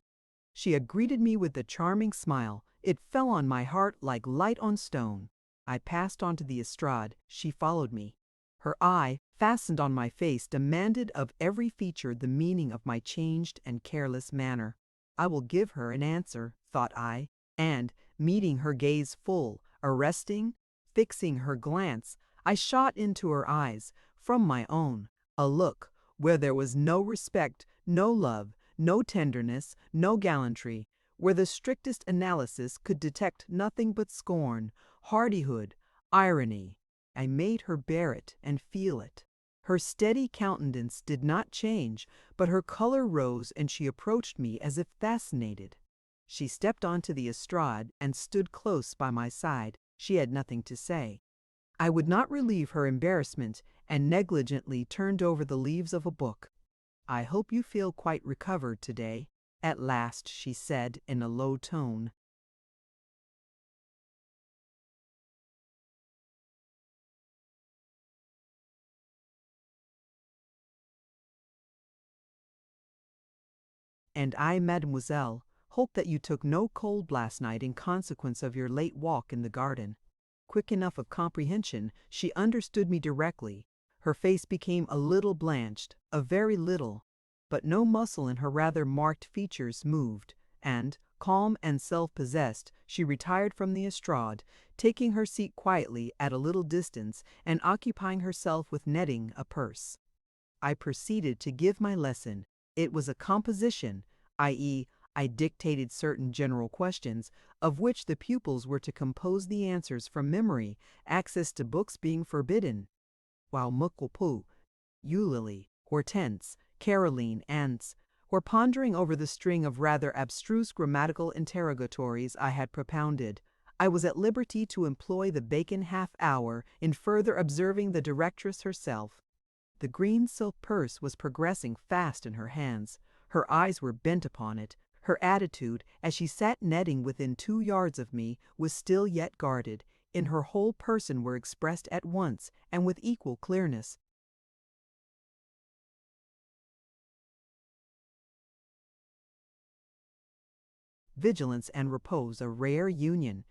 She had greeted me with a charming smile. It fell on my heart like light on stone. I passed on to the estrade. She followed me. Her eye, fastened on my face, demanded of every feature the meaning of my changed and careless manner. I will give her an answer, thought I, and, meeting her gaze full, arresting, fixing her glance, I shot into her eyes, from my own, a look where there was no respect, no love, no tenderness, no gallantry, where the strictest analysis could detect nothing but scorn, hardihood, irony. I made her bear it and feel it. Her steady countenance did not change, but her color rose, and she approached me as if fascinated. She stepped onto the estrade and stood close by my side. She had nothing to say. I would not relieve her embarrassment and negligently turned over the leaves of a book. "I hope you feel quite recovered today," at last she said in a low tone. "And I, mademoiselle, hope that you took no cold last night in consequence of your late walk in the garden." Quick enough of comprehension, she understood me directly. Her face became a little blanched, a very little, but no muscle in her rather marked features moved, and, calm and self-possessed, she retired from the estrade, taking her seat quietly at a little distance and occupying herself with netting a purse. I proceeded to give my lesson. It was a composition, i.e., I dictated certain general questions, of which the pupils were to compose the answers from memory, access to books being forbidden. While Mukulpu, Eulalie, Hortense, Caroline, Ants were pondering over the string of rather abstruse grammatical interrogatories I had propounded, I was at liberty to employ the Bacon half-hour in further observing the directress herself. The green silk purse was progressing fast in her hands. Her eyes were bent upon it. Her attitude, as she sat netting within 2 yards of me, was still yet guarded. In her whole person were expressed at once, and with equal clearness, vigilance and repose, a rare union.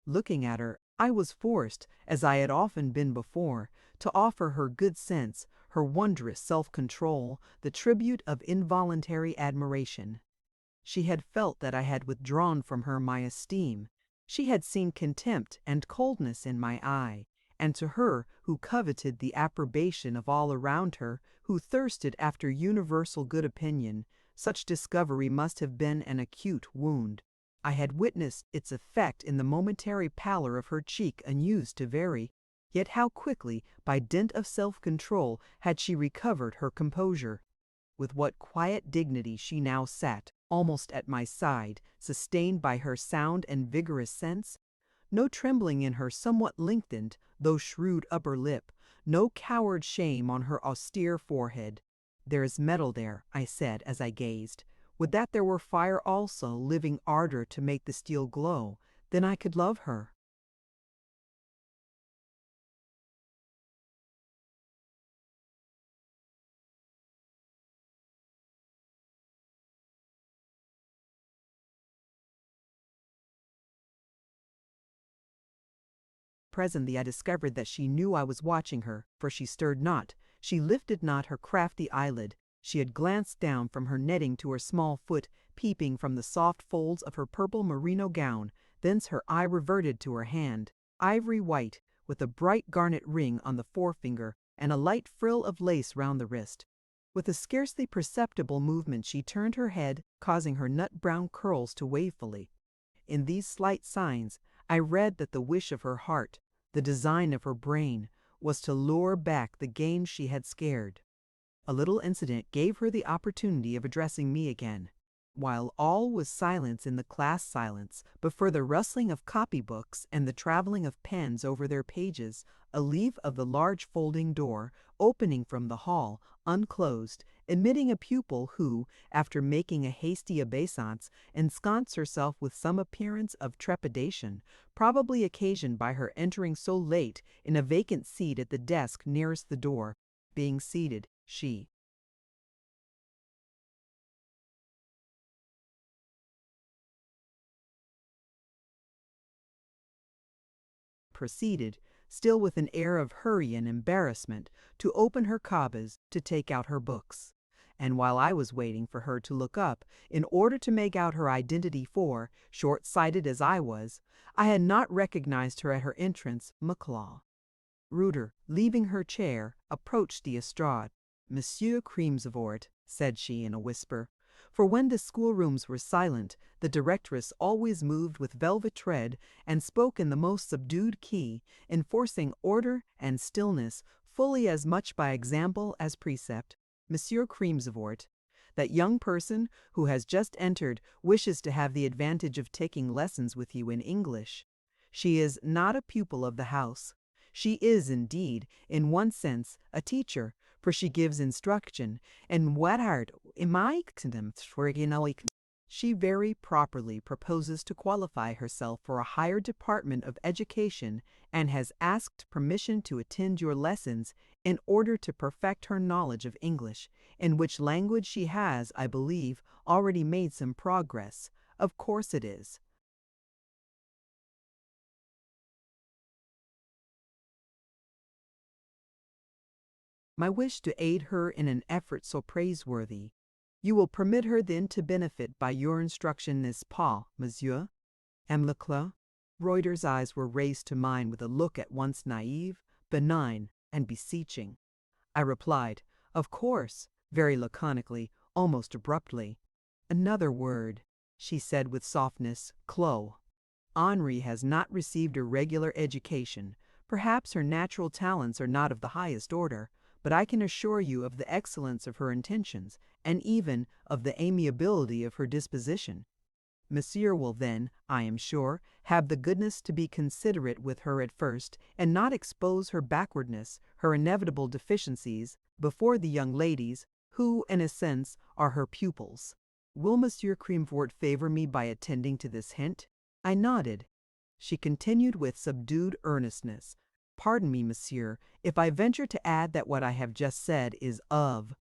Looking at her, I was forced, as I had often been before, to offer her good sense, her wondrous self-control, the tribute of involuntary admiration. She had felt that I had withdrawn from her my esteem. She had seen contempt and coldness in my eye, and to her, who coveted the approbation of all around her, who thirsted after universal good opinion, such discovery must have been an acute wound. I had witnessed its effect in the momentary pallor of her cheek unused to vary, yet how quickly, by dint of self-control, had she recovered her composure. With what quiet dignity she now sat, almost at my side, sustained by her sound and vigorous sense. No trembling in her somewhat lengthened, though shrewd upper lip, no coward shame on her austere forehead. "There is metal there," I said as I gazed. "Would that there were fire also, living ardor to make the steel glow, then I could love her." Presently I discovered that she knew I was watching her, for she stirred not, she lifted not her crafty eyelid. She had glanced down from her netting to her small foot, peeping from the soft folds of her purple merino gown, thence her eye reverted to her hand, ivory white, with a bright garnet ring on the forefinger and a light frill of lace round the wrist. With a scarcely perceptible movement she turned her head, causing her nut-brown curls to wave fully. In these slight signs I read that the wish of her heart, the design of her brain, was to lure back the game she had scared. A little incident gave her the opportunity of addressing me again. While all was silence in the class silence, but for the rustling of copybooks and the traveling of pens over their pages, a leaf of the large folding door, opening from the hall, unclosed, admitting a pupil who, after making a hasty obeisance, ensconced herself with some appearance of trepidation, probably occasioned by her entering so late, in a vacant seat at the desk nearest the door. Being seated, she proceeded, still with an air of hurry and embarrassment, to open her cabas to take out her books. And while I was waiting for her to look up, in order to make out her identity for, short-sighted as I was, I had not recognized her at her entrance, Maclaw. Reuter, leaving her chair, approached the estrade. "Monsieur Crimsworth," said she in a whisper, for when the schoolrooms were silent, the directress always moved with velvet tread and spoke in the most subdued key, enforcing order and stillness fully as much by example as precept. "Monsieur Crimsworth, that young person who has just entered wishes to have the advantage of taking lessons with you in English. She is not a pupil of the house. She is, indeed, in one sense, a teacher, for she gives instruction, and what art she very properly proposes to qualify herself for a higher department of education and has asked permission to attend your lessons in order to perfect her knowledge of English, in which language she has, I believe, already made some progress. Of course it is. My wish to aid her in an effort so praiseworthy. You will permit her then to benefit by your instruction, n'est-ce pas, monsieur? M. Leclerc? Reuter's eyes were raised to mine with a look at once naive, benign, and beseeching. I replied, "Of course," very laconically, almost abruptly. "Another word," she said with softness, "Chloe. Henri has not received a regular education. Perhaps her natural talents are not of the highest order, but I can assure you of the excellence of her intentions, and even of the amiability of her disposition. Monsieur will then, I am sure, have the goodness to be considerate with her at first, and not expose her backwardness, her inevitable deficiencies, before the young ladies, who, in a sense, are her pupils. Will Monsieur Crimsworth favor me by attending to this hint?" I nodded. She continued with subdued earnestness, "Pardon me, monsieur, if I venture to add that what I have just said is of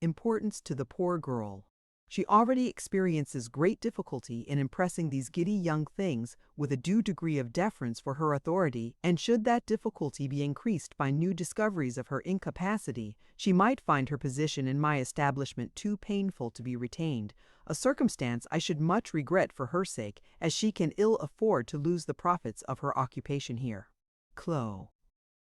importance to the poor girl. She already experiences great difficulty in impressing these giddy young things with a due degree of deference for her authority, and should that difficulty be increased by new discoveries of her incapacity, she might find her position in my establishment too painful to be retained, a circumstance I should much regret for her sake, as she can ill afford to lose the profits of her occupation here. Chloe.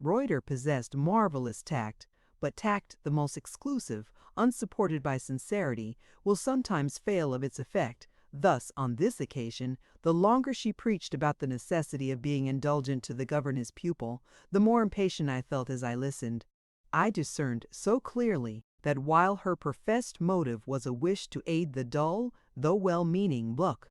Reuter possessed marvelous tact, but tact the most exclusive, unsupported by sincerity, will sometimes fail of its effect. Thus, on this occasion, the longer she preached about the necessity of being indulgent to the governess pupil, the more impatient I felt as I listened. I discerned so clearly that while her professed motive was a wish to aid the dull, though well-meaning, look,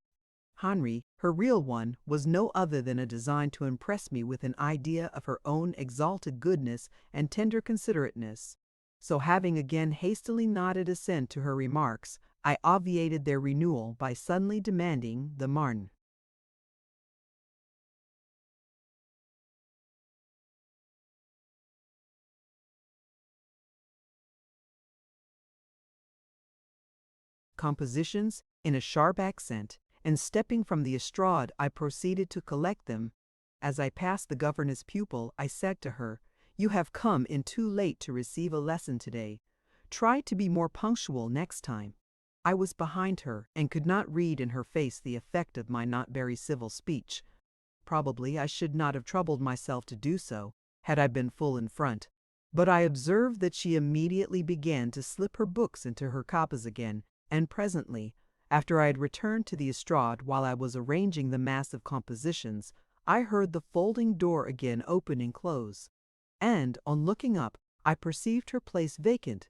Henri, her real one, was no other than a design to impress me with an idea of her own exalted goodness and tender considerateness. So having again hastily nodded assent to her remarks, I obviated their renewal by suddenly demanding the Marne. Compositions in a sharp accent, and stepping from the estrade I proceeded to collect them. As I passed the governess pupil, I said to her, "You have come in too late to receive a lesson today. Try to be more punctual next time." I was behind her, and could not read in her face the effect of my not very civil speech. Probably I should not have troubled myself to do so, had I been full in front. But I observed that she immediately began to slip her books into her capas again, and presently, after I had returned to the estrade while I was arranging the mass of compositions, I heard the folding door again open and close, and, on looking up, I perceived her place vacant.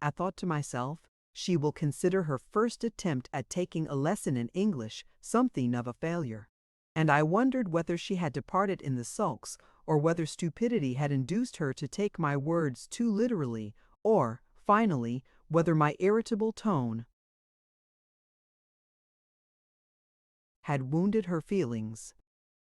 I thought to myself, she will consider her first attempt at taking a lesson in English something of a failure. And I wondered whether she had departed in the sulks, or whether stupidity had induced her to take my words too literally, or, finally, whether my irritable tone had wounded her feelings.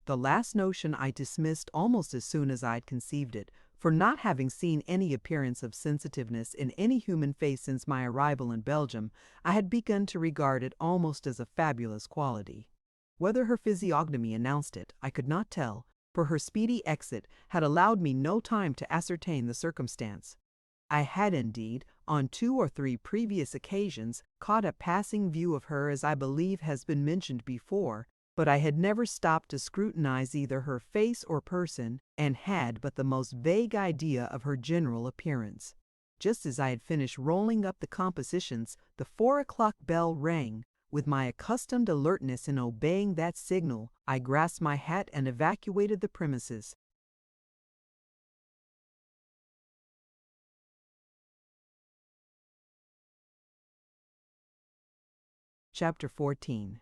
The last notion I dismissed almost as soon as I had conceived it, for not having seen any appearance of sensitiveness in any human face since my arrival in Belgium, I had begun to regard it almost as a fabulous quality. Whether her physiognomy announced it, I could not tell, for her speedy exit had allowed me no time to ascertain the circumstance. I had indeed, on 2 or 3 previous occasions, caught a passing view of her, as I believe has been mentioned before, but I had never stopped to scrutinize either her face or person, and had but the most vague idea of her general appearance. Just as I had finished rolling up the compositions, the 4 o'clock bell rang. With my accustomed alertness in obeying that signal, I grasped my hat and evacuated the premises. Chapter 14.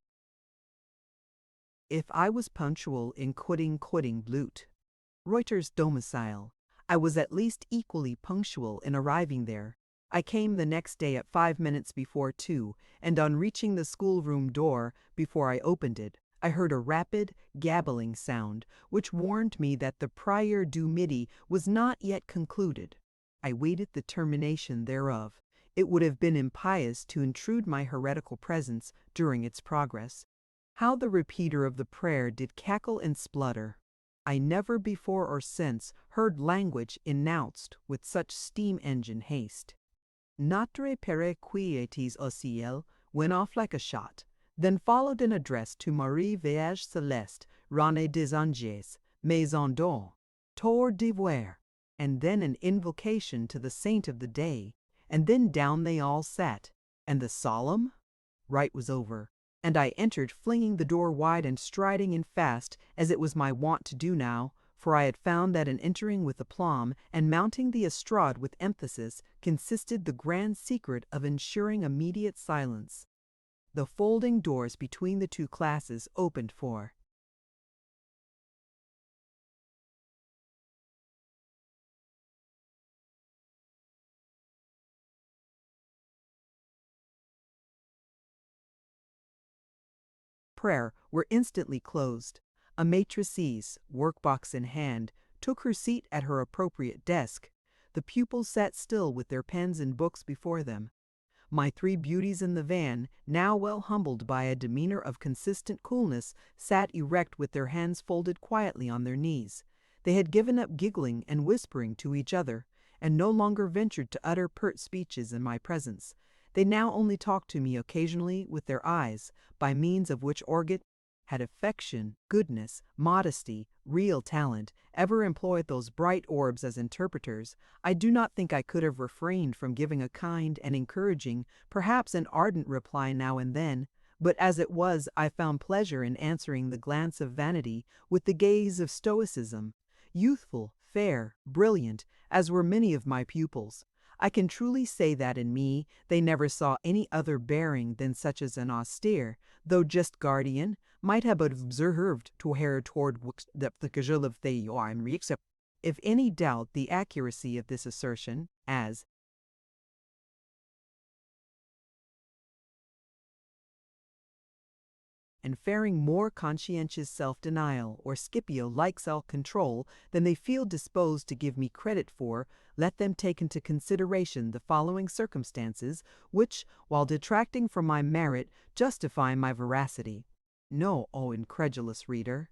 If I was punctual in quitting Blut, Reuter's domicile, I was at least equally punctual in arriving there. I came the next day at 5 minutes before 2, and on reaching the schoolroom door, before I opened it, I heard a rapid, gabbling sound, which warned me that the prière du midi was not yet concluded. I waited the termination thereof. It would have been impious to intrude my heretical presence during its progress. How the repeater of the prayer did cackle and splutter! I never before or since heard language enounced with such steam-engine haste. Notre Père qui es au ciel went off like a shot. Then followed an address to Marie Vierge Céleste, Reine des Anges, Maison d'Or, Tour d'Ivoire, and then an invocation to the saint of the day, and then down they all sat, and the solemn rite was over, and I entered, flinging the door wide and striding in fast, as it was my wont to do now, for I had found that in entering with aplomb and mounting the estrade with emphasis consisted the grand secret of ensuring immediate silence. The folding doors between the two classes opened for prayer were instantly closed. A maîtresse, workbox in hand, took her seat at her appropriate desk. The pupils sat still with their pens and books before them. My 3 beauties in the van, now well humbled by a demeanor of consistent coolness, sat erect with their hands folded quietly on their knees. They had given up giggling and whispering to each other, and no longer ventured to utter pert speeches in my presence. They now only talked to me occasionally with their eyes, by means of which Orget had affection, goodness, modesty, real talent, ever employed those bright orbs as interpreters. I do not think I could have refrained from giving a kind and encouraging, perhaps an ardent reply now and then, but as it was, I found pleasure in answering the glance of vanity with the gaze of stoicism. Youthful, fair, brilliant, as were many of my pupils, I can truly say that in me they never saw any other bearing than such as an austere, though just guardian, might have observed to her toward the if any doubt the accuracy of this assertion, as and faring more conscientious self-denial or Scipio-like self-control than they feel disposed to give me credit for, let them take into consideration the following circumstances, which, while detracting from my merit, justify my veracity. Know, O incredulous reader,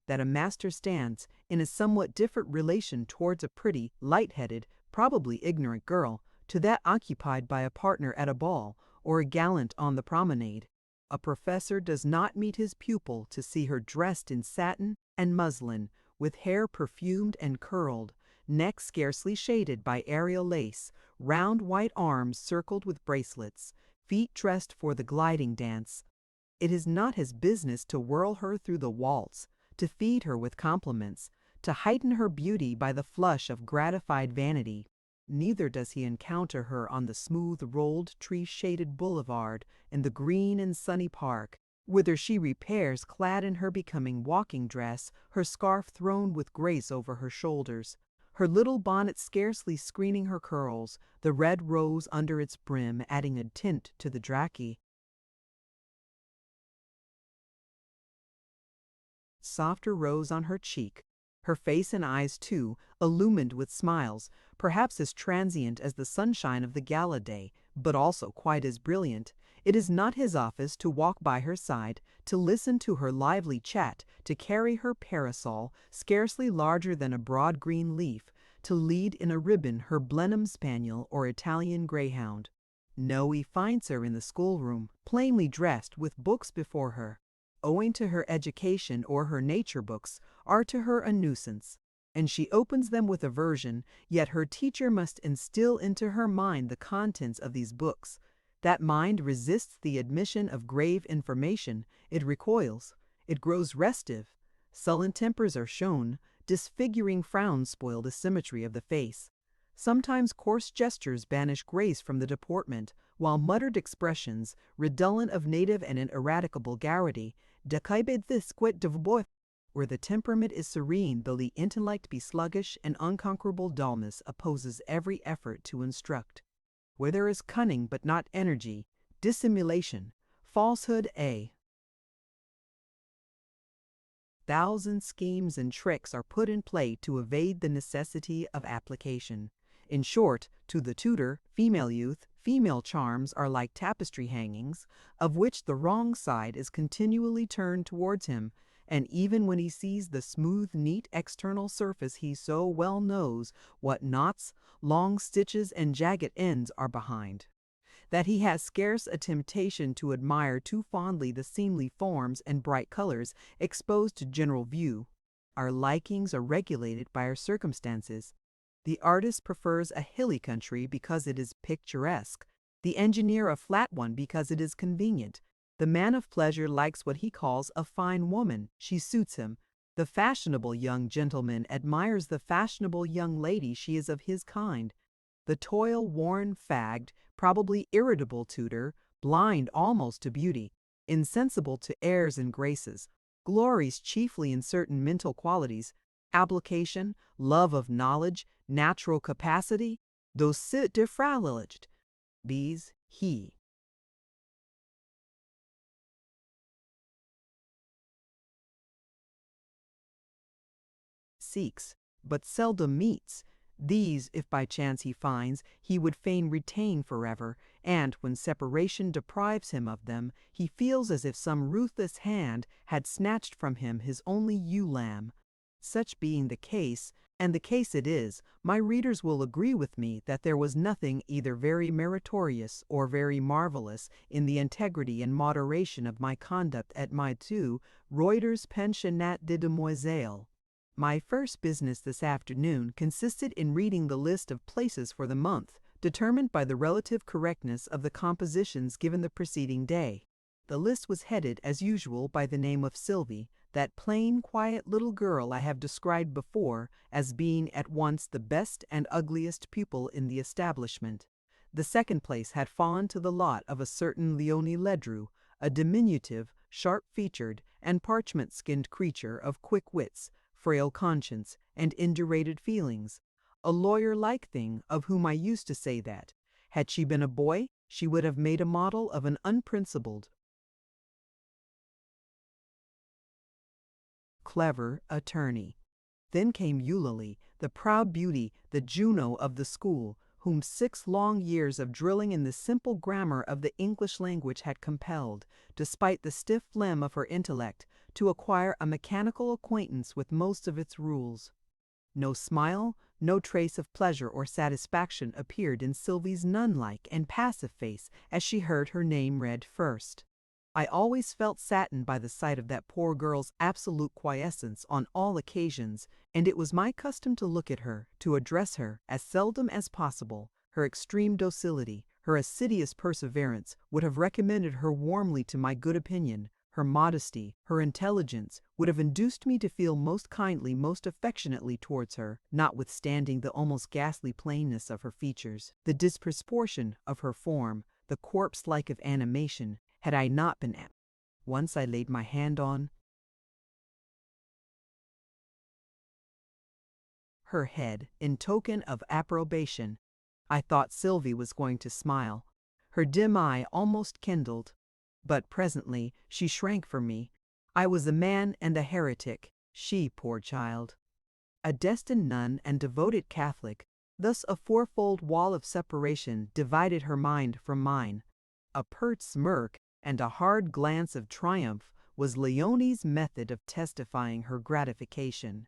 that a master stands in a somewhat different relation towards a pretty, light-headed, probably ignorant girl, to that occupied by a partner at a ball, or a gallant on the promenade. A professor does not meet his pupil to see her dressed in satin and muslin, with hair perfumed and curled, neck scarcely shaded by aerial lace, round white arms circled with bracelets, feet dressed for the gliding dance. It is not his business to whirl her through the waltz, to feed her with compliments, to heighten her beauty by the flush of gratified vanity. Neither does he encounter her on the smooth-rolled, tree-shaded boulevard in the green and sunny park, whither she repairs clad in her becoming walking dress, her scarf thrown with grace over her shoulders, her little bonnet scarcely screening her curls, the red rose under its brim adding a tint to the draki. Softer rose on her cheek, her face and eyes, too, illumined with smiles, perhaps as transient as the sunshine of the gala day, but also quite as brilliant. It is not his office to walk by her side, to listen to her lively chat, to carry her parasol, scarcely larger than a broad green leaf, to lead in a ribbon her Blenheim spaniel or Italian greyhound. No, he finds her in the schoolroom, plainly dressed, with books before her, owing to her education or her nature books, are to her a nuisance, and she opens them with aversion, yet her teacher must instill into her mind the contents of these books. That mind resists the admission of grave information, it recoils, it grows restive, sullen tempers are shown, disfiguring frowns spoil the symmetry of the face. Sometimes coarse gestures banish grace from the deportment, while muttered expressions, redolent of native and ineradicable vulgarity, decibed this quit de voix, where the temperament is serene though the intellect be sluggish and unconquerable dullness opposes every effort to instruct. Where there is cunning but not energy, dissimulation, falsehood, thousand schemes and tricks are put in play to evade the necessity of application. In short, to the tutor, female youth, female charms are like tapestry hangings, of which the wrong side is continually turned towards him, and even when he sees the smooth, neat external surface he so well knows what knots, long stitches, and jagged ends are behind, that he has scarce a temptation to admire too fondly the seemly forms and bright colors exposed to general view. Our likings are regulated by our circumstances. The artist prefers a hilly country because it is picturesque, the engineer a flat one because it is convenient. The man of pleasure likes what he calls a fine woman, she suits him. The fashionable young gentleman admires the fashionable young lady, she is of his kind. The toil-worn, fagged, probably irritable tutor, blind almost to beauty, insensible to airs and graces, glories chiefly in certain mental qualities, application, love of knowledge, natural capacity, docit defraulicht. These he seeks, but seldom meets. These, if by chance he finds, he would fain retain forever, and when separation deprives him of them, he feels as if some ruthless hand had snatched from him his only ewe-lamb. Such being the case, and the case it is, my readers will agree with me that there was nothing either very meritorious or very marvelous in the integrity and moderation of my conduct at my two Reuter's pensionnat de demoiselles. My first business this afternoon consisted in reading the list of places for the month, determined by the relative correctness of the compositions given the preceding day. The list was headed, as usual, by the name of Sylvie, that plain, quiet little girl I have described before as being at once the best and ugliest pupil in the establishment. The second place had fallen to the lot of a certain Leonie Ledru, a diminutive, sharp-featured, and parchment-skinned creature of quick wits, frail conscience, and indurated feelings, a lawyer-like thing of whom I used to say that, had she been a boy, she would have made a model of an unprincipled, clever attorney. Then came Eulalie, the proud beauty, the Juno of the school, whom 6 long years of drilling in the simple grammar of the English language had compelled, despite the stiff phlegm of her intellect, to acquire a mechanical acquaintance with most of its rules. No smile, no trace of pleasure or satisfaction appeared in Sylvie's nun-like and passive face as she heard her name read first. I always felt saddened by the sight of that poor girl's absolute quiescence on all occasions, and it was my custom to look at her, to address her, as seldom as possible. Her extreme docility, her assiduous perseverance, would have recommended her warmly to my good opinion. Her modesty, her intelligence, would have induced me to feel most kindly, most affectionately towards her, notwithstanding the almost ghastly plainness of her features, the disproportion of her form, the corpse-like of animation, had I not been apt. Once I laid my hand on her head in token of approbation. I thought Sylvie was going to smile. Her dim eye almost kindled. But presently she shrank from me. I was a man and a heretic, she, poor child, a destined nun and devoted Catholic. Thus a fourfold wall of separation divided her mind from mine. A pert smirk and a hard glance of triumph was Leonie's method of testifying her gratification.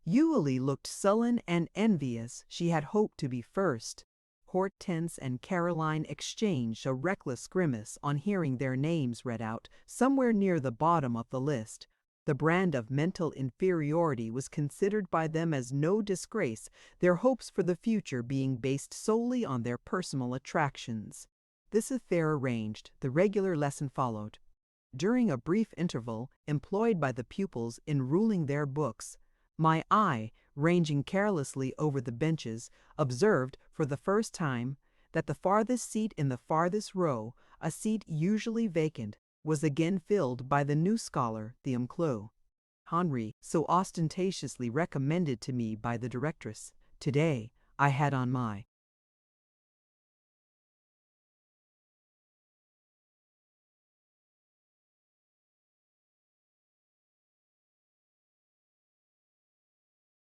Eulalie looked sullen and envious. She had hoped to be first. Hortense and Caroline exchanged a reckless grimace on hearing their names read out somewhere near the bottom of the list. The brand of mental inferiority was considered by them as no disgrace, their hopes for the future being based solely on their personal attractions. This affair arranged, the regular lesson followed. During a brief interval employed by the pupils in ruling their books, My eye, ranging carelessly over the benches, observed for the first time that the farthest seat in the farthest row, a seat usually vacant, was again filled by the new scholar, the Clos. Henri, so ostentatiously recommended to me by the directress. Today, I had on my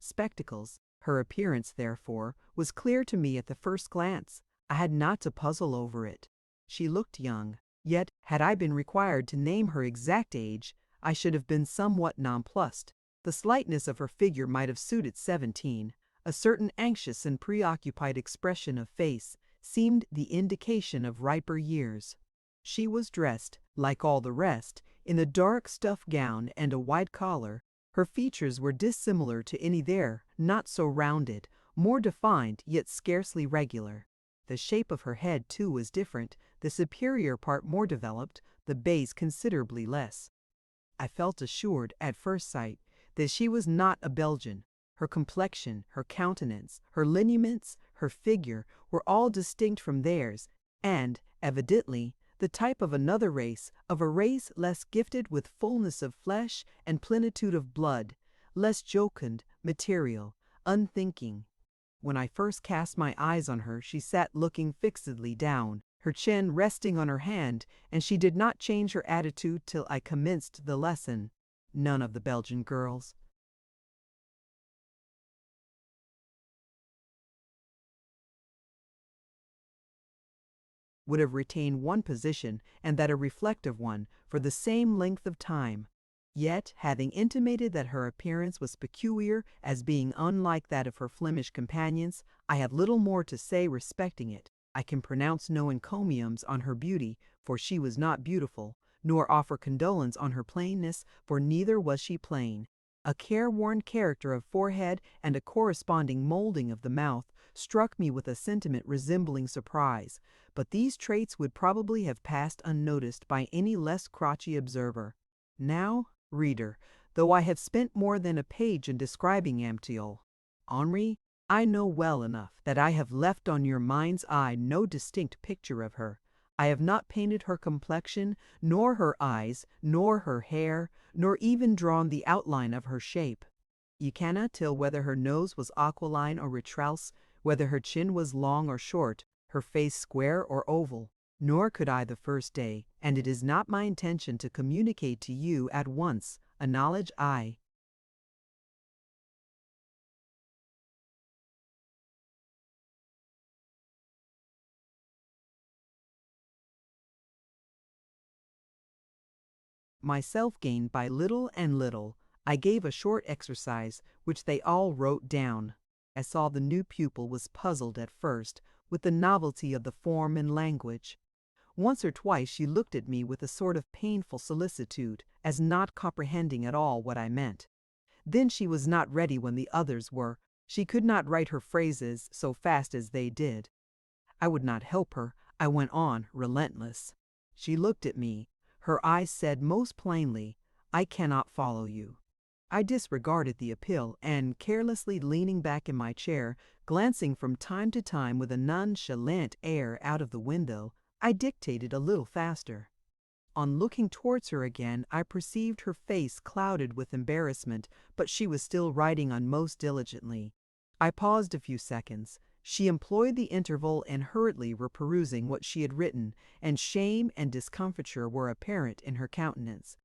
spectacles. Her appearance, therefore, was clear to me at the first glance. I had not to puzzle over it. She looked young, yet, had I been required to name her exact age, I should have been somewhat nonplussed. The slightness of her figure might have suited 17. A certain anxious and preoccupied expression of face seemed the indication of riper years. She was dressed, like all the rest, in a dark stuff gown and a white collar. Her features were dissimilar to any there, not so rounded, more defined yet scarcely regular. The shape of her head, too, was different, the superior part more developed, the base considerably less. I felt assured, at first sight, that she was not a Belgian. Her complexion, her countenance, her lineaments, her figure were all distinct from theirs, and, evidently, the type of another race, of a race less gifted with fullness of flesh and plenitude of blood, less jocund, material, unthinking. When I first cast my eyes on her, she sat looking fixedly down, her chin resting on her hand, and she did not change her attitude till I commenced the lesson. None of the Belgian girls would have retained one position, and that a reflective one, for the same length of time. Yet, having intimated that her appearance was peculiar as being unlike that of her Flemish companions, I have little more to say respecting it. I can pronounce no encomiums on her beauty, for she was not beautiful, nor offer condolence on her plainness, for neither was she plain. A careworn character of forehead and a corresponding molding of the mouth struck me with a sentiment resembling surprise, but these traits would probably have passed unnoticed by any less crotchety observer. Now, reader, though I have spent more than a page in describing Amtiol, Henri, I know well enough that I have left on your mind's eye no distinct picture of her. I have not painted her complexion, nor her eyes, nor her hair, nor even drawn the outline of her shape. You cannot tell whether her nose was aquiline or retrousse, whether her chin was long or short, her face square or oval. Nor could I the first day, and it is not my intention to communicate to you at once a knowledge I myself gained by little and little. I gave a short exercise, which they all wrote down. I saw the new pupil was puzzled at first with the novelty of the form and language. Once or twice she looked at me with a sort of painful solicitude, as not comprehending at all what I meant. Then she was not ready when the others were. She could not write her phrases so fast as they did. I would not help her. I went on, relentless. She looked at me. Her eyes said most plainly, "I cannot follow you." I disregarded the appeal, and carelessly leaning back in my chair, glancing from time to time with a nonchalant air out of the window, I dictated a little faster. On looking towards her again, I perceived her face clouded with embarrassment, but she was still writing on most diligently. I paused a few seconds. She employed the interval in hurriedly reperusing what she had written, and shame and discomfiture were apparent in her countenance.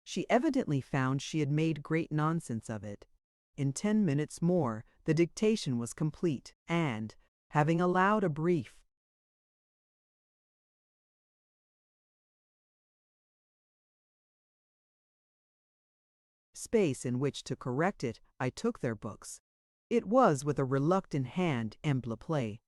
She evidently found she had made great nonsense of it. In 10 minutes more the dictation was complete, and, having allowed a brief space in which to correct it, I took their books. It was with a reluctant hand emble play.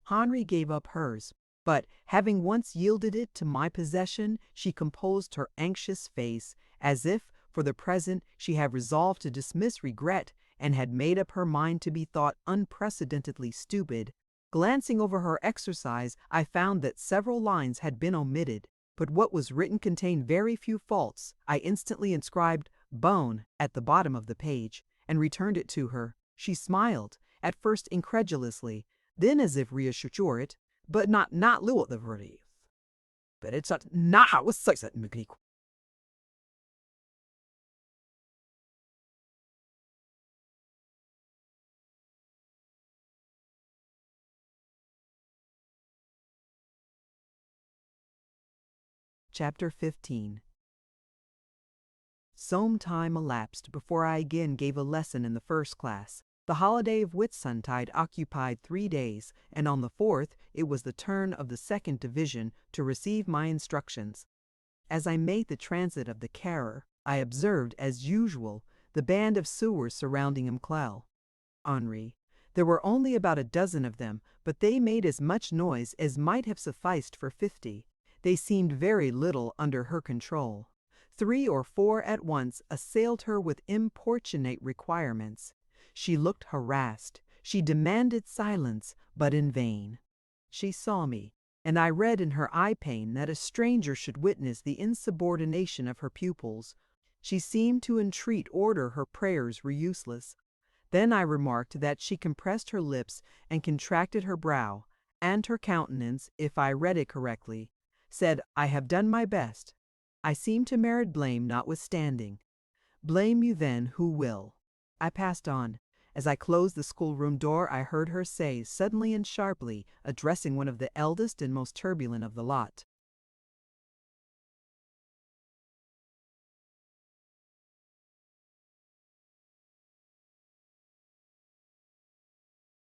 Henri gave up hers, but having once yielded it to my possession, she composed her anxious face, as if, for the present, she had resolved to dismiss regret, and had made up her mind to be thought unprecedentedly stupid. Glancing over her exercise, I found that several lines had been omitted, but what was written contained very few faults. I instantly inscribed "bone" at the bottom of the page, and returned it to her. She smiled, at first incredulously, then as if reassured, but not little the verdict. But it's not how it's such that mechanic. Chapter 15. Some time elapsed before I again gave a lesson in the first class. The holiday of Whitsuntide occupied 3 days, and on the fourth it was the turn of the second division to receive my instructions. As I made the transit of the carrier, I observed, as usual, the band of sewers surrounding M'Clell. Henri. There were only about a dozen of them, but they made as much noise as might have sufficed for 50. They seemed very little under her control. 3 or 4 at once assailed her with importunate requirements. She looked harassed. She demanded silence, but in vain. She saw me, and I read in her eye pain that a stranger should witness the insubordination of her pupils. She seemed to entreat order. Her prayers were useless. Then I remarked that she compressed her lips and contracted her brow, and her countenance, if I read it correctly, said, "I have done my best." I seemed to merit blame notwithstanding. Blame you then who will. I passed on. As I closed the schoolroom door, I heard her say, suddenly and sharply, addressing one of the eldest and most turbulent of the lot,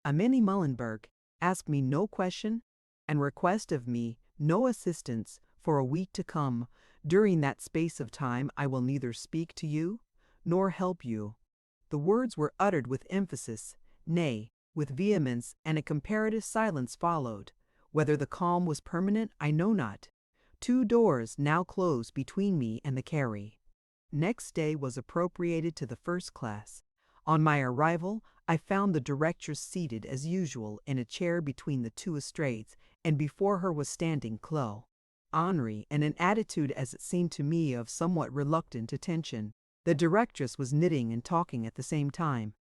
Amini Mullenberg, ask me no question, and request of me no assistance for a week to come. During that space of time I will neither speak to you nor help you. The words were uttered with emphasis, nay, with vehemence, and a comparative silence followed. Whether the calm was permanent, I know not. 2 doors now closed between me and the carry. Next day was appropriated to the first class. On my arrival, I found the directress seated as usual in a chair between the 2 estrades, and before her was standing Clo. Henri, in an attitude as it seemed to me of somewhat reluctant attention. The directress was knitting and talking at the same time.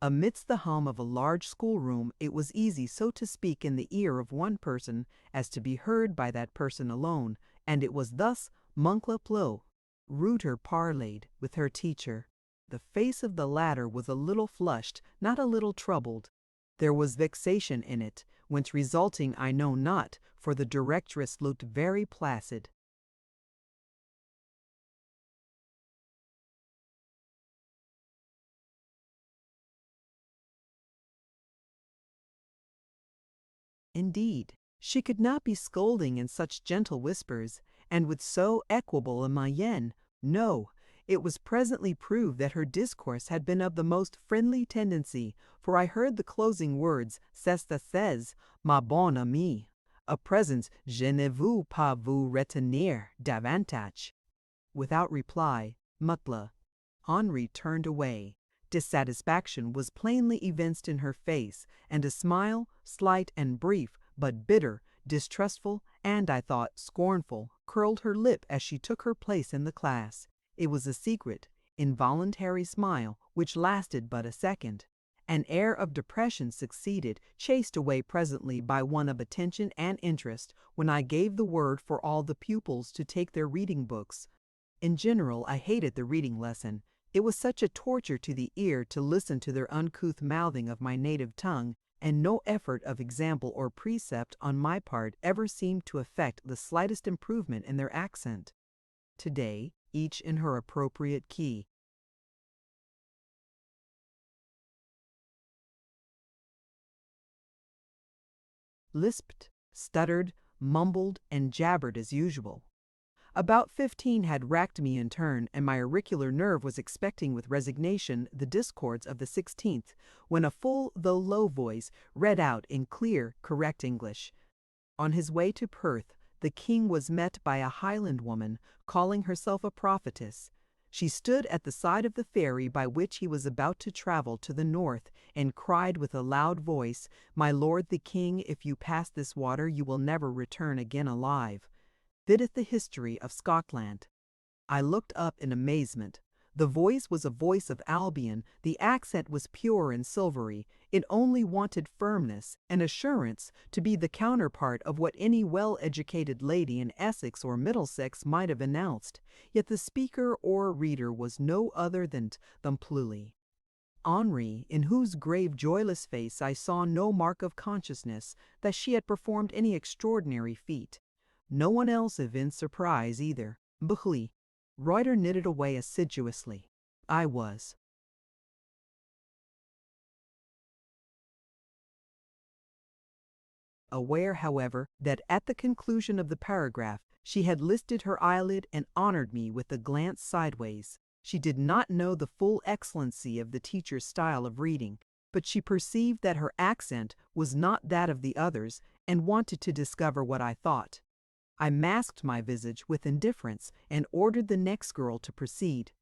Amidst the hum of a large schoolroom, it was easy so to speak in the ear of one person as to be heard by that person alone, and it was thus Moncla Plo. Reuter parleyed with her teacher. The face of the latter was a little flushed, not a little troubled. There was vexation in it, whence resulting I know not, for the directress looked very placid. Indeed, she could not be scolding in such gentle whispers, and with so equable a moyenne. No, it was presently proved that her discourse had been of the most friendly tendency, for I heard the closing words, "C'est says, ma bonne amie. A present, je ne veux pas vous retenir davantage." Without reply, Mutla. Henri turned away. Dissatisfaction was plainly evinced in her face, and a smile, slight and brief, but bitter, distrustful, and, I thought, scornful, curled her lip as she took her place in the class. It was a secret, involuntary smile, which lasted but a second. An air of depression succeeded, chased away presently by one of attention and interest, when I gave the word for all the pupils to take their reading books. In general, I hated the reading lesson. It was such a torture to the ear to listen to their uncouth mouthing of my native tongue, and no effort of example or precept on my part ever seemed to effect the slightest improvement in their accent. Today, each in her appropriate key, lisped, stuttered, mumbled, and jabbered as usual. About 15 had racked me in turn, and my auricular nerve was expecting with resignation the discords of the 16th, when a full though low voice read out in clear, correct English. On his way to Perth, the king was met by a Highland woman, calling herself a prophetess. She stood at the side of the ferry by which he was about to travel to the north, and cried with a loud voice, "My lord the king, if you pass this water, you will never return again alive." Videth the history of Scotland. I looked up in amazement. The voice was a voice of Albion, the accent was pure and silvery, it only wanted firmness and assurance to be the counterpart of what any well-educated lady in Essex or Middlesex might have announced, yet the speaker or reader was no other than Thumpluly. Henri, in whose grave, joyless face I saw no mark of consciousness that she had performed any extraordinary feat. No one else evinced surprise either. Buchli. Reuter knitted away assiduously. I was aware, however, that at the conclusion of the paragraph she had lifted her eyelid and honored me with a glance sideways. She did not know the full excellency of the teacher's style of reading, but she perceived that her accent was not that of the others and wanted to discover what I thought. I masked my visage with indifference and ordered the next girl to proceed.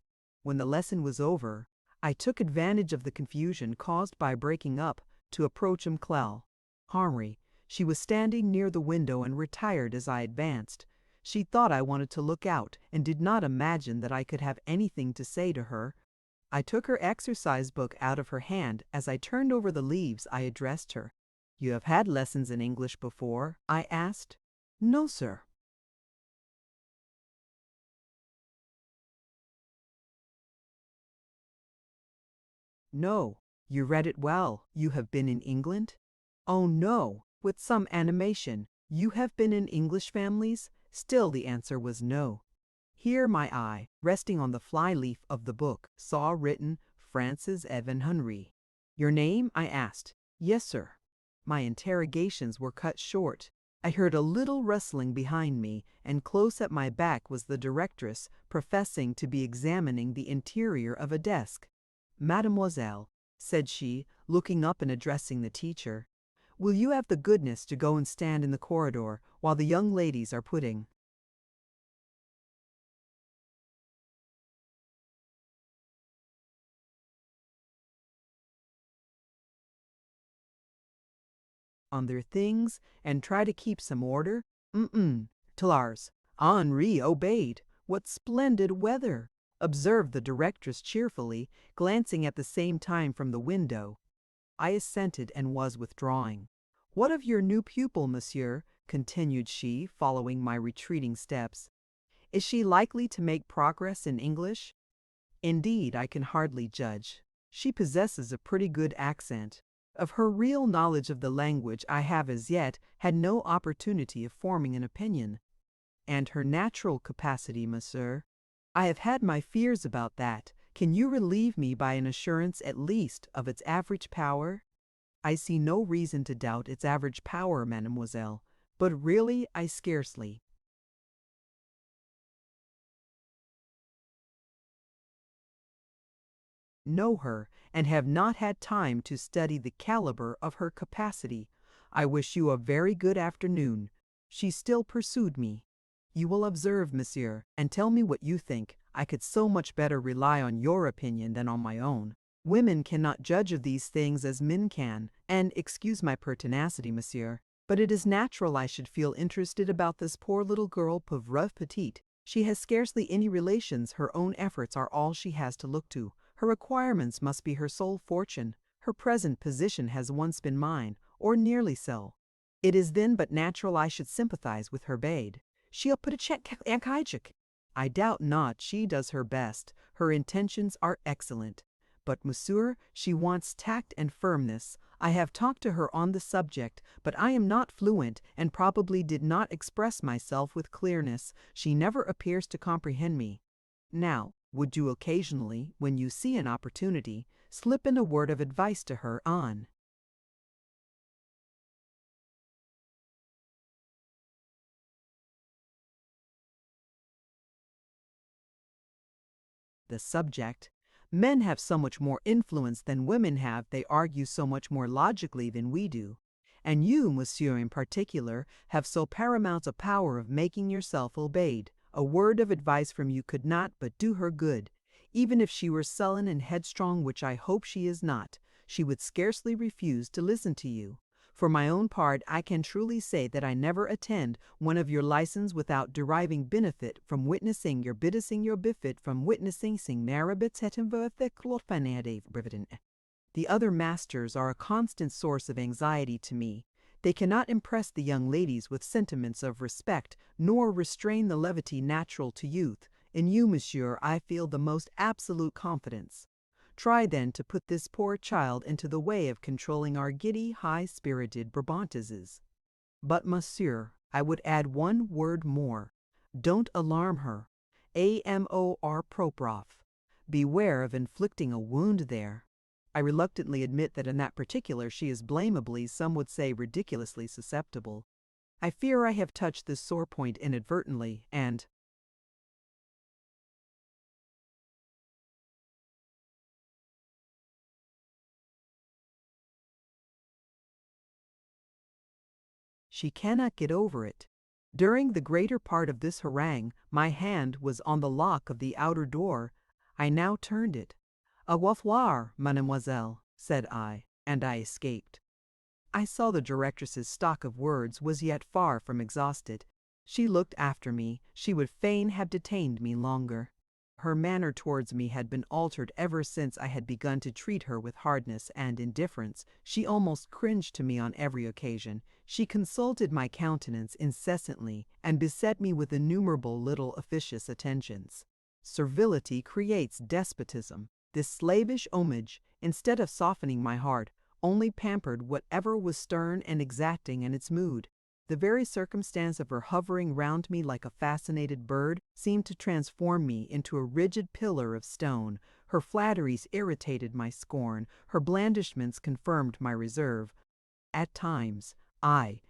When the lesson was over, I took advantage of the confusion caused by breaking up to approach Clell. Henri. She was standing near the window and retired as I advanced. She thought I wanted to look out and did not imagine that I could have anything to say to her. I took her exercise book out of her hand. As I turned over the leaves, I addressed her. "You have had lessons in English before?" I asked. "No, sir." "No. You read it well. You have been in England?" "Oh, no," with some animation. "You have been in English families?" Still the answer was no. Here my eye, resting on the fly-leaf of the book, saw written Francis Evan Henry. "Your name?" I asked. "Yes, sir." My interrogations were cut short. I heard a little rustling behind me, and close at my back was the directress, professing to be examining the interior of a desk. "Mademoiselle," said she, looking up and addressing the teacher, "will you have the goodness to go and stand in the corridor while the young ladies are putting on their things and try to keep some order?" Tillars. Henri obeyed. "What splendid weather!" observed the directress cheerfully, glancing at the same time from the window. I assented and was withdrawing. "What of your new pupil, monsieur?" continued she, following my retreating steps. "Is she likely to make progress in English?" "Indeed, I can hardly judge. She possesses a pretty good accent. Of her real knowledge of the language I have as yet had no opportunity of forming an opinion." "And her natural capacity, monsieur?" "I have had my fears about that. Can you relieve me by an assurance at least of its average power?" "I see no reason to doubt its average power, mademoiselle, but really I scarcely know her and have not had time to study the caliber of her capacity. I wish you a very good afternoon." She still pursued me. "You will observe, monsieur, and tell me what you think. I could so much better rely on your opinion than on my own. Women cannot judge of these things as men can, and excuse my pertinacity, monsieur, but it is natural I should feel interested about this poor little girl, pauvre petite. She has scarcely any relations, her own efforts are all she has to look to. Her requirements must be her sole fortune. Her present position has once been mine, or nearly so. It is then but natural I should sympathize with her babe. She'll put a check. I doubt not she does her best. Her intentions are excellent. But, monsieur, she wants tact and firmness. I have talked to her on the subject, but I am not fluent and probably did not express myself with clearness. She never appears to comprehend me. Now, would you occasionally, when you see an opportunity, slip in a word of advice to her on the subject? Men have so much more influence than women have, they argue so much more logically than we do. And you, monsieur in particular, have so paramount a power of making yourself obeyed. A word of advice from you could not but do her good. Even if she were sullen and headstrong, which I hope she is not, she would scarcely refuse to listen to you. For my own part, I can truly say that I never attend one of your licenses without deriving benefit from witnessing your bifit from witnessing sing narrabits The other masters are a constant source of anxiety to me. They cannot impress the young ladies with sentiments of respect, nor restrain the levity natural to youth. In you, monsieur, I feel the most absolute confidence. Try then to put this poor child into the way of controlling our giddy, high-spirited Brabanteses. But, monsieur, I would add one word more. Don't alarm her. Amor proprof. Beware of inflicting a wound there. I reluctantly admit that in that particular she is blamably, some would say ridiculously susceptible. I fear I have touched this sore point inadvertently, and she cannot get over it. During the greater part of this harangue, my hand was on the lock of the outer door. I now turned it. Au revoir, mademoiselle, said I, and I escaped. I saw the directress's stock of words was yet far from exhausted. She looked after me. She would fain have detained me longer. Her manner towards me had been altered ever since I had begun to treat her with hardness and indifference. She almost cringed to me on every occasion. She consulted my countenance incessantly, and beset me with innumerable little officious attentions. Servility creates despotism. This slavish homage, instead of softening my heart, only pampered whatever was stern and exacting in its mood. The very circumstance of her hovering round me like a fascinated bird seemed to transform me into a rigid pillar of stone. Her flatteries irritated my scorn. Her blandishments confirmed my reserve. At times, I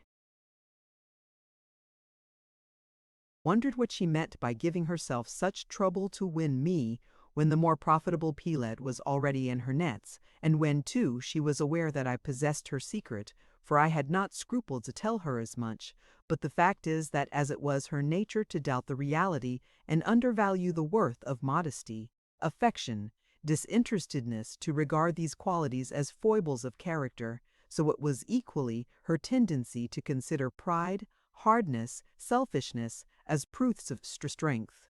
wondered what she meant by giving herself such trouble to win me, when the more profitable Pelet was already in her nets, and when, too, she was aware that I possessed her secret, for I had not scrupled to tell her as much. But the fact is that as it was her nature to doubt the reality and undervalue the worth of modesty, affection, disinterestedness, to regard these qualities as foibles of character, so it was equally her tendency to consider pride, hardness, selfishness as proofs of strength.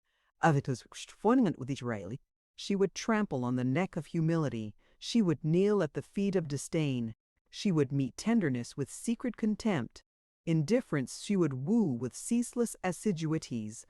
She would trample on the neck of humility. She would kneel at the feet of disdain. She would meet tenderness with secret contempt. Indifference she would woo with ceaseless assiduities.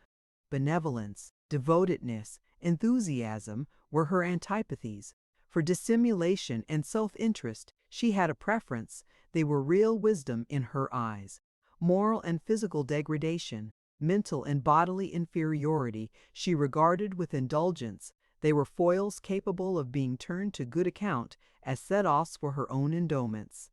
Benevolence, devotedness, enthusiasm were her antipathies. For dissimulation and self-interest she had a preference. They were real wisdom in her eyes. Moral and physical degradation, mental and bodily inferiority, she regarded with indulgence. They were foils capable of being turned to good account as set-offs for her own endowments.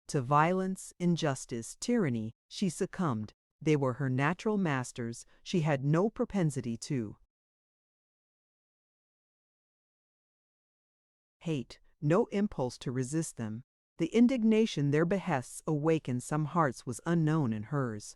To violence, injustice, tyranny, she succumbed. They were her natural masters. She had no propensity to hate, no impulse to resist them. The indignation their behests awakened some hearts was unknown in hers.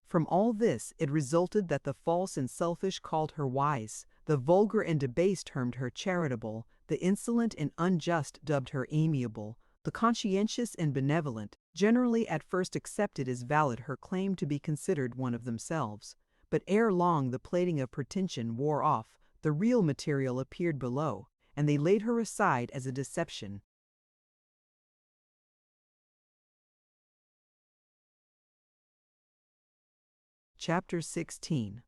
From all this it resulted that the false and selfish called her wise, the vulgar and debased termed her charitable, the insolent and unjust dubbed her amiable, the conscientious and benevolent generally at first accepted as valid her claim to be considered one of themselves. But ere long the plating of pretension wore off, the real material appeared below, and they laid her aside as a deception. Chapter 16.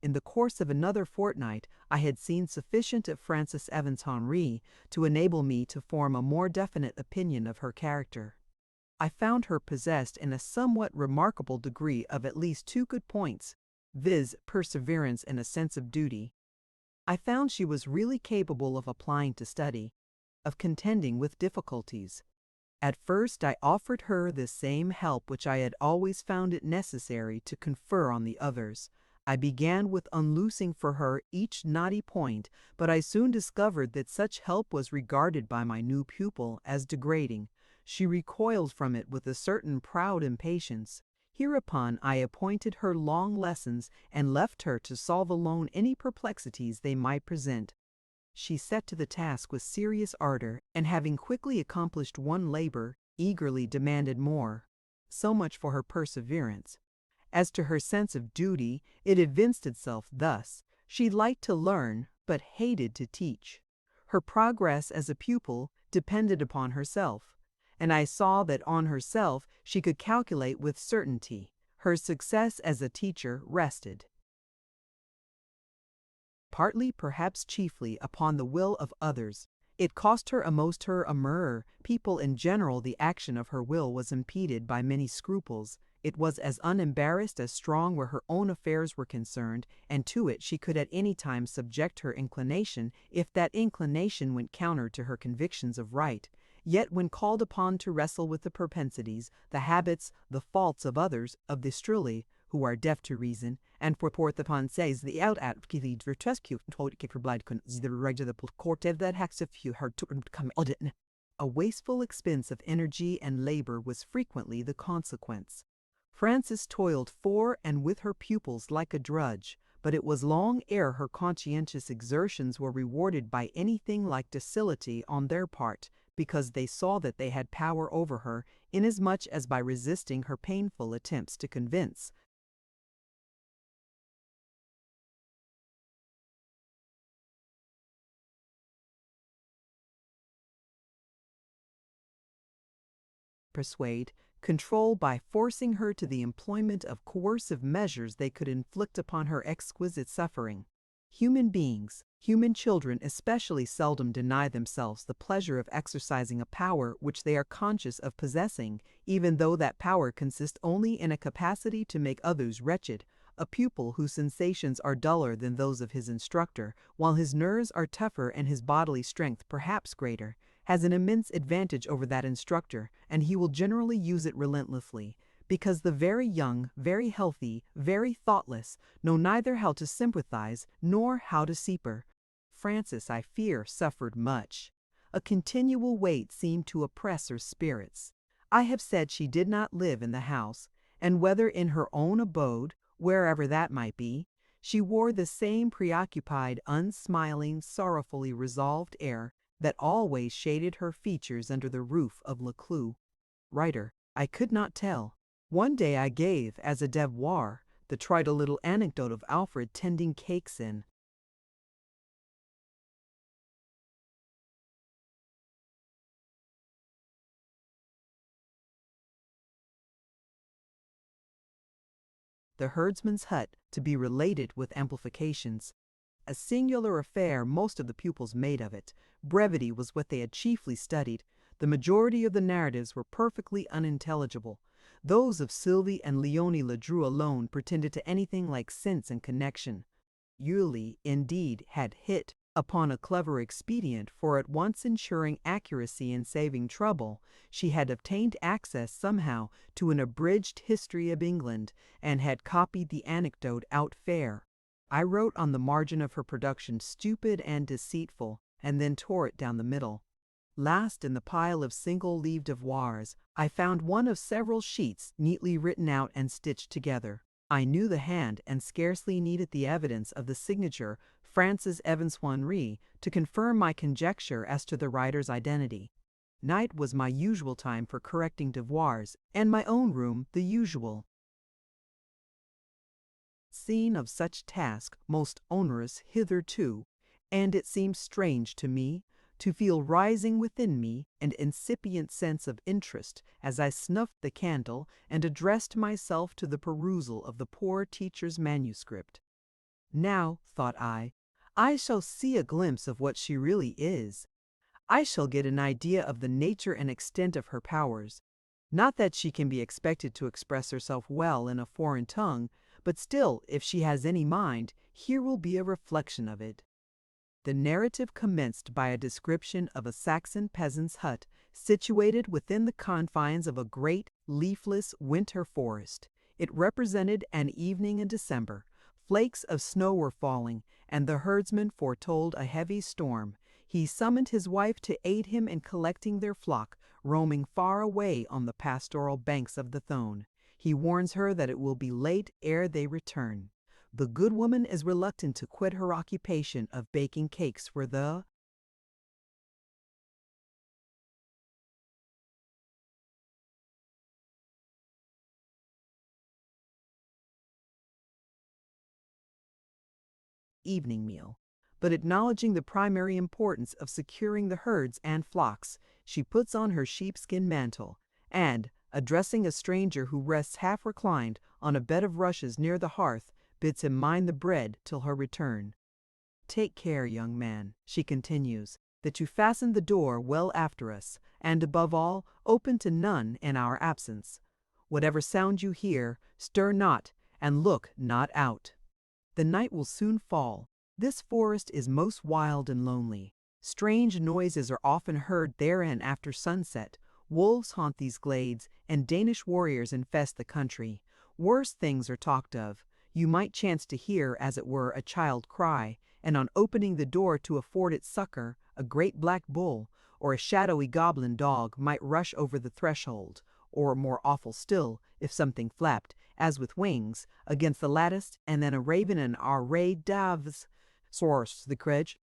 In the course of another fortnight, I had seen sufficient of Frances Evans Henri to enable me to form a more definite opinion of her character. I found her possessed in a somewhat remarkable degree of at least two good points, viz., perseverance and a sense of duty. I found she was really capable of applying to study, of contending with difficulties. At first I offered her the same help which I had always found it necessary to confer on the others. I began with unloosing for her each knotty point, but I soon discovered that such help was regarded by my new pupil as degrading. She recoiled from it with a certain proud impatience. Hereupon I appointed her long lessons and left her to solve alone any perplexities they might present. She set to the task with serious ardor, and having quickly accomplished one labor, eagerly demanded more. So much for her perseverance. As to her sense of duty, it evinced itself thus. She liked to learn, but hated to teach. Her progress as a pupil depended upon herself, and I saw that on herself she could calculate with certainty. Her success as a teacher rested, partly, perhaps chiefly, upon the will of others. It cost her a murder. People in general, the action of her will was impeded by many scruples. It was as unembarrassed as strong where her own affairs were concerned, and to it she could at any time subject her inclination if that inclination went counter to her convictions of right. Yet when called upon to wrestle with the propensities, the habits, the faults of others, of the struli, who are deaf to reason, and for port the pensées the out at virtesque verblijd kun the regular cortev that hexif her to come audit. A wasteful expense of energy and labor was frequently the consequence. Frances toiled for and with her pupils like a drudge, but it was long ere her conscientious exertions were rewarded by anything like docility on their part, because they saw that they had power over her, inasmuch as by resisting her painful attempts to convince, persuade, control by forcing her to the employment of coercive measures they could inflict upon her exquisite suffering. Human beings, human children especially, seldom deny themselves the pleasure of exercising a power which they are conscious of possessing, even though that power consists only in a capacity to make others wretched. A pupil whose sensations are duller than those of his instructor, while his nerves are tougher and his bodily strength perhaps greater, has an immense advantage over that instructor, and he will generally use it relentlessly, because the very young, very healthy, very thoughtless, know neither how to sympathize nor how to seeper. Frances, I fear, suffered much. A continual weight seemed to oppress her spirits. I have said she did not live in the house, and whether in her own abode, wherever that might be, she wore the same preoccupied, unsmiling, sorrowfully resolved air that always shaded her features under the roof of Leclue. Writer, I could not tell. One day I gave, as a devoir, the trite little anecdote of Alfred tending cakes in the herdsman's hut to be related with amplifications. A singular affair most of the pupils made of it. Brevity was what they had chiefly studied. The majority of the narratives were perfectly unintelligible. Those of Sylvie and Leonie Ledru alone pretended to anything like sense and connection. Yulie, indeed, had hit upon a clever expedient for at once ensuring accuracy and saving trouble. She had obtained access somehow to an abridged history of England, and had copied the anecdote out fair. I wrote on the margin of her production stupid and deceitful, and then tore it down the middle. Last, in the pile of single-leaved devoirs, I found one of several sheets neatly written out and stitched together. I knew the hand and scarcely needed the evidence of the signature, Frances Evanswanry, to confirm my conjecture as to the writer's identity. Night was my usual time for correcting devoirs, and my own room the usual scene of such task most onerous hitherto, and it seemed strange to me to feel rising within me an incipient sense of interest as I snuffed the candle and addressed myself to the perusal of the poor teacher's manuscript. Now, thought I shall see a glimpse of what she really is. I shall get an idea of the nature and extent of her powers. Not that she can be expected to express herself well in a foreign tongue, but still, if she has any mind, here will be a reflection of it. The narrative commenced by a description of a Saxon peasant's hut situated within the confines of a great, leafless winter forest. It represented an evening in December. Flakes of snow were falling, and the herdsman foretold a heavy storm. He summoned his wife to aid him in collecting their flock, roaming far away on the pastoral banks of the Thone. He warns her that it will be late ere they return. The good woman is reluctant to quit her occupation of baking cakes for the evening meal. But acknowledging the primary importance of securing the herds and flocks, she puts on her sheepskin mantle, and, addressing a stranger who rests half reclined on a bed of rushes near the hearth, bids him mind the bread till her return. "Take care, young man," she continues, "that you fasten the door well after us, and above all, open to none in our absence. Whatever sound you hear, stir not, and look not out. The night will soon fall. This forest is most wild and lonely. Strange noises are often heard therein after sunset. Wolves haunt these glades, and Danish warriors infest the country. Worse things are talked of. You might chance to hear, as it were, a child cry, and on opening the door to afford it succor, a great black bull, or a shadowy goblin dog might rush over the threshold, or, more awful still, if something flapped, as with wings, against the lattice, and then a raven and array doves source the credge.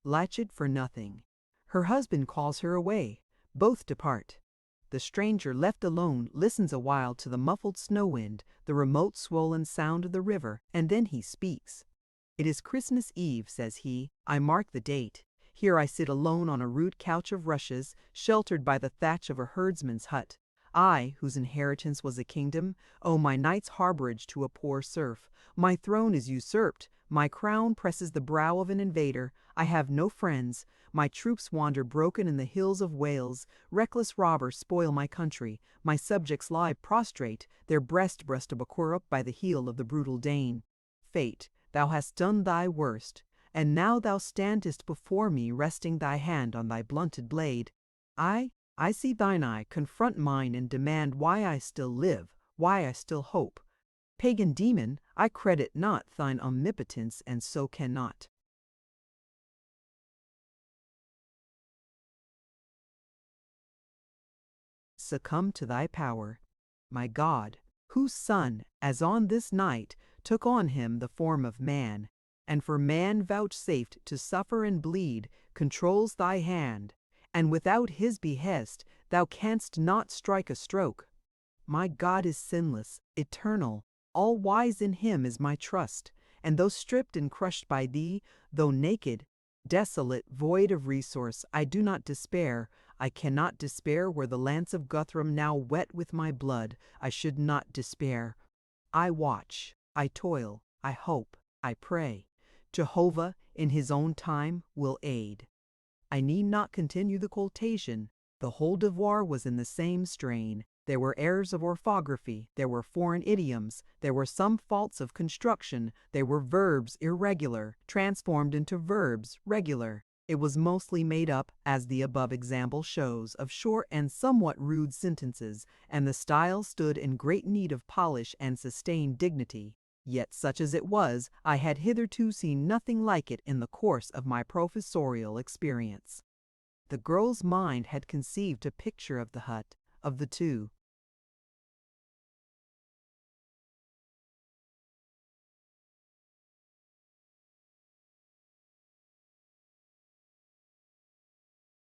Latched for nothing. Her husband calls her away. Both depart. The stranger, left alone, listens a while to the muffled snow wind, the remote swollen sound of the river, and then he speaks. "It is Christmas Eve," says he. "I mark the date. Here I sit alone on a rude couch of rushes, sheltered by the thatch of a herdsman's hut. I, whose inheritance was a kingdom, owe my night's harborage to a poor serf. My throne is usurped. My crown presses the brow of an invader. I have no friends. My troops wander broken in the hills of Wales. Reckless robbers spoil my country. My subjects lie prostrate, their breast up by the heel of the brutal Dane. Fate, thou hast done thy worst, and now thou standest before me, resting thy hand on thy blunted blade. I see thine eye confront mine and demand why I still live, why I still hope. Pagan demon, I credit not thine omnipotence, and so cannot. Succumb to thy power. My God, whose Son, as on this night, took on him the form of man, and for man vouchsafed to suffer and bleed, controls thy hand, and without his behest thou canst not strike a stroke. My God is sinless, eternal, all-wise. In him is my trust, and though stripped and crushed by thee, though naked, desolate, void of resource, I do not despair. I cannot despair were the lance of Guthrum now wet with my blood. I should not despair. I watch, I toil, I hope, I pray. Jehovah, in his own time, will aid. I need not continue the quotation. The whole devoir was in the same strain. There were errors of orthography, there were foreign idioms, there were some faults of construction, there were verbs irregular, transformed into verbs regular. It was mostly made up, as the above example shows, of short and somewhat rude sentences, and the style stood in great need of polish and sustained dignity. Yet such as it was, I had hitherto seen nothing like it in the course of my professorial experience. The girl's mind had conceived a picture of the hut, of the two.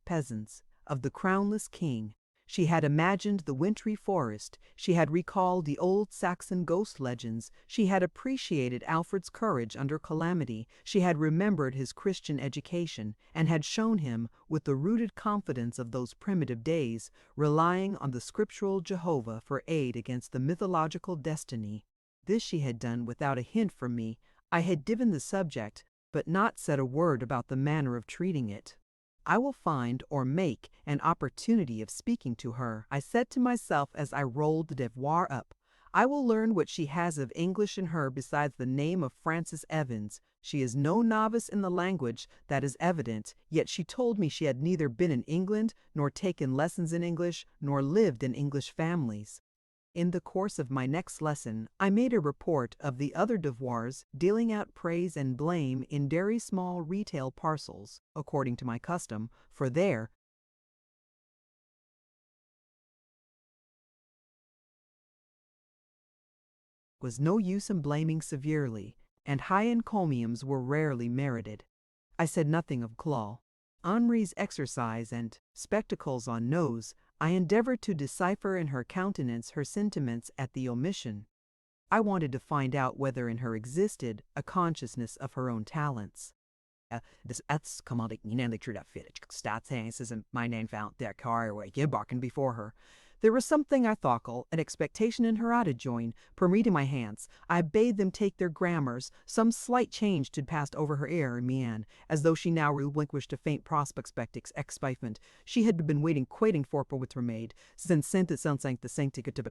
Peasants, of the crownless king. She had imagined the wintry forest, she had recalled the old Saxon ghost legends, she had appreciated Alfred's courage under calamity, she had remembered his Christian education, and had shown him, with the rooted confidence of those primitive days, relying on the scriptural Jehovah for aid against the mythological destiny. This she had done without a hint from me. I had given the subject, but not said a word about the manner of treating it. I will find or make an opportunity of speaking to her, I said to myself as I rolled the devoir up. I will learn what she has of English in her besides the name of Frances Evans. She is no novice in the language, that is evident, yet she told me she had neither been in England, nor taken lessons in English, nor lived in English families. In the course of my next lesson, I made a report of the other devoirs, dealing out praise and blame in very small retail parcels, according to my custom, for there was no use in blaming severely, and high encomiums were rarely merited. I said nothing of Claw. Henri's exercise and spectacles on nose, I endeavored to decipher in her countenance her sentiments at the omission. I wanted to find out whether in her existed a consciousness of her own talents. This commanding inanliktur that fit statshanses my name found that car where you barking before her. There was something I thoughtful, an expectation in her to join, permitting my hands. I bade them take their grammars, some slight change to passed over her air and mien, as though she now relinquished a faint prospectspectix excitement. She had been waiting for with her maid, since sent it sounds the sancticative.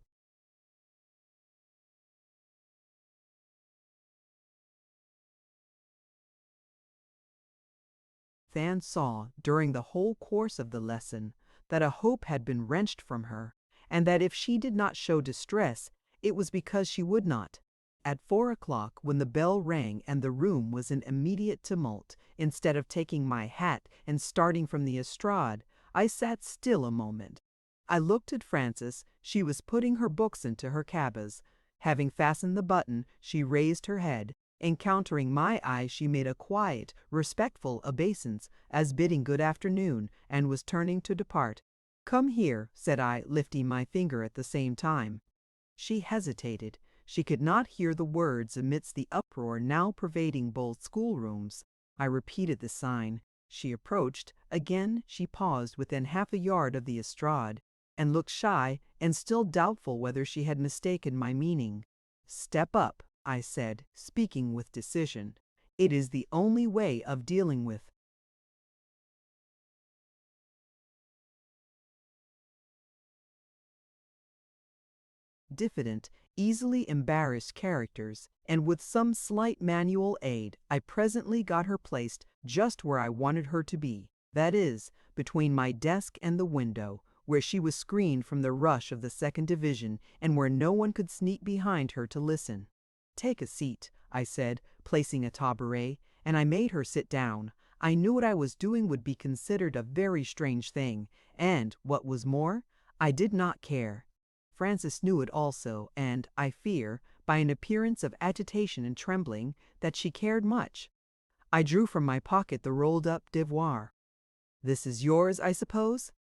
Than saw, during the whole course of the lesson, that a hope had been wrenched from her, and that if she did not show distress, it was because she would not. At 4 o'clock, when the bell rang and the room was in immediate tumult, instead of taking my hat and starting from the estrade, I sat still a moment. I looked at Frances. She was putting her books into her cabas. Having fastened the button, she raised her head. Encountering my eye, she made a quiet, respectful obeisance, as bidding good afternoon, and was turning to depart. "Come here," said I, lifting my finger at the same time. She hesitated. She could not hear the words amidst the uproar now pervading both schoolrooms. I repeated the sign. She approached. Again she paused within half a yard of the estrade, and looked shy and still doubtful whether she had mistaken my meaning. "Step up," I said, speaking with decision. "It is the only way of dealing with." Diffident, easily embarrassed characters, and with some slight manual aid, I presently got her placed just where I wanted her to be, that is, between my desk and the window, where she was screened from the rush of the second division and where no one could sneak behind her to listen. "Take a seat," I said, placing a tabouret, and I made her sit down. I knew what I was doing would be considered a very strange thing, and, what was more, I did not care. Frances knew it also, and, I fear, by an appearance of agitation and trembling, that she cared much. I drew from my pocket the rolled-up devoir. "This is yours, I suppose?"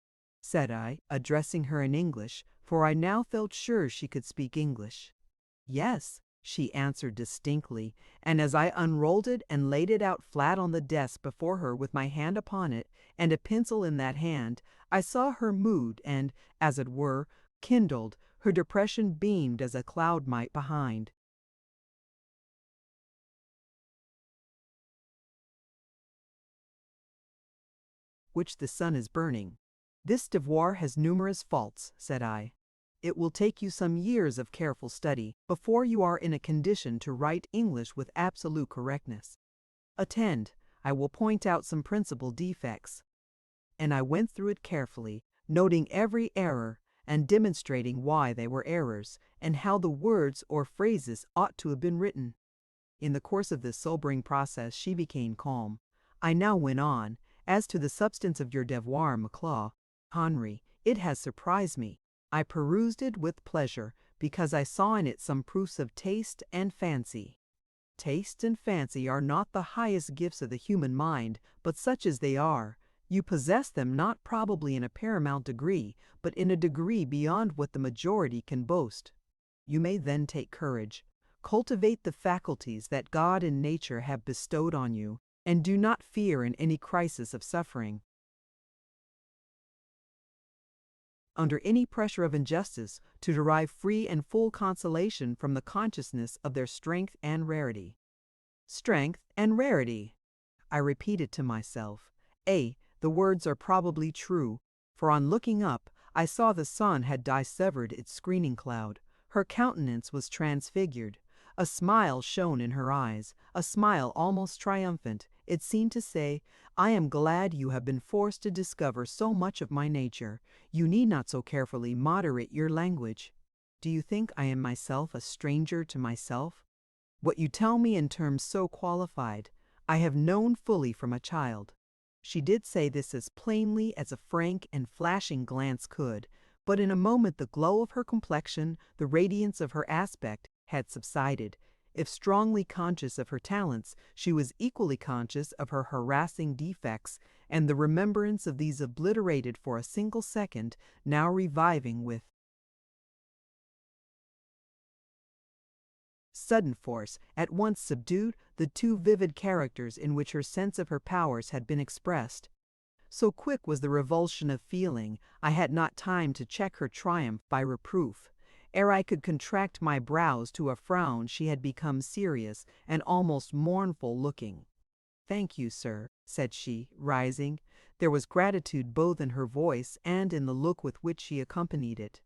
said I, addressing her in English, for I now felt sure she could speak English. "Yes," she answered distinctly, and as I unrolled it and laid it out flat on the desk before her with my hand upon it, and a pencil in that hand, I saw her mood and, as it were, kindled, her depression beamed as a cloud might behind. "Which the sun is burning. This devoir has numerous faults," said I. "It will take you some years of careful study before you are in a condition to write English with absolute correctness. Attend, I will point out some principal defects." And I went through it carefully, noting every error, and demonstrating why they were errors, and how the words or phrases ought to have been written. In the course of this sobering process she became calm. I now went on. "As to the substance of your devoir, Maclaw, Henri, it has surprised me. I perused it with pleasure, because I saw in it some proofs of taste and fancy. Taste and fancy are not the highest gifts of the human mind, but such as they are, you possess them not probably in a paramount degree, but in a degree beyond what the majority can boast. You may then take courage. Cultivate the faculties that God and nature have bestowed on you, and do not fear in any crisis of suffering. Under any pressure of injustice, to derive free and full consolation from the consciousness of their strength and rarity." Strength and rarity! I repeated to myself. The words are probably true, for on looking up, I saw the sun had dissevered its screening cloud. Her countenance was transfigured. A smile shone in her eyes, a smile almost triumphant. It seemed to say, "I am glad you have been forced to discover so much of my nature. You need not so carefully moderate your language. Do you think I am myself a stranger to myself? What you tell me in terms so qualified, I have known fully from a child." She did say this as plainly as a frank and flashing glance could, but in a moment the glow of her complexion, the radiance of her aspect, had subsided. If strongly conscious of her talents, she was equally conscious of her harassing defects, and the remembrance of these obliterated for a single second, now reviving with sudden force, at once subdued the two vivid characters in which her sense of her powers had been expressed. So quick was the revulsion of feeling, I had not time to check her triumph by reproof. Ere I could contract my brows to a frown, she had become serious and almost mournful looking. "Thank you, sir," said she, rising. There was gratitude both in her voice and in the look with which she accompanied it.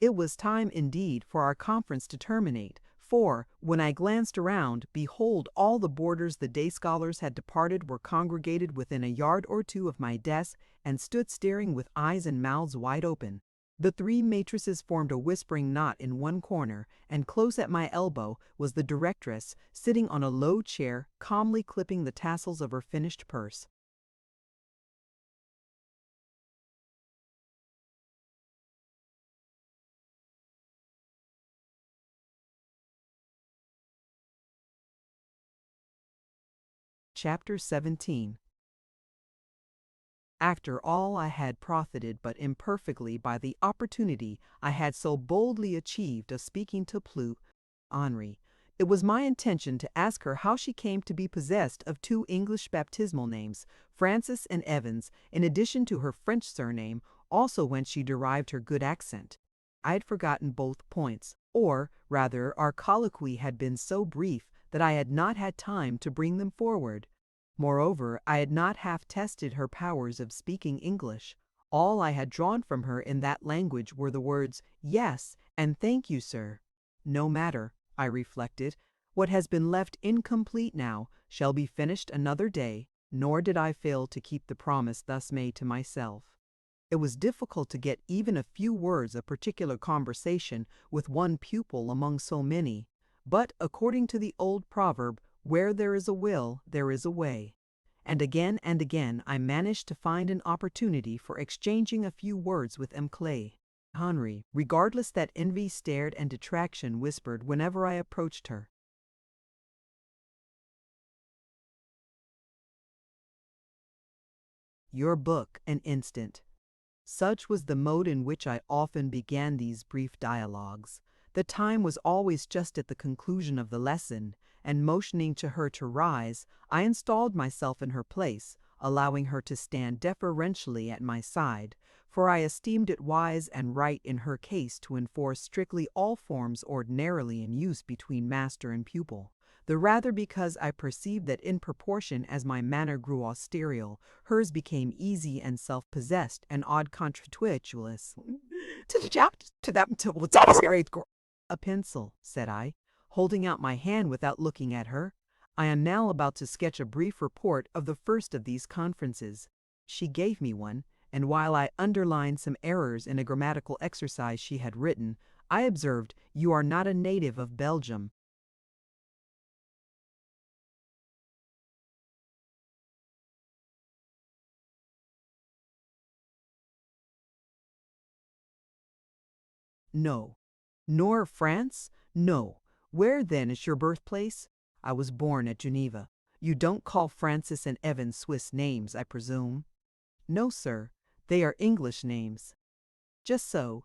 It was time, indeed, for our conference to terminate, for, when I glanced around, behold, all the boarders the day scholars had departed were congregated within a yard or two of my desk and stood staring with eyes and mouths wide open. The three maitresses formed a whispering knot in one corner, and close at my elbow was the directress, sitting on a low chair, calmly clipping the tassels of her finished purse. Chapter 17. After all, I had profited but imperfectly by the opportunity I had so boldly achieved of speaking to Henri. It was my intention to ask her how she came to be possessed of two English baptismal names, Frances and Evans, in addition to her French surname, also whence she derived her good accent. I had forgotten both points, or, rather, our colloquy had been so brief that I had not had time to bring them forward. Moreover, I had not half tested her powers of speaking English. All I had drawn from her in that language were the words "yes" and "thank you, sir." No matter, I reflected, what has been left incomplete now shall be finished another day, nor did I fail to keep the promise thus made to myself. It was difficult to get even a few words of particular conversation with one pupil among so many, but according to the old proverb, where there is a will, there is a way. And again I managed to find an opportunity for exchanging a few words with M. Clay. Henri, regardless that envy stared and detraction whispered whenever I approached her. Your book an instant. Such was the mode in which I often began these brief dialogues. The time was always just at the conclusion of the lesson, and motioning to her to rise, I installed myself in her place, allowing her to stand deferentially at my side, for I esteemed it wise and right in her case to enforce strictly all forms ordinarily in use between master and pupil, the rather because I perceived that in proportion as my manner grew austerial, hers became easy and self-possessed and odd contradictuous. A pencil, said I, holding out my hand without looking at her. I am now about to sketch a brief report of the first of these conferences. She gave me one, and while I underlined some errors in a grammatical exercise she had written, I observed, "You are not a native of Belgium." No. Nor France? No. Where then is your birthplace? I was born at Geneva. You don't call Francis and Evan Swiss names, I presume? No, sir. They are English names. Just so.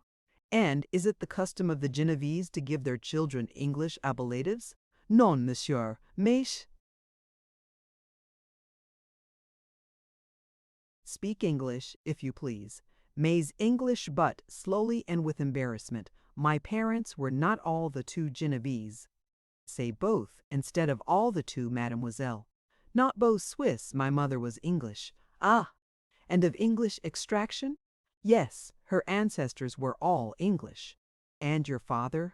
And is it the custom of the Genevese to give their children English appellatives? Non, monsieur, mais... Speak English, if you please. Mais English, but, slowly and with embarrassment, my parents were not all the two Genevese. Say both, instead of all the two, mademoiselle. Not both Swiss, my mother was English. Ah! And of English extraction? Yes, her ancestors were all English. And your father?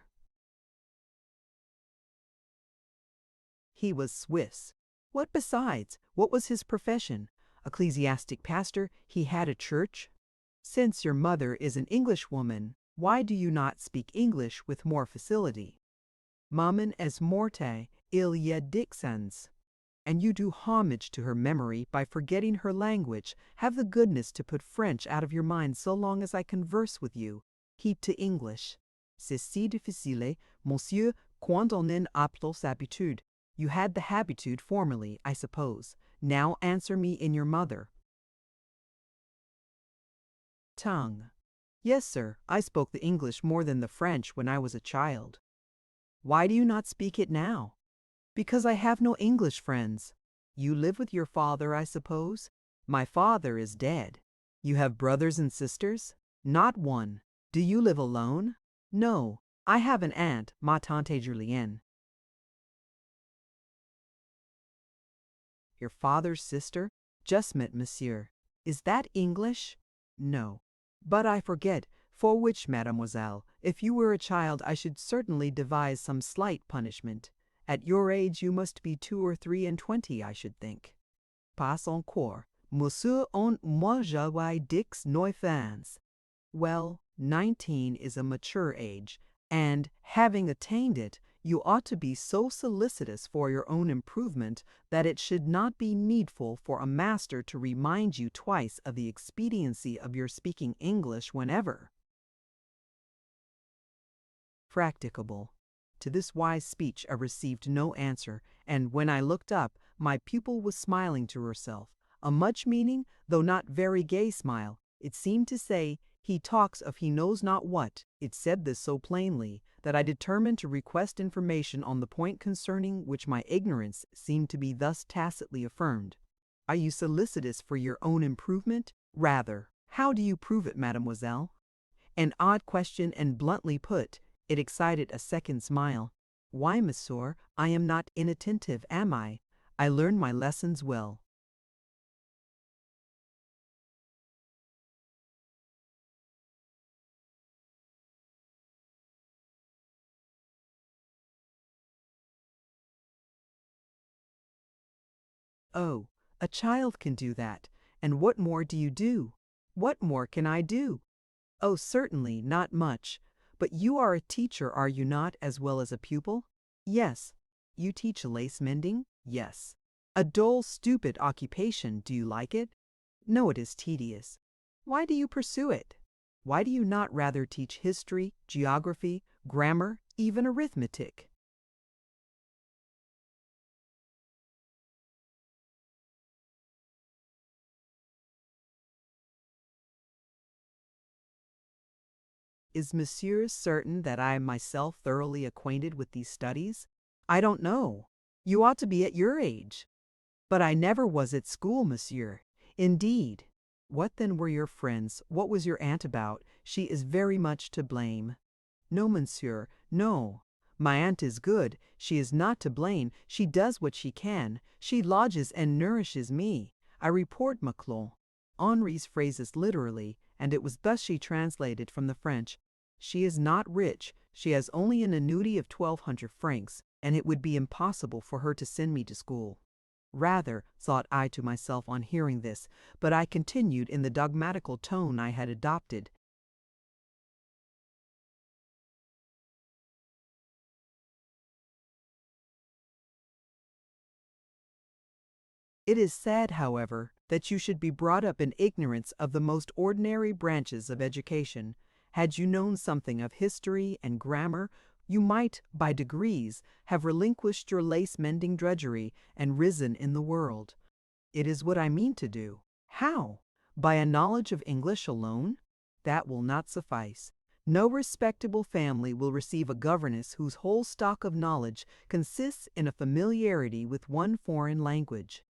He was Swiss. What besides? What was his profession? Ecclesiastic pastor? He had a church? Since your mother is an Englishwoman, why do you not speak English with more facility? Maman est morte il y a 10 ans. And you do homage to her memory by forgetting her language. Have the goodness to put French out of your mind so long as I converse with you. Keep to English. C'est si difficile, monsieur, Quand on est aptos habitude. You had the habitude formerly, I suppose. Now answer me in your mother tongue. Yes, sir, I spoke the English more than the French when I was a child. Why do you not speak it now? Because I have no English friends. You live with your father, I suppose? My father is dead. You have brothers and sisters? Not one. Do you live alone? No. I have an aunt, ma tante Julienne. Your father's sister? Just met, monsieur. Is that English? No. But I forget, for which, mademoiselle, if you were a child I should certainly devise some slight punishment. At your age you must be 2 or 3 and 20, I should think. Pas encore. Monsieur on moi j'avais 19 ans. Well, 19 is a mature age, and, having attained it, you ought to be so solicitous for your own improvement that it should not be needful for a master to remind you twice of the expediency of your speaking English whenever practicable. To this wise speech I received no answer, and when I looked up, my pupil was smiling to herself, a much-meaning, though not very gay smile. It seemed to say, "He talks of he knows not what." It said this so plainly that I determined to request information on the point concerning which my ignorance seemed to be thus tacitly affirmed. Are you solicitous for your own improvement? Rather. How do you prove it, mademoiselle? An odd question and bluntly put, it excited a second smile. Why, monsieur, I am not inattentive, am I? I learn my lessons well. Oh, a child can do that. And what more do you do? What more can I do? Oh, certainly, not much. But you are a teacher, are you not, as well as a pupil? Yes. You teach lace mending? Yes. A dull, stupid occupation. Do you like it? No, it is tedious. Why do you pursue it? Why do you not rather teach history, geography, grammar, even arithmetic? Is monsieur certain that I am myself thoroughly acquainted with these studies? I don't know. You ought to be at your age. But I never was at school, monsieur. Indeed. What then were your friends? What was your aunt about? She is very much to blame. No, monsieur, no. My aunt is good. She is not to blame. She does what she can. She lodges and nourishes me. I report Maclon. Henri's phrases literally, and it was thus she translated from the French. She is not rich. She has only an annuity of 1,200 francs, and it would be impossible for her to send me to school. Rather, thought I to myself on hearing this, but I continued in the dogmatical tone I had adopted. It is sad, however, that you should be brought up in ignorance of the most ordinary branches of education. Had you known something of history and grammar, you might, by degrees, have relinquished your lace-mending drudgery and risen in the world. It is what I mean to do. How? By a knowledge of English alone? That will not suffice. No respectable family will receive a governess whose whole stock of knowledge consists in a familiarity with one foreign language.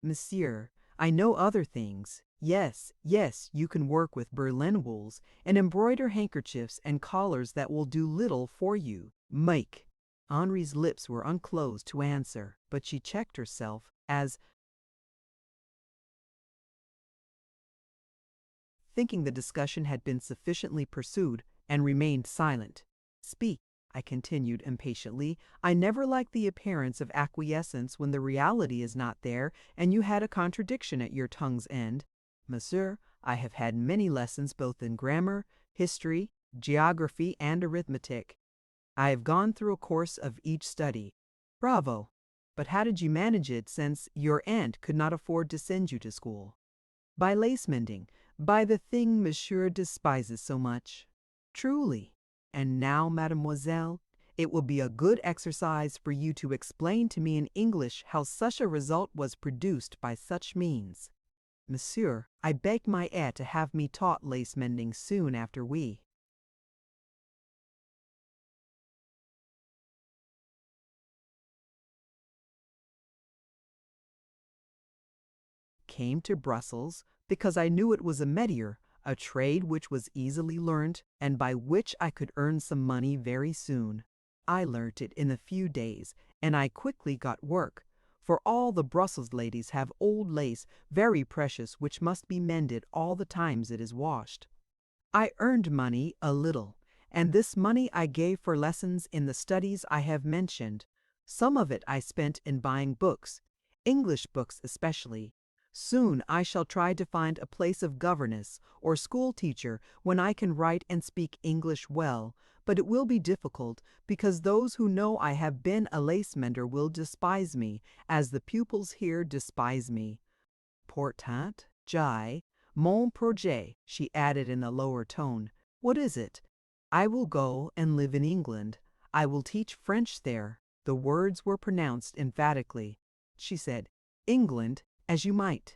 Monsieur, I know other things. Yes, yes, you can work with Berlin wools and embroider handkerchiefs and collars that will do little for you. Make. Henri's lips were unclosed to answer, but she checked herself as, thinking the discussion had been sufficiently pursued, and remained silent. Speak, I continued impatiently. I never like the appearance of acquiescence when the reality is not there, and you had a contradiction at your tongue's end. Monsieur, I have had many lessons both in grammar, history, geography, and arithmetic. I have gone through a course of each study. Bravo! But how did you manage it, since your aunt could not afford to send you to school? By lace mending, by the thing monsieur despises so much. Truly. And now, mademoiselle, It will be a good exercise for you to explain to me in English how such a result was produced by such means. Monsieur, I begged my aunt to have me taught lace mending soon after we came to Brussels, because I knew it was a métier, a trade which was easily learnt, and by which I could earn some money very soon. I learnt it in a few days, and I quickly got work, for all the Brussels ladies have old lace, very precious, which must be mended all the times it is washed. I earned money a little, and this money I gave for lessons in the studies I have mentioned. Some of it I spent in buying books, English books especially. Soon I shall try to find a place of governess or school teacher when I can write and speak English well, but it will be difficult because those who know I have been a lace mender will despise me, as the pupils here despise me. Pourtant, Jai, mon projet, she added in a lower tone. What is it? I will go and live in England. I will teach French there. The words were pronounced emphatically. She said, England, as you might.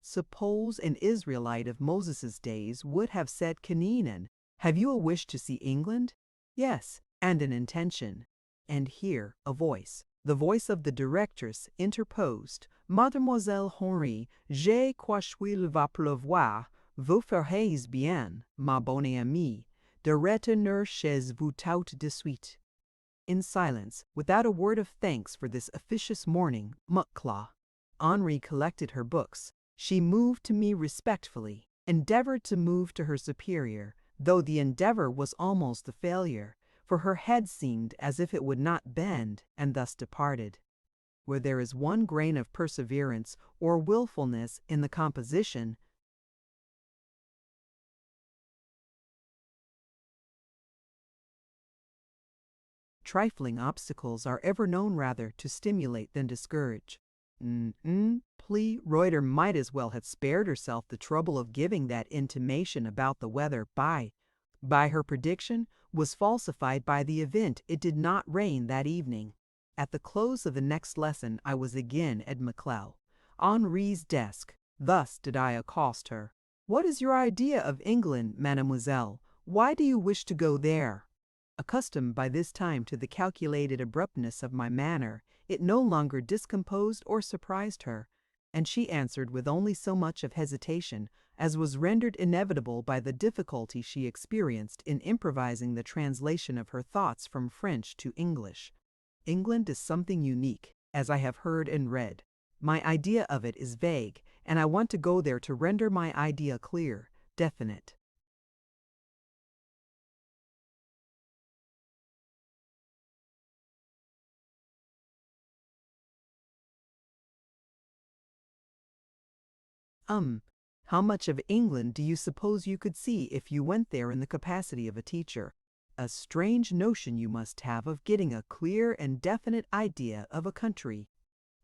Suppose an Israelite of Moses' days would have said Canaan, have you a wish to see England? Yes, and an intention. And here a voice, the voice of the directress, interposed. Mademoiselle Henri, je crois qu'il va pleuvoir. Vous ferez bien, ma bonne amie, de retourner chez vous tout de suite. In silence, without a word of thanks for this officious morning, Muckclaw. Henri collected her books. She moved to me respectfully, endeavored to move to her superior, though the endeavor was almost a failure, for her head seemed as if it would not bend, and thus departed. Where there is one grain of perseverance or willfulness in the composition, trifling obstacles are ever known rather to stimulate than discourage. Reuter might as well have spared herself the trouble of giving that intimation about the weather by her prediction was falsified by the event. It did not rain that evening. At the close of the next lesson I was again at Maclel, Henri's desk. Thus did I accost her. What is your idea of England, mademoiselle? Why do you wish to go there? Accustomed by this time to the calculated abruptness of my manner, it no longer discomposed or surprised her, and she answered with only so much of hesitation as was rendered inevitable by the difficulty she experienced in improvising the translation of her thoughts from French to English. England is something unique, as I have heard and read. My idea of it is vague, and I want to go there to render my idea clear, definite. How much of England do you suppose you could see if you went there in the capacity of a teacher? A strange notion you must have of getting a clear and definite idea of a country.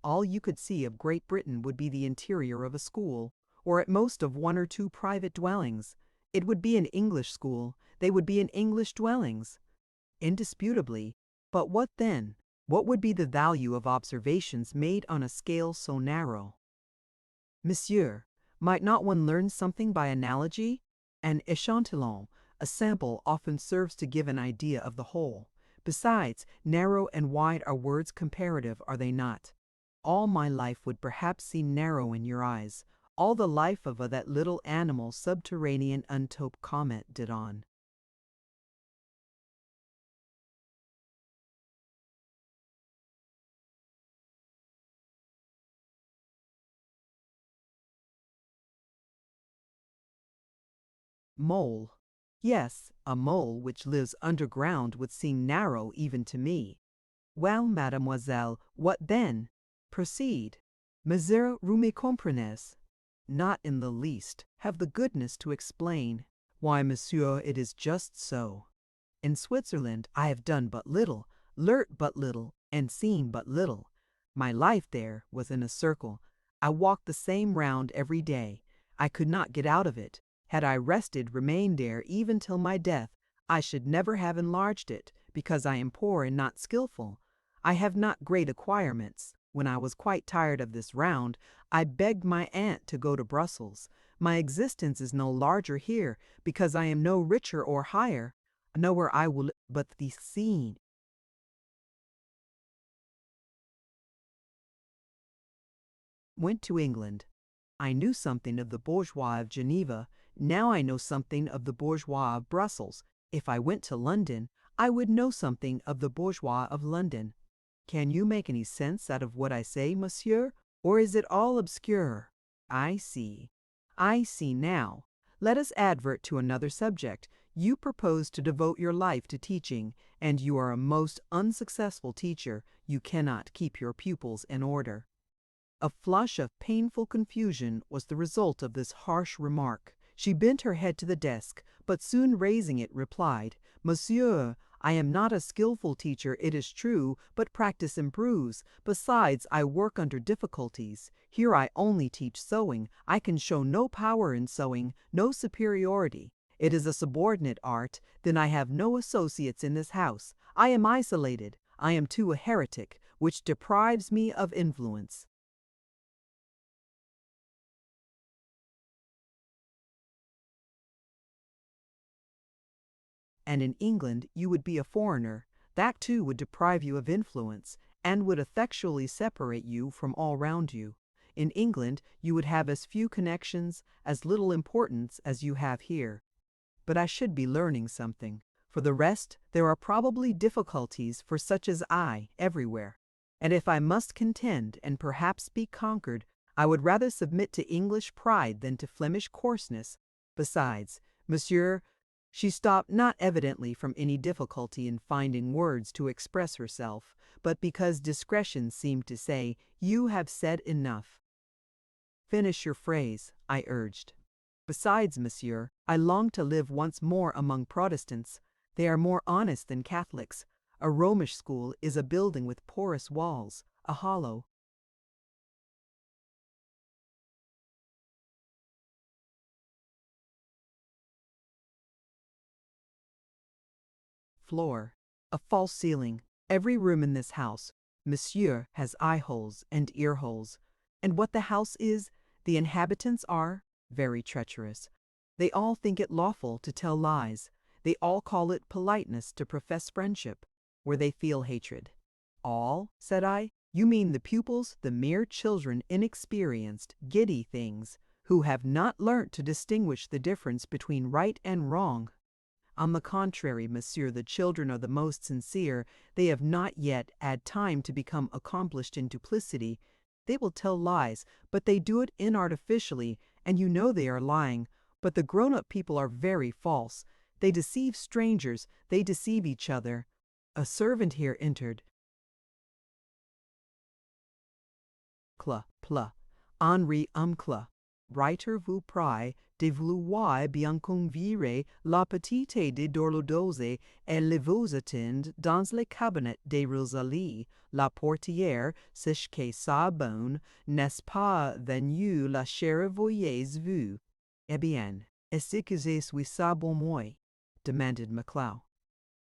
All you could see of Great Britain would be the interior of a school, or at most of one or two private dwellings. It would be an English school. They would be in English dwellings. Indisputably. But what then? What would be the value of observations made on a scale so narrow? Monsieur, might not one learn something by analogy? An échantillon, a sample, often serves to give an idea of the whole. Besides, narrow and wide are words comparative, are they not? All my life would perhaps seem narrow in your eyes. All the life of that little animal subterranean untaupe comet did on. Mole. Yes, a mole which lives underground would seem narrow even to me. Well, mademoiselle, what then? Proceed. Monsieur, vous me comprenez? Not in the least. Have the goodness to explain. Why, monsieur, it is just so. In Switzerland I have done but little. learnt but little, and seen but little. My life there was in a circle. I walked the same round every day. I could not get out of it. Had I remained there even till my death, I should never have enlarged it, because I am poor and not skilful. I have not great acquirements. When I was quite tired of this round, I begged my aunt to go to Brussels. My existence is no larger here, because I am no richer or higher. Nowhere I will but the scene. Went to England. I knew something of the bourgeois of Geneva. Now I know something of the bourgeois of Brussels. If I went to London, I would know something of the bourgeois of London. Can you make any sense out of what I say, monsieur, or is it all obscure? I see. I see now. Let us advert to another subject. You propose to devote your life to teaching, and you are a most unsuccessful teacher. You cannot keep your pupils in order. A flush of painful confusion was the result of this harsh remark. She bent her head to the desk, but soon raising it, replied, "Monsieur, I am not a skillful teacher, it is true, but practice improves. Besides, I work under difficulties. Here I only teach sewing. I can show no power in sewing, no superiority. It is a subordinate art. Then I have no associates in this house. I am isolated. I am too a heretic, which deprives me of influence." And in England you would be a foreigner. That too would deprive you of influence, and would effectually separate you from all round you. In England you would have as few connections, as little importance as you have here. But I should be learning something. For the rest, there are probably difficulties for such as I everywhere. And if I must contend, and perhaps be conquered, I would rather submit to English pride than to Flemish coarseness. Besides, monsieur, she stopped not evidently from any difficulty in finding words to express herself, but because discretion seemed to say, "You have said enough." "Finish your phrase," I urged. "Besides, monsieur, I long to live once more among Protestants. They are more honest than Catholics. A Romish school is a building with porous walls, a hollow floor, a false ceiling. Every room in this house, monsieur, has eye holes and ear holes. And what the house is, the inhabitants are very treacherous. They all think it lawful to tell lies. They all call it politeness to profess friendship, where they feel hatred." "All?" said I. "You mean the pupils, the mere children, inexperienced, giddy things, who have not learnt to distinguish the difference between right and wrong." "On the contrary, monsieur, the children are the most sincere. They have not yet had time to become accomplished in duplicity. They will tell lies, but they do it inartificially, and you know they are lying. But the grown-up people are very false. They deceive strangers, they deceive each other." A servant here entered. Pla. Henri Umcla. Writer vous prie de vouloir bien convier la petite de Dorlodose et le vous attend dans le cabinet de Rosalie, la portière, c'est que ça bonne, n'est-ce pas venu la chère voyez-vous? "Eh bien, est-ce que je suis ça bon moi?" demanded Macleod.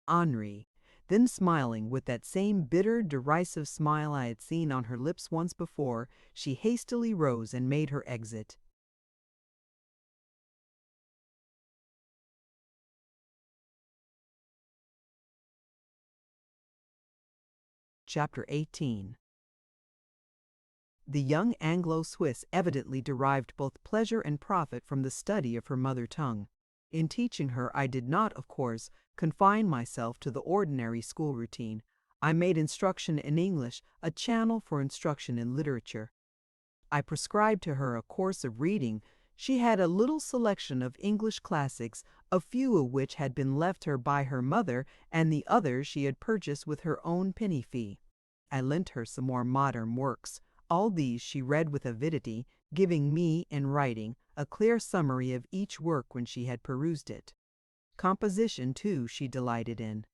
Henri, then smiling with that same bitter, derisive smile I had seen on her lips once before, she hastily rose and made her exit. Chapter 18. The young Anglo-Swiss evidently derived both pleasure and profit from the study of her mother tongue. In teaching her, I did not, of course, confine myself to the ordinary school routine. I made instruction in English a channel for instruction in literature. I prescribed to her a course of reading. She had a little selection of English classics, a few of which had been left her by her mother, and the others she had purchased with her own penny fee. I lent her some more modern works. All these she read with avidity, giving me, in writing, a clear summary of each work when she had perused it. Composition, too, she delighted in.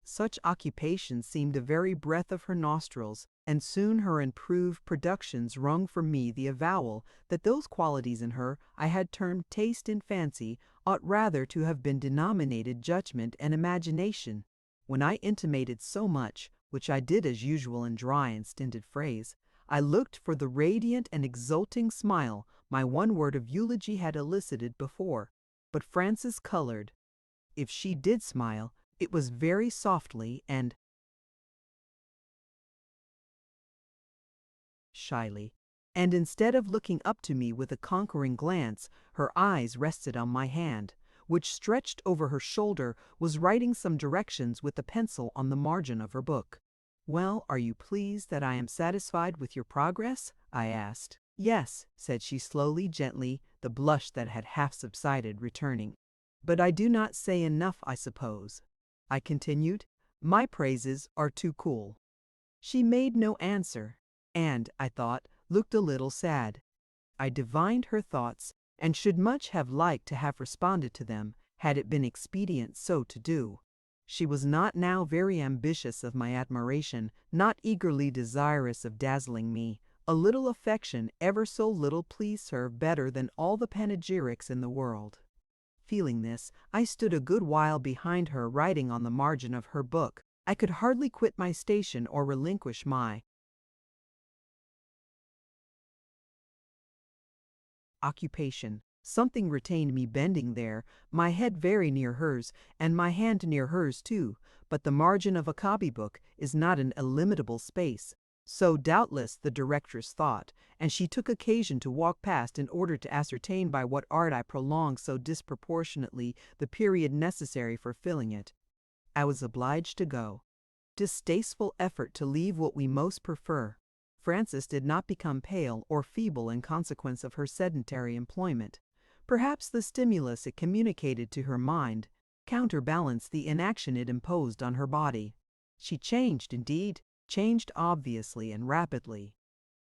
Such occupation seemed a very breath of her nostrils, and soon her improved productions wrung from me the avowal that those qualities in her I had termed taste and fancy ought rather to have been denominated judgment and imagination. When I intimated so much, which I did as usual in dry and stinted phrase, I looked for the radiant and exulting smile my one word of eulogy had elicited before. But Frances colored. If she did smile, it was very softly and shyly, and instead of looking up to me with a conquering glance, her eyes rested on my hand, which, stretched over her shoulder, was writing some directions with a pencil on the margin of her book. "Well, are you pleased that I am satisfied with your progress?" I asked. "Yes," said she slowly, gently, the blush that had half subsided returning. "But I do not say enough, I suppose," I continued. "My praises are too cool." She made no answer, and, I thought, looked a little sad. I divined her thoughts, and should much have liked to have responded to them, had it been expedient so to do. She was not now very ambitious of my admiration, not eagerly desirous of dazzling me. A little affection ever so little pleased her better than all the panegyrics in the world. Feeling this, I stood a good while behind her, writing on the margin of her book. I could hardly quit my station or relinquish my occupation. Something retained me bending there, my head very near hers, and my hand near hers too, but the margin of a copybook is not an illimitable space. So doubtless the directress thought, and she took occasion to walk past in order to ascertain by what art I prolonged so disproportionately the period necessary for filling it. I was obliged to go. Distasteful effort to leave what we most prefer. Frances did not become pale or feeble in consequence of her sedentary employment. Perhaps the stimulus it communicated to her mind counterbalanced the inaction it imposed on her body. She changed, indeed, changed obviously and rapidly.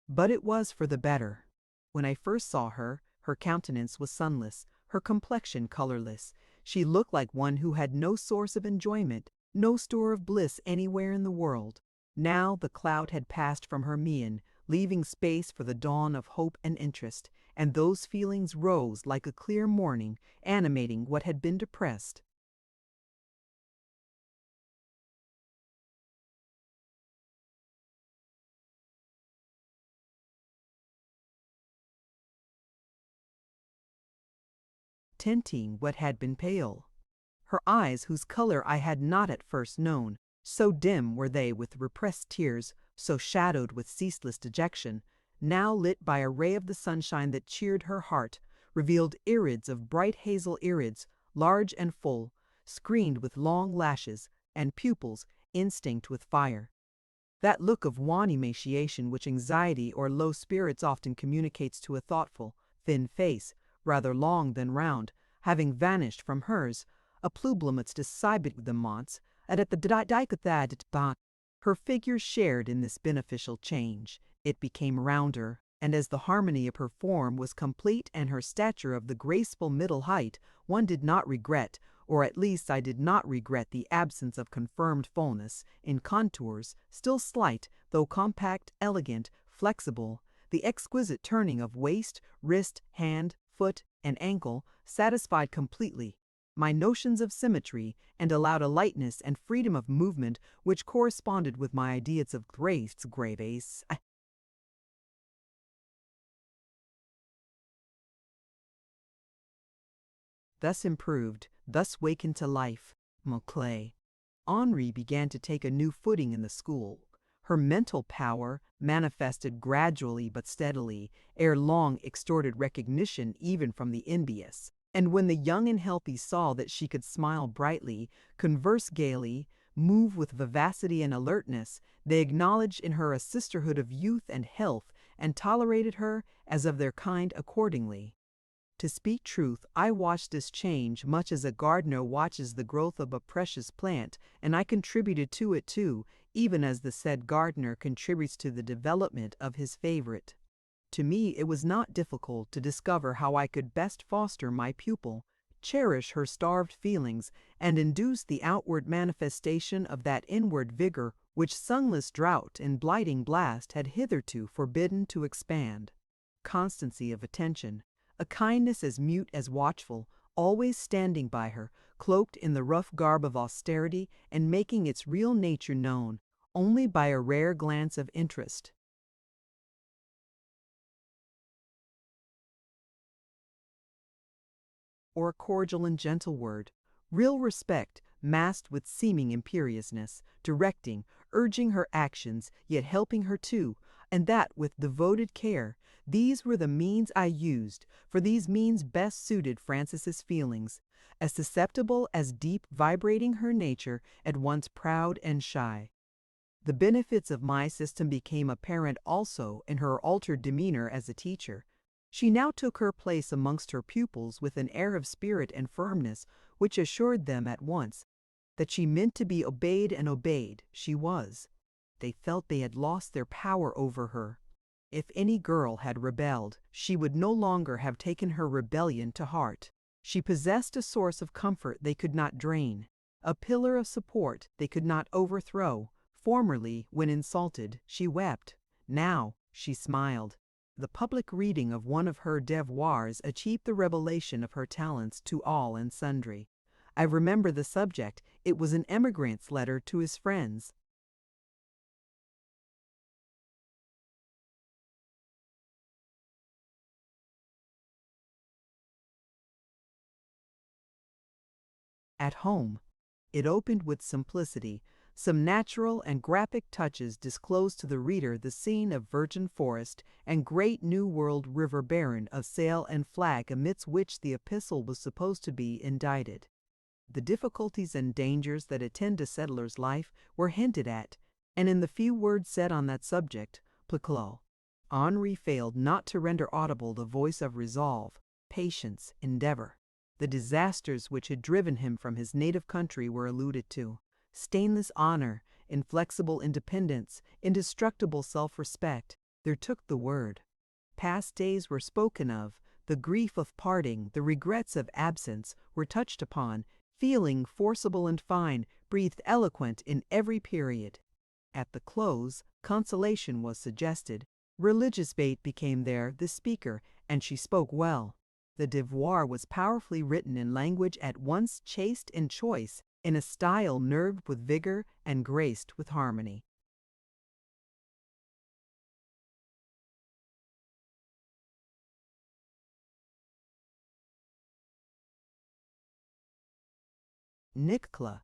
But it was for the better. When I first saw her, her countenance was sunless, her complexion colorless. She looked like one who had no source of enjoyment, no store of bliss anywhere in the world. Now the cloud had passed from her mien, leaving space for the dawn of hope and interest, and those feelings rose like a clear morning, animating what had been depressed. Tinting what had been pale. Her eyes, whose color I had not at first known, so dim were they with repressed tears, so shadowed with ceaseless dejection, now lit by a ray of the sunshine that cheered her heart, revealed irids of bright hazel irids, large and full, screened with long lashes, and pupils instinct with fire. That look of wan emaciation which anxiety or low spirits often communicates to a thoughtful, thin face, rather long than round, having vanished from hers, a plublimets decidedement, and at the dicothad bat. Her figure shared in this beneficial change. It became rounder, and as the harmony of her form was complete and her stature of the graceful middle height, one did not regret, or at least I did not regret, the absence of confirmed fullness, in contours, still slight, though compact, elegant, flexible, the exquisite turning of waist, wrist, hand, foot, and ankle, satisfied completely my notions of symmetry, and allowed a lightness and freedom of movement which corresponded with my ideas of grace. Thus improved, thus wakened to life, Mauclay. Henri began to take a new footing in the school. Her mental power, manifested gradually but steadily, ere long extorted recognition even from the envious. And when the young and healthy saw that she could smile brightly, converse gaily, move with vivacity and alertness, they acknowledged in her a sisterhood of youth and health, and tolerated her as of their kind accordingly. To speak truth, I watched this change much as a gardener watches the growth of a precious plant, and I contributed to it too, even as the said gardener contributes to the development of his favorite. To me it was not difficult to discover how I could best foster my pupil, cherish her starved feelings, and induce the outward manifestation of that inward vigor which sunless drought and blighting blast had hitherto forbidden to expand. Constancy of attention, a kindness as mute as watchful, always standing by her, cloaked in the rough garb of austerity and making its real nature known only by a rare glance of interest. Or a cordial and gentle word, real respect masked with seeming imperiousness, directing, urging her actions, yet helping her too, and that with devoted care. These were the means I used, for these means best suited Frances's feelings, as susceptible as deep vibrating her nature, at once proud and shy. The benefits of my system became apparent also in her altered demeanor as a teacher. She now took her place amongst her pupils with an air of spirit and firmness which assured them at once that she meant to be obeyed, and obeyed she was. They felt they had lost their power over her. If any girl had rebelled, she would no longer have taken her rebellion to heart. She possessed a source of comfort they could not drain, a pillar of support they could not overthrow. Formerly, when insulted, she wept. Now she smiled. The public reading of one of her devoirs achieved the revelation of her talents to all and sundry. I remember the subject. It was an emigrant's letter to his friends. At home. It opened with simplicity. Some natural and graphic touches disclosed to the reader the scene of virgin forest and great New World river barren of sail and flag amidst which the epistle was supposed to be indited. The difficulties and dangers that attend a settler's life were hinted at, and in the few words said on that subject, Henri failed not to render audible the voice of resolve, patience, endeavor. The disasters which had driven him from his native country were alluded to. Stainless honor, inflexible independence, indestructible self-respect, there took the word. Past days were spoken of, the grief of parting, the regrets of absence were touched upon, feeling forcible and fine, breathed eloquent in every period. At the close, consolation was suggested. Religious bait became there the speaker, and she spoke well. The devoir was powerfully written in language at once chaste and choice, in a style nerved with vigor and graced with harmony. Nicola.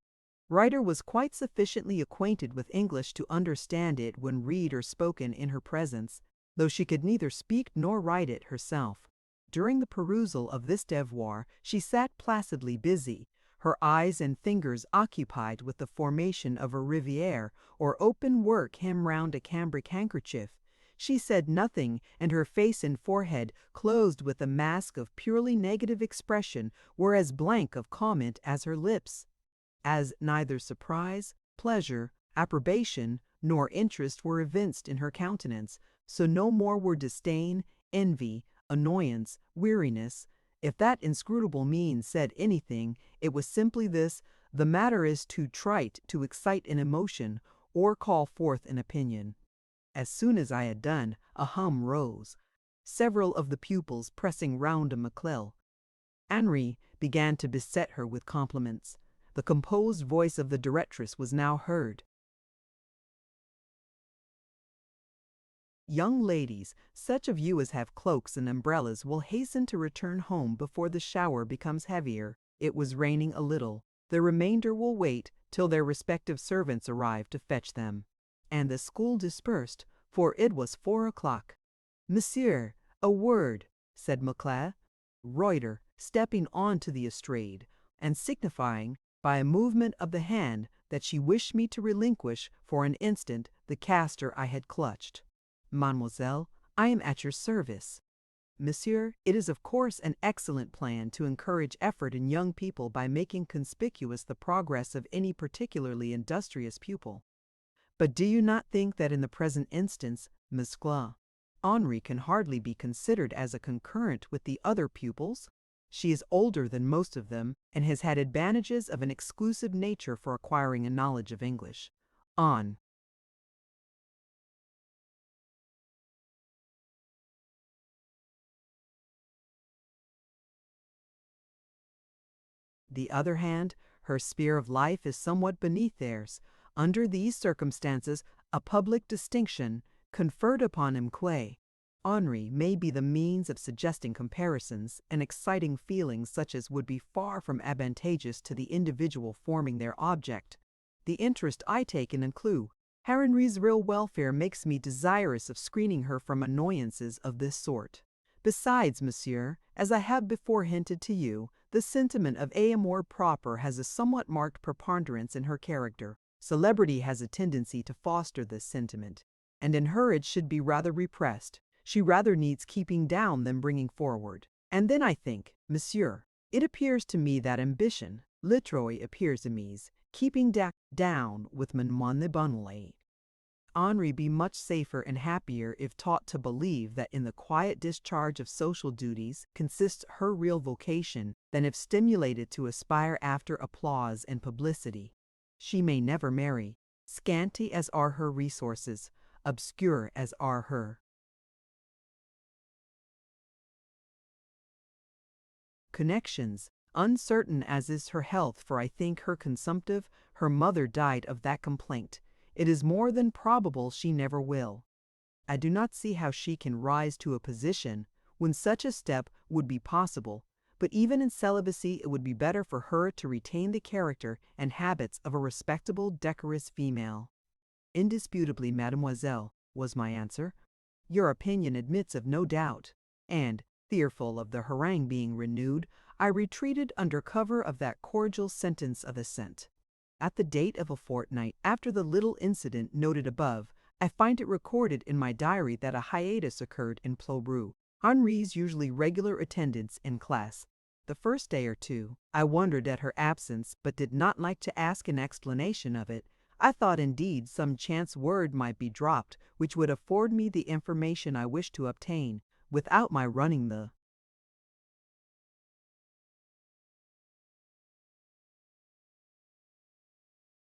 Writer was quite sufficiently acquainted with English to understand it when read or spoken in her presence, though she could neither speak nor write it herself. During the perusal of this devoir, she sat placidly busy, her eyes and fingers occupied with the formation of a riviere or open work hem round a cambric handkerchief. She said nothing, and her face and forehead, clothed with a mask of purely negative expression, were as blank of comment as her lips. As neither surprise, pleasure, approbation, nor interest were evinced in her countenance, so no more were disdain, envy, annoyance, weariness. If that inscrutable means said anything, it was simply this: the matter is too trite to excite an emotion or call forth an opinion. As soon as I had done, a hum rose, several of the pupils pressing round a Maclel. Henri began to beset her with compliments. The composed voice of the directress was now heard. Young ladies, such of you as have cloaks and umbrellas will hasten to return home before the shower becomes heavier. It was raining a little. The remainder will wait till their respective servants arrive to fetch them. And the school dispersed, for it was 4 o'clock. Monsieur, a word, said Maclel. Reuter, stepping on to the estrade, and signifying by a movement of the hand that she wished me to relinquish for an instant the castor I had clutched. Mademoiselle, I am at your service. Monsieur, it is of course an excellent plan to encourage effort in young people by making conspicuous the progress of any particularly industrious pupil. But do you not think that in the present instance, Miss Henri can hardly be considered as a concurrent with the other pupils? She is older than most of them and has had advantages of an exclusive nature for acquiring a knowledge of English. On the other hand, her sphere of life is somewhat beneath theirs. Under these circumstances, a public distinction conferred upon Henri may be the means of suggesting comparisons and exciting feelings such as would be far from advantageous to the individual forming their object. The interest I take in Henri's real welfare makes me desirous of screening her from annoyances of this sort. Besides, monsieur, as I have before hinted to you, the sentiment of amour propre has a somewhat marked preponderance in her character. Celebrity has a tendency to foster this sentiment, and in her it should be rather repressed. She rather needs keeping down than bringing forward. And then I think, monsieur, it appears to me that ambition, literally appears à mise, keeping down with Mademoiselle Bonnet. Henri be much safer and happier if taught to believe that in the quiet discharge of social duties consists her real vocation than if stimulated to aspire after applause and publicity. She may never marry, scanty as are her resources, obscure as are her connections, uncertain as is her health, for I think her consumptive, her mother died of that complaint. It is more than probable she never will. I do not see how she can rise to a position when such a step would be possible, but even in celibacy it would be better for her to retain the character and habits of a respectable, decorous female. Indisputably, mademoiselle, was my answer. Your opinion admits of no doubt. And, fearful of the harangue being renewed, I retreated under cover of that cordial sentence of assent. At the date of a fortnight after the little incident noted above, I find it recorded in my diary that a hiatus occurred in Ploubru, Henri's usually regular attendance in class. The first day or two, I wondered at her absence, but did not like to ask an explanation of it. I thought indeed some chance word might be dropped which would afford me the information I wished to obtain, without my running the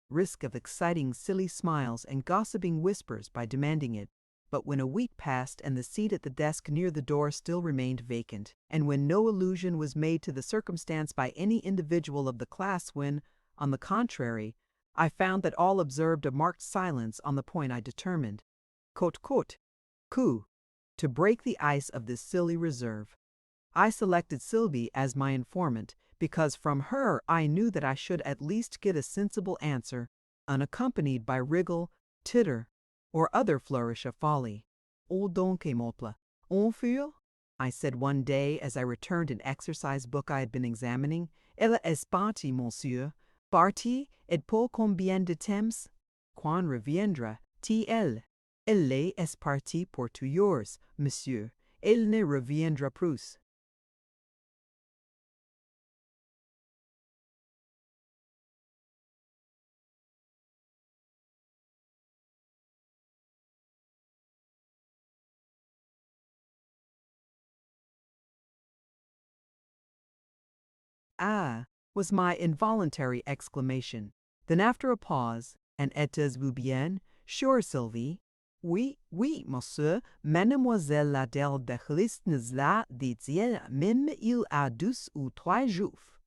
risk of exciting silly smiles and gossiping whispers by demanding it. But when a week passed and the seat at the desk near the door still remained vacant, and when no allusion was made to the circumstance by any individual of the class, when, on the contrary, I found that all observed a marked silence on the point, I determined, cote coup, to break the ice of this silly reserve. I selected Sylvie as my informant, because from her I knew that I should at least get a sensible answer, unaccompanied by wriggle, titter, or other flourish of folly. "Oh donc, Mople, on file?" I said one day as I returned an exercise book I had been examining. "Elle est partie, monsieur. Partie, et pour combien de temps? Quand reviendra-t-elle? Elle est partie pour toujours, monsieur. Elle ne reviendra plus." "Ah," was my involuntary exclamation. Then after a pause, "And êtes-vous bien, sure, Sylvie?" "Oui, oui, monsieur, mademoiselle la delicious la dit-elle, même il a 2 ou 3 jours."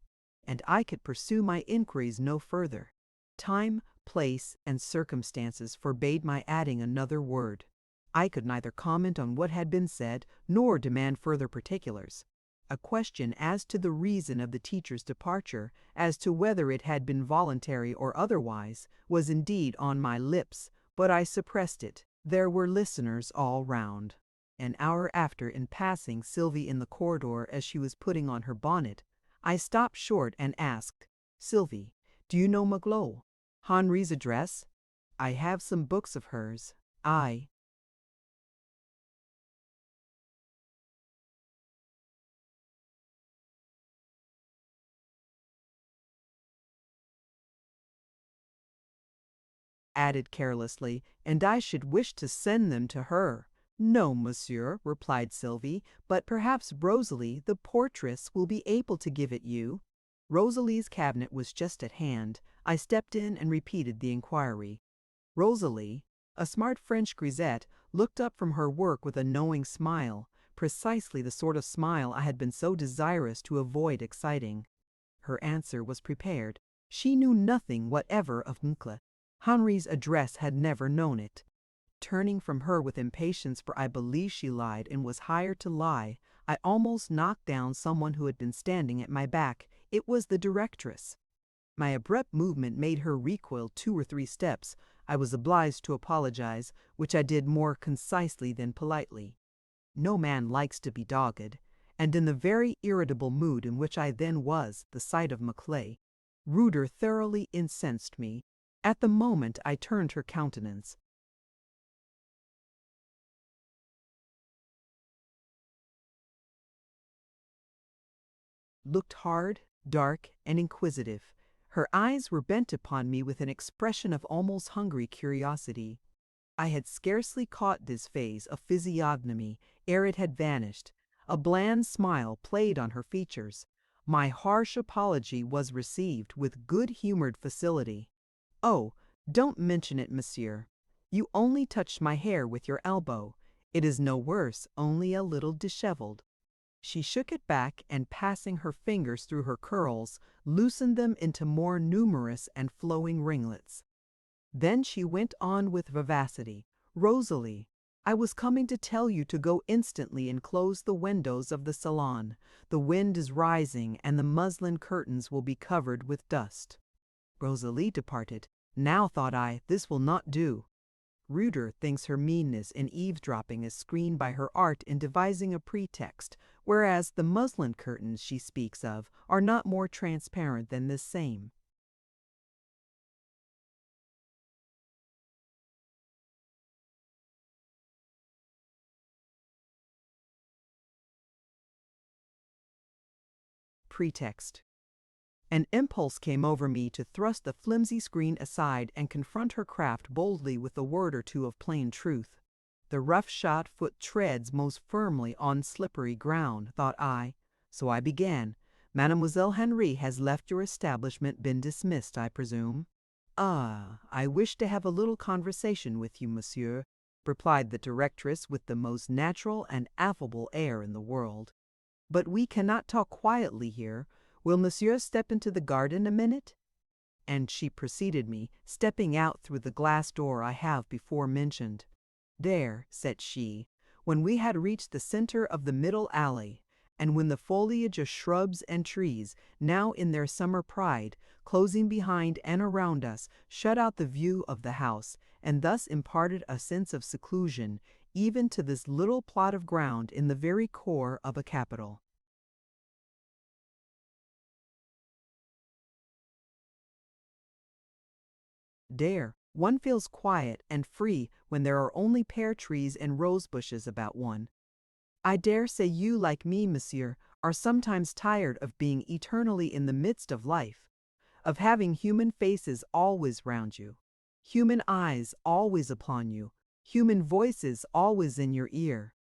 And I could pursue my inquiries no further. Time, place, and circumstances forbade my adding another word. I could neither comment on what had been said, nor demand further particulars. A question as to the reason of the teacher's departure, as to whether it had been voluntary or otherwise, was indeed on my lips, but I suppressed it. There were listeners all round. An hour after, in passing Sylvie in the corridor as she was putting on her bonnet, I stopped short and asked, "Sylvie, do you know Magloire? Henri's address? I have some books of hers. I added carelessly, "and I should wish to send them to her." No, monsieur, replied Sylvie, but perhaps Rosalie, the portress, will be able to give it you. Rosalie's cabinet was just at hand. I stepped in and repeated the inquiry. Rosalie, a smart French grisette, looked up from her work with a knowing smile, precisely the sort of smile I had been so desirous to avoid exciting. Her answer was prepared. She knew nothing whatever of Nkle. Henri's address had never known it. Turning from her with impatience, for I believed she lied and was hired to lie, I almost knocked down someone who had been standing at my back. It was the directress. My abrupt movement made her recoil 2 or 3 steps. I was obliged to apologize, which I did more concisely than politely. No man likes to be dogged, and in the very irritable mood in which I then was, the sight of Maclay, Reuter thoroughly incensed me. At the moment I turned her countenance. Looked hard, dark, and inquisitive. Her eyes were bent upon me with an expression of almost hungry curiosity. I had scarcely caught this phase of physiognomy ere it had vanished. A bland smile played on her features. My harsh apology was received with good-humored facility. "Oh, don't mention it, monsieur. You only touched my hair with your elbow. It is no worse, only a little disheveled." She shook it back and, passing her fingers through her curls, loosened them into more numerous and flowing ringlets. Then she went on with vivacity. "Rosalie, I was coming to tell you to go instantly and close the windows of the salon. The wind is rising, and the muslin curtains will be covered with dust." Rosalie departed. Now, thought I, this will not do. Reuter thinks her meanness in eavesdropping is screened by her art in devising a pretext, whereas the muslin curtains she speaks of are not more transparent than this same. Pretext. An impulse came over me to thrust the flimsy screen aside and confront her craft boldly with a word or two of plain truth. The rough-shod foot treads most firmly on slippery ground, thought I. So I began. "Mademoiselle Henri has left your establishment, been dismissed, I presume?" "Ah, I wish to have a little conversation with you, monsieur," replied the directress with the most natural and affable air in the world. "But we cannot talk quietly here. Will monsieur step into the garden a minute?" And she preceded me, stepping out through the glass door I have before mentioned. "There," said she, when we had reached the center of the middle alley, and when the foliage of shrubs and trees, now in their summer pride, closing behind and around us, shut out the view of the house, and thus imparted a sense of seclusion even to this little plot of ground in the very core of a capital. There, one feels quiet and free when there are only pear trees and rose bushes about one. I dare say you, like me, monsieur, are sometimes tired of being eternally in the midst of life, of having human faces always round you, human eyes always upon you, human voices always in your ear.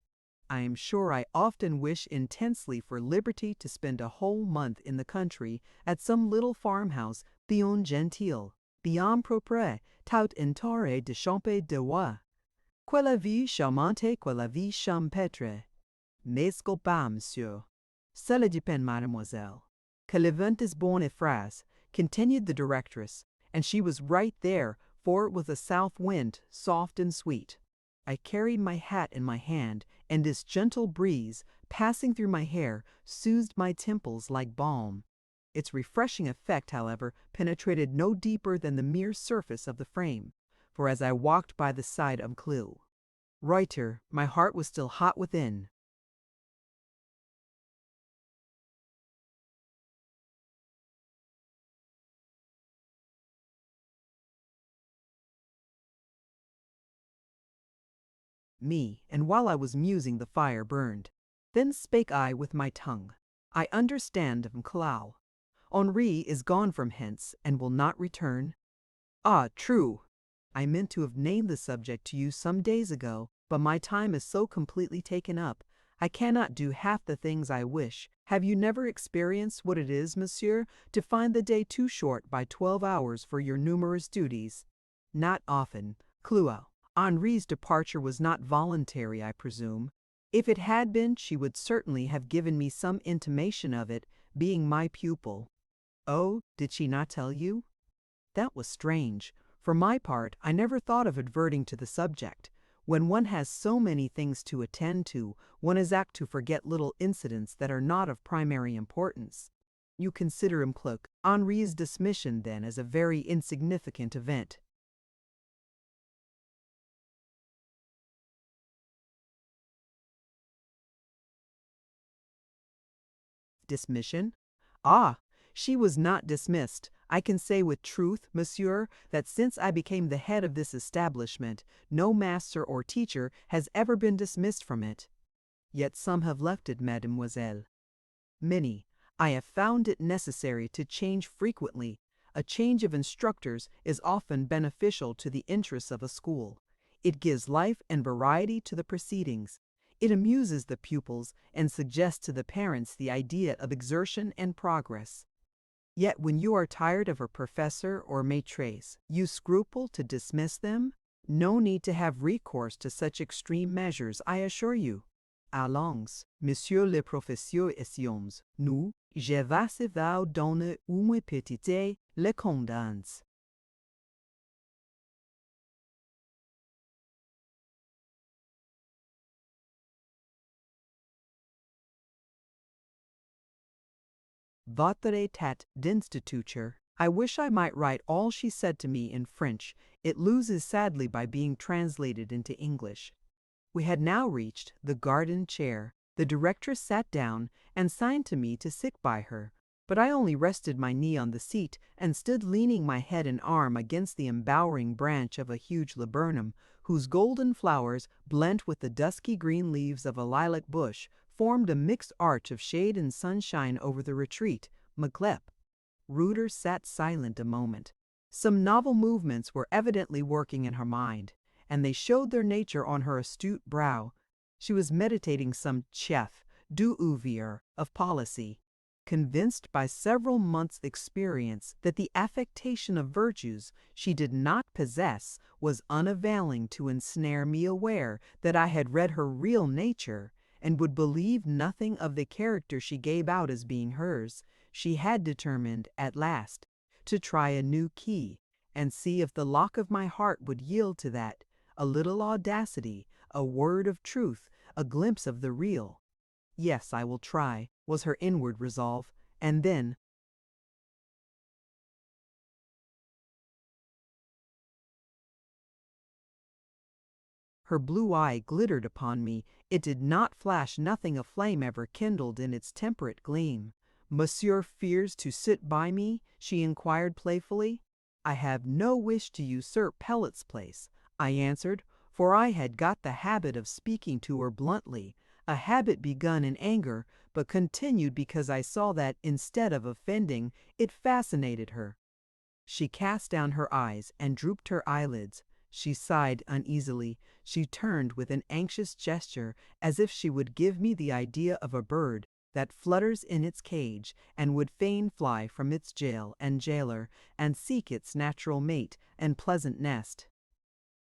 I am sure I often wish intensely for liberty to spend a whole month in the country at some little farmhouse bien gentile, bien propre, tout entouré de champs de bois. Quella vie charmante, quella vie champêtre. Mais pas, monsieur. Cela dépend, mademoiselle. Que le vent is bon et frais, continued the directress, and she was right there, for it was a south wind, soft and sweet. I carried my hat in my hand, and this gentle breeze, passing through my hair, soothed my temples like balm. Its refreshing effect, however, penetrated no deeper than the mere surface of the frame, for as I walked by the side of Clou Reuter, my heart was still hot within. Me, and while I was musing the fire burned. Then spake I with my tongue. "I understand, M'Clow. Henri is gone from hence, and will not return?" "Ah, true! I meant to have named the subject to you some days ago, but my time is so completely taken up, I cannot do half the things I wish. Have you never experienced what it is, monsieur, to find the day too short by 12 hours for your numerous duties? Not often, Clouet. Henri's departure was not voluntary, I presume. If it had been, she would certainly have given me some intimation of it, being my pupil. Oh, did she not tell you? That was strange. For my part, I never thought of adverting to the subject. When one has so many things to attend to, one is apt to forget little incidents that are not of primary importance. You consider Henri's dismission, then, as a very insignificant event. Dismission? Ah, she was not dismissed. I can say with truth, monsieur, that since I became the head of this establishment, no master or teacher has ever been dismissed from it. Yet some have left it, mademoiselle. Many. I have found it necessary to change frequently. A change of instructors is often beneficial to the interests of a school. It gives life and variety to the proceedings. It amuses the pupils and suggests to the parents the idea of exertion and progress. Yet when you are tired of a professor or maîtresse, you scruple to dismiss them? No need to have recourse to such extreme measures, I assure you. Allons, monsieur le professeur Essioms, nous, je vais vous donner une petite leçon. Votre état d'instituteur. I wish I might write all she said to me in French. It loses sadly by being translated into English. We had now reached the garden chair. The directress sat down and signed to me to sit by her, but I only rested my knee on the seat and stood leaning my head and arm against the embowering branch of a huge laburnum, whose golden flowers, blent with the dusky green leaves of a lilac bush, formed a mixed arch of shade and sunshine over the retreat. Maclep. Reuter sat silent a moment. Some novel movements were evidently working in her mind, and they showed their nature on her astute brow. She was meditating some chef d'oeuvre of policy, convinced by several months' experience that the affectation of virtues she did not possess was unavailing to ensnare me, aware that I had read her real nature, and would believe nothing of the character she gave out as being hers. She had determined, at last, to try a new key, and see if the lock of my heart would yield to that. A little audacity, a word of truth, a glimpse of the real. Yes, I will try, was her inward resolve, and then, her blue eye glittered upon me. It did not flash nothing a flame ever kindled in its temperate gleam. Monsieur fears to sit by me? She inquired playfully. I have no wish to usurp Pellet's place, I answered, for I had got the habit of speaking to her bluntly, a habit begun in anger, but continued because I saw that, instead of offending, it fascinated her. She cast down her eyes and drooped her eyelids. She sighed uneasily. She turned with an anxious gesture, as if she would give me the idea of a bird that flutters in its cage and would fain fly from its jail and jailer and seek its natural mate and pleasant nest.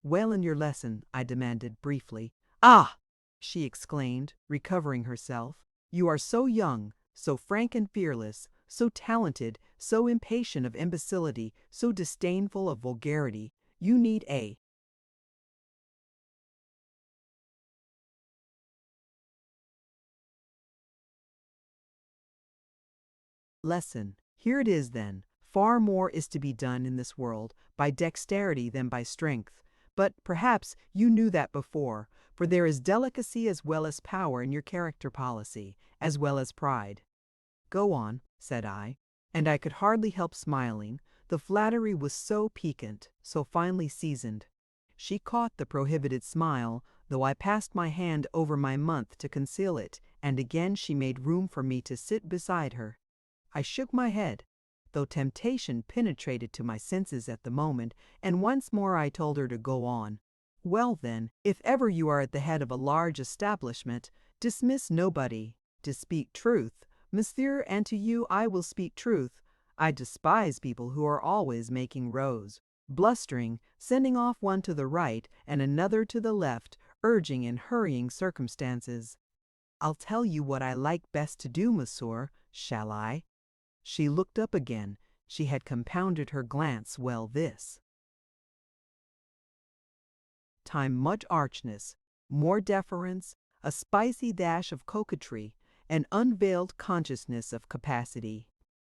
Well, in your lesson, I demanded briefly. Ah! She exclaimed, recovering herself. You are so young, so frank and fearless, so talented, so impatient of imbecility, so disdainful of vulgarity. You need a lesson. Here it is, then. Far more is to be done in this world by dexterity than by strength. But perhaps you knew that before, for there is delicacy as well as power in your character policy, as well as pride. Go on, said I, and I could hardly help smiling. The flattery was so piquant, so finely seasoned. She caught the prohibited smile, though I passed my hand over my month to conceal it, and again she made room for me to sit beside her. I shook my head, though temptation penetrated to my senses at the moment, and once more I told her to go on. Well then, if ever you are at the head of a large establishment, dismiss nobody. To speak truth, monsieur, and to you I will speak truth. I despise people who are always making rows, blustering, sending off one to the right and another to the left, urging and hurrying circumstances. I'll tell you what I like best to do, monsieur, shall I? She looked up again. She had compounded her glance well this time much archness, more deference, a spicy dash of coquetry, an unveiled consciousness of capacity.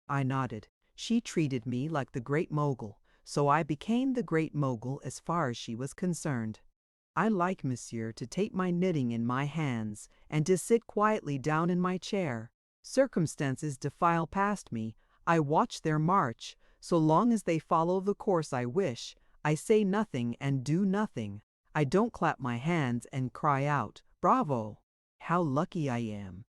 I nodded. She treated me like the great mogul, so I became the great mogul as far as she was concerned. I like, monsieur, to take my knitting in my hands and to sit quietly down in my chair. Circumstances defile past me. I watch their march. So long as they follow the course I wish, I say nothing and do nothing. I don't clap my hands and cry out, "Bravo! How lucky I am!"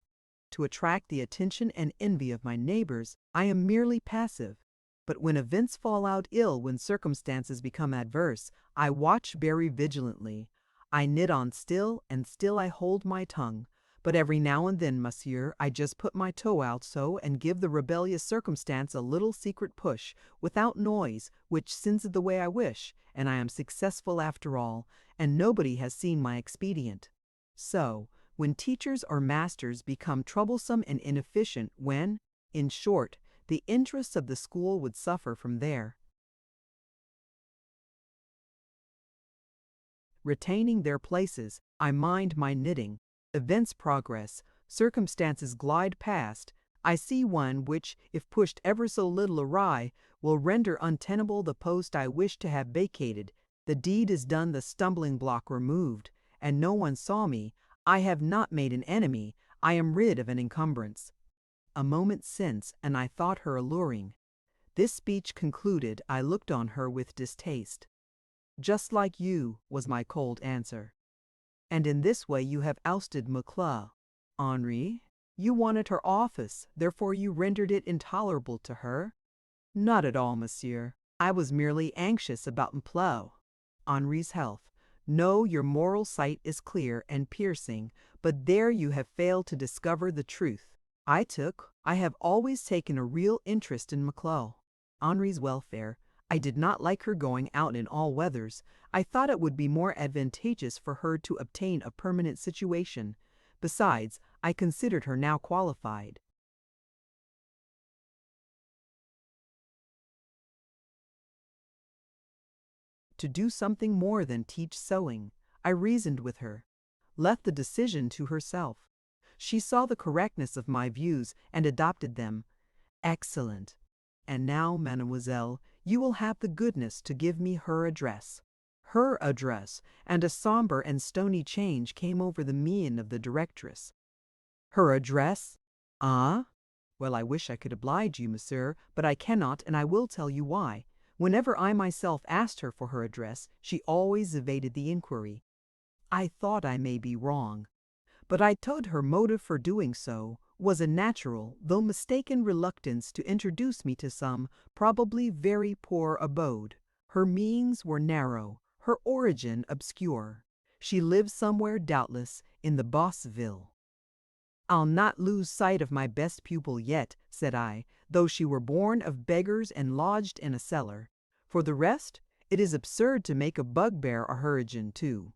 To attract the attention and envy of my neighbors, I am merely passive. But when events fall out ill, when circumstances become adverse, I watch very vigilantly. I knit on still, and still I hold my tongue. But every now and then, monsieur, I just put my toe out so and give the rebellious circumstance a little secret push, without noise, which sends it the way I wish, and I am successful after all, and nobody has seen my expedient. So, when teachers or masters become troublesome and inefficient, when, in short, the interests of the school would suffer from their retaining their places, I mind my knitting. Events progress, circumstances glide past. I see one which, if pushed ever so little awry, will render untenable the post I wish to have vacated. The deed is done, the stumbling block removed, and no one saw me. I have not made an enemy. I am rid of an encumbrance. A moment since, and I thought her alluring. This speech concluded, I looked on her with distaste. "Just like you," was my cold answer. "And in this way you have ousted McClure. Henri, you wanted her office, therefore you rendered it intolerable to her?" "Not at all, monsieur. I was merely anxious about McClure. Henri's health. No, your moral sight is clear and piercing, but there you have failed to discover the truth. I have always taken a real interest in McClure. Henri's welfare. I did not like her going out in all weathers. I thought it would be more advantageous for her to obtain a permanent situation. Besides, I considered her now qualified to do something more than teach sewing. I reasoned with her, left the decision to herself. She saw the correctness of my views and adopted them. Excellent. And now, mademoiselle, you will have the goodness to give me her address. Her address, and a somber and stony change came over the mien of the directress. Her address? Ah? Well, I wish I could oblige you, monsieur, but I cannot, and I will tell you why. Whenever I myself asked her for her address, she always evaded the inquiry. I thought I may be wrong, but I told her motive for doing so was a natural, though mistaken reluctance to introduce me to some, probably very poor abode. Her means were narrow, her origin obscure. She lived somewhere, doubtless, in the Bosseville. "I'll not lose sight of my best pupil yet," said I, "though she were born of beggars and lodged in a cellar. For the rest, it is absurd to make a bugbear a Hurricane too."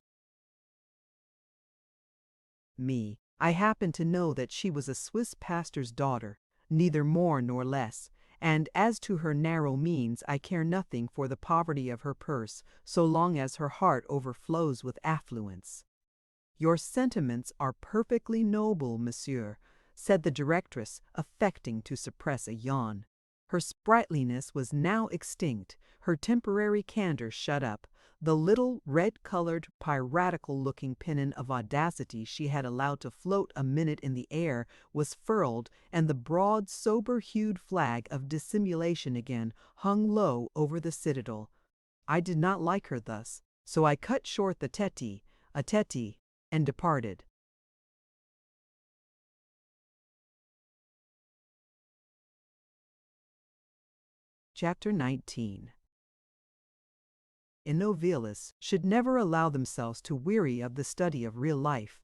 Me. I happened to know that she was a Swiss pastor's daughter, neither more nor less, and as to her narrow means, I care nothing for the poverty of her purse, so long as her heart overflows with affluence. "Your sentiments are perfectly noble, monsieur," said the directress, affecting to suppress a yawn. Her sprightliness was now extinct, her temporary candor shut up. The little red-colored, piratical-looking pennon of audacity she had allowed to float a minute in the air was furled, and the broad, sober-hued flag of dissimulation again hung low over the citadel. I did not like her thus, so I cut short the tete, and departed. Chapter 19. innovilis should never allow themselves to weary of the study of real life.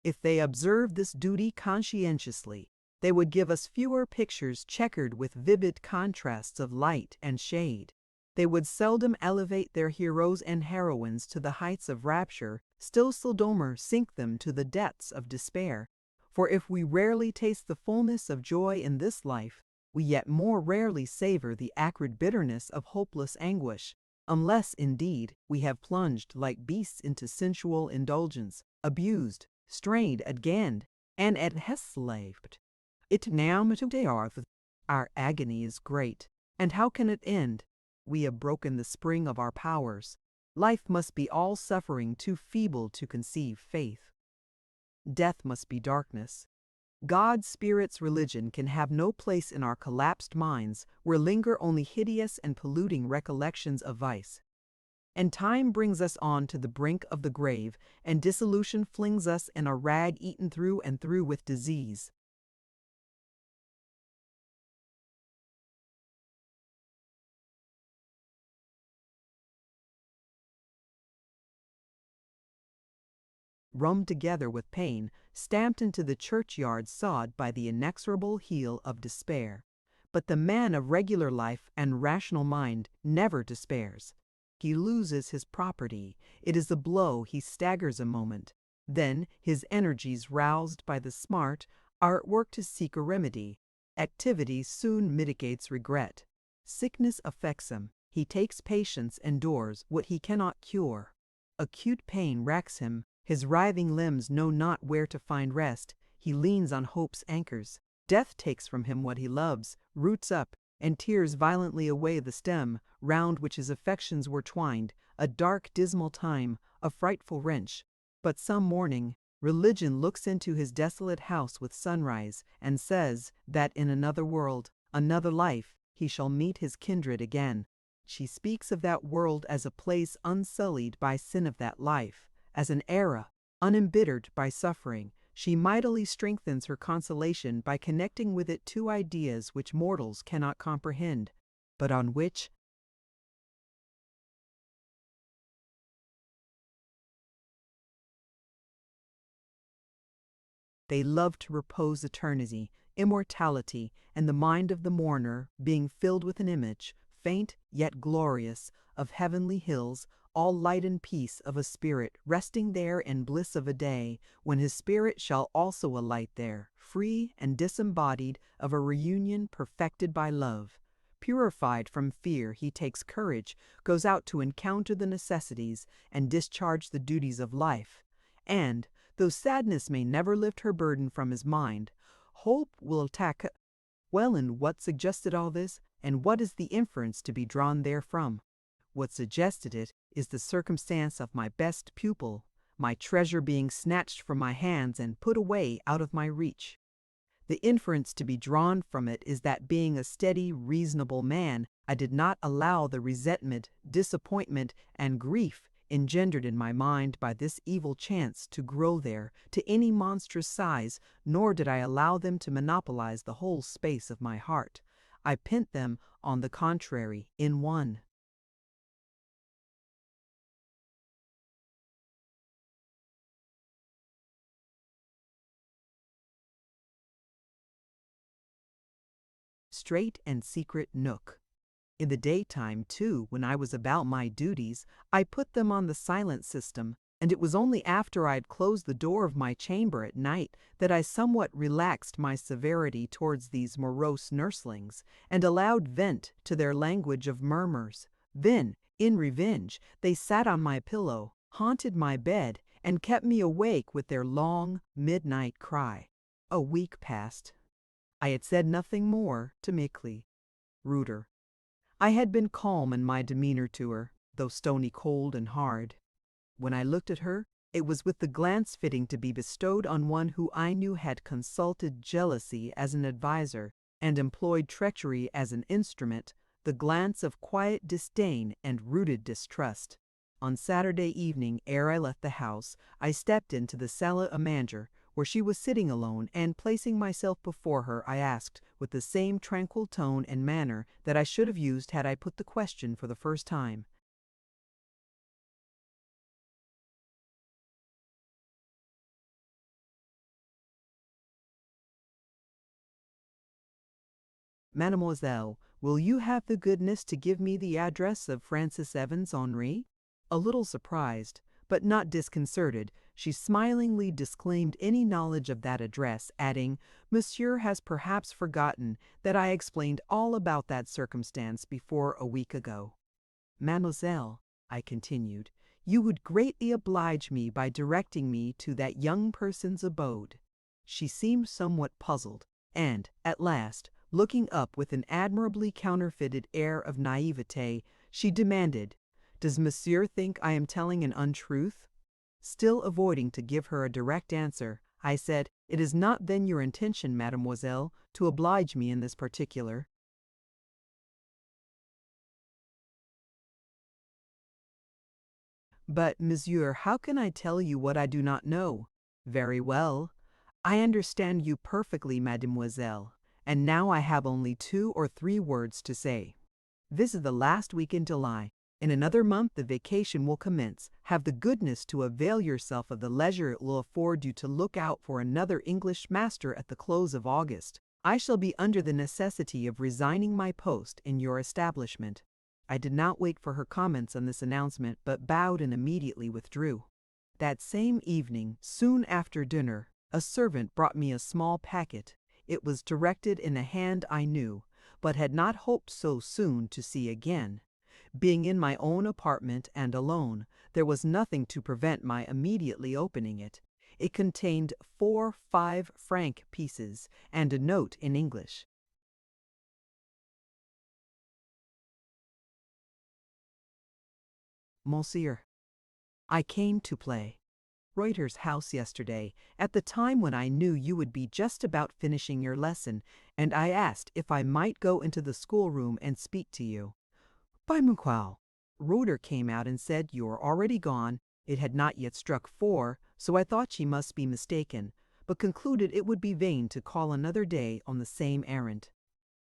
If they observed this duty conscientiously, they would give us fewer pictures checkered with vivid contrasts of light and shade. They would seldom elevate their heroes and heroines to the heights of rapture, still seldomer sink them to the depths of despair. For if we rarely taste the fullness of joy in this life, we yet more rarely savor the acrid bitterness of hopeless anguish, unless, indeed, we have plunged like beasts into sensual indulgence, abused, strained again, and enslaved. It now our agony is great, and how can it end? We have broken the spring of our powers. Life must be all suffering too feeble to conceive faith. Death must be darkness. God's Spirit's religion can have no place in our collapsed minds where linger only hideous and polluting recollections of vice. And time brings us on to the brink of the grave, and dissolution flings us in a rag eaten through and through with disease. Rummed together with pain, stamped into the churchyard sod by the inexorable heel of despair. But the man of regular life and rational mind never despairs. He loses his property. It is a blow. He staggers a moment. Then, his energies roused by the smart, are at work to seek a remedy. Activity soon mitigates regret. Sickness affects him. He takes patience, endures what he cannot cure. Acute pain racks him. His writhing limbs know not where to find rest. He leans on hope's anchors. Death takes from him what he loves, roots up, and tears violently away the stem, round which his affections were twined. A dark, dismal time, a frightful wrench. But some morning, religion looks into his desolate house with sunrise, and says that in another world, another life, he shall meet his kindred again. She speaks of that world as a place unsullied by sin of that life, as an era, unembittered by suffering. She mightily strengthens her consolation by connecting with it two ideas which mortals cannot comprehend, but on which they love to repose eternity, immortality, and the mind of the mourner, being filled with an image, faint yet glorious, of heavenly hills, all light and peace of a spirit resting there in bliss of a day, when his spirit shall also alight there, free and disembodied, of a reunion perfected by love. Purified from fear, he takes courage, goes out to encounter the necessities and discharge the duties of life. And, though sadness may never lift her burden from his mind, hope will attack. Well, and what suggested all this, and what is the inference to be drawn therefrom? What suggested it is the circumstance of my best pupil, my treasure being snatched from my hands and put away out of my reach. The inference to be drawn from it is that, being a steady, reasonable man, I did not allow the resentment, disappointment, and grief engendered in my mind by this evil chance to grow there to any monstrous size, nor did I allow them to monopolize the whole space of my heart. I pent them, on the contrary, in one. Straight and secret nook. In the daytime, too, when I was about my duties, I put them on the silent system, and it was only after I had closed the door of my chamber at night that I somewhat relaxed my severity towards these morose nurslings, and allowed vent to their language of murmurs. Then, in revenge, they sat on my pillow, haunted my bed, and kept me awake with their long midnight cry. A week passed. I had said nothing more to Mickly. Reuter. I had been calm in my demeanor to her, though stony cold and hard. When I looked at her, it was with the glance fitting to be bestowed on one who I knew had consulted jealousy as an adviser, and employed treachery as an instrument, the glance of quiet disdain and rooted distrust. On Saturday evening, ere I left the house, I stepped into the salle à manger, where she was sitting alone, and placing myself before her, I asked, with the same tranquil tone and manner that I should have used had I put the question for the first time, Mademoiselle, will you have the goodness to give me the address of Francis Evans Henri? A little surprised, but not disconcerted, she smilingly disclaimed any knowledge of that address, adding, Monsieur has perhaps forgotten that I explained all about that circumstance before a week ago. Mademoiselle, I continued, you would greatly oblige me by directing me to that young person's abode. She seemed somewhat puzzled, and, at last, looking up with an admirably counterfeited air of naivete, she demanded, Does Monsieur think I am telling an untruth? Still avoiding to give her a direct answer, I said, It is not then your intention, mademoiselle, to oblige me in this particular. But, monsieur, how can I tell you what I do not know? Very well. I understand you perfectly, mademoiselle, and now I have only 2 or 3 words to say. This is the last week in July. In another month the vacation will commence. Have the goodness to avail yourself of the leisure it will afford you to look out for another English master at the close of August. I shall be under the necessity of resigning my post in your establishment. I did not wait for her comments on this announcement, but bowed and immediately withdrew. That same evening, soon after dinner, a servant brought me a small packet. It was directed in a hand I knew, but had not hoped so soon to see again. Being in my own apartment and alone, there was nothing to prevent my immediately opening it. It contained 4 5-franc pieces and a note in English. Monsieur, I came to play Reuter's house yesterday, at the time when I knew you would be just about finishing your lesson, and I asked if I might go into the schoolroom and speak to you. By Mukwao, Reuter came out and said you were already gone. It had not yet struck 4, so I thought she must be mistaken, but concluded it would be vain to call another day on the same errand.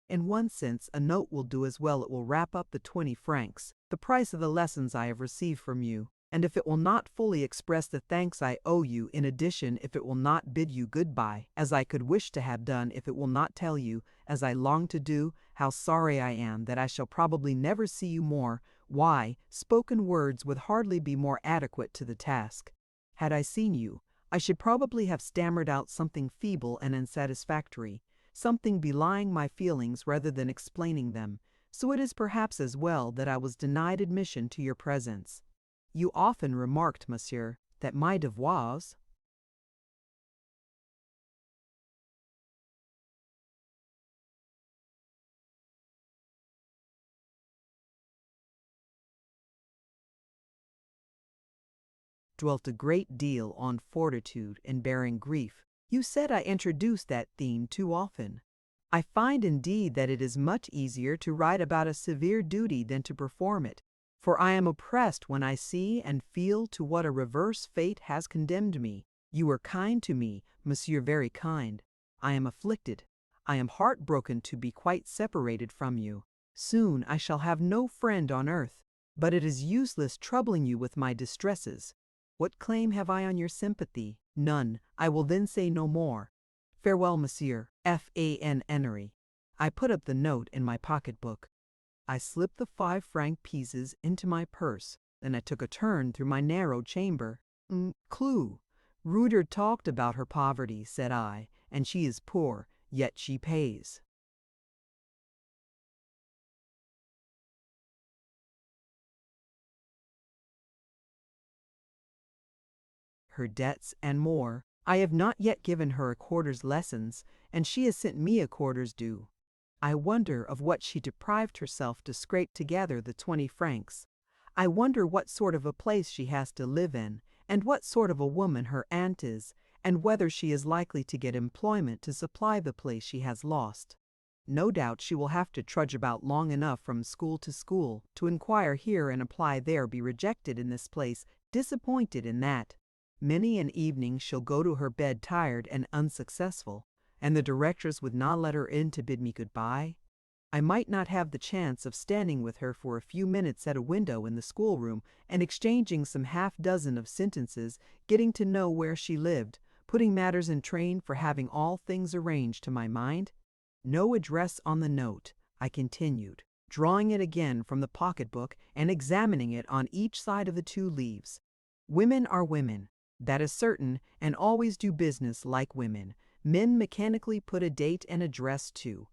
In one sense, a note will do as well. It will wrap up the 20 francs, the price of the lessons I have received from you, and if it will not fully express the thanks I owe you, in addition, if it will not bid you goodbye, as I could wish to have done, if it will not tell you, as I long to do, how sorry I am that I shall probably never see you more, why, spoken words would hardly be more adequate to the task. Had I seen you, I should probably have stammered out something feeble and unsatisfactory, something belying my feelings rather than explaining them, so it is perhaps as well that I was denied admission to your presence. You often remarked, monsieur, that my devoirs dwelt a great deal on fortitude and bearing grief. You said I introduced that theme too often. I find indeed that it is much easier to write about a severe duty than to perform it, for I am oppressed when I see and feel to what a reverse fate has condemned me. You were kind to me, monsieur, very kind. I am afflicted. I am heartbroken to be quite separated from you. Soon I shall have no friend on earth, but it is useless troubling you with my distresses. What claim have I on your sympathy? None. I will then say no more. Farewell, monsieur. F.A.N. Henry. I put up the note in my pocketbook. I slipped the 5-franc pieces into my purse, then I took a turn through my narrow chamber. Clue. Reuter talked about her poverty, said I, and she is poor, yet she pays. Her debts and more. I have not yet given her a quarter's lessons, and she has sent me a quarter's due. I wonder of what she deprived herself to scrape together the 20 francs. I wonder what sort of a place she has to live in, and what sort of a woman her aunt is, and whether she is likely to get employment to supply the place she has lost. No doubt she will have to trudge about long enough from school to school, to inquire here and apply there, be rejected in this place, disappointed in that. Many an evening she'll go to her bed tired and unsuccessful, and the directress would not let her in to bid me goodbye. I might not have the chance of standing with her for a few minutes at a window in the schoolroom and exchanging some half-dozen of sentences, getting to know where she lived, putting matters in train for having all things arranged to my mind. No address on the note, I continued, drawing it again from the pocketbook and examining it on each side of the 2 leaves. Women are women, that is certain, and always do business like women. Men mechanically put a date and address to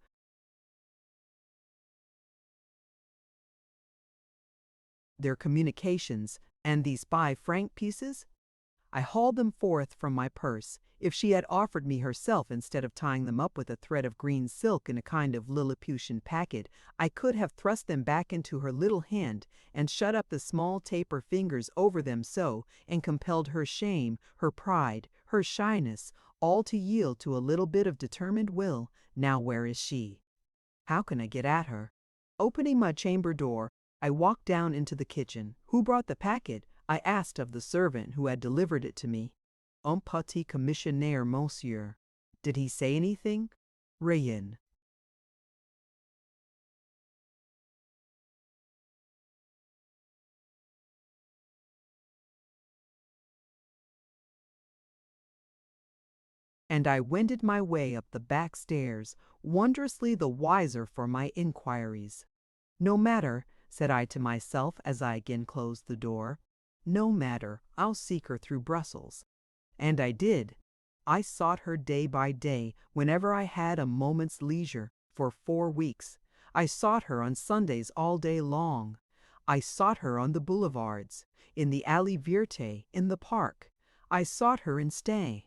their communications, and these 5 franc pieces? I hauled them forth from my purse. If she had offered me herself instead of tying them up with a thread of green silk in a kind of Lilliputian packet, I could have thrust them back into her little hand and shut up the small taper fingers over them so, and compelled her shame, her pride, her shyness, all to yield to a little bit of determined will. Now where is she? How can I get at her? Opening my chamber door, I walked down into the kitchen. Who brought the packet? I asked of the servant who had delivered it to me. Un petit commissionnaire, monsieur. Did he say anything? Rien. And I wended my way up the back stairs, wondrously the wiser for my inquiries. No matter, said I to myself as I again closed the door. No matter, I'll seek her through Brussels. And I did. I sought her day by day, whenever I had a moment's leisure, for 4 weeks. I sought her on Sundays all day long. I sought her on the boulevards, in the Allée Verte, in the park. I sought her in Stay,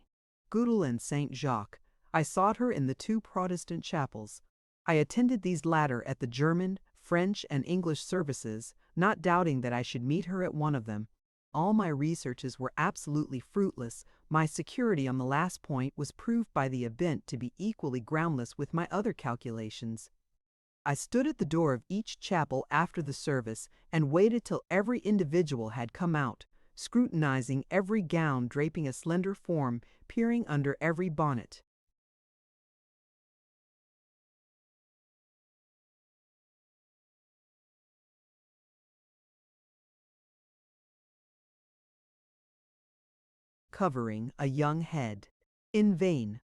Goodel and Saint Jacques. I sought her in the 2 Protestant chapels. I attended these latter at the German, French, and English services, not doubting that I should meet her at one of them. All my researches were absolutely fruitless. My security on the last point was proved by the event to be equally groundless with my other calculations. I stood at the door of each chapel after the service and waited till every individual had come out, scrutinizing every gown draping a slender form, peering under every bonnet. Covering a young head. In vain.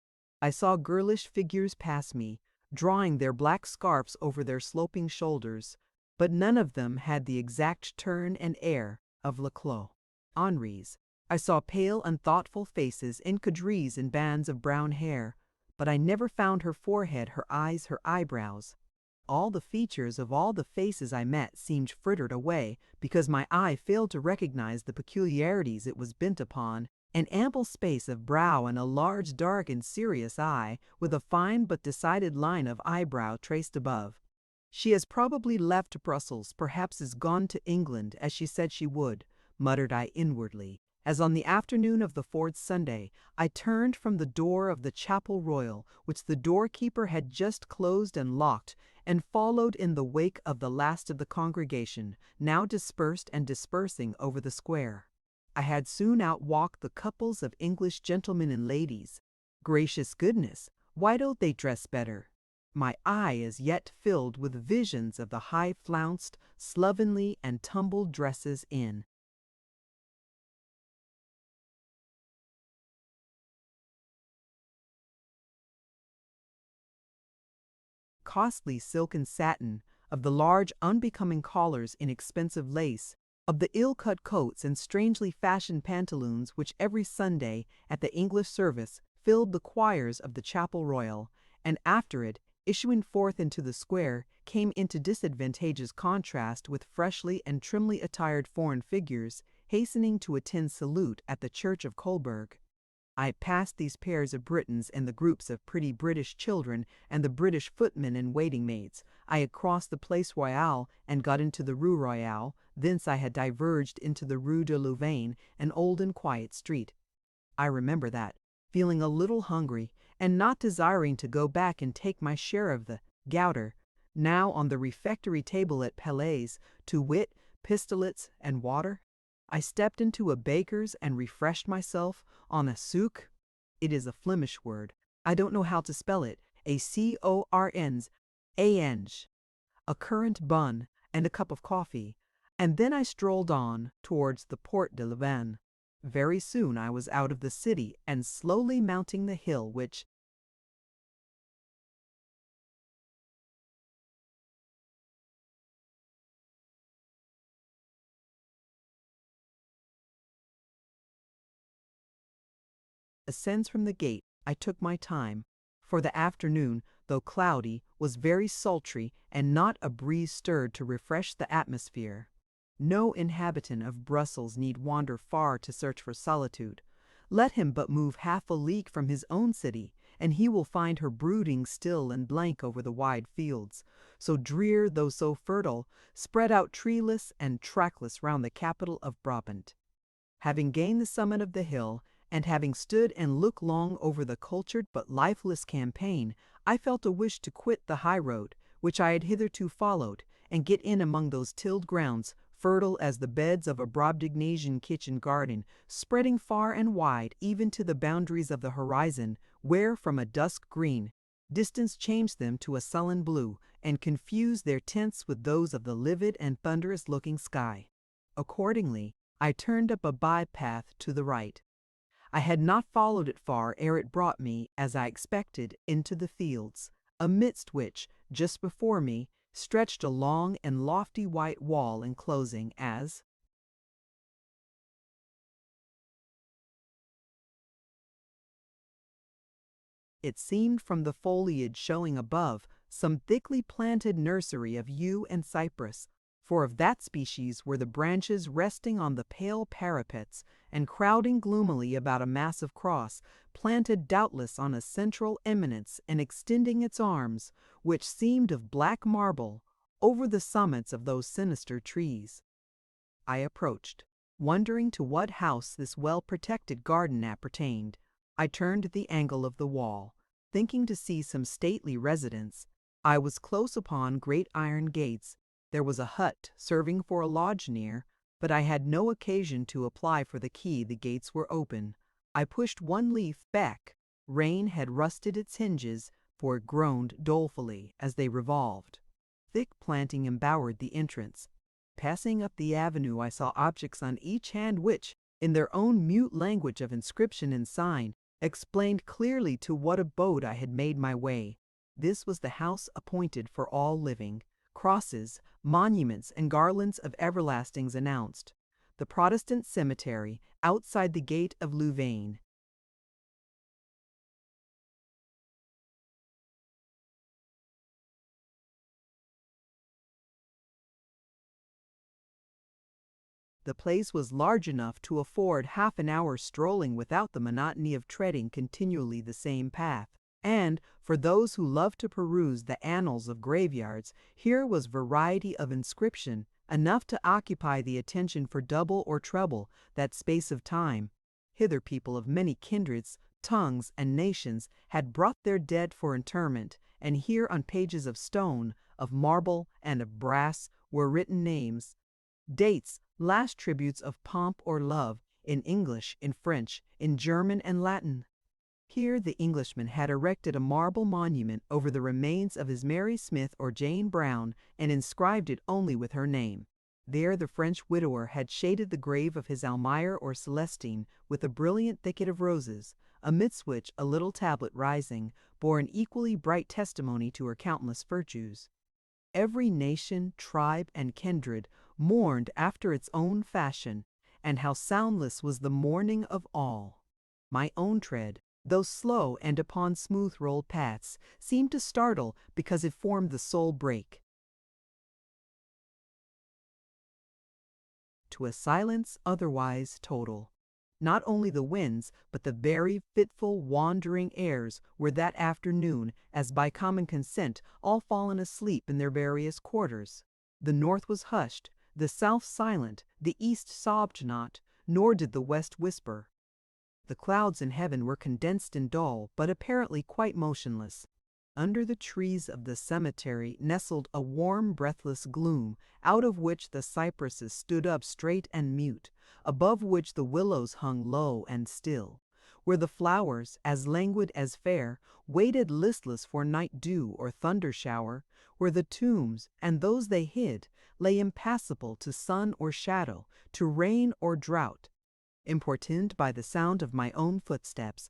I saw girlish figures pass me, drawing their black scarfs over their sloping shoulders, but none of them had the exact turn and air of Leclos. Henri's. I saw pale, unthoughtful faces in quadrilles and bands of brown hair, but I never found her forehead, her eyes, her eyebrows. All the features of all the faces I met seemed frittered away, because my eye failed to recognize the peculiarities it was bent upon. An ample space of brow and a large, dark, and serious eye, with a fine but decided line of eyebrow traced above. She has probably left Brussels, perhaps is gone to England, as she said she would, muttered I inwardly, as on the afternoon of the 4th Sunday, I turned from the door of the Chapel Royal, which the doorkeeper had just closed and locked, and followed in the wake of the last of the congregation, now dispersed and dispersing over the square. I had soon outwalked the couples of English gentlemen and ladies. Gracious goodness, why don't they dress better? My eye is yet filled with visions of the high-flounced, slovenly, and tumbled dresses in costly silk and satin, of the large, unbecoming collars in expensive lace, of the ill-cut coats and strangely fashioned pantaloons which every Sunday, at the English service, filled the choirs of the Chapel Royal, and after it, issuing forth into the square, came into disadvantageous contrast with freshly and trimly attired foreign figures, hastening to attend salute at the church of Coburg. I passed these pairs of Britons and the groups of pretty British children and the British footmen and waiting maids. I had crossed the Place Royale and got into the Rue Royale, thence I had diverged into the Rue de Louvain, an old and quiet street. I remember that, feeling a little hungry, and not desiring to go back and take my share of the gouter, now on the refectory table at Palais, to wit, pistolets and water, I stepped into a baker's and refreshed myself on a souk. It is a Flemish word. I don't know how to spell it. A corns, a currant bun, and a cup of coffee. And then I strolled on towards the Porte de Louvain. Very soon I was out of the city and slowly mounting the hill which, ascends from the gate, I took my time, for the afternoon, though cloudy, was very sultry, and not a breeze stirred to refresh the atmosphere. No inhabitant of Brussels need wander far to search for solitude. Let him but move half a league from his own city, and he will find her brooding still and blank over the wide fields, so drear though so fertile, spread out treeless and trackless round the capital of Brabant. Having gained the summit of the hill, and having stood and looked long over the cultured but lifeless campaign, I felt a wish to quit the high road, which I had hitherto followed, and get in among those tilled grounds, fertile as the beds of a Brobdingnagian kitchen garden, spreading far and wide even to the boundaries of the horizon, where from a dusk green, distance changed them to a sullen blue, and confused their tints with those of the livid and thunderous-looking sky. Accordingly, I turned up a by-path to the right. I had not followed it far ere it brought me, as I expected, into the fields, amidst which, just before me, stretched a long and lofty white wall enclosing, as it seemed from the foliage showing above, some thickly planted nursery of yew and cypress, for of that species were the branches resting on the pale parapets, and crowding gloomily about a massive cross, planted doubtless on a central eminence and extending its arms, which seemed of black marble, over the summits of those sinister trees. I approached, wondering to what house this well-protected garden appertained. I turned the angle of the wall, thinking to see some stately residence. I was close upon great iron gates. There was a hut serving for a lodge near, but I had no occasion to apply for the key. The gates were open. I pushed one leaf back. Rain had rusted its hinges, for it groaned dolefully as they revolved. Thick planting embowered the entrance. Passing up the avenue, I saw objects on each hand which, in their own mute language of inscription and sign, explained clearly to what abode I had made my way. This was the house appointed for all living. Crosses, monuments, and garlands of everlastings announced the Protestant cemetery outside the gate of Louvain. The place was large enough to afford half an hour strolling without the monotony of treading continually the same path. And, for those who love to peruse the annals of graveyards, here was variety of inscription, enough to occupy the attention for double or treble that space of time. Hither people of many kindreds, tongues, and nations had brought their dead for interment, and here on pages of stone, of marble, and of brass were written names, dates, last tributes of pomp or love, in English, in French, in German, and Latin. Here the Englishman had erected a marble monument over the remains of his Mary Smith or Jane Brown, and inscribed it only with her name. There the French widower had shaded the grave of his Almire or Celestine with a brilliant thicket of roses, amidst which a little tablet rising bore an equally bright testimony to her countless virtues. Every nation, tribe, and kindred mourned after its own fashion, and how soundless was the mourning of all. My own tread, though slow and upon smooth-rolled paths, seemed to startle because it formed the sole break to a silence otherwise total. Not only the winds, but the very fitful, wandering airs were that afternoon, as by common consent, all fallen asleep in their various quarters. The north was hushed, the south silent, the east sobbed not, nor did the west whisper. The clouds in heaven were condensed and dull, but apparently quite motionless. Under the trees of the cemetery nestled a warm, breathless gloom, out of which the cypresses stood up straight and mute, above which the willows hung low and still, where the flowers, as languid as fair, waited listless for night dew or thunder shower, where the tombs, and those they hid, lay impassable to sun or shadow, to rain or drought. Importuned by the sound of my own footsteps,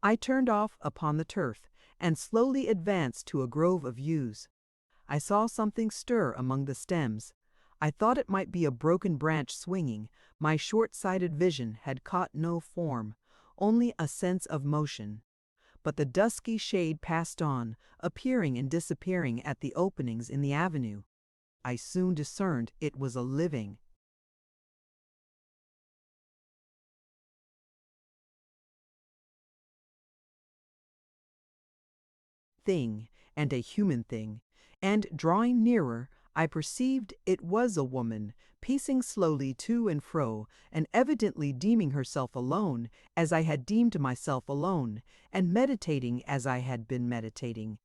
I turned off upon the turf, and slowly advanced to a grove of yews. I saw something stir among the stems. I thought it might be a broken branch swinging. My short-sighted vision had caught no form, only a sense of motion. But the dusky shade passed on, appearing and disappearing at the openings in the avenue. I soon discerned it was a living thing, and a human thing, and drawing nearer, I perceived it was a woman, pacing slowly to and fro, and evidently deeming herself alone, as I had deemed myself alone, and meditating as I had been meditating.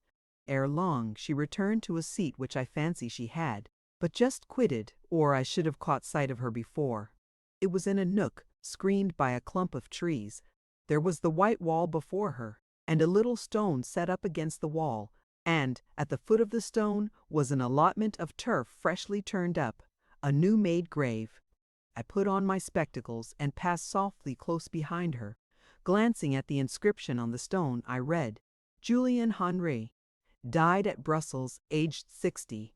Ere long she returned to a seat which I fancy she had but just quitted, or I should have caught sight of her before. It was in a nook, screened by a clump of trees. There was the white wall before her, and a little stone set up against the wall, and at the foot of the stone was an allotment of turf freshly turned up, a new-made grave. I put on my spectacles and passed softly close behind her. Glancing at the inscription on the stone, I read, Julien Henry, died at Brussels, aged 60,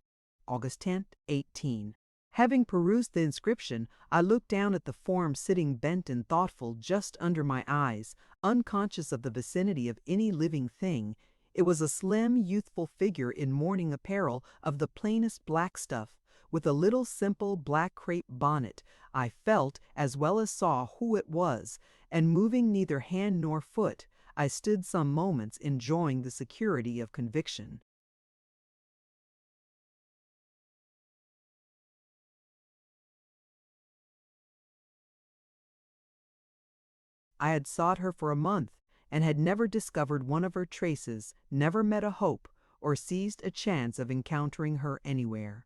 August 10th, 18. Having perused the inscription, I looked down at the form sitting bent and thoughtful just under my eyes, unconscious of the vicinity of any living thing. It was a slim, youthful figure in mourning apparel of the plainest black stuff, with a little simple black crape bonnet. I felt as well as saw who it was, and moving neither hand nor foot, I stood some moments enjoying the security of conviction. I had sought her for a month, and had never discovered one of her traces, never met a hope, or seized a chance of encountering her anywhere.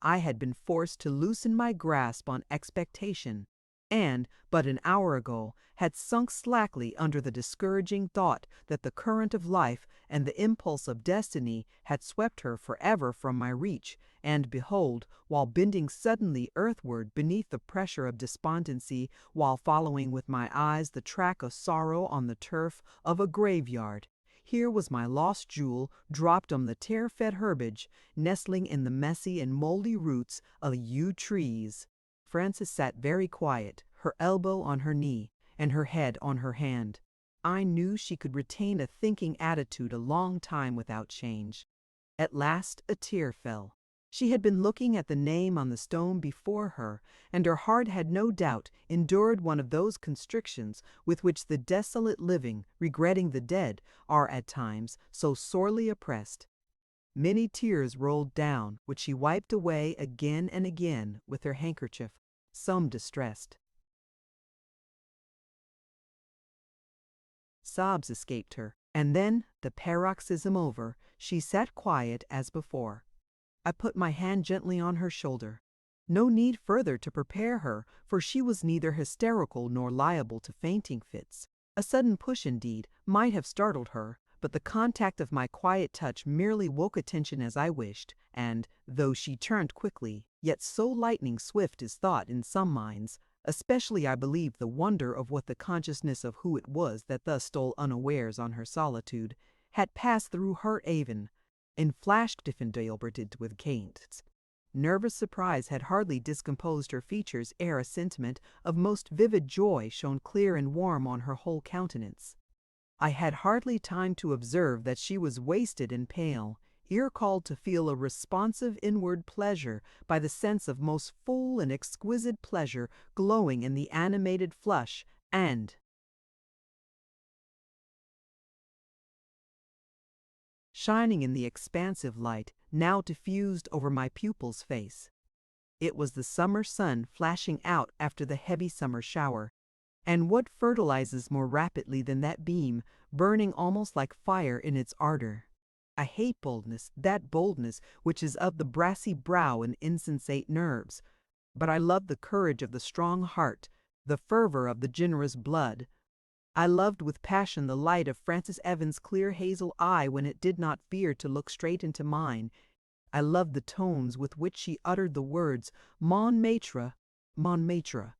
I had been forced to loosen my grasp on expectation, and, but an hour ago, had sunk slackly under the discouraging thought that the current of life and the impulse of destiny had swept her forever from my reach, and behold, while bending suddenly earthward beneath the pressure of despondency, while following with my eyes the track of sorrow on the turf of a graveyard, here was my lost jewel dropped on the tear-fed herbage, nestling in the messy and moldy roots of yew trees. Frances sat very quiet, her elbow on her knee, and her head on her hand. I knew she could retain a thinking attitude a long time without change. At last a tear fell. She had been looking at the name on the stone before her, and her heart had no doubt endured one of those constrictions with which the desolate living, regretting the dead, are at times so sorely oppressed. Many tears rolled down, which she wiped away again and again with her handkerchief, some distressed. Sobs escaped her, and then, the paroxysm over, she sat quiet as before. I put my hand gently on her shoulder. No need further to prepare her, for she was neither hysterical nor liable to fainting fits. A sudden push, indeed, might have startled her, but the contact of my quiet touch merely woke attention as I wished, and, though she turned quickly, yet so lightning swift is thought in some minds, especially I believe the wonder of what the consciousness of who it was that thus stole unawares on her solitude, had passed through her even, in flash diffendeelberted with canes. Nervous surprise had hardly discomposed her features ere a sentiment of most vivid joy shone clear and warm on her whole countenance. I had hardly time to observe that she was wasted and pale, ere called to feel a responsive inward pleasure by the sense of most full and exquisite pleasure glowing in the animated flush, and shining in the expansive light now diffused over my pupil's face. It was the summer sun flashing out after the heavy summer shower, and what fertilizes more rapidly than that beam, burning almost like fire in its ardor? I hate boldness, that boldness which is of the brassy brow and insensate nerves, but I love the courage of the strong heart, the fervor of the generous blood. I loved with passion the light of Frances Evans' clear hazel eye when it did not fear to look straight into mine. I loved the tones with which she uttered the words, Mon maître, mon maître.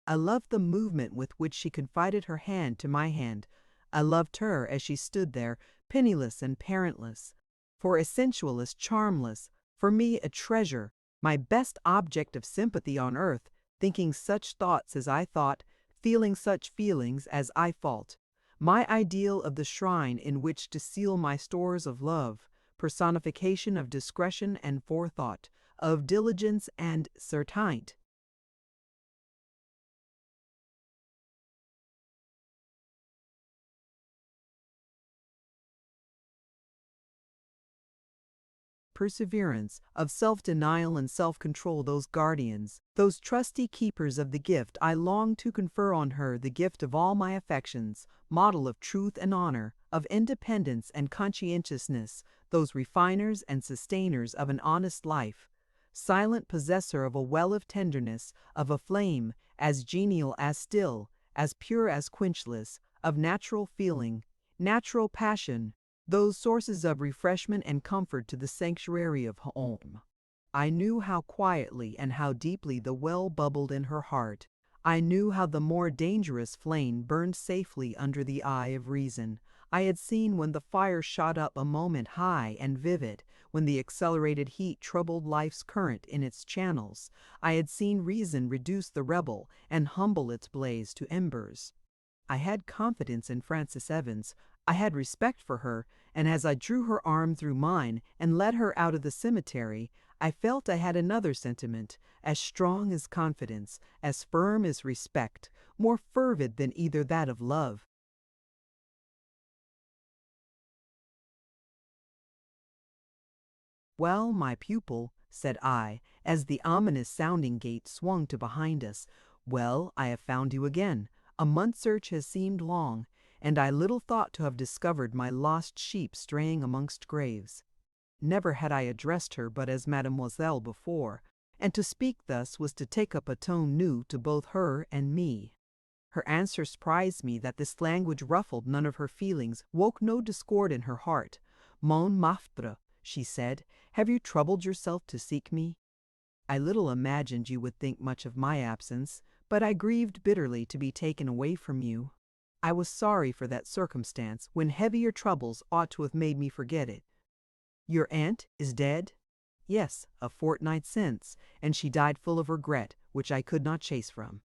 I loved the movement with which she confided her hand to my hand. I loved her as she stood there, penniless and parentless. For a sensualist, charmless, for me a treasure, my best object of sympathy on earth, thinking such thoughts as I thought, feeling such feelings as I felt. My ideal of the shrine in which to seal my stores of love, personification of discretion and forethought, of diligence and certainty. Perseverance, of self-denial and self-control, those guardians, those trusty keepers of the gift I long to confer on her, the gift of all my affections, model of truth and honor, of independence and conscientiousness, those refiners and sustainers of an honest life, silent possessor of a well of tenderness, of a flame, as genial as still, as pure as quenchless, of natural feeling, natural passion, those sources of refreshment and comfort to the sanctuary of home. I knew how quietly and how deeply the well bubbled in her heart. I knew how the more dangerous flame burned safely under the eye of reason. I had seen when the fire shot up a moment high and vivid, when the accelerated heat troubled life's current in its channels. I had seen reason reduce the rebel and humble its blaze to embers. I had confidence in Frances Evans. I had respect for her, and as I drew her arm through mine and led her out of the cemetery, I felt I had another sentiment, as strong as confidence, as firm as respect, more fervid than either that of love. "Well, my pupil," said I, as the ominous sounding gate swung to behind us, "well, I have found you again. A month's search has seemed long, and I little thought to have discovered my lost sheep straying amongst graves." Never had I addressed her but as mademoiselle before, and to speak thus was to take up a tone new to both her and me. Her answer surprised me that this language ruffled none of her feelings, woke no discord in her heart. "Mon maître," she said, "have you troubled yourself to seek me? I little imagined you would think much of my absence, but I grieved bitterly to be taken away from you. I was sorry for that circumstance, when heavier troubles ought to have made me forget it. Your aunt is dead?" "Yes, a fortnight since, and she died full of regret, which I could not chase from."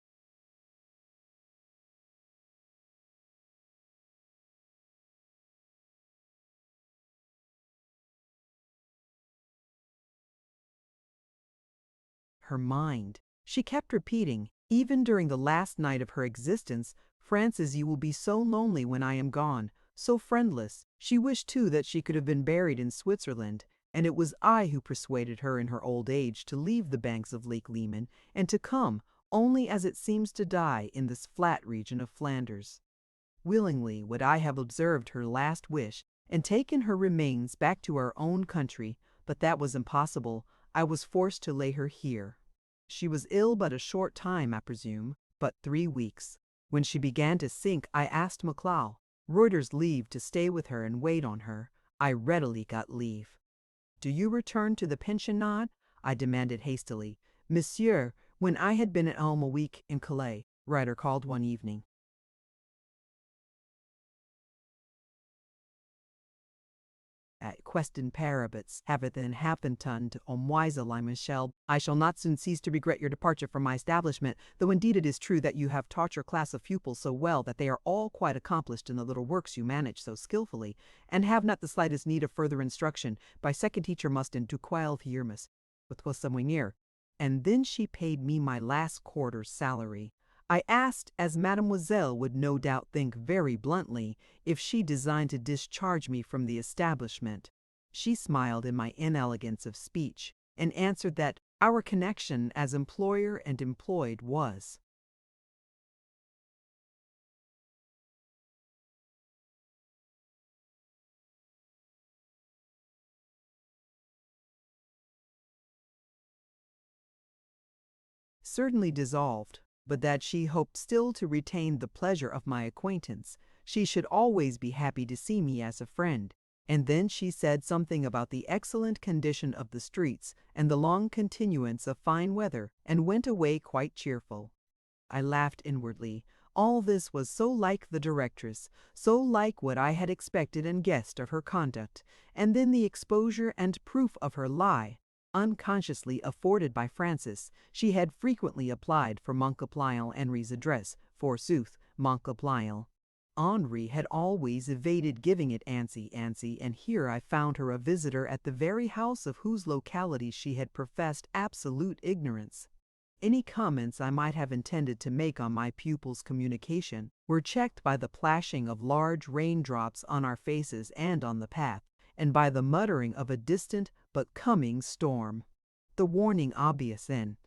Her mind. She kept repeating, even during the last night of her existence, "Frances, you will be so lonely when I am gone, so friendless." She wished too that she could have been buried in Switzerland, and it was I who persuaded her in her old age to leave the banks of Lake Leman and to come, only as it seems to die, in this flat region of Flanders. Willingly would I have observed her last wish and taken her remains back to our own country, but that was impossible. I was forced to lay her here. She was ill but a short time, I presume, but 3 weeks. When she began to sink, I asked Maclau Reuter's leave to stay with her and wait on her. I readily got leave. "Do you return to the pensionnat?" I demanded hastily. "Monsieur, when I had been at home a week in Calais," Reuter called one evening. Question parabits have it then happened to Omoisa Michel. "I shall not soon cease to regret your departure from my establishment, though indeed it is true that you have taught your class of pupils so well that they are all quite accomplished in the little works you manage so skillfully, and have not the slightest need of further instruction. My second teacher must in 12 years, with was somewhere near." And then she paid me my last quarter's salary. I asked, as mademoiselle would no doubt think very bluntly, if she designed to discharge me from the establishment. She smiled in my inelegance of speech, and answered that our connection as employer and employed was. Certainly dissolved, but that she hoped still to retain the pleasure of my acquaintance. She should always be happy to see me as a friend. And then she said something about the excellent condition of the streets and the long continuance of fine weather, and went away quite cheerful. I laughed inwardly. All this was so like the directress, so like what I had expected and guessed of her conduct, and then the exposure and proof of her lie, unconsciously afforded by Frances. She had frequently applied for Montcouplion Henry's address forsooth, manque Plile. Henri had always evaded giving it Ansi, and here I found her a visitor at the very house of whose locality she had professed absolute ignorance. Any comments I might have intended to make on my pupil's communication were checked by the plashing of large raindrops on our faces and on the path, and by the muttering of a distant but coming storm. The warning obvious then.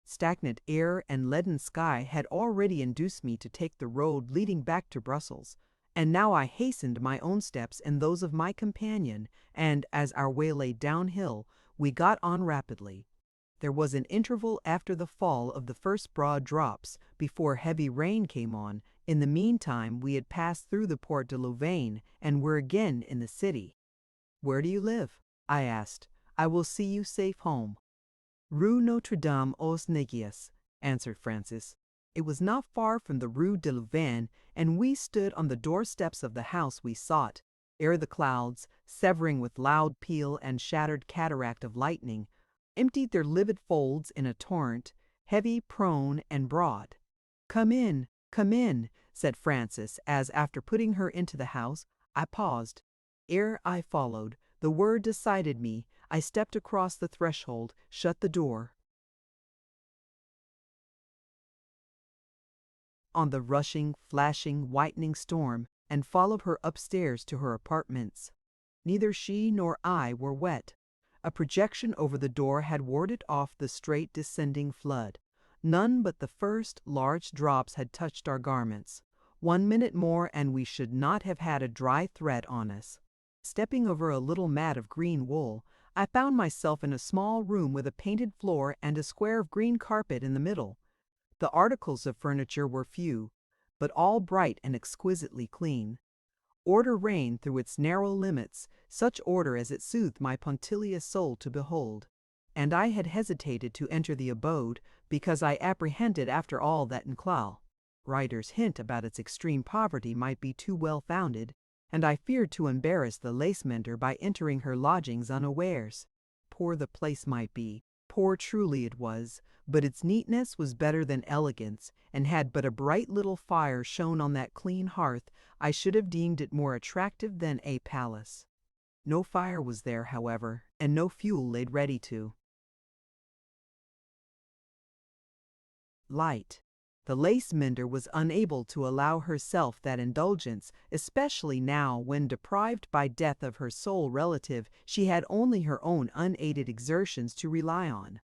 Stagnant air and leaden sky had already induced me to take the road leading back to Brussels, and now I hastened my own steps and those of my companion, and as our way lay downhill, we got on rapidly. There was an interval after the fall of the first broad drops before heavy rain came on. In the meantime, we had passed through the Porte de Louvain and were again in the city. "Where do you live?" I asked. "I will see you safe home." "Rue Notre Dame aux Négriers," answered Francis. It was not far from the Rue de Louvain, and we stood on the doorsteps of the house we sought, ere the clouds, severing with loud peal and shattered cataract of lightning, emptied their livid folds in a torrent, heavy, prone, and broad. Come in," said Francis, as, after putting her into the house, I paused. Ere I followed, the word decided me. I stepped across the threshold, shut the door on the rushing, flashing, whitening storm, and followed her upstairs to her apartments. Neither she nor I were wet. A projection over the door had warded off the straight descending flood. None but the first large drops had touched our garments. 1 minute more and we should not have had a dry thread on us. Stepping over a little mat of green wool, I found myself in a small room with a painted floor and a square of green carpet in the middle. The articles of furniture were few, but all bright and exquisitely clean. Order reigned through its narrow limits, such order as it soothed my punctilious soul to behold. And I had hesitated to enter the abode because I apprehended after all that in Clal. Writer's hint about its extreme poverty might be too well founded, and I feared to embarrass the lace-mender by entering her lodgings unawares. Poor the place might be, poor truly it was, but its neatness was better than elegance, and had but a bright little fire shone on that clean hearth, I should have deemed it more attractive than a palace. No fire was there, however, and no fuel laid ready to light. The lace-mender was unable to allow herself that indulgence, especially now when, deprived by death of her sole relative, she had only her own unaided exertions to rely on.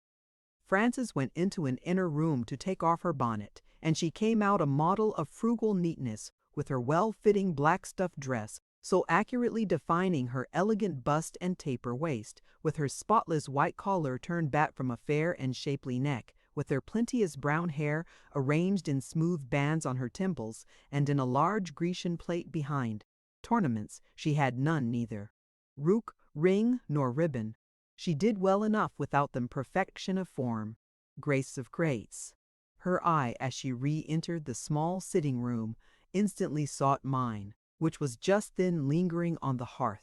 Frances went into an inner room to take off her bonnet, and she came out a model of frugal neatness, with her well-fitting black stuff dress, so accurately defining her elegant bust and taper waist, with her spotless white collar turned back from a fair and shapely neck, with her plenteous brown hair arranged in smooth bands on her temples, and in a large Grecian plait behind. Ornaments she had none neither. Rook, ring, nor ribbon. She did well enough without them perfection of form, grace of grace. Her eye, as she re-entered the small sitting-room, instantly sought mine, which was just then lingering on the hearth.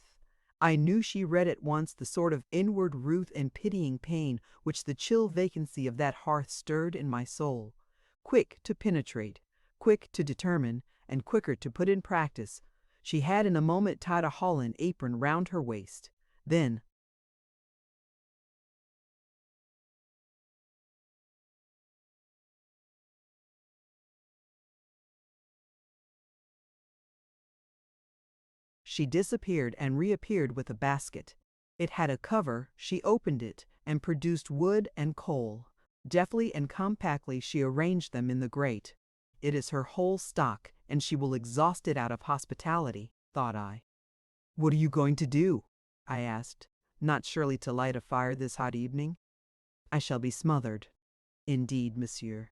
I knew she read at once the sort of inward ruth and pitying pain which the chill vacancy of that hearth stirred in my soul. Quick to penetrate, quick to determine, and quicker to put in practice, she had in a moment tied a holland apron round her waist. Then, she disappeared and reappeared with a basket. It had a cover. She opened it and produced wood and coal. Deftly and compactly she arranged them in the grate. It is her whole stock, and she will exhaust it out of hospitality, thought I. "What are you going to do?" I asked. "Not surely to light a fire this hot evening?" "I shall be smothered." "Indeed, monsieur."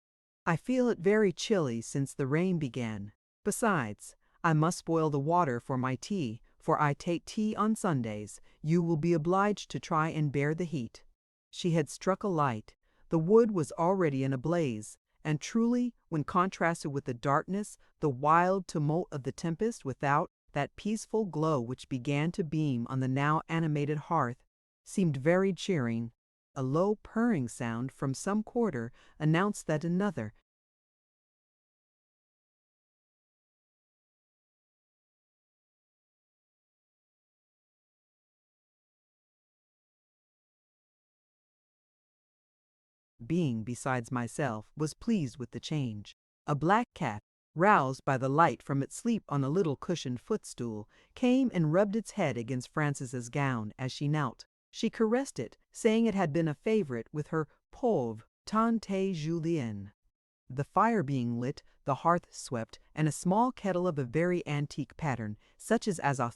"I feel it very chilly since the rain began. Besides, I must boil the water for my tea, for I take tea on Sundays. You will be obliged to try and bear the heat." She had struck a light. The wood was already in a blaze, and truly, when contrasted with the darkness, the wild tumult of the tempest without, that peaceful glow which began to beam on the now animated hearth seemed very cheering. A low purring sound from some quarter announced that another being besides myself was pleased with the change. A black cat, roused by the light from its sleep on a little cushioned footstool, came and rubbed its head against Frances's gown as she knelt. She caressed it, saying it had been a favorite with her pauvre tante Julienne. The fire being lit, the hearth swept, and a small kettle of a very antique pattern, such as a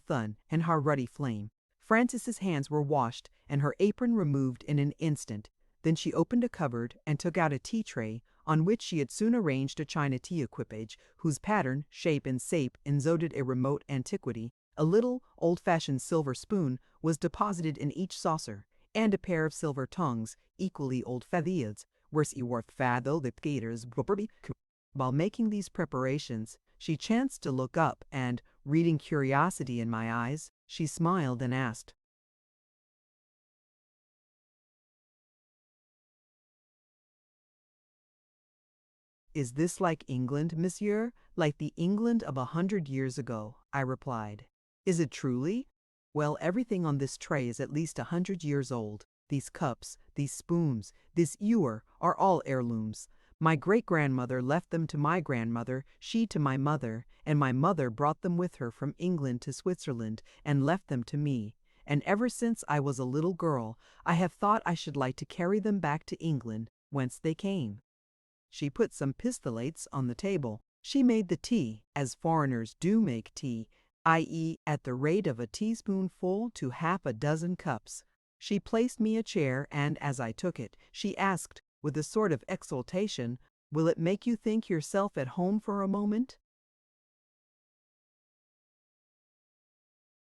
thun and her ruddy flame. Frances's hands were washed and her apron removed in an instant. Then she opened a cupboard and took out a tea tray, on which she had soon arranged a china tea equipage, whose pattern, shape, and shape exuded a remote antiquity. A little old-fashioned silver spoon was deposited in each saucer, and a pair of silver tongues, equally old-fashioned, were worth fado the gators. While making these preparations, she chanced to look up, and, reading curiosity in my eyes, she smiled and asked, "Is this like England, monsieur? Like the England of 100 years ago?" I replied. "Is it truly? Well, everything on this tray is at least 100 years old. These cups, these spoons, this ewer are all heirlooms. My great-grandmother left them to my grandmother, she to my mother, and my mother brought them with her from England to Switzerland and left them to me. And ever since I was a little girl, I have thought I should like to carry them back to England, whence they came." She put some pistolates on the table. She made the tea, as foreigners do make tea, i.e., at the rate of a teaspoonful to half a dozen cups. She placed me a chair, and as I took it, she asked, with a sort of exultation, "Will it make you think yourself at home for a moment?"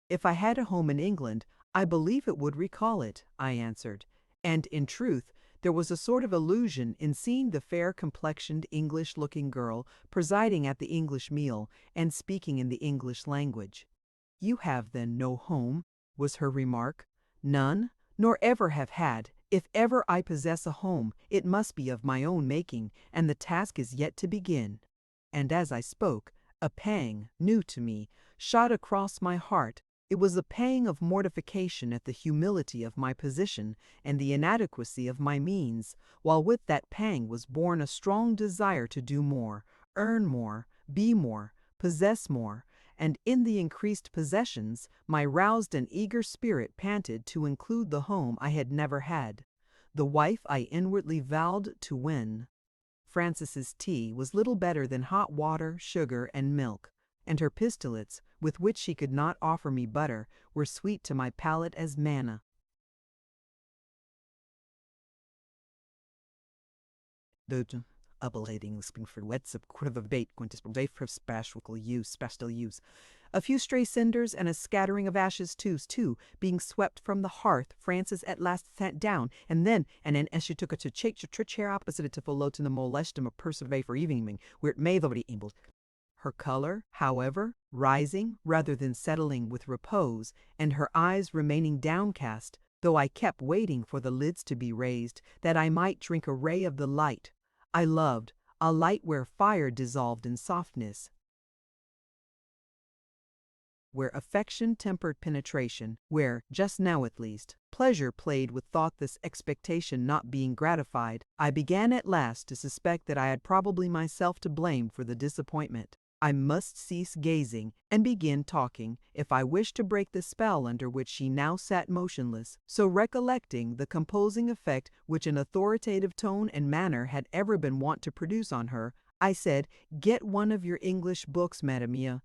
"If I had a home in England, I believe it would recall it," I answered. And, in truth, there was a sort of illusion in seeing the fair-complexioned English-looking girl presiding at the English meal and speaking in the English language. "You have, then, no home," was her remark. "None, nor ever have had. If ever I possess a home, it must be of my own making, and the task is yet to begin." And as I spoke, a pang, new to me, shot across my heart. It was a pang of mortification at the humility of my position and the inadequacy of my means, while with that pang was born a strong desire to do more, earn more, be more, possess more, and in the increased possessions my roused and eager spirit panted to include the home I had never had, the wife I inwardly vowed to win. Frances's tea was little better than hot water, sugar, and milk, and her pistolates, with which she could not offer me butter, were sweet to my palate as manna. A few stray cinders and a scattering of ashes too, being swept from the hearth, Frances at last sat down, and then as she took a chair opposite to follow to the molestum of persevere for evening, where it may already imbled. Her color, however, rising rather than settling with repose, and her eyes remaining downcast, though I kept waiting for the lids to be raised, that I might drink a ray of the light I loved, a light where fire dissolved in softness, where affection tempered penetration, where, just now at least, pleasure played with thoughtless expectation not being gratified, I began at last to suspect that I had probably myself to blame for the disappointment. I must cease gazing and begin talking if I wished to break the spell under which she now sat motionless. So, recollecting the composing effect which an authoritative tone and manner had ever been wont to produce on her, I said, "Get one of your English books, madame,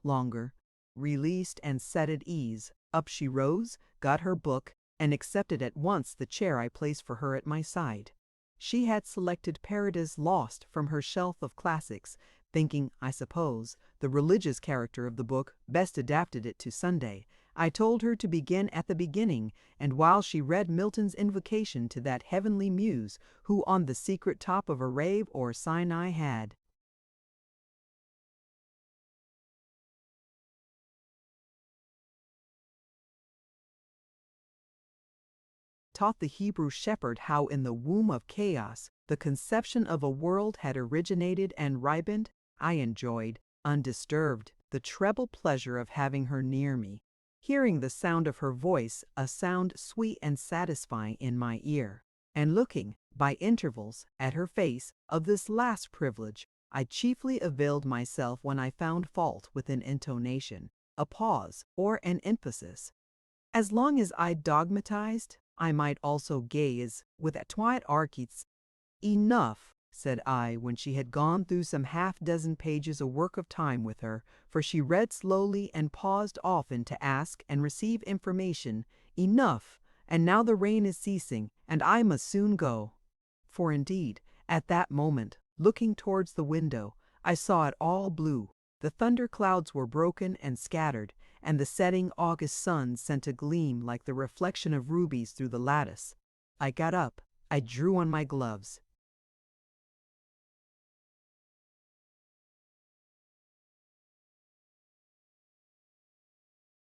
longer." Released and set at ease, up she rose, got her book, and accepted at once the chair I placed for her at my side. She had selected Paradis Lost from her shelf of classics, thinking, I suppose, the religious character of the book best adapted it to Sunday. I told her to begin at the beginning, and while she read Milton's invocation to that heavenly muse who on the secret top of Arabia or Sinai had taught the Hebrew shepherd how in the womb of chaos the conception of a world had originated and ripened, I enjoyed, undisturbed, the treble pleasure of having her near me, hearing the sound of her voice, a sound sweet and satisfying in my ear, and looking, by intervals, at her face. Of this last privilege I chiefly availed myself when I found fault with an intonation, a pause, or an emphasis. As long as I dogmatized, I might also gaze with quiet arcades. "Enough," said I, when she had gone through some half-dozen pages a work of time with her, for she read slowly and paused often to ask and receive information. "Enough, and now the rain is ceasing, and I must soon go." For indeed, at that moment, looking towards the window, I saw it all blue. The thunder clouds were broken and scattered, and the setting August sun sent a gleam like the reflection of rubies through the lattice. I got up. I drew on my gloves.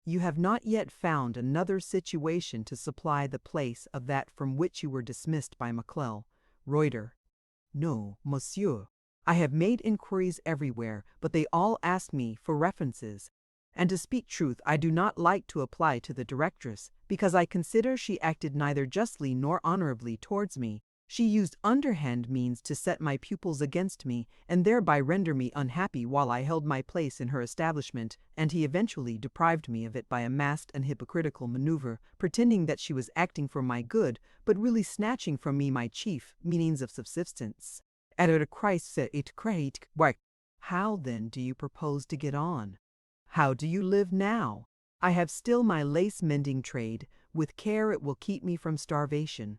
You have not yet found another situation to supply the place of that from which you were dismissed by McClell. Reuter. No, monsieur. I have made inquiries everywhere, but they all ask me for references. And to speak truth, I do not like to apply to the directress, because I consider she acted neither justly nor honorably towards me. She used underhand means to set my pupils against me, and thereby render me unhappy while I held my place in her establishment, and he eventually deprived me of it by a masked and hypocritical maneuver, pretending that she was acting for my good, but really snatching from me my chief means of subsistence. How then do you propose to get on? How do you live now? I have still my lace-mending trade. With care it will keep me from starvation.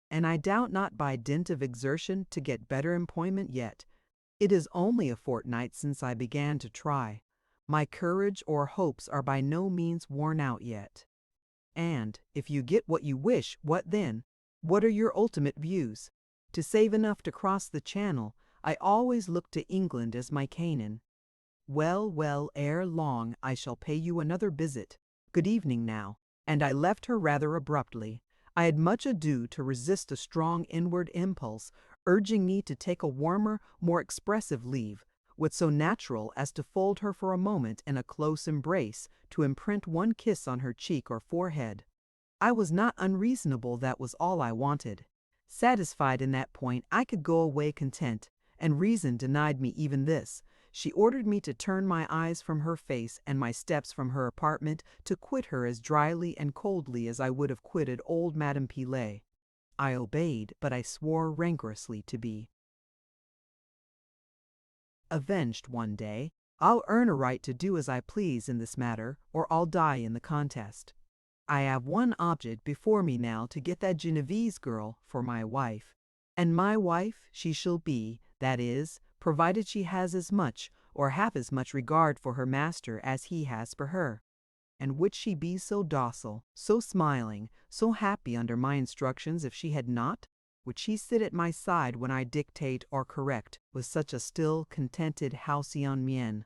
And I doubt not by dint of exertion to get better employment yet. It is only a fortnight since I began to try. My courage or hopes are by no means worn out yet. And, if you get what you wish, what then? What are your ultimate views? To save enough to cross the Channel, I always look to England as my Canaan. Well, well, ere long I shall pay you another visit. Good evening now. And I left her rather abruptly. I had much ado to resist a strong inward impulse, urging me to take a warmer, more expressive leave, was so natural as to fold her for a moment in a close embrace, to imprint one kiss on her cheek or forehead. I was not unreasonable, that was all I wanted. Satisfied in that point, I could go away content, and reason denied me even this. She ordered me to turn my eyes from her face and my steps from her apartment, to quit her as dryly and coldly as I would have quitted old Madame Pilet. I obeyed, but I swore rancorously to be avenged one day. I'll earn a right to do as I please in this matter, or I'll die in the contest. I have one object before me now, to get that Genevese girl for my wife. And my wife she shall be, that is, provided she has as much or half as much regard for her master as he has for her. And would she be so docile, so smiling, so happy under my instructions if she had not? Would she sit at my side when I dictate or correct, with such a still, contented halcyon mien?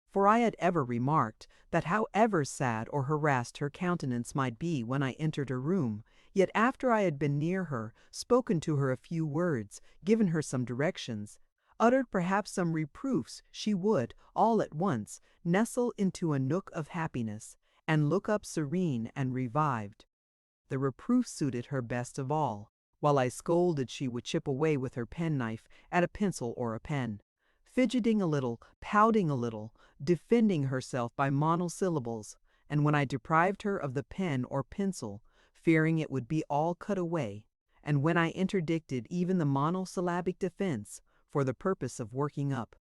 For I had ever remarked that however sad or harassed her countenance might be when I entered a room, yet after I had been near her, spoken to her a few words, given her some directions, uttered perhaps some reproofs, she would, all at once, nestle into a nook of happiness, and look up serene and revived. The reproof suited her best of all. While I scolded, she would chip away with her penknife at a pencil or a pen, fidgeting a little, pouting a little, defending herself by monosyllables, and when I deprived her of the pen or pencil, fearing it would be all cut away, and when I interdicted even the monosyllabic defense, for the purpose of working up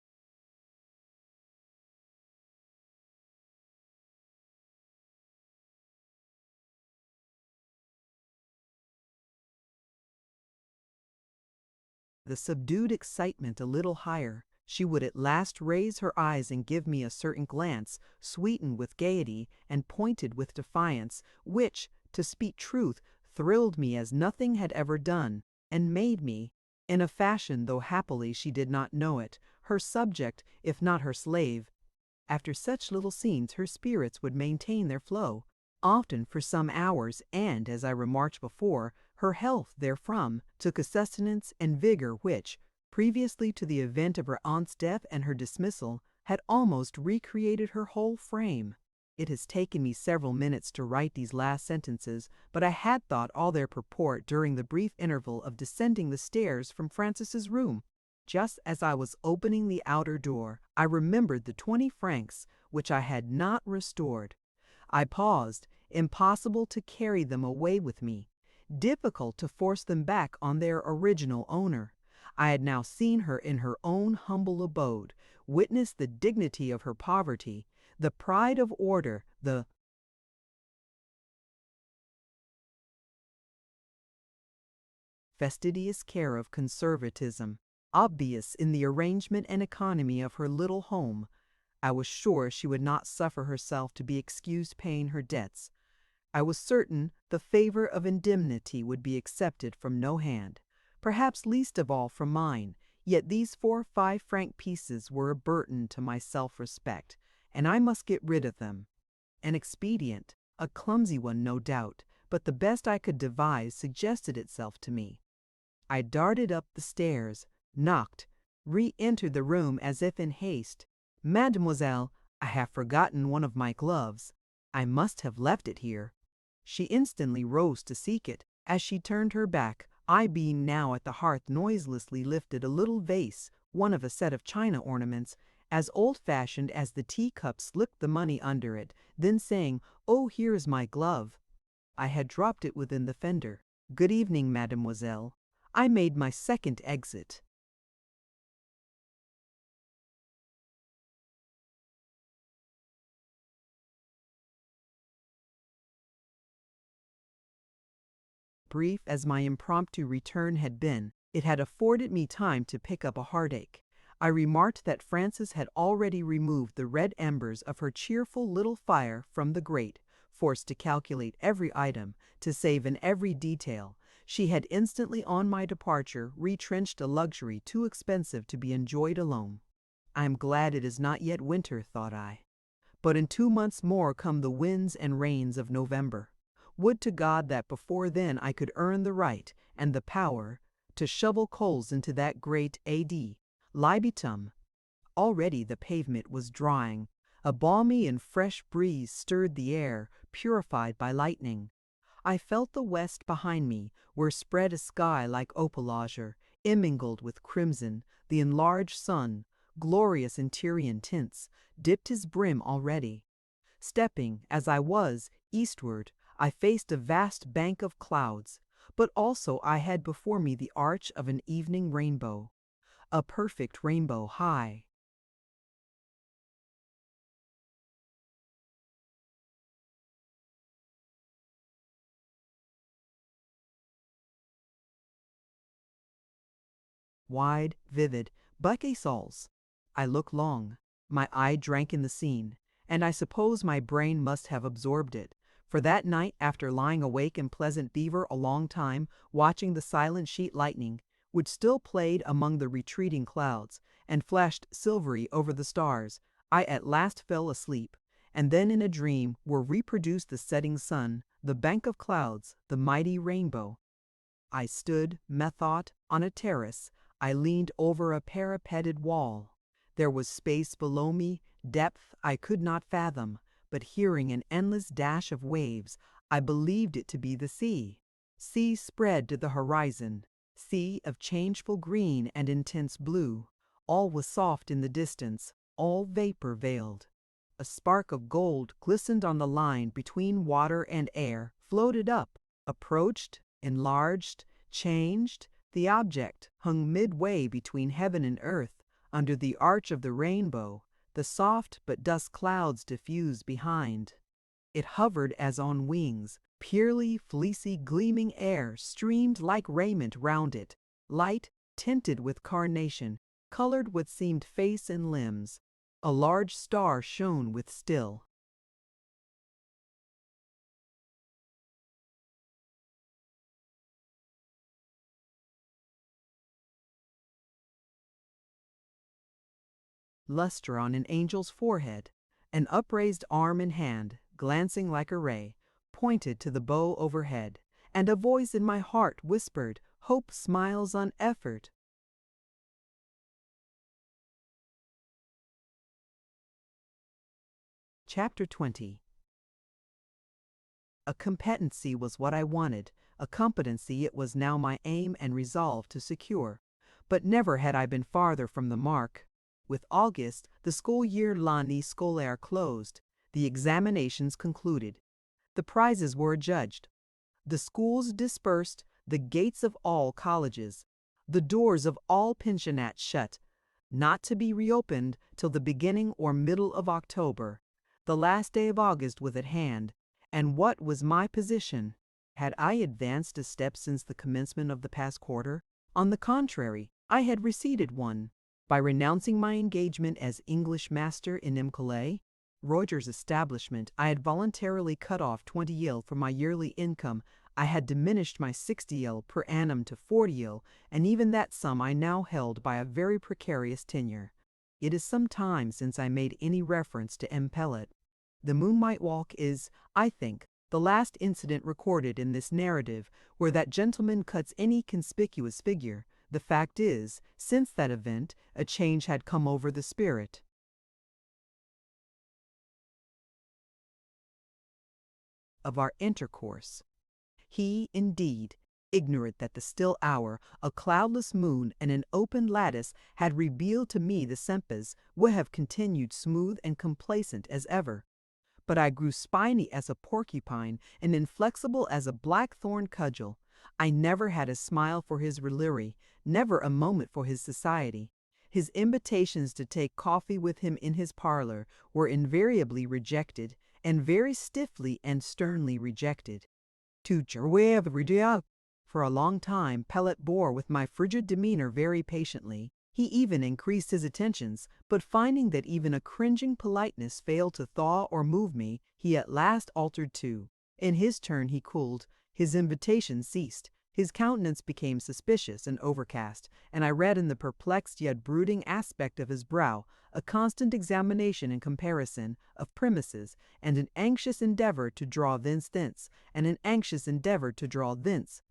the subdued excitement a little higher, she would at last raise her eyes and give me a certain glance, sweetened with gaiety and pointed with defiance, which, to speak truth, thrilled me as nothing had ever done, and made me, in a fashion though happily she did not know it, her subject, if not her slave. After such little scenes her spirits would maintain their flow, often for some hours, and, as I remarked before, her health therefrom took a sustenance and vigor which, previously to the event of her aunt's death and her dismissal, had almost recreated her whole frame. It has taken me several minutes to write these last sentences, but I had thought all their purport during the brief interval of descending the stairs from Francis's room. Just as I was opening the outer door, I remembered the 20 francs which I had not restored. I paused, impossible to carry them away with me, difficult to force them back on their original owner. I had now seen her in her own humble abode, witnessed the dignity of her poverty, the pride of order, the fastidious care of conservatism, obvious in the arrangement and economy of her little home. I was sure she would not suffer herself to be excused paying her debts. I was certain the favor of indemnity would be accepted from no hand, perhaps least of all from mine, yet these 4 5-franc pieces were a burden to my self-respect, and I must get rid of them. An expedient, a clumsy one no doubt, but the best I could devise suggested itself to me. I darted up the stairs, knocked, re-entered the room as if in haste. "Mademoiselle, I have forgotten one of my gloves. I must have left it here." She instantly rose to seek it. As she turned her back, I being now at the hearth noiselessly lifted a little vase, one of a set of china ornaments, as old-fashioned as the teacup, slipped the money under it, then saying, "Oh, here is my glove," I had dropped it within the fender. "Good evening, mademoiselle." I made my second exit. Brief as my impromptu return had been, it had afforded me time to pick up a heartache. I remarked that Frances had already removed the red embers of her cheerful little fire from the grate, forced to calculate every item, to save in every detail. She had instantly on my departure retrenched a luxury too expensive to be enjoyed alone. I am glad it is not yet winter, thought I. But in 2 months more come the winds and rains of November. Would to God that before then I could earn the right and the power to shovel coals into that great ad libitum. Already the pavement was drying. A balmy and fresh breeze stirred the air, purified by lightning. I felt the west behind me, where spread a sky like opalazure, immingled with crimson. The enlarged sun, glorious in Tyrian tints, dipped his brim already. Stepping, as I was, eastward, I faced a vast bank of clouds, but also I had before me the arch of an evening rainbow, a perfect rainbow high. Wide, vivid, buccasols. I looked long. My eye drank in the scene, and I suppose my brain must have absorbed it. For that night, after lying awake in Pleasant Beaver a long time, watching the silent sheet lightning, which still played among the retreating clouds, and flashed silvery over the stars, I at last fell asleep, and then in a dream were reproduced the setting sun, the bank of clouds, the mighty rainbow. I stood, methought, on a terrace. I leaned over a parapeted wall. There was space below me, depth I could not fathom, but hearing an endless dash of waves, I believed it to be the sea. Sea spread to the horizon, sea of changeful green and intense blue. All was soft in the distance, all vapor veiled. A spark of gold glistened on the line between water and air, floated up, approached, enlarged, changed. The object hung midway between heaven and earth, under the arch of the rainbow, the soft but dust clouds diffused behind. It hovered as on wings. Purely fleecy gleaming air streamed like raiment round it, light, tinted with carnation, colored what seemed face and limbs. A large star shone with still, luster on an angel's forehead, an upraised arm and hand, glancing like a ray, pointed to the bow overhead, and a voice in my heart whispered, "Hope smiles on effort." Chapter 20. A competency was what I wanted, a competency it was now my aim and resolve to secure. But never had I been farther from the mark. With August, the school year l'année scolaire closed, the examinations concluded. The prizes were adjudged. The schools dispersed, the gates of all colleges, the doors of all pensionnats shut, not to be reopened till the beginning or middle of October. The last day of August was at hand, and what was my position? Had I advanced a step since the commencement of the past quarter? On the contrary, I had receded one. By renouncing my engagement as English master in Imcalais, Reuter's establishment, I had voluntarily cut off 20 from my yearly income. I had diminished my 60 per annum to 40, and even that sum I now held by a very precarious tenure. It is some time since I made any reference to M. Pellet. The Moonlight Walk is, I think, the last incident recorded in this narrative where that gentleman cuts any conspicuous figure. The fact is, since that event, a change had come over the spirit of our intercourse. He, indeed, ignorant that the still hour, a cloudless moon, and an open lattice had revealed to me the Sempes, would have continued smooth and complacent as ever. But I grew spiny as a porcupine and inflexible as a blackthorn cudgel. I never had a smile for his raillery, never a moment for his society. His invitations to take coffee with him in his parlor were invariably rejected, and very stiffly and sternly rejected. For a long time Pellet bore with my frigid demeanor very patiently. He even increased his attentions, but finding that even a cringing politeness failed to thaw or move me, he at last altered too. In his turn he cooled, his invitation ceased, his countenance became suspicious and overcast, and I read in the perplexed yet brooding aspect of his brow a constant examination and comparison of premises, and an anxious endeavor to draw thence, and an anxious endeavor to draw thence.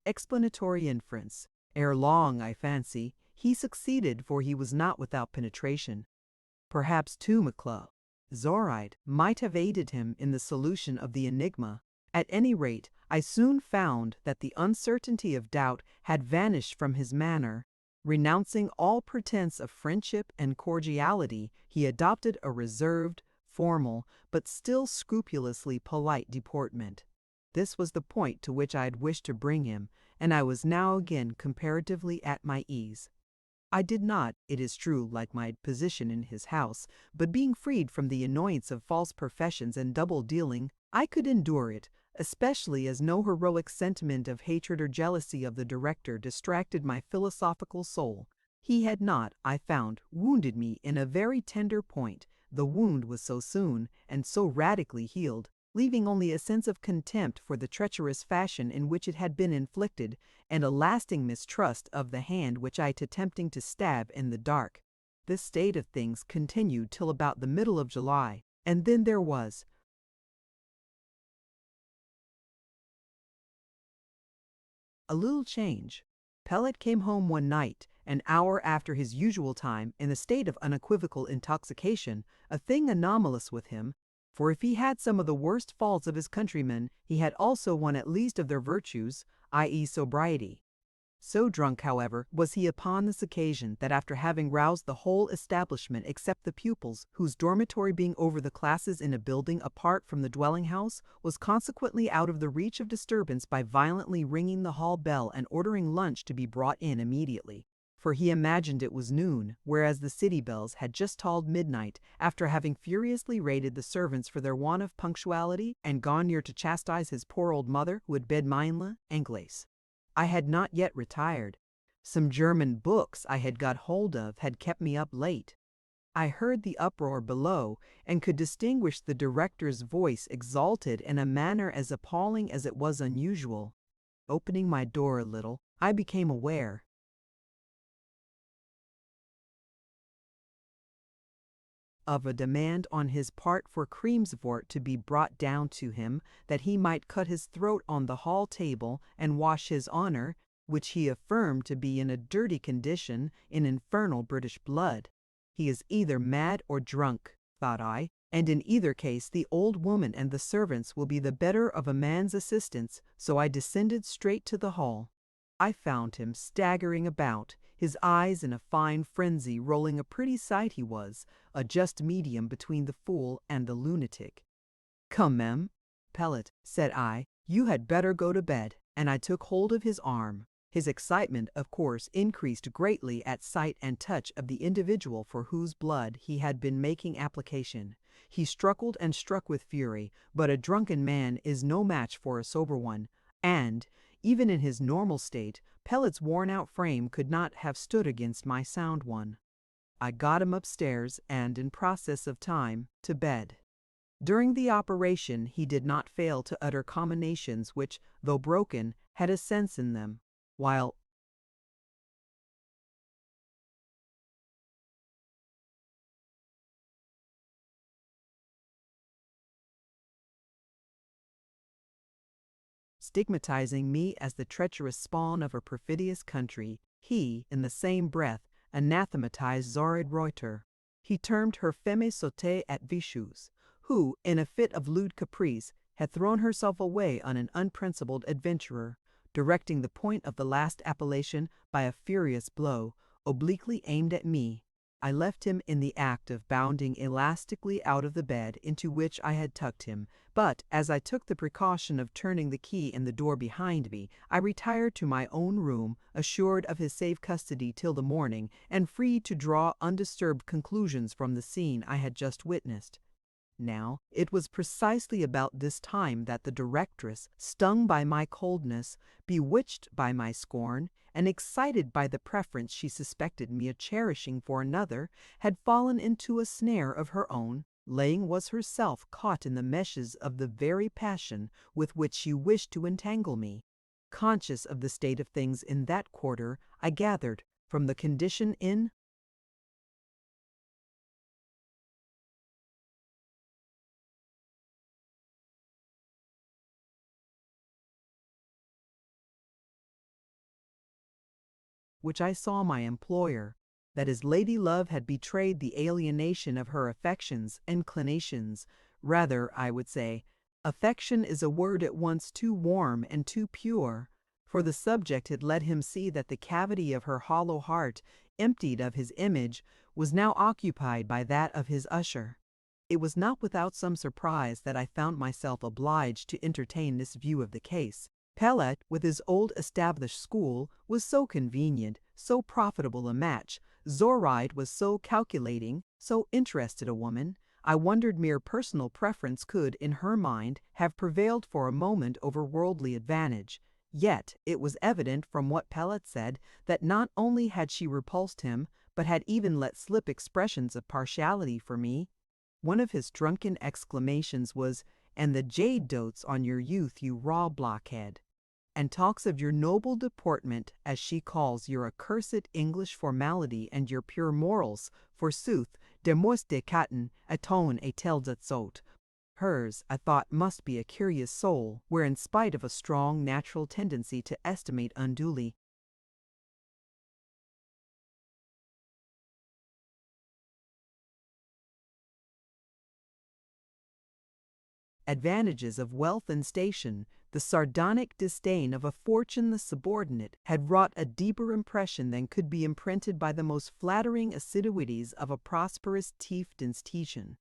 Explanatory inference. Ere long, I fancy, he succeeded, for he was not without penetration. Perhaps, too, Zoraide might have aided him in the solution of the enigma. At any rate, I soon found that the uncertainty of doubt had vanished from his manner. Renouncing all pretense of friendship and cordiality, he adopted a reserved, formal, but still scrupulously polite deportment. This was the point to which I had wished to bring him, and I was now again comparatively at my ease. I did not, it is true, like my position in his house, but being freed from the annoyance of false professions and double-dealing, I could endure it, especially as no heroic sentiment of hatred or jealousy of the director distracted my philosophical soul. He had not, I found, wounded me in a very tender point. The wound was so soon and so radically healed, leaving only a sense of contempt for the treacherous fashion in which it had been inflicted, and a lasting mistrust of the hand which I had attempting to stab in the dark. This state of things continued till about the middle of July, and then there was a little change. Pellet came home one night, an hour after his usual time, in a state of unequivocal intoxication, a thing anomalous with him, for if he had some of the worst faults of his countrymen, he had also one at least of their virtues, i.e. sobriety. So drunk, however, was he upon this occasion that after having roused the whole establishment except the pupils, whose dormitory being over the classes in a building apart from the dwelling-house, was consequently out of the reach of disturbance by violently ringing the hall bell and ordering lunch to be brought in immediately. For he imagined it was noon, whereas the city bells had just tolled midnight, after having furiously rated the servants for their want of punctuality, and gone near to chastise his poor old mother, who had bed mindla Anglaise. I had not yet retired. Some German books I had got hold of had kept me up late. I heard the uproar below and could distinguish the director's voice exalted in a manner as appalling as it was unusual. Opening my door a little, I became aware of a demand on his part for Crimsworth to be brought down to him, that he might cut his throat on the hall table and wash his honor, which he affirmed to be in a dirty condition, in infernal British blood. He is either mad or drunk, thought I, and in either case the old woman and the servants will be the better of a man's assistance, so I descended straight to the hall. I found him staggering about, his eyes in a fine frenzy, rolling a pretty sight he was, a just medium between the fool and the lunatic. "Come, ma'am, Pellet," said I, "you had better go to bed," and I took hold of his arm. His excitement, of course, increased greatly at sight and touch of the individual for whose blood he had been making application. He struggled and struck with fury, but a drunken man is no match for a sober one, and, even in his normal state, Pellet's worn-out frame could not have stood against my sound one. I got him upstairs and, in process of time, to bed. During the operation he did not fail to utter comminations which, though broken, had a sense in them, while stigmatizing me as the treacherous spawn of a perfidious country, he, in the same breath, anathematized Charlotte Reuter. He termed her femme sautée at Vichus, who, in a fit of lewd caprice, had thrown herself away on an unprincipled adventurer, directing the point of the last appellation by a furious blow, obliquely aimed at me. I left him in the act of bounding elastically out of the bed into which I had tucked him, but as I took the precaution of turning the key in the door behind me, I retired to my own room, assured of his safe custody till the morning, and free to draw undisturbed conclusions from the scene I had just witnessed. Now, it was precisely about this time that the directress, stung by my coldness, bewitched by my scorn, and excited by the preference she suspected me of cherishing for another, had fallen into a snare of her own, was herself caught in the meshes of the very passion with which she wished to entangle me. Conscious of the state of things in that quarter, I gathered, from the condition in which I saw my employer, that his lady love had betrayed the alienation of her affections, inclinations, rather, I would say. Affection is a word at once too warm and too pure, for the subject had let him see that the cavity of her hollow heart, emptied of his image, was now occupied by that of his usher. It was not without some surprise that I found myself obliged to entertain this view of the case. Pellet, with his old established school, was so convenient, so profitable a match. Zoraide was so calculating, so interested a woman. I wondered mere personal preference could, in her mind, have prevailed for a moment over worldly advantage. Yet it was evident from what Pellet said that not only had she repulsed him, but had even let slip expressions of partiality for me. One of his drunken exclamations was, "And the jade dotes on your youth, you raw blockhead," and talks of your noble deportment, as she calls your accursed English formality and your pure morals. Forsooth, der muss de Katten atone et tel dat sot. Hers, I thought, must be a curious soul, where in spite of a strong natural tendency to estimate unduly advantages of wealth and station, the sardonic disdain of a fortune the subordinate had wrought a deeper impression than could be imprinted by the most flattering assiduities of a prosperous Tiefdinstischen.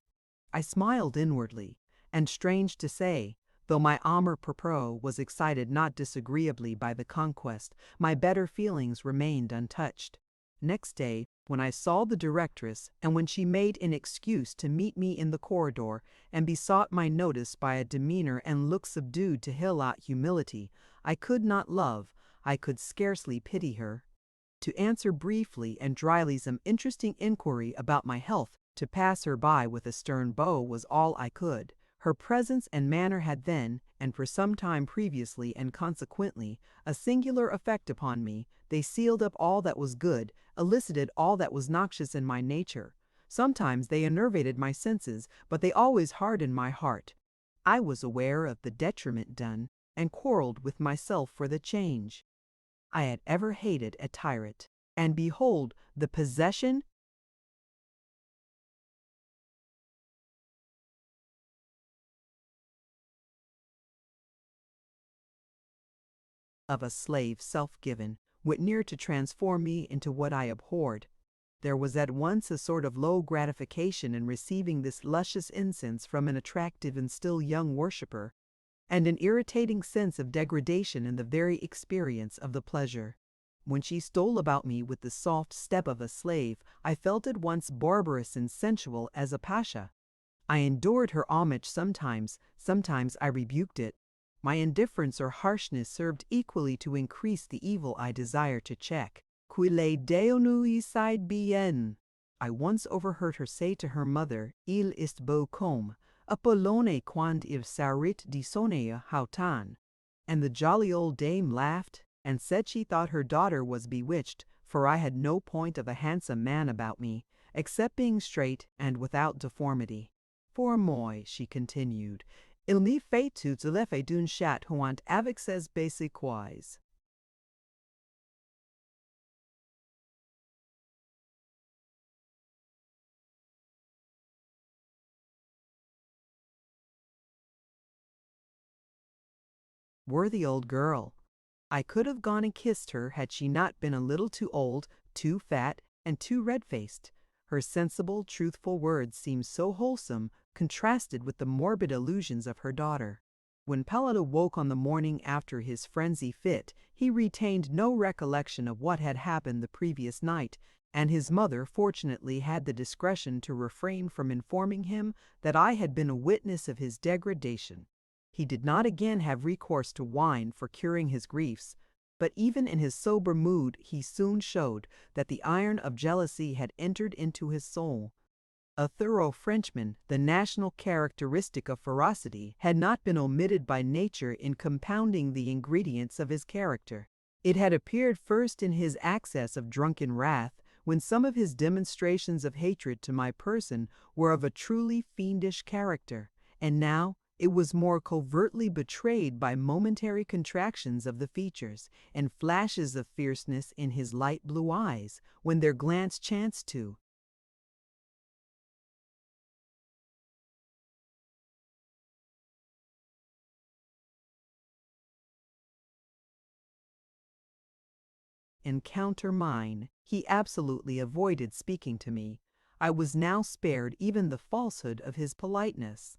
I smiled inwardly, and strange to say, though my amour propre was excited not disagreeably by the conquest, my better feelings remained untouched. Next day, when I saw the directress, and when she made an excuse to meet me in the corridor, and besought my notice by a demeanor and look subdued to hill-out humility, I could not love, I could scarcely pity her. To answer briefly and dryly some interesting inquiry about my health, To pass her by with a stern bow was all I could. Her presence and manner had then, and for some time previously and consequently, a singular effect upon me. They sealed up all that was good, elicited all that was noxious in my nature. Sometimes they enervated my senses, but they always hardened my heart. I was aware of the detriment done, and quarreled with myself for the change. I had ever hated a tyrant, and behold, the possession of a slave self-given went near to transform me into what I abhorred. There was at once a sort of low gratification in receiving this luscious incense from an attractive and still young worshipper, and an irritating sense of degradation in the very experience of the pleasure. When she stole about me with the soft step of a slave, I felt at once barbarous and sensual as a pasha. I endured her homage sometimes I rebuked it. My indifference or harshness served equally to increase the evil I desire to check. Quile deonui side bien. I once overheard her say to her mother, Il ist beau comme, Apollone quand il sarit di sonea hautan. And the jolly old dame laughed, and said she thought her daughter was bewitched, for I had no point of a handsome man about me, except being straight and without deformity. For moi, she continued, il me fait tout l'effet d'une chatte jouant avec ses basicois. Worthy old girl. I could have gone and kissed her had she not been a little too old, too fat, and too red-faced. Her sensible, truthful words seemed so wholesome, contrasted with the morbid illusions of her daughter. When Pellet awoke on the morning after his frenzy fit, he retained no recollection of what had happened the previous night, and his mother fortunately had the discretion to refrain from informing him that I had been a witness of his degradation. He did not again have recourse to wine for curing his griefs, but even in his sober mood he soon showed that the iron of jealousy had entered into his soul. A thorough Frenchman, the national characteristic of ferocity, had not been omitted by nature in compounding the ingredients of his character. It had appeared first in his access of drunken wrath, when some of his demonstrations of hatred to my person were of a truly fiendish character, and now it was more covertly betrayed by momentary contractions of the features and flashes of fierceness in his light blue eyes, when their glance chanced to encounter mine. He absolutely avoided speaking to me. I was now spared even the falsehood of his politeness.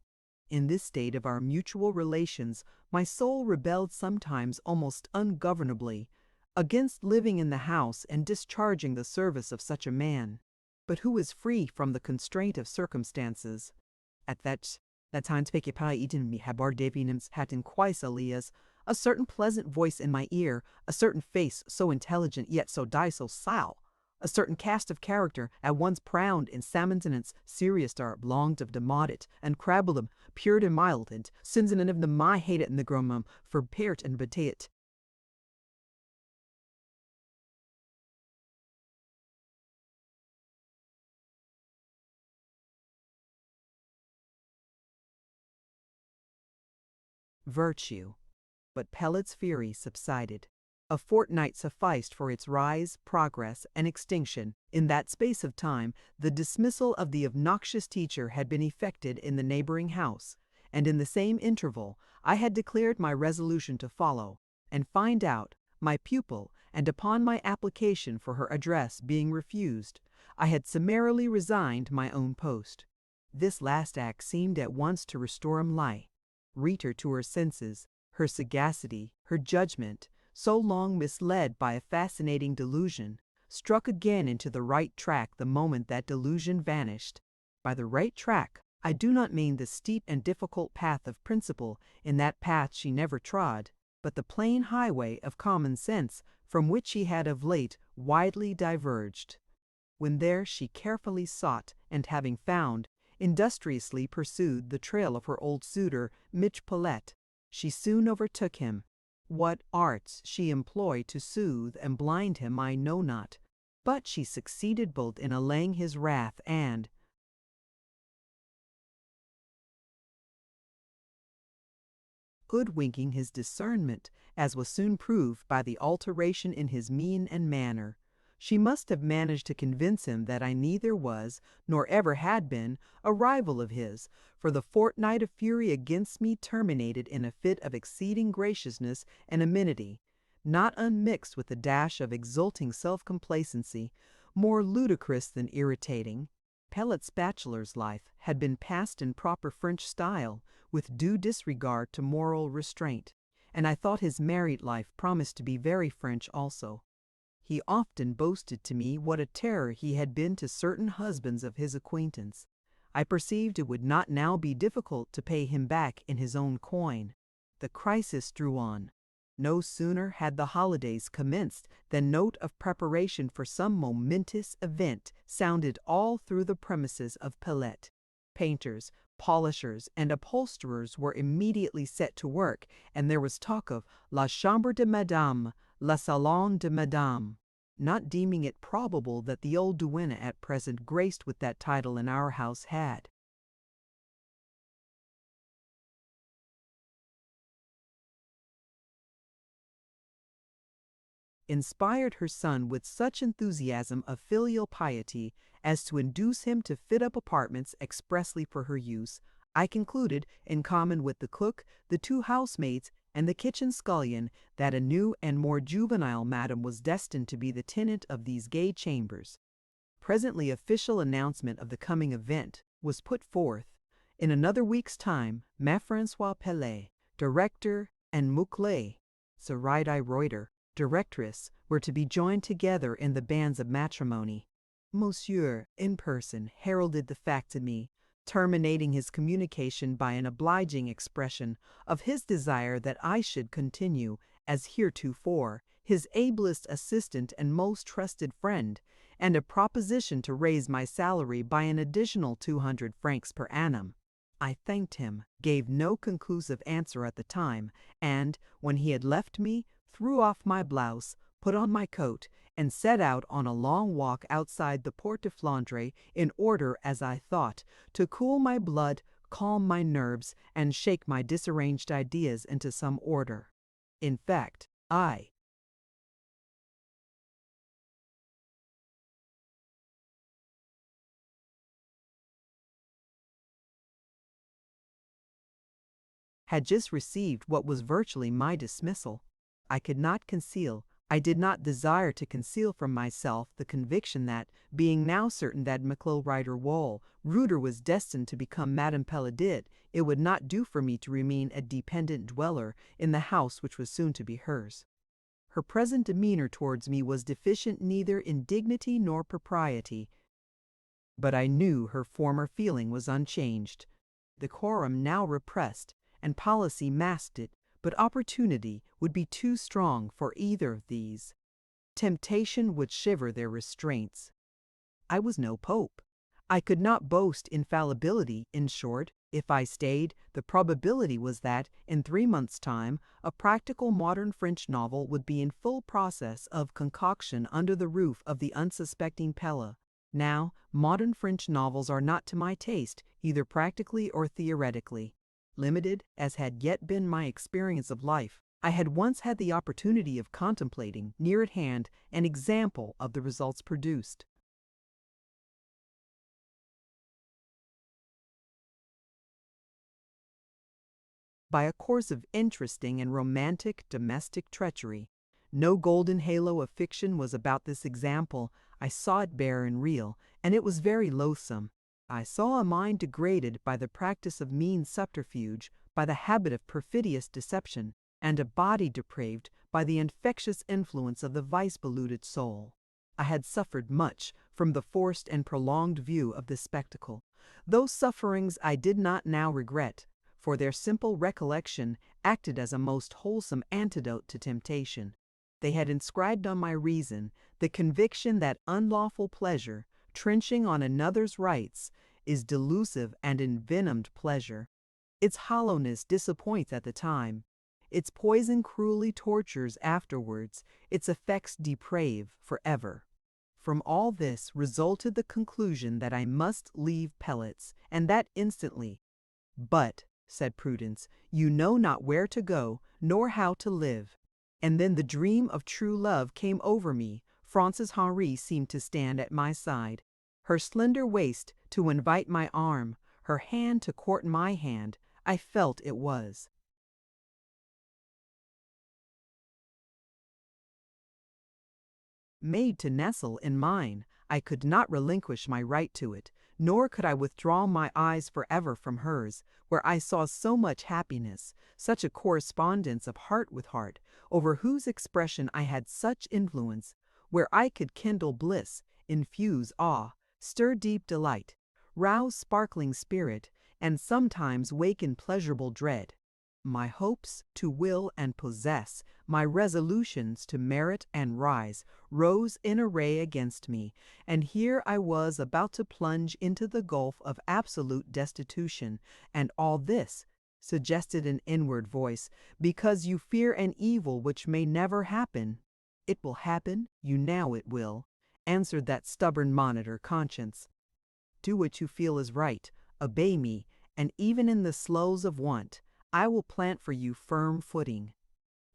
In this state of our mutual relations, my soul rebelled sometimes almost ungovernably against living in the house and discharging the service of such a man. But who is free from the constraint of circumstances? At that time spake pai eden mi habar devinims hatin quais alias, a certain pleasant voice in my ear, a certain face so intelligent yet so sow, a certain cast of character, at once proud and salmontinence, serious dar, blonged of demodit, and crabulum, pure and mild, and sinsen of the my hated in the gromum, for peart and beteet. Virtue. But Pellet's fury subsided. A fortnight sufficed for its rise, progress, and extinction. In that space of time, the dismissal of the obnoxious teacher had been effected in the neighboring house, and in the same interval I had declared my resolution to follow and find out my pupil, and upon my application for her address being refused, I had summarily resigned my own post. This last act seemed at once to restore Reuter to her senses, her sagacity, her judgment, so long misled by a fascinating delusion, struck again into the right track the moment that delusion vanished. By the right track, I do not mean the steep and difficult path of principle. In that path she never trod, but the plain highway of common sense, from which she had of late widely diverged. When there she carefully sought, and having found, industriously pursued the trail of her old suitor, Michelet. She soon overtook him. What arts she employed to soothe and blind him I know not, but she succeeded both in allaying his wrath and hoodwinking his discernment, as was soon proved by the alteration in his mien and manner. She must have managed to convince him that I neither was, nor ever had been, a rival of his, for the fortnight of fury against me terminated in a fit of exceeding graciousness and amenity, not unmixed with a dash of exulting self-complacency, more ludicrous than irritating. Pellet's bachelor's life had been passed in proper French style, with due disregard to moral restraint, and I thought his married life promised to be very French also. He often boasted to me what a terror he had been to certain husbands of his acquaintance. I perceived it would not now be difficult to pay him back in his own coin. The crisis drew on. No sooner had the holidays commenced than note of preparation for some momentous event sounded all through the premises of Pellet. Painters, polishers, and upholsterers were immediately set to work, and there was talk of La Chambre de Madame, Le Salon de Madame. Not deeming it probable that the old duenna at present graced with that title in our house had inspired her son with such enthusiasm of filial piety as to induce him to fit up apartments expressly for her use, I concluded, in common with the cook, the two housemaids, and the kitchen scullion, that a new and more juvenile madam was destined to be the tenant of these gay chambers. Presently official announcement of the coming event was put forth. In another week's time, Ma Françoise Pellet, director, and Mouclet, Charlotte Reuter, directress, were to be joined together in the bands of matrimony. Monsieur, in person, heralded the fact to me, terminating his communication by an obliging expression of his desire that I should continue, as heretofore, his ablest assistant and most trusted friend, and a proposition to raise my salary by an additional 200 francs per annum. I thanked him, gave no conclusive answer at the time, and, when he had left me, threw off my blouse, put on my coat, and set out on a long walk outside the Porte de Flandre in order, as I thought, to cool my blood, calm my nerves, and shake my disarranged ideas into some order. In fact, I had just received what was virtually my dismissal. I could not conceal, I did not desire to conceal from myself the conviction that, being now certain that Reuter was destined to become Madame Pellet, it would not do for me to remain a dependent dweller in the house which was soon to be hers. Her present demeanor towards me was deficient neither in dignity nor propriety, but I knew her former feeling was unchanged. Decorum now repressed, and policy masked it, but opportunity would be too strong for either of these. Temptation would shiver their restraints. I was no pope. I could not boast infallibility. In short, if I stayed, the probability was that, in 3 months' time, a practical modern French novel would be in full process of concoction under the roof of the unsuspecting Pella. Now, modern French novels are not to my taste, either practically or theoretically. Limited as had yet been my experience of life, I had once had the opportunity of contemplating, near at hand, an example of the results produced. By a course of interesting and romantic domestic treachery. No golden halo of fiction was about this example. I saw it bare and real, and it was very loathsome. I saw a mind degraded by the practice of mean subterfuge, by the habit of perfidious deception, and a body depraved by the infectious influence of the vice-polluted soul. I had suffered much from the forced and prolonged view of this spectacle. Those sufferings I did not now regret, for their simple recollection acted as a most wholesome antidote to temptation. They had inscribed on my reason the conviction that unlawful pleasure, trenching on another's rights, is delusive and envenomed pleasure. Its hollowness disappoints at the time. Its poison cruelly tortures afterwards. Its effects deprave forever. From all this resulted the conclusion that I must leave Pellets, and that instantly. "But," said Prudence, "you know not where to go, nor how to live." And then the dream of true love came over me. Frances Henri seemed to stand at my side, her slender waist to invite my arm, her hand to court my hand. I felt it was. Made to nestle in mine, I could not relinquish my right to it, nor could I withdraw my eyes forever from hers, where I saw so much happiness, such a correspondence of heart with heart, over whose expression I had such influence, where I could kindle bliss, infuse awe, stir deep delight, rouse sparkling spirit, and sometimes waken pleasurable dread. My hopes to will and possess, my resolutions to merit and rise, rose in array against me, and here I was about to plunge into the gulf of absolute destitution, and all this, suggested an inward voice, because you fear an evil which may never happen. "It will happen, you know it will," answered that stubborn monitor, conscience. "Do what you feel is right, obey me, and even in the slows of want, I will plant for you firm footing."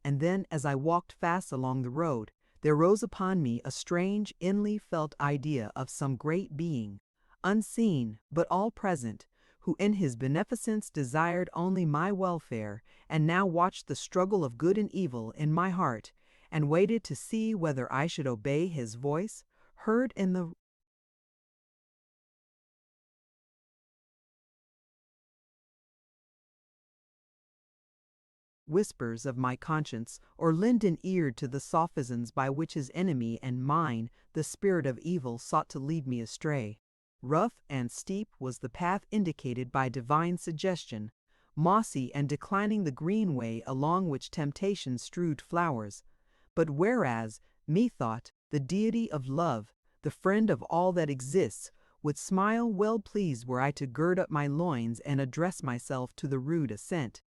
And then, as I walked fast along the road, there rose upon me a strange, inly felt idea of some great being, unseen but all present, who in his beneficence desired only my welfare, and now watched the struggle of good and evil in my heart, and waited to see whether I should obey his voice, heard in the whispers of my conscience, or lend an ear to the sophisms by which his enemy and mine, the spirit of evil, sought to lead me astray. Rough and steep was the path indicated by divine suggestion, mossy and declining the green way along which temptation strewed flowers. But whereas, methought, the deity of love, the friend of all that exists, would smile well pleased were I to gird up my loins and address myself to the rude ascent,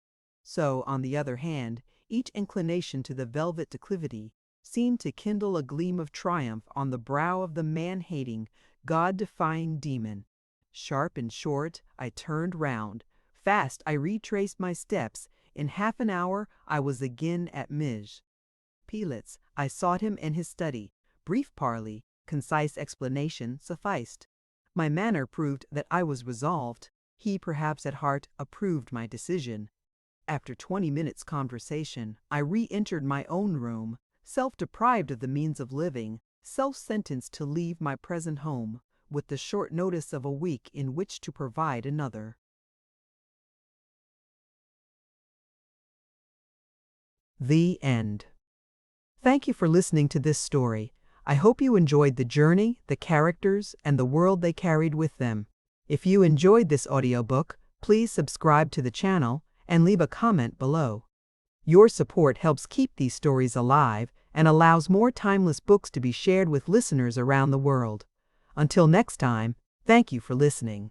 so, on the other hand, each inclination to the velvet declivity seemed to kindle a gleam of triumph on the brow of the man-hating, God-defying demon. Sharp and short, I turned round. Fast I retraced my steps. In half an hour I was again at Mij. Pellets, I sought him in his study. Brief parley, concise explanation sufficed. My manner proved that I was resolved. He, perhaps at heart, approved my decision. After 20 minutes' conversation, I re-entered my own room, self-deprived of the means of living, self-sentenced to leave my present home, with the short notice of a week in which to provide another. The end. Thank you for listening to this story. I hope you enjoyed the journey, the characters, and the world they carried with them. If you enjoyed this audiobook, please subscribe to the channel and leave a comment below. Your support helps keep these stories alive and allows more timeless books to be shared with listeners around the world. Until next time, thank you for listening.